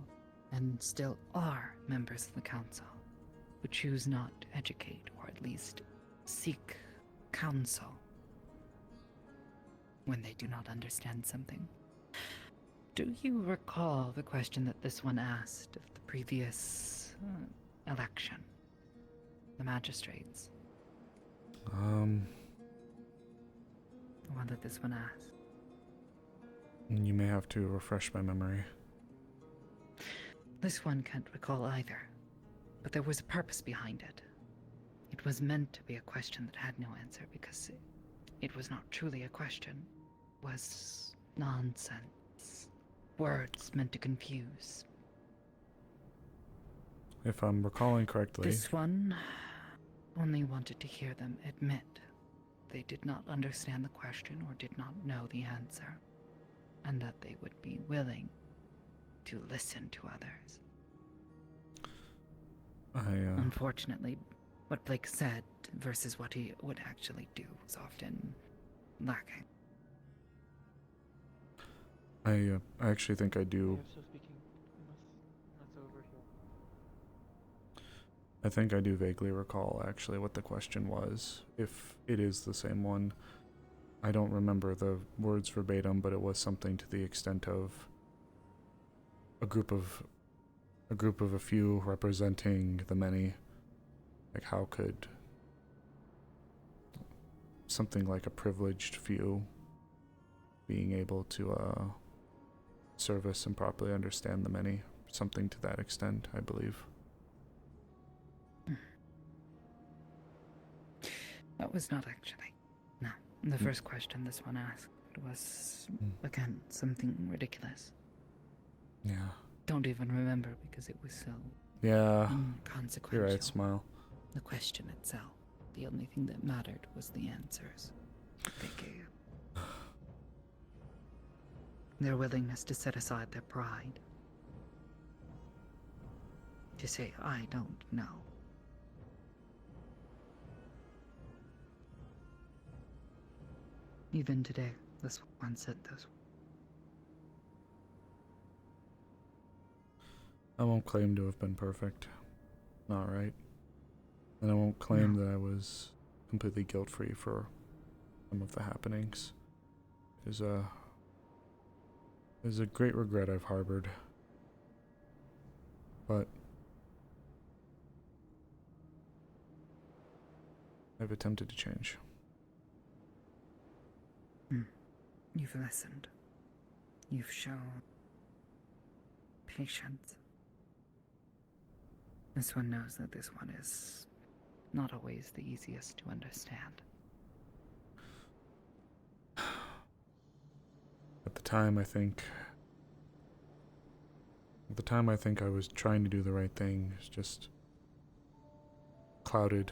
and still are members of the council, who choose not to educate, or at least seek counsel when they do not understand something. Do you recall the question that this one asked of the previous election? The magistrates? The one that this one asked. You may have to refresh my memory. This one can't recall either, but there was a purpose behind it. It was meant to be a question that had no answer because it was not truly a question. was nonsense. Words meant to confuse. If I'm recalling correctly. This one only wanted to hear them admit they did not understand the question or did not know the answer, and that they would be willing to listen to others. Unfortunately, what Blake said versus what he would actually do was often lacking. I actually think I do. I think I do vaguely recall actually what the question was, if it is the same one. I don't remember the words verbatim, but it was something to the extent of a group of a few representing the many. Like, how could something like a privileged few being able to service and properly understand the many, something to that extent, I believe. That was not actually. No. The first question this one asked was, again, something ridiculous. Yeah. Don't even remember because it was so Yeah. inconsequential. You're right, Smile. The question itself, the only thing that mattered was the answers they gave. Their willingness to set aside their pride. To say, I don't know. Even today, this one said those. I won't claim to have been perfect. Not right. And I won't claim that I was completely guilt-free for some of the happenings. It is a great regret I've harbored. But I've attempted to change. You've listened. You've shown patience. This one knows that this one is not always the easiest to understand. At the time, I think I was trying to do the right thing. It's just clouded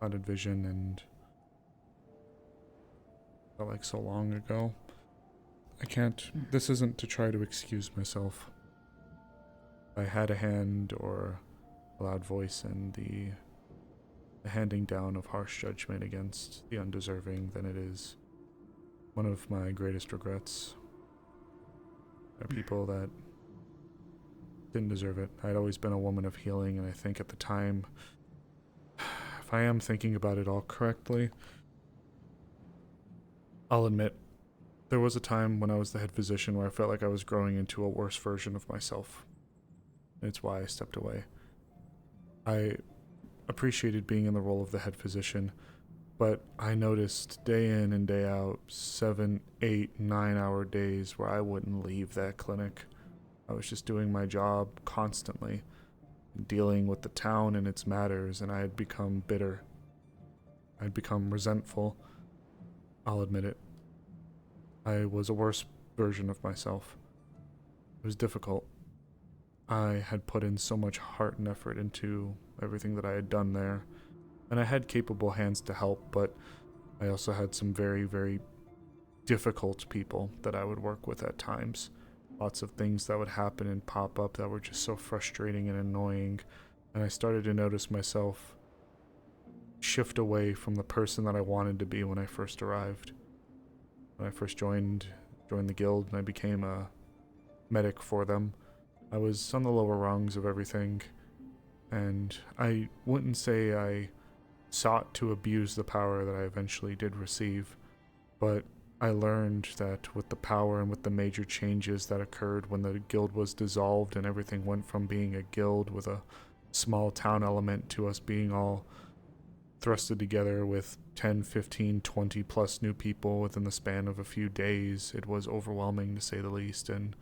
vision, and felt like so long ago. I can't. This isn't to try to excuse myself. If I had a hand or a loud voice in the handing down of harsh judgment against the undeserving, then it is one of my greatest regrets. There are people that didn't deserve it. I'd always been a woman of healing, and I think at the time, if I am thinking about it all correctly, I'll admit, there was a time when I was the head physician where I felt like I was growing into a worse version of myself. And it's why I stepped away. I appreciated being in the role of the head physician, but I noticed day in and day out, 7, 8, 9-hour days where I wouldn't leave that clinic. I was just doing my job constantly, dealing with the town and its matters, and I had become bitter. I'd become resentful. I'll admit it. I was a worse version of myself. It was difficult. I had put in so much heart and effort into everything that I had done there, and I had capable hands to help, but I also had some very, very difficult people that I would work with at times. Lots of things that would happen and pop up that were just so frustrating and annoying, and I started to notice myself shift away from the person that I wanted to be when I first arrived. When I first joined the guild and I became a medic for them, I was on the lower rungs of everything, and I wouldn't say I sought to abuse the power that I eventually did receive, but I learned that with the power and with the major changes that occurred when the guild was dissolved and everything went from being a guild with a small town element to us being all thrusted together with 10, 15, 20 plus new people within the span of a few days, it was overwhelming to say the least, and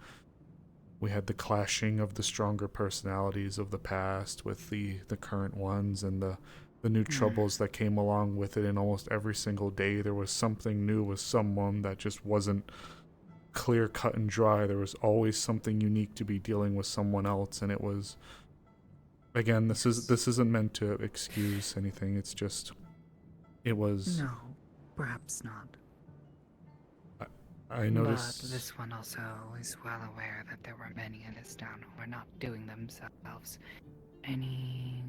we had the clashing of the stronger personalities of the past with the current ones, and the the new troubles that came along with it, and almost every single day there was something new with someone that just wasn't clear cut and dry. There was always something unique to be dealing with someone else, and it was, again, this isn't meant to excuse anything. It's just, it was. No, perhaps not. I noticed. But this one also is well aware that there were many in this town who were not doing themselves any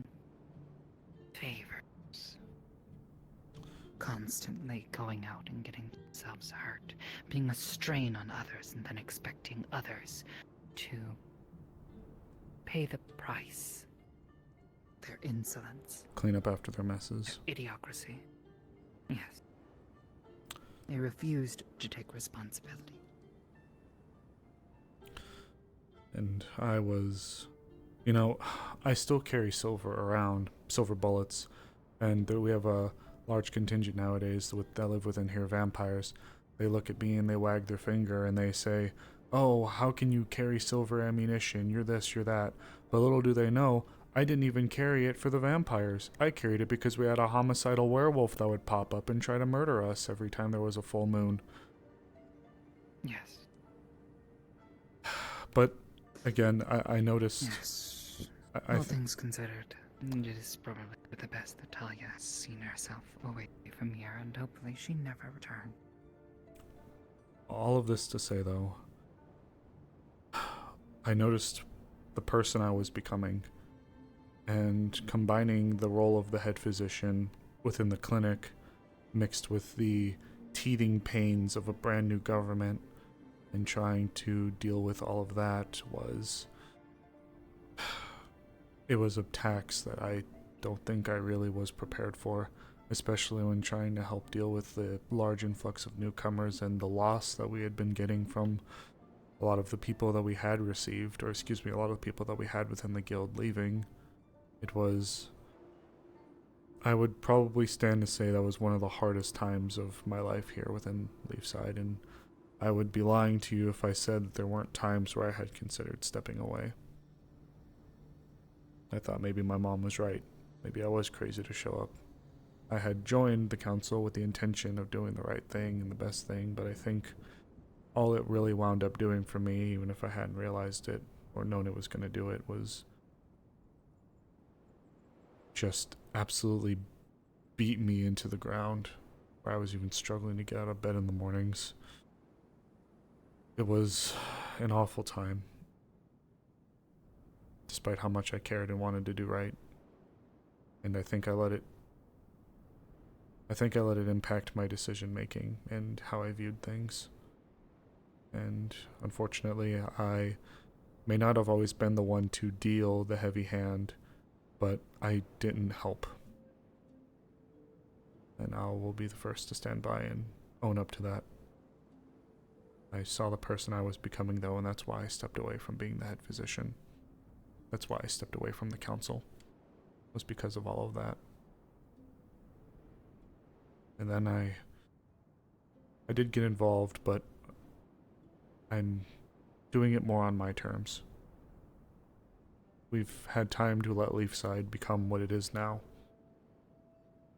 favors. Constantly going out and getting themselves hurt, being a strain on others, and then expecting others to pay the price. Their insolence. Clean up after their messes. Idiocracy. Yes. They refused to take responsibility. And I was, I still carry silver around, silver bullets, and we have a large contingent nowadays that live within here, vampires. They look at me and they wag their finger and they say, "Oh, how can you carry silver ammunition? You're this, you're that." But little do they know, I didn't even carry it for the vampires. I carried it because we had a homicidal werewolf that would pop up and try to murder us every time there was a full moon. Yes. But, again, I noticed... Yes. All things considered, it is probably for the best that Talia has seen herself away from here, and hopefully she never returned. All of this to say, though, I noticed the person I was becoming, and combining the role of the head physician within the clinic mixed with the teething pains of a brand new government and trying to deal with all of that was a tax that I don't think I really was prepared for, especially when trying to help deal with the large influx of newcomers and the loss that we had been getting from a lot of the people that we had received, or excuse me, a lot of the people that we had within the guild leaving. It was, I would probably stand to say that was one of the hardest times of my life here within Leafside, and I would be lying to you if I said that there weren't times where I had considered stepping away. I thought maybe my mom was right. Maybe I was crazy to show up. I had joined the council with the intention of doing the right thing and the best thing, but I think all it really wound up doing for me, even if I hadn't realized it or known it was going to do it, was just absolutely beat me into the ground, where I was even struggling to get out of bed in the mornings. It was an awful time, despite how much I cared and wanted to do right. And I think I let it impact my decision making and how I viewed things. And unfortunately, I may not have always been the one to deal the heavy hand, but I didn't help. And I will be the first to stand by and own up to that. I saw the person I was becoming, though, and that's why I stepped away from being the head physician. That's why I stepped away from the council, was because of all of that. And then I did get involved, but I'm doing it more on my terms. We've had time to let Leafside become what it is now.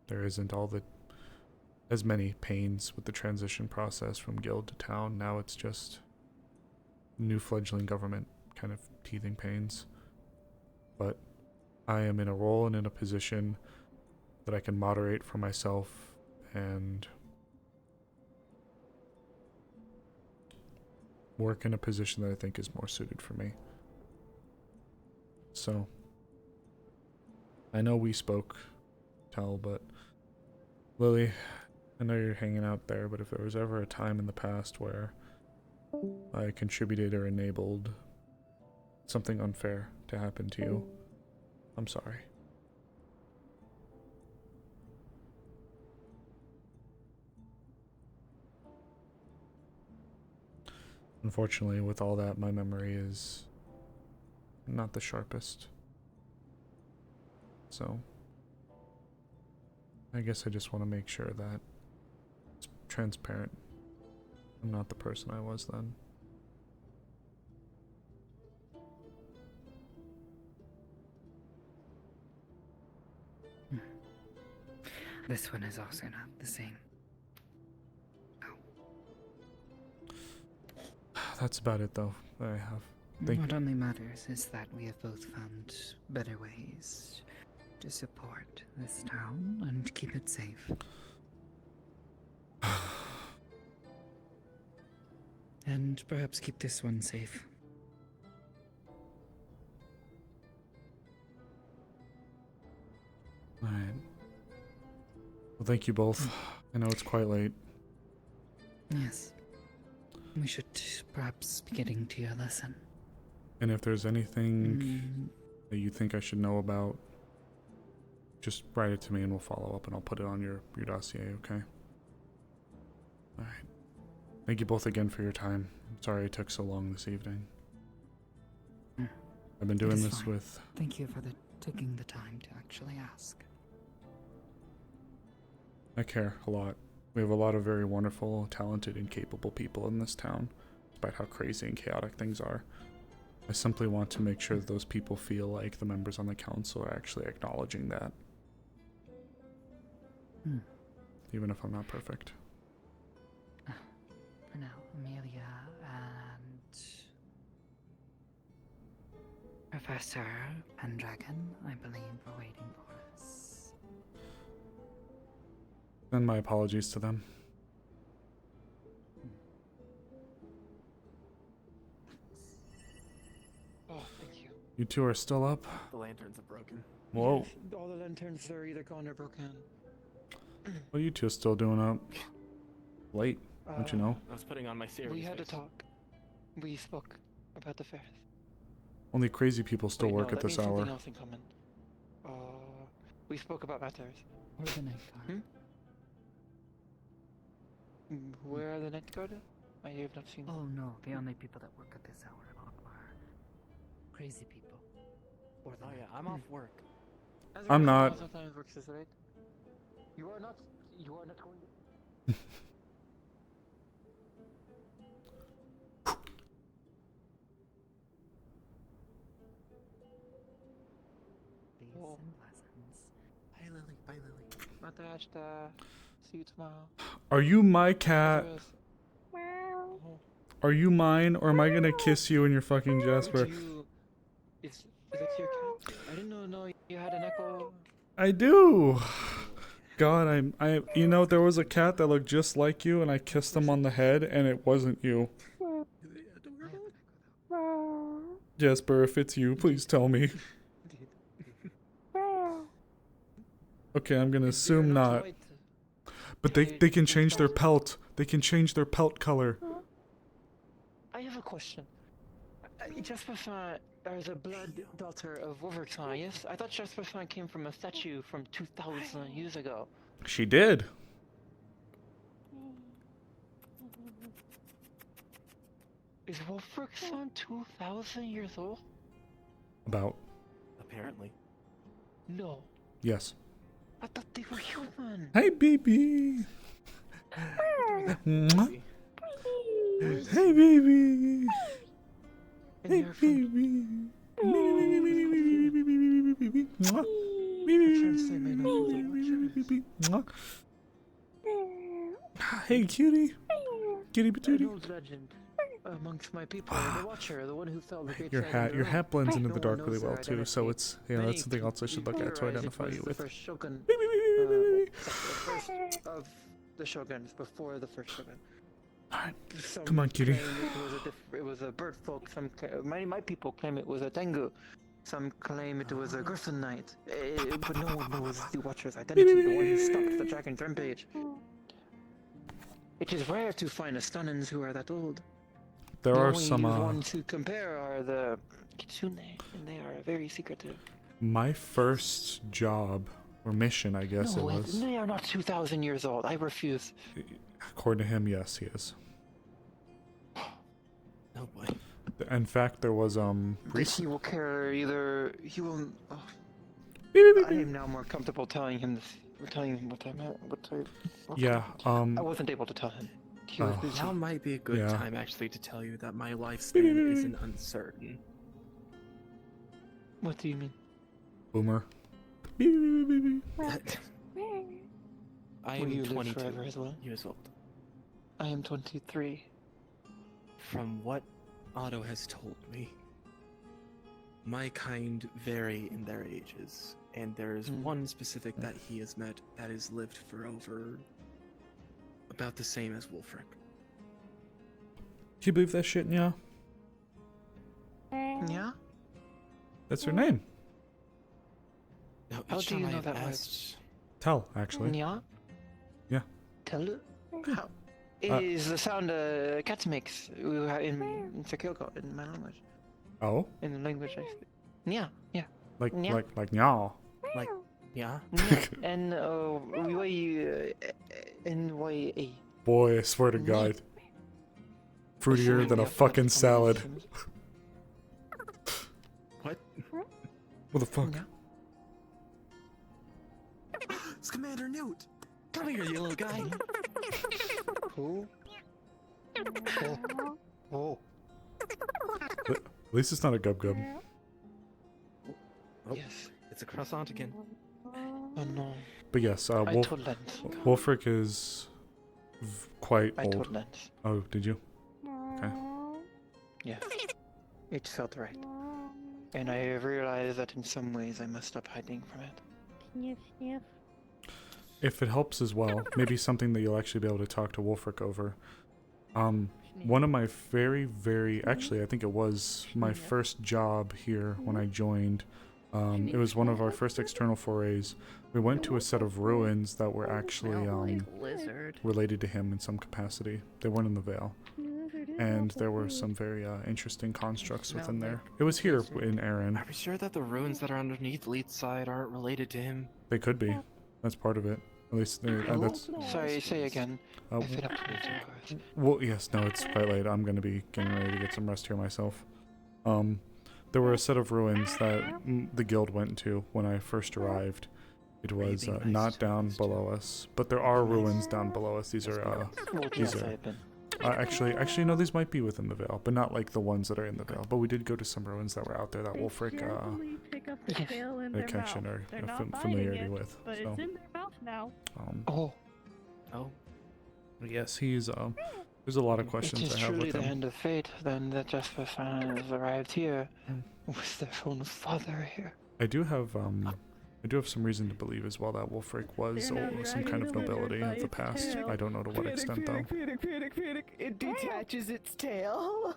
There isn't as many pains with the transition process from guild to town. Now it's just new fledgling government kind of teething pains. But I am in a role and in a position that I can moderate for myself and work in a position that I think is more suited for me. So, I know we spoke, Tal, but Lily, I know you're hanging out there, but if there was ever a time in the past where I contributed or enabled something unfair to happen to you, I'm sorry. Unfortunately, with all that, my memory is not the sharpest. So, I guess I just want to make sure that it's transparent. I'm not the person I was then. This one is also not the same. That's about it, though, that I have. Thank What you. only matters is that we have both found better ways to support this town and keep it safe. And perhaps keep this one safe. Alright. Well, thank you both. I know it's quite late. Yes. We should perhaps be getting to your lesson. And if there's anything that you think I should know about, just write it to me and we'll follow up and I'll put it on your dossier, okay? Alright. Thank you both again for your time. I'm sorry it took so long this evening. I've been doing this with... Thank you for taking the time to actually ask. I care a lot. We have a lot of very wonderful, talented, and capable people in this town, despite how crazy and chaotic things are. I simply want to make sure that those people feel like the members on the council are actually acknowledging that. Even if I'm not perfect. For now, Amelia and Professor Pendragon, I believe, are waiting for us. Send my apologies to them. Oh, thank you. You two are still up? The lanterns are broken. Whoa. Yes, all the lanterns are either gone or broken. What are you two still doing up? Late, don't you know? I was putting on my serious We had a face. talk. We spoke about the fairs. Only crazy people still Wait, work no, at that this means hour. something else in common. We spoke about matters. Or the night guard. Where are the night guard? I have not seen them. Oh no, the only people that work at this hour are crazy people. Or the Oh night yeah, I'm off work. I'm not. Sometimes works this right. You are not going to... Peace and blessings. Bye, Lily. Bye, Lily. Matashta. See you tomorrow. Are you my cat? Oh. Are you mine, or am I gonna kiss you in your fucking Jasper? Is that your cat? I didn't know you had an echo. I do. God, you know, there was a cat that looked just like you, and I kissed him on the head, and it wasn't you. Jasper, if it's you, please tell me. Okay, I'm gonna assume not. But they can change their pelt. They can change their pelt color. I have a question. Jasper is a blood daughter of Wolverton, yes? I thought Jasper came from a statue from 2,000 years ago. She did. Is Wolverton 2,000 years old? About. Apparently. No. Yes. I thought they were human. Hey, baby. Mwah. Hey, baby. Hey, baby. Mwah. Mwah. Hey, cutie. Cutie An patootie. old legend amongst my people, the Watcher, the one who fell the great Your side hat, of your the hat realm. blends into No the one dark really knows their well too. So identity. it's that's Many something else I should look at to theorize it identify was you the with. first shogun, first of the shoguns before the first shogun. Some Come on, cutie. claim it was a bird folk. My people claim it was a tengu. Some claim it was a griffin knight. But no one knows the Watcher's identity. The one who stopped the dragon's rampage. It is rare to find Astonins who are that old. There The are only some. ones to compare are the Kitsune, and they are very secretive. My first job or mission, I guess No, it was. they are not 2,000 years old. I refuse. According to him, yes, he is. Oh boy. In fact, there was He will care either. He will. Oh. I am now more comfortable telling him this. Telling him what I meant. Yeah. I wasn't able to tell him. He was busy. Now might be a good Yeah. time actually to tell you that my lifespan isn't uncertain. What do you mean? Boomer. I Will am you live 22 forever as well? years old. I am 23. From what Otto has told me, my kind vary in their ages, and there is one specific that he has met that has lived for over about the same as Wolfric. Do you believe that shit, yeah? Yeah? That's her name. No, How each do you time know I've that asked, Tell, actually. Yeah? Yeah. Tell how? It is the sound cats makes in Sakilko, in my language. Oh? In the language I speak. Yeah, yeah. Like, Yeah. like, nyah. like, yeah. N-Y-A. Boy, I swear to God. Fruitier than a fucking salad. What? What the fuck? It's Commander Newt! Come here, you little guy! Who? Oh. At least it's not a gub gub. Oh, yes. It's a croissant again. Oh no. But yes, I told Lens. Wolfric is quite I old. told Lens. Oh, did you? Okay. Yes. It felt right. And I realized that in some ways I must stop hiding from it. Sniff, sniff. If it helps as well, maybe something that you'll actually be able to talk to Wolfric over. One of my actually, I think it was my first job here when I joined. It was one of our first external forays. We went to a set of ruins that were actually related to him in some capacity. They weren't in the Vale. And there were some very interesting constructs within there. It was here in Erin. Are we sure that the ruins that are underneath Leeds side aren't related to him? They could be. That's part of it. At least that's... Sorry, say again. I feel up to losing cards. Well, yes, no, it's quite late. I'm going to be getting ready to get some rest here myself. There were a set of ruins that the guild went to when I first arrived. It was not down below us, but there are ruins down below us. These are actually no, these might be within the Vale, but not like the ones that are in the Vale. But we did go to some ruins that were out there that Wolfric had a connection or familiarity with. But So it's in their mouth now. Oh. But yes, he's there's a lot of questions It is I have truly with the him. hand of fate then that Justice has arrived here with their own father here. I do have some reason to believe as well that Wolfric was some kind of nobility of the past. I don't know to what extent though. It detaches its tail.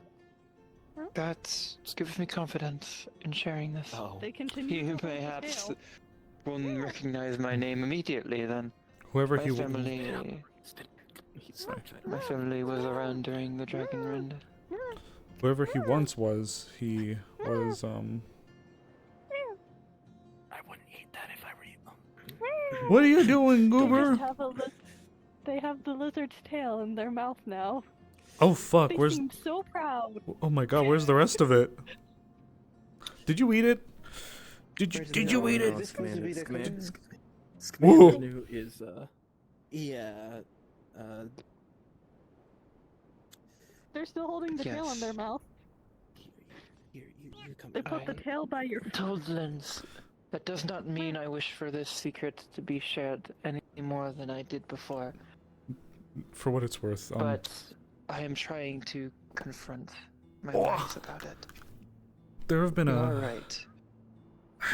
That gives me confidence in sharing this. They continue You to hold the perhaps tail. won't recognize my name immediately then. Whoever my he family, my family was around during the Dragon Rend. Whoever he once was, he was I wouldn't eat that if I were you. What are you doing, Goober? They have the lizard's tail in their mouth now. Oh fuck, They where's seem so proud. Oh my god, where's the rest of it? Did you eat it? Did you eat it? Commander Whoa. New is They're still holding the tail in their mouth. you come. They put the tail by your Told Lens, that does not mean I wish for this secret to be shared any more than I did before. For what it's worth, But I am trying to confront my minds about it. there have been You a are right.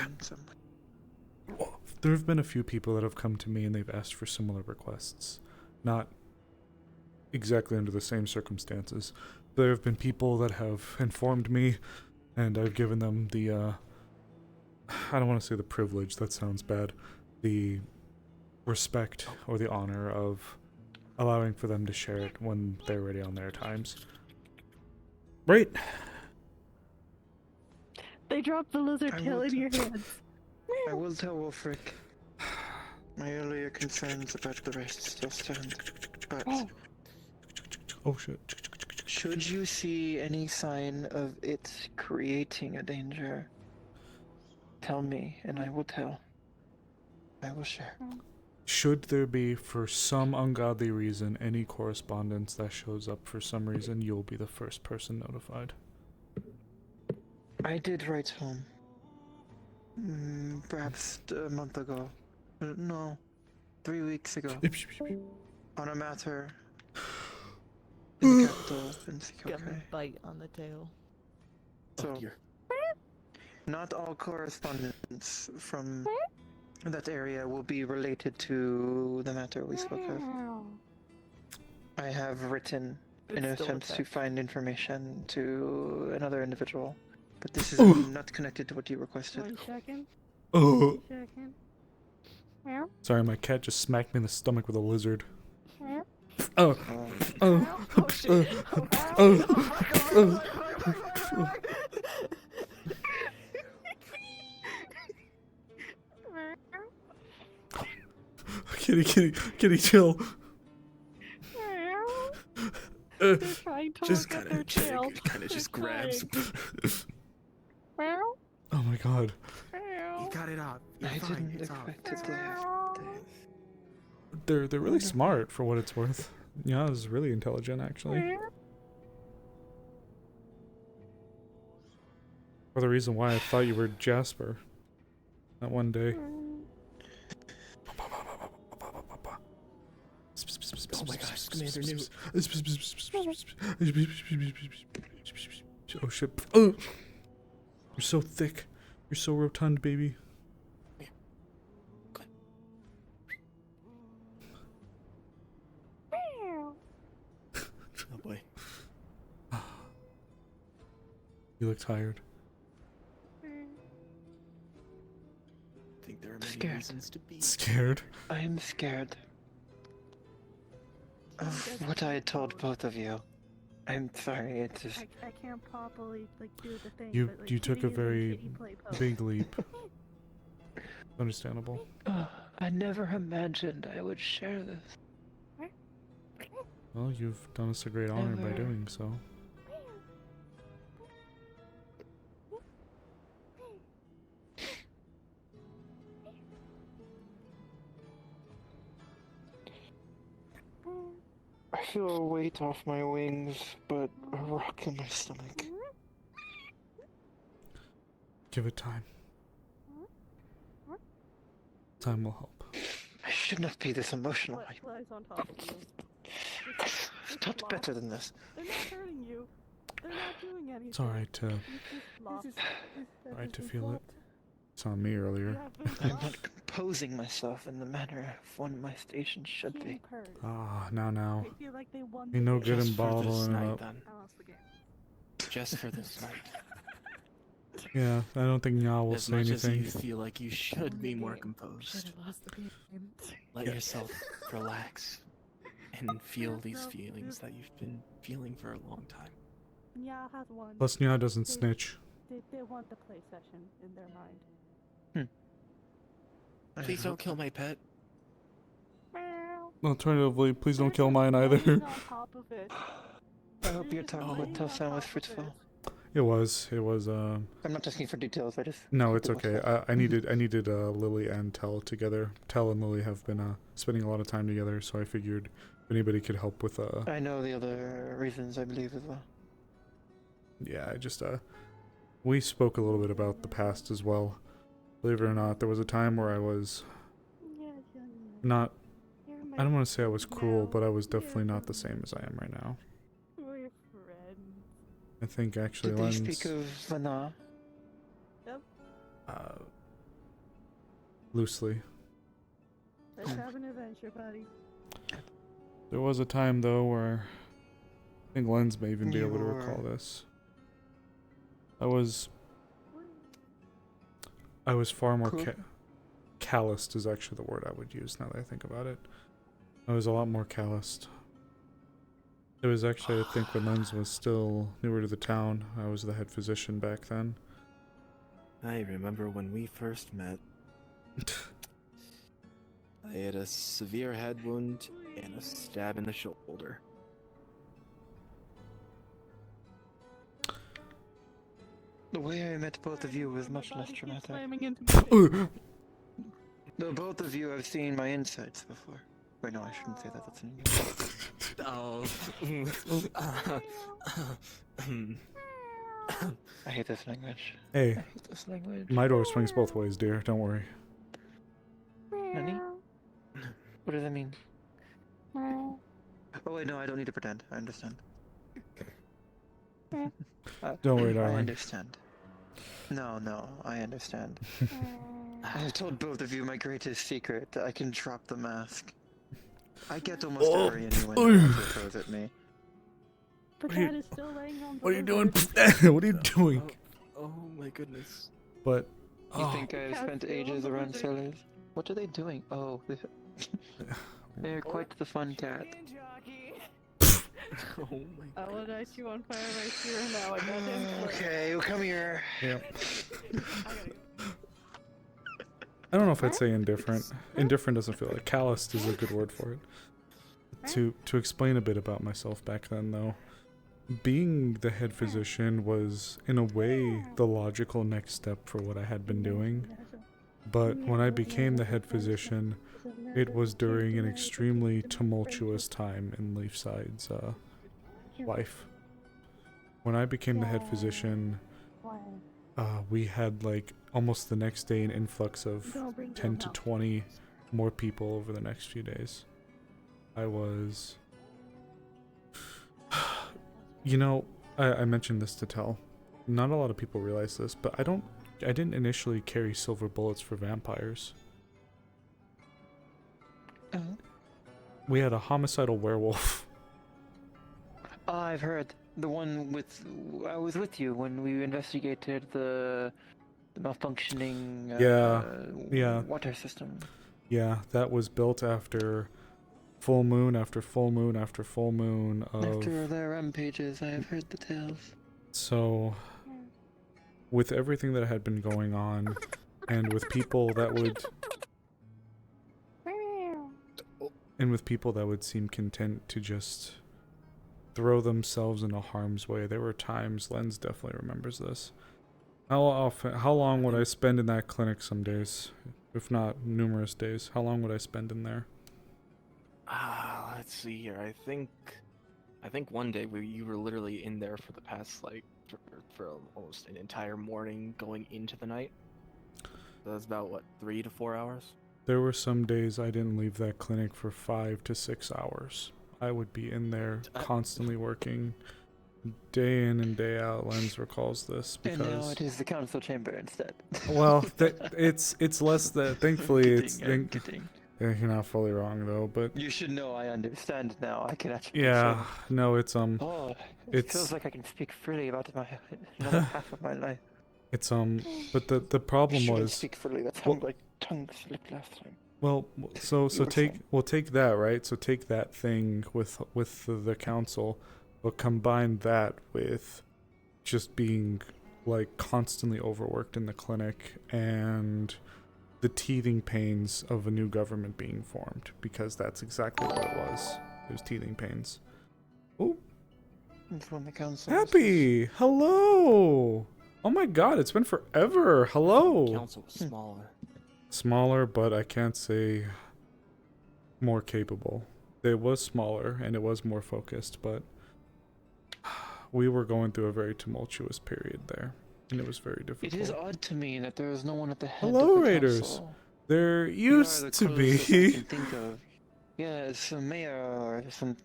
In some way. there have been a few people that have come to me and they've asked for similar requests. Not exactly under the same circumstances. There have been people that have informed me and I've given them the I don't want to say the privilege, that sounds bad. The respect or the honor of allowing for them to share it when they're ready on their times. Right? They dropped the lizard tail in your hands. I will tell Wolfric. My earlier concerns about the rest still stand. But Oh shit. should you see any sign of it creating a danger, tell me and I will tell. I will share. Should there be, for some ungodly reason, any correspondence that shows up for some reason, you'll be the first person notified. I did write home. Perhaps a month ago. No. 3 weeks ago on a matter in the capital in Gonna Sikyoke. bite on the tail. So, not all correspondence from that area will be related to the matter we spoke of. I have written in an It's still attempt to attacked. find information to another individual, but this is Ooh. not connected to what you requested. 1 second. Oh. 1 second. Meow. Sorry, my cat just smacked me in the stomach with a lizard. Meow. Oh. Oh. Oh, shit. Kitty, chill. They're trying to Just look at kind their of, tail. kind of just grabs. Meow. Oh my god. You got it up. You're I fine. didn't It's off. expect it to have They're really smart for what it's worth. Yeah, is really intelligent actually. For the reason why I thought you were Jasper. That one day. Oh my gosh, Commander New. Oh shit. Oh! You're so thick. You're so rotund, baby. Oh boy. You look tired. I think there are many Scared. reasons to be Scared? I am scared of what I had told both of you. I'm sorry, it's just... I can't properly do the thing. You but, like, you took a kitty is in very kitty play pose. big leap. Understandable. I never imagined I would share this. Well, you've done us a great honor by Ever. doing so. I feel a weight off my wings, but a rock in my stomach. Give it time. Time will help. I should not be this emotional. Flies on top of you. I've done better than this. They're not hurting you. They're not doing anything. It's alright to feel it. It's on me earlier. I'm not composing myself in the manner of one of my stations should be. Ah, now. I feel like they won Ain't no the good Just in for this bottling it night, up. then. I lost the game. Just for this night. Yeah, I don't think Nya will As say much as anything. you feel like you should be more composed, let yourself relax and feel these feelings that you've been feeling for a long time. Nya has won. Plus, Nya doesn't They- snitch. They want the play session in their mind. Please don't kill my pet. Alternatively, please don't kill mine either. On top of it. I hope your talk with Telsan was fruitful. It was. I'm not asking for details, I just... No, hope it's it was okay. full. I needed Lily and Tell together. Tell and Lily have been spending a lot of time together, so I figured if anybody could help with I know the other reasons, I believe, as well. yeah, I just we spoke a little bit about the past as well. Believe it or not, there was a time where I was not. I don't want to say I was cruel, but I was definitely not the same as I am right now. We're friends. I think actually Did they Lens. speak of Lana? Yep. Loosely. Let's have an adventure, buddy. There was a time though where I think Lens may even be able to recall this. I was far more Cool. calloused is actually the word I would use now that I think about it. I was a lot more calloused. It was actually, I think, when Lens was still newer to the town. I was the head physician back then. I remember when we first met. I had a severe head wound and a stab in the shoulder. The way I met both of you was much less traumatic. Slamming into The both of you have seen my insides before. Wait, no, I shouldn't say that. That's an English. I hate this language. Hey, I hate this language. my door swings both ways, dear. Don't worry. Nani? What does that mean? Oh wait, no, I don't need to pretend. I understand. Don't worry, I darling. understand. No, I understand. I have told both of you my greatest secret. I can drop the mask. I get almost every innuendo Azrael throws at me. But Dad is still laying on the What are you doing? lizard. What are you doing? Oh my goodness. But You think I've spent ages around cellars? What are they doing? Oh, they're quite the fun cat. Oh my I will light you on fire right here and now. I got him. Okay, well, come here. Yeah. I don't know if I'd say indifferent. Indifferent doesn't feel like calloused is a good word for it. To explain a bit about myself back then, though, being the head physician was in a way the logical next step for what I had been doing. But when I became the head physician, it was during an extremely tumultuous time in Leafside's life. When I became the head physician, we had like almost the next day an influx of 10 to 20 more people over the next few days. I was... You know, I mentioned this to Tell. Not a lot of people realize this, but I didn't initially carry silver bullets for vampires. We had a homicidal werewolf. I've heard. The one with... I was with you when we investigated the malfunctioning water system. Yeah, that was built after full moon after full moon after full moon of... After their rampages, I have heard the tales. So, with everything that had been going on, and with people that would... And with people that would seem content to just throw themselves into harm's way, there were times, Lens definitely remembers this. How long would I spend in that clinic some days? If not numerous days. How long would I spend in there? Let's see here. I think one day you were literally in there for the past for almost an entire morning going into the night. So that's about what, 3 to 4 hours? There were some days I didn't leave that clinic for 5 to 6 hours. I would be in there constantly working, day in and day out. Lens recalls this because... And now it is the council chamber instead. Well, it's less that. Thankfully, Kidding. You're not fully wrong though, but You should know I understand now. I can actually yeah, say, no, it's oh, it feels like I can speak freely about another half of my life. It's but the problem Shouldn't was... speak freely. That sounded like tongue slipped last time. Well, so take that, right? So take that thing with the council, but combine that with just being like constantly overworked in the clinic and the teething pains of a new government being formed, because that's exactly what it was. It was teething pains. Oh, From the council. Happy! Hello! Oh my god, it's been forever! Hello! The council was smaller. Smaller, but I can't say more capable. It was smaller and it was more focused, but we were going through a very tumultuous period there, and it was very difficult. It is odd to me that there is no one at the head Hello, of the Raiders. council. There used to be. I can think of. Yeah, it's a mayor or some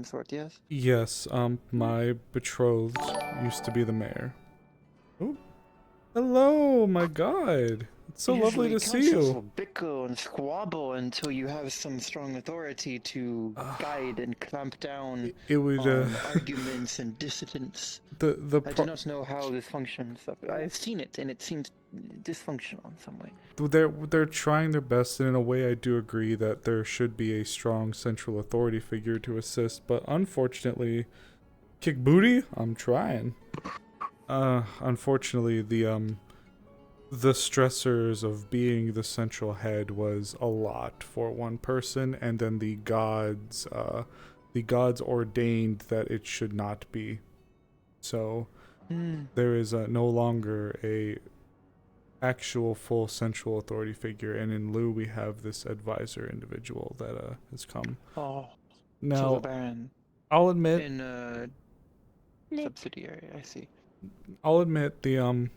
sort. Yes. Yes, my betrothed used to be the mayor. Oh, hello, my god. It's so lovely to see Councils you. will bicker and squabble until you have some strong authority to guide and clamp down It would, on arguments and dissidents. I do not know how this functions. I've seen it, and it seems dysfunctional in some way. They're trying their best, and in a way I do agree that there should be a strong central authority figure to assist, but unfortunately, kick booty? I'm trying. Unfortunately, the stressors of being the central head was a lot for one person, and then the gods ordained that it should not be. So there is no longer a actual full central authority figure, and in lieu we have this advisor individual that has come. Oh, now so the Baron. I'll admit In subsidiary, I see. I'll admit there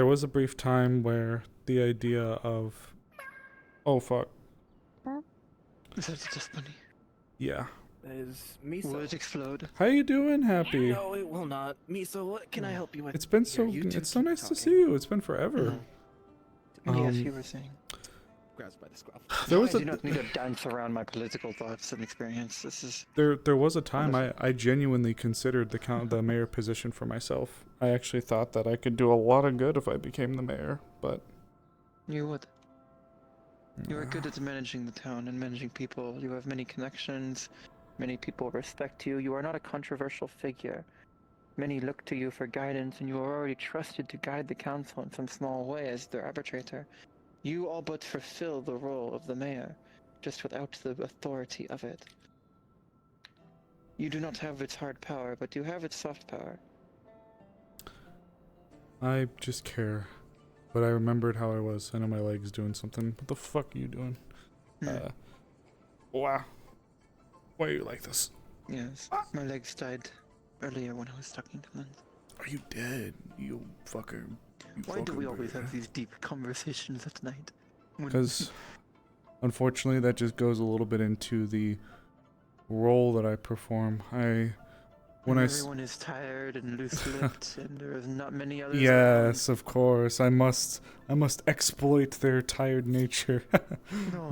was a brief time where the idea of... Oh, fuck. Is that just funny? Yeah. Is Miso. Will it explode? How you doing, Happy? No, it will not. Miso, what can I help you with? It's been Here, so you two it's so keep nice to talking. see you. It's been forever. Yes, you were saying. Grabs by the scruff. There was I a do not need to dance around my political thoughts and experience. This is there was a time I genuinely considered the mayor position for myself. I actually thought that I could do a lot of good if I became the mayor, but you would. You are good at managing the town and managing people. You have many connections. Many people respect you. You are not a controversial figure. Many look to you for guidance, and you are already trusted to guide the council in some small way as their arbitrator. You all but fulfill the role of the mayor, just without the authority of it. You do not have its hard power, but you have its soft power. I just care. But I remembered how I was. I know my leg's doing something. What the fuck are you doing? Wow. Why are you like this? Yes, my legs died earlier when I was talking to Lynn. Are you dead? You fucker. Why do we always have these deep conversations at night? Because, unfortunately, that just goes a little bit into the role that I perform. Everyone is tired and loose-lipped, and there is not many others. Yes, of course. I must exploit their tired nature.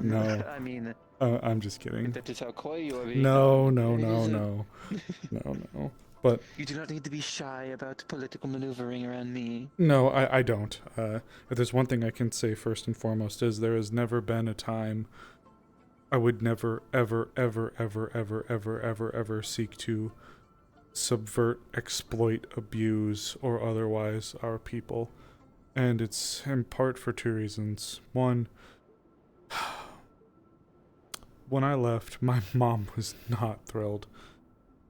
No. I mean. I'm just kidding. That is how coy you are being. No. But you do not need to be shy about political maneuvering around me. No, I don't. If there's one thing I can say first and foremost is there has never been a time I would never, ever seek to subvert, exploit, abuse, or otherwise our people. And it's in part for two reasons. One, when I left, my mom was not thrilled.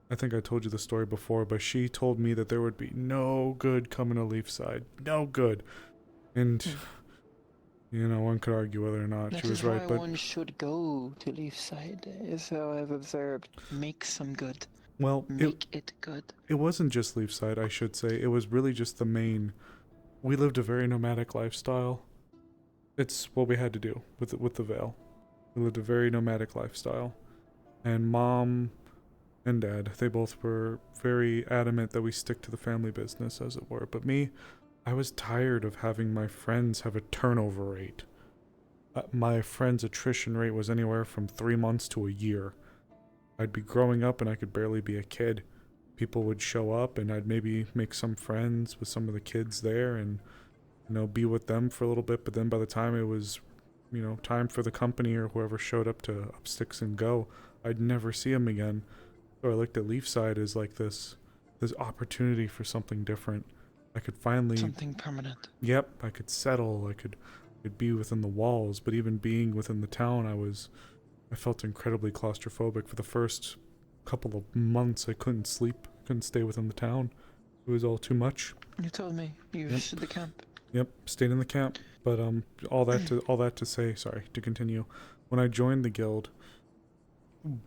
I think I told you the story before, but she told me that there would be no good coming to Leafside. No good. And, you know, one could argue whether or not she was right, but... one should go to Leafside, is how I've observed. Make some good. Well, Make it good. It wasn't just Leafside, I should say. It was really just the main... We lived a very nomadic lifestyle. It's what we had to do with the Vale. We lived a very nomadic lifestyle. And Mom and Dad, they both were very adamant that we stick to the family business, as it were. But me, I was tired of having my friends have a turnover rate. My friends' attrition rate was anywhere from 3 months to a year. I'd be growing up and I could barely be a kid. People would show up and I'd maybe make some friends with some of the kids there and, you know, be with them for a little bit. But then by the time it was, you know, time for the company or whoever showed up to up sticks and go, I'd never see them again. So I looked at Leafside as like this opportunity for something different. I could finally... Something permanent. Yep, I could settle, I could be within the walls, but even being within the town, I felt incredibly claustrophobic. For the first couple of months, I couldn't sleep, couldn't stay within the town. It was all too much. You told me you visited the camp. Yep, stayed in the camp. But all that to say, sorry, to continue. When I joined the guild,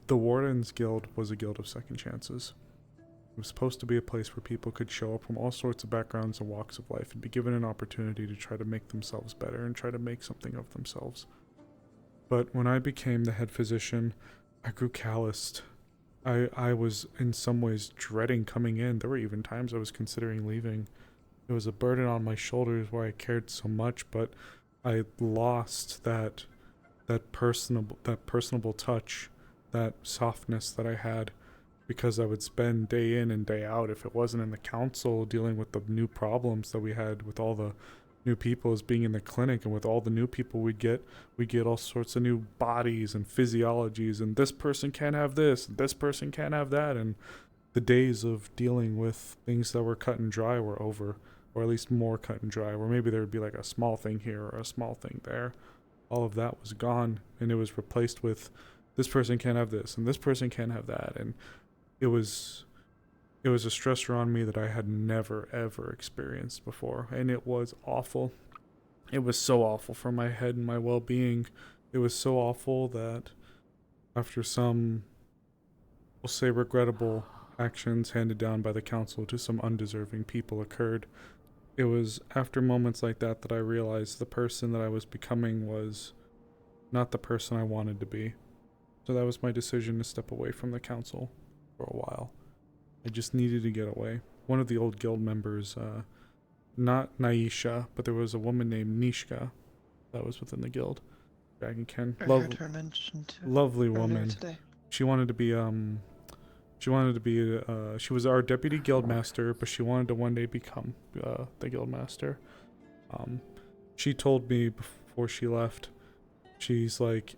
the Wardens Guild was a guild of second chances. It was supposed to be a place where people could show up from all sorts of backgrounds and walks of life and be given an opportunity to try to make themselves better and try to make something of themselves. But when I became the head physician, I grew calloused. I was in some ways dreading coming in. There were even times I was considering leaving. It was a burden on my shoulders where I cared so much, but I lost that personable touch, that softness that I had, because I would spend day in and day out, if it wasn't in the council, dealing with the new problems that we had with all the new people, as being in the clinic, and with all the new people we get all sorts of new bodies and physiologies, and this person can't have this, and this person can't have that, and the days of dealing with things that were cut and dry were over, or at least more cut and dry, where maybe there would be like a small thing here or a small thing there. All of that was gone, and it was replaced with this person can't have this, and this person can't have that, and it was a stressor on me that I had never ever experienced before, and it was awful. It was so awful for my head and my well-being. It was so awful that after some, we'll say, regrettable actions handed down by the council to some undeserving people occurred, it was after moments like that that I realized the person that I was becoming was not the person I wanted to be. So that was my decision to step away from the council for a while. I just needed to get away. One of the old guild members, not Naisha, but there was a woman named Nishka that was within the guild. Dragonkin. I heard her mentioned Lovely earlier woman. today. She wanted to be, she was our deputy guild master, but she wanted to one day become the guild master. She told me before she left, she's like,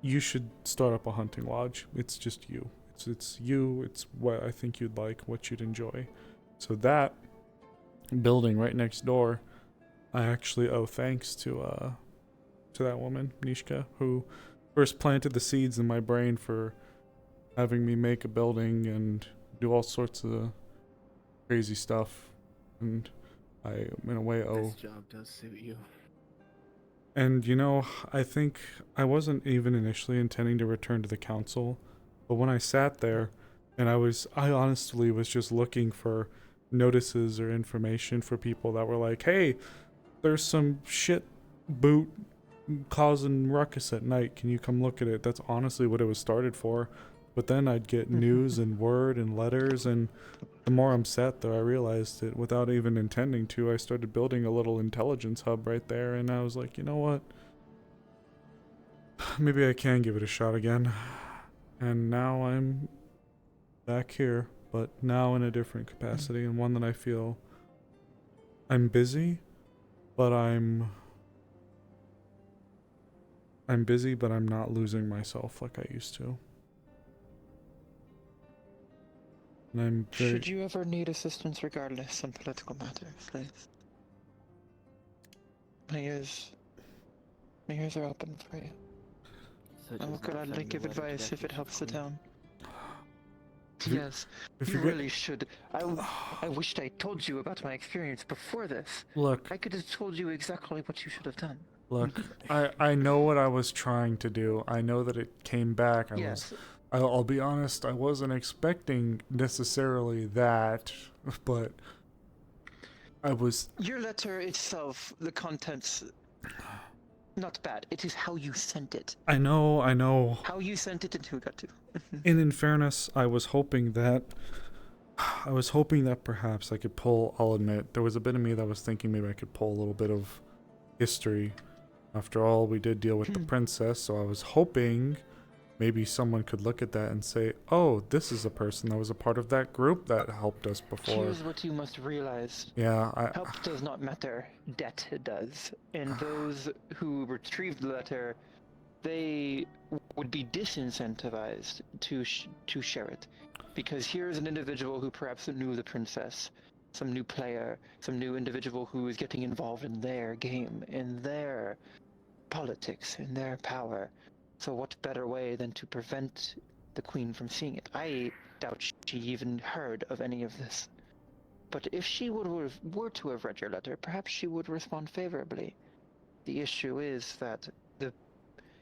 you should start up a hunting lodge. It's just you. It's you. It's what I think you'd like, what you'd enjoy. So that building right next door, I actually owe thanks to that woman, Nishka, who first planted the seeds in my brain for having me make a building and do all sorts of crazy stuff. And I, in a way, owe... This job does suit you. And, you know, I think I wasn't even initially intending to return to the council, but when I sat there, and I honestly was just looking for notices or information for people that were like, hey, there's some shit boot causing ruckus at night, can you come look at it? That's honestly what it was started for. But then I'd get news and word and letters, and the more I'm sat there, I realized that without even intending to, I started building a little intelligence hub right there, and I was like, you know what? Maybe I can give it a shot again. And now I'm back here, but now in a different capacity, and one that I feel I'm busy, but I'm busy, but I'm not losing myself like I used to. And I'm very... Should you ever need assistance regardless on political matters, please? My ears are open for you. I will gladly give advice if it helps the town. Yes, you really should. I wished I told you about my experience before this. Look. I could have told you exactly what you should have done. Look, I know what I was trying to do. I know that it came back. I'll be honest, I wasn't expecting necessarily that, but I was... Your letter itself, the contents, not bad. It is how you sent it. I know. How you sent it and who got to. And in fairness, I was hoping that perhaps I could pull, I'll admit, there was a bit of me that was thinking maybe I could pull a little bit of history. After all, we did deal with the princess, so I was hoping maybe someone could look at that and say, oh, this is a person that was a part of that group that helped us before. Here's what you must realize. Yeah, Help does not matter. Debt does. And those who retrieved the letter, they would be disincentivized to share it. Because here's an individual who perhaps knew the princess, some new player, some new individual who is getting involved in their game, in their politics, in their power. So what better way than to prevent the queen from seeing it? I doubt she even heard of any of this. But if she were to have read your letter, perhaps she would respond favorably. The issue is that the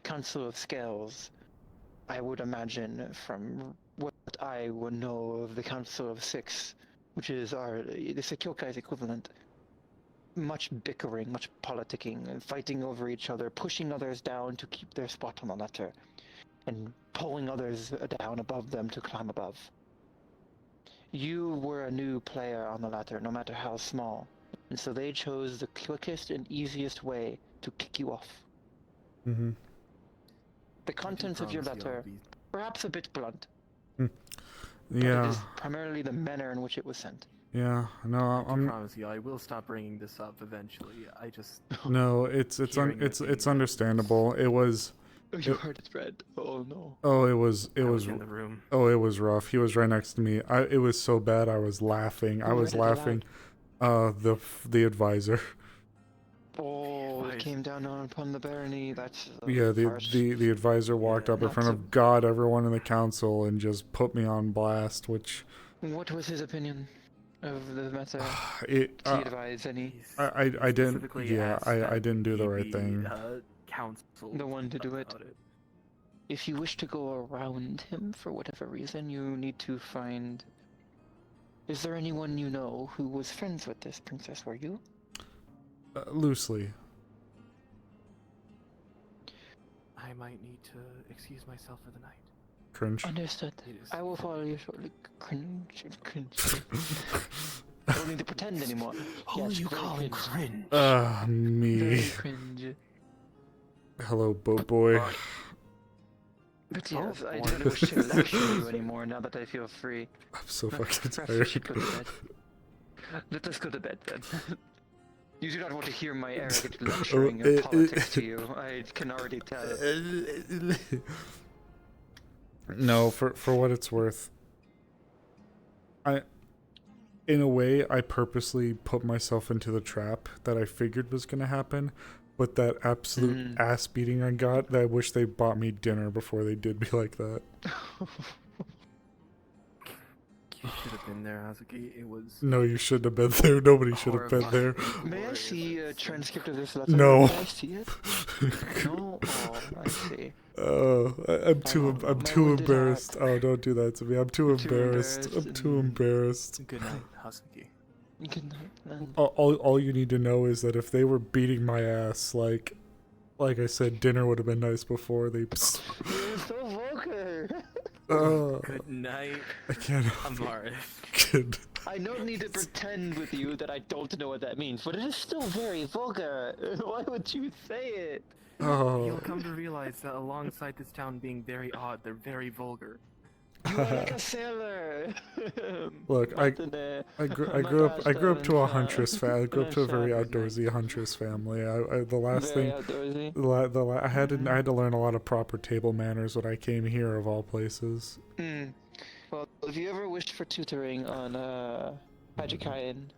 Council of Scales, I would imagine from what I would know of the Council of Six, which is the Sekyokai's equivalent, much bickering, much politicking, and fighting over each other, pushing others down to keep their spot on the letter, and pulling others down above them to climb above. You were a new player on the ladder, no matter how small, and so they chose the quickest and easiest way to kick you off. Mm-hmm. The contents of your letter, perhaps a bit blunt, yeah. but it is primarily the manner in which it was sent. Yeah, no, I promise you, I will stop bringing this up eventually. I just... No, it's understandable. It was... Oh, you heard it read. Oh no. Oh, it was in the room. Oh, it was rough. He was right next to me. It was so bad. I was laughing. I was laughing. The advisor. Oh, it came down upon the barony. That's the advisor walked up in front of everyone in the council, and just put me on blast. Which... What was his opinion of the matter? Did he advise any? I didn't. Yeah, I didn't do the right thing. The one to do it. If you wish to go around him for whatever reason, you need to find... Is there anyone you know who was friends with this princess, were you? Loosely. I might need to excuse myself for the night. Cringe. Understood. I will follow you shortly. Cringe. I don't need to pretend anymore. Who are you calling cringe? Me. Very cringe. Hello, boat boy. But yes, I don't wish to lecture you anymore now that I feel free. I'm so fucking Perhaps we tired. should go to bed. Let us go to bed then. You do not want to hear my arrogant lecturing of politics to you. I can already tell. No, for what it's worth. In a way, I purposely put myself into the trap that I figured was gonna happen, but that absolute ass beating I got, that I wish they bought me dinner before they did me like that. You should have been there, Azuki. It was... No, you shouldn't have been there. Nobody should have been there. May I see a transcript of this letter? No. May I see it? No? Oh, I see. I'm too embarrassed. Oh, don't do that to me. I'm too embarrassed. I'm too embarrassed. Good night, Azuki. Good night, man. All you need to know is that if they were beating my ass, like I said, dinner would have been nice before they. You're so vulgar. Good night. I can't. Amaris. I don't need to pretend with you that I don't know what that means, but it is still very vulgar. Why would you say it? You'll come to realize that alongside this town being very odd, they're very vulgar. You are like a sailor. Look, I grew up to a huntress family. I grew up to a very outdoorsy huntress family. The last Very thing, outdoorsy. I had to learn a lot of proper table manners when I came here, of all places. Well, if you ever wished for tutoring on Hajikayan,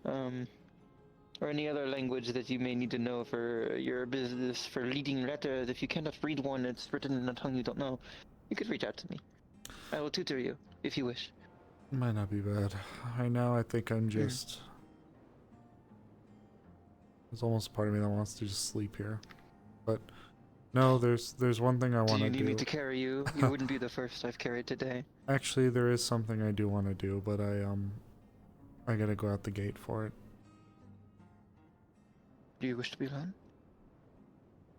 or any other language that you may need to know for your business, for leading letters, if you cannot read one that's written in a tongue you don't know, you could reach out to me. I will tutor you, if you wish. Might not be bad. Right now, I think I'm just... There's almost a part of me that wants to just sleep here. But, no, there's one thing I want to do. Do you need me to carry you? You wouldn't be the first I've carried today. Actually, there is something I do want to do, but I gotta go out the gate for it. Do you wish to be alone?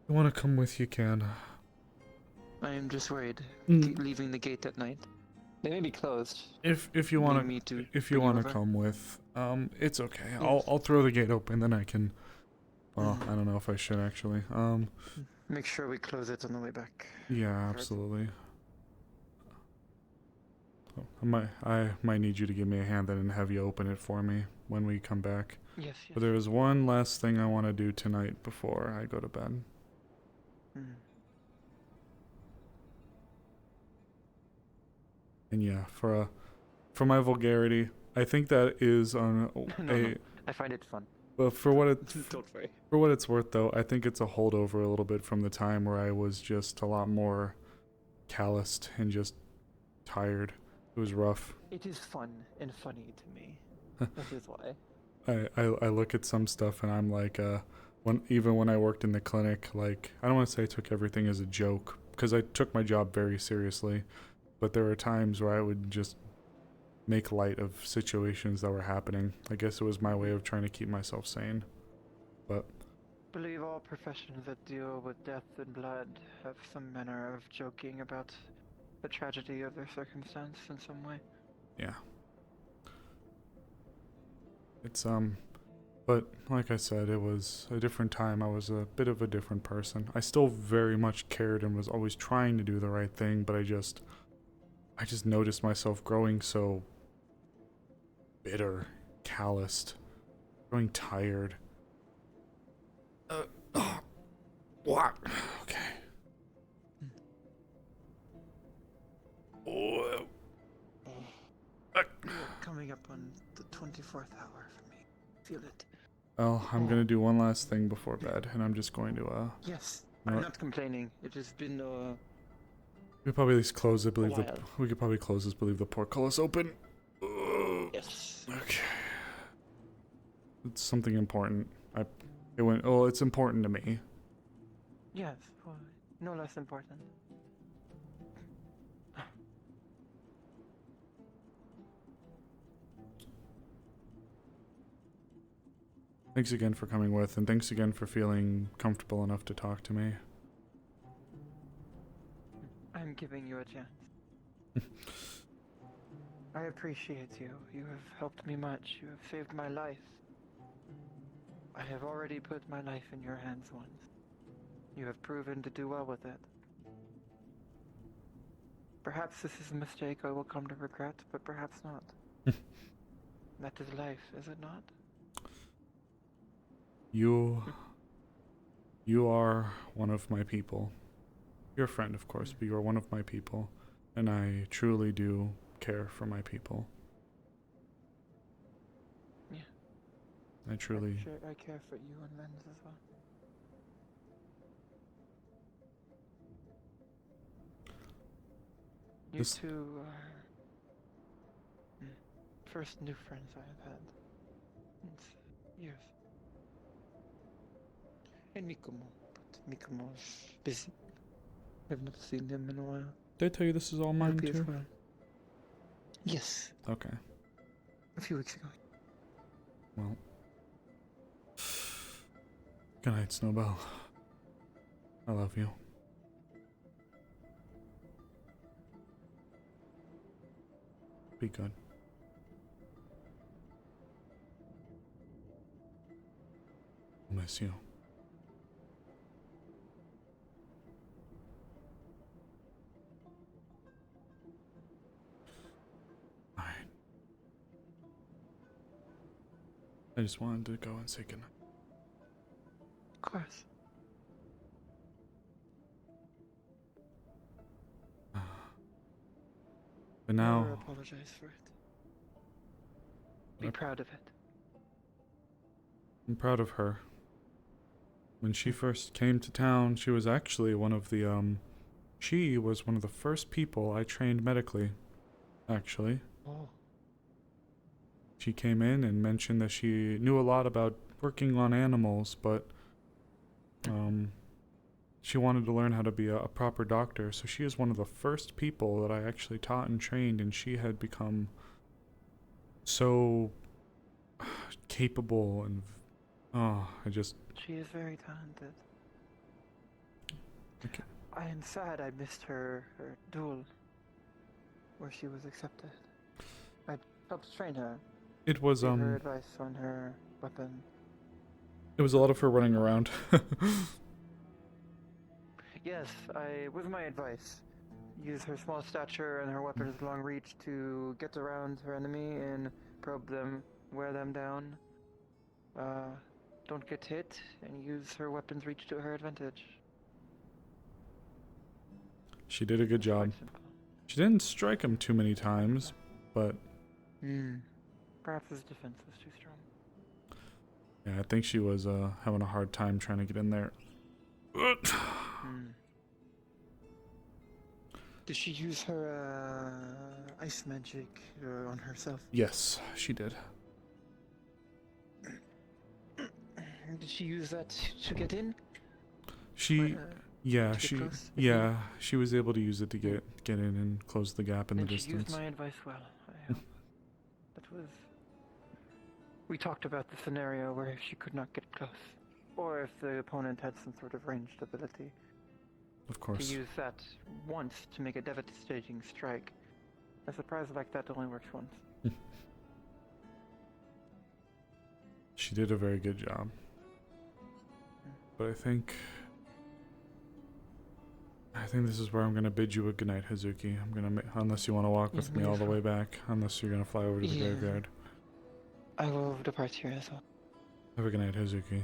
You want to come with, you can. I am just worried. Mm. Leaving the gate at night. They may be closed. If you want to come with, it's okay. Yes. I'll throw the gate open, then I can. Well, I don't know if I should actually. Make sure we close it on the way back. Yeah, absolutely. I might need you to give me a hand then and have you open it for me when we come back. Yes. But there is one last thing I want to do tonight before I go to bed. And yeah, for my vulgarity, I think that is on No, I find it fun. Well, for what Don't worry. For what it's worth, though, I think it's a holdover a little bit from the time where I was just a lot more calloused and just tired. It was rough. It is fun and funny to me. That is why. I look at some stuff and I'm like, even when I worked in the clinic, like, I don't want to say I took everything as a joke, because I took my job very seriously, but there were times where I would just make light of situations that were happening. I guess it was my way of trying to keep myself sane. But I believe all professions that deal with death and blood have some manner of joking about the tragedy of their circumstance in some way. yeah. It's but like I said, it was a different time. I was a bit of a different person. I still very much cared and was always trying to do the right thing, but I just noticed myself growing so bitter, calloused, growing tired. What? Okay. Coming up on the 24th hour for me. Feel it. Well, I'm gonna do one last thing before bed, and I'm just going to Yes, you know I'm what? not complaining. It has been We could probably at least close it. while. We could probably close this. Believe the portcullis open. Yes. Okay. It's something important. It went. Oh, it's important to me. Yes, well, no less important. Thanks again for coming with, and thanks again for feeling comfortable enough to talk to me. giving you a chance. I appreciate you. You have helped me much. You have saved my life. I have already put my life in your hands once. You have proven to do well with it. Perhaps this is a mistake I will come to regret, but perhaps not. That is life, is it not? You are one of my people. You're a friend, of course, but you are one of my people, and I truly do care for my people. Yeah. I truly... I care for you and Lens as well. You two are first new friends I have had in years. And Mikomo, but Mikomo's busy. I've not seen him in a while. Did I tell you this is all mine Happy as too? well. Yes, Okay. a few weeks ago. Well. Good night, Snowbell. I love you. Be good. I'll miss you. Alright. I just wanted to go and say goodnight. Of course. But now... Never apologize for it. Be proud of it. I'm proud of her. When she first came to town, she was actually one of the, she was one of the first people I trained medically, actually. Oh. She came in and mentioned that she knew a lot about working on animals, but, she wanted to learn how to be a proper doctor, so she is one of the first people that I actually taught and trained, and she had become so capable and, She is very talented. Okay. I am sad I missed her duel, where she was accepted. I helped train her. It was, Gave her advice on her weapon. It was a lot of her running around. Yes, with my advice. Use her small stature and her weapon's long reach to get around her enemy and probe them, wear them down. Don't get hit, and use her weapon's reach to her advantage. She did a good job. She didn't strike him too many times, but... Perhaps his defense was too strong. Yeah, I think she was having a hard time trying to get in there. Did she use her ice magic on herself? Yes, she did. Did she use that to get in? She... yeah, to get she... close? yeah, she was able to use it to get in and close the gap in the And she distance. used my advice well, I hope. That was... We talked about the scenario where if she could not get close, or if the opponent had some sort of ranged ability. Of course. To use that once to make a devastating strike. A surprise like that only works once. She did a very good job. But I think this is where I'm gonna bid you a goodnight, Hazuki. I'm gonna unless you want to walk with me all the way back. Unless you're gonna fly over to the graveyard. I will depart here as well. Have a good night, Hazuki.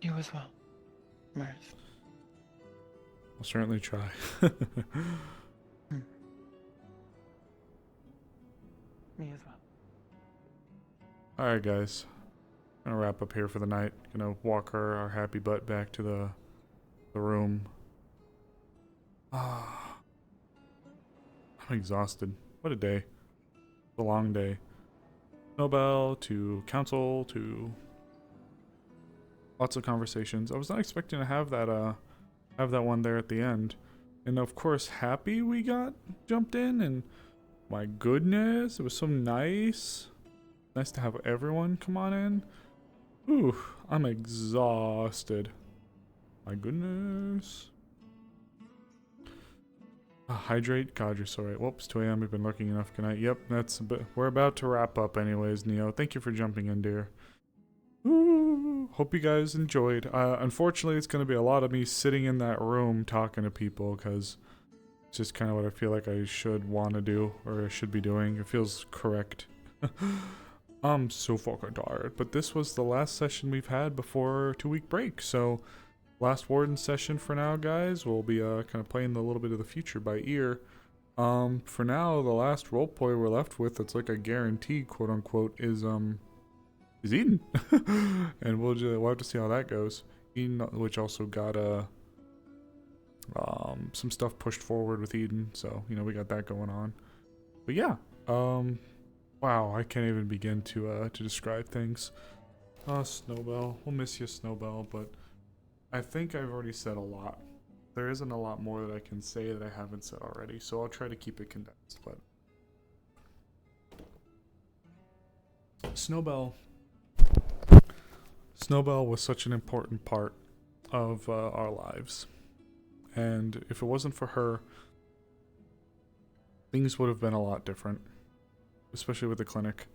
You as well, Amaris. I'll certainly try. Me as well. Alright, guys. Gonna wrap up here for the night. Gonna walk our happy butt back to the room. I'm exhausted. What a day. A long day. Nobel to council to lots of conversations. I was not expecting to have that one there at the end. And of course, happy we got jumped in, and my goodness, it was so nice. Nice to have everyone come on in. Ooh, I'm exhausted. My goodness. Hydrate? God, you're so right. Whoops, 2 a.m. We've been looking enough. Good night. Yep, that's a bit. We're about to wrap up anyways, Neo. Thank you for jumping in, dear. Ooh, hope you guys enjoyed. Unfortunately, it's going to be a lot of me sitting in that room talking to people because it's just kind of what I feel like I should want to do or I should be doing. It feels correct. I'm so fucking tired. But this was the last session we've had before 2-week break. So last Warden session for now, guys. We'll be kind of playing a little bit of the future by ear. For now, the last roleplay we're left with that's like a guarantee, quote unquote, is Eden. And we'll have to see how that goes. Eden, which also got some stuff pushed forward with Eden, so you know we got that going on. But yeah, wow, I can't even begin to describe things. Snowbell, we'll miss you, Snowbell, but I think I've already said a lot. There isn't a lot more that I can say that I haven't said already, so I'll try to keep it condensed. But Snowbell was such an important part of our lives. And if it wasn't for her, things would have been a lot different, especially with the clinic.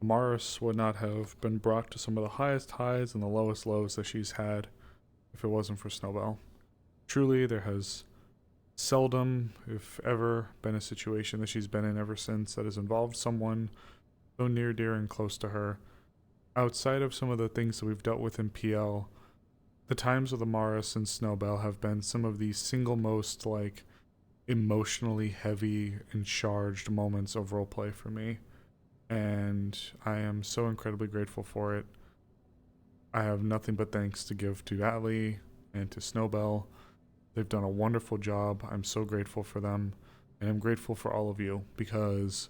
Amaris would not have been brought to some of the highest highs and the lowest lows that she's had if it wasn't for Snowbell. Truly, there has seldom, if ever, been a situation that she's been in ever since that has involved someone so near, dear, and close to her. Outside of some of the things that we've dealt with in PL, the times with Amaris and Snowbell have been some of the single most, like, emotionally heavy and charged moments of roleplay for me. And I am so incredibly grateful for it. I have nothing but thanks to give to Atlee and to Snowbell. They've done a wonderful job. I'm so grateful for them. And I'm grateful for all of you because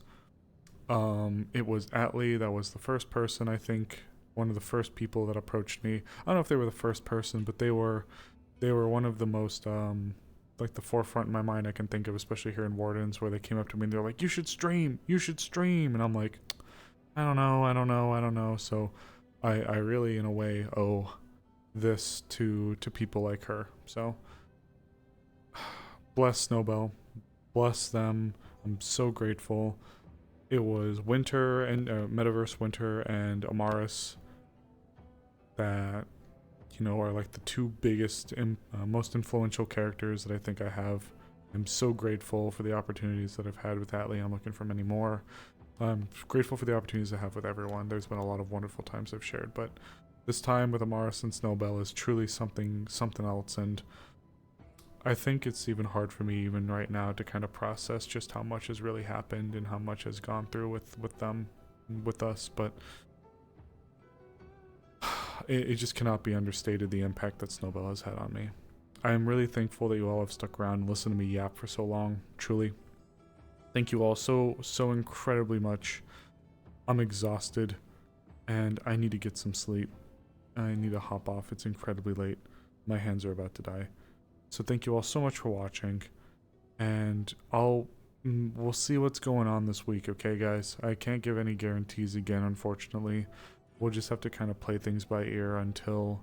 it was Atlee that was the first person, I think, one of the first people that approached me. I don't know if they were the first person, but they were one of the most like the forefront in my mind I can think of, especially here in Wardens, where they came up to me and they're like, you should stream, and I'm like, I don't know. So I really in a way owe this to people like her. So bless Snowbell, bless them. I'm so grateful. It was Winter and Metaverse Winter and Amaris that, you know, are like the two biggest most influential characters that I think I have. I'm so grateful for the opportunities that I've had with Atlee. I'm looking for many more. I'm grateful for the opportunities I have with everyone. There's been a lot of wonderful times I've shared, but this time with Amaris and Snowbell is truly something else, and I think it's even hard for me even right now to kind of process just how much has really happened and how much has gone through with them, with us, but it just cannot be understated the impact that Snowbell has had on me. I am really thankful that you all have stuck around and listened to me yap for so long, truly. Thank you all so incredibly much. I'm exhausted and I need to get some sleep. I need to hop off. It's incredibly late. My hands are about to die. So thank you all so much for watching, and we'll see what's going on this week, okay guys? I can't give any guarantees again, unfortunately. We'll just have to kind of play things by ear until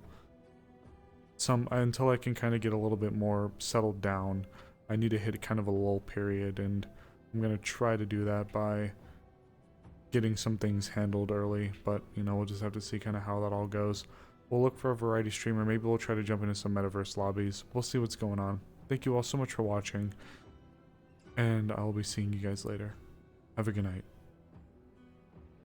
I can kind of get a little bit more settled down. I need to hit kind of a lull period, and I'm going to try to do that by getting some things handled early, but you know, we'll just have to see kind of how that all goes. We'll look for a variety streamer. Maybe we'll try to jump into some metaverse lobbies. We'll see what's going on. Thank you all so much for watching, and I'll be seeing you guys later. Have a good night.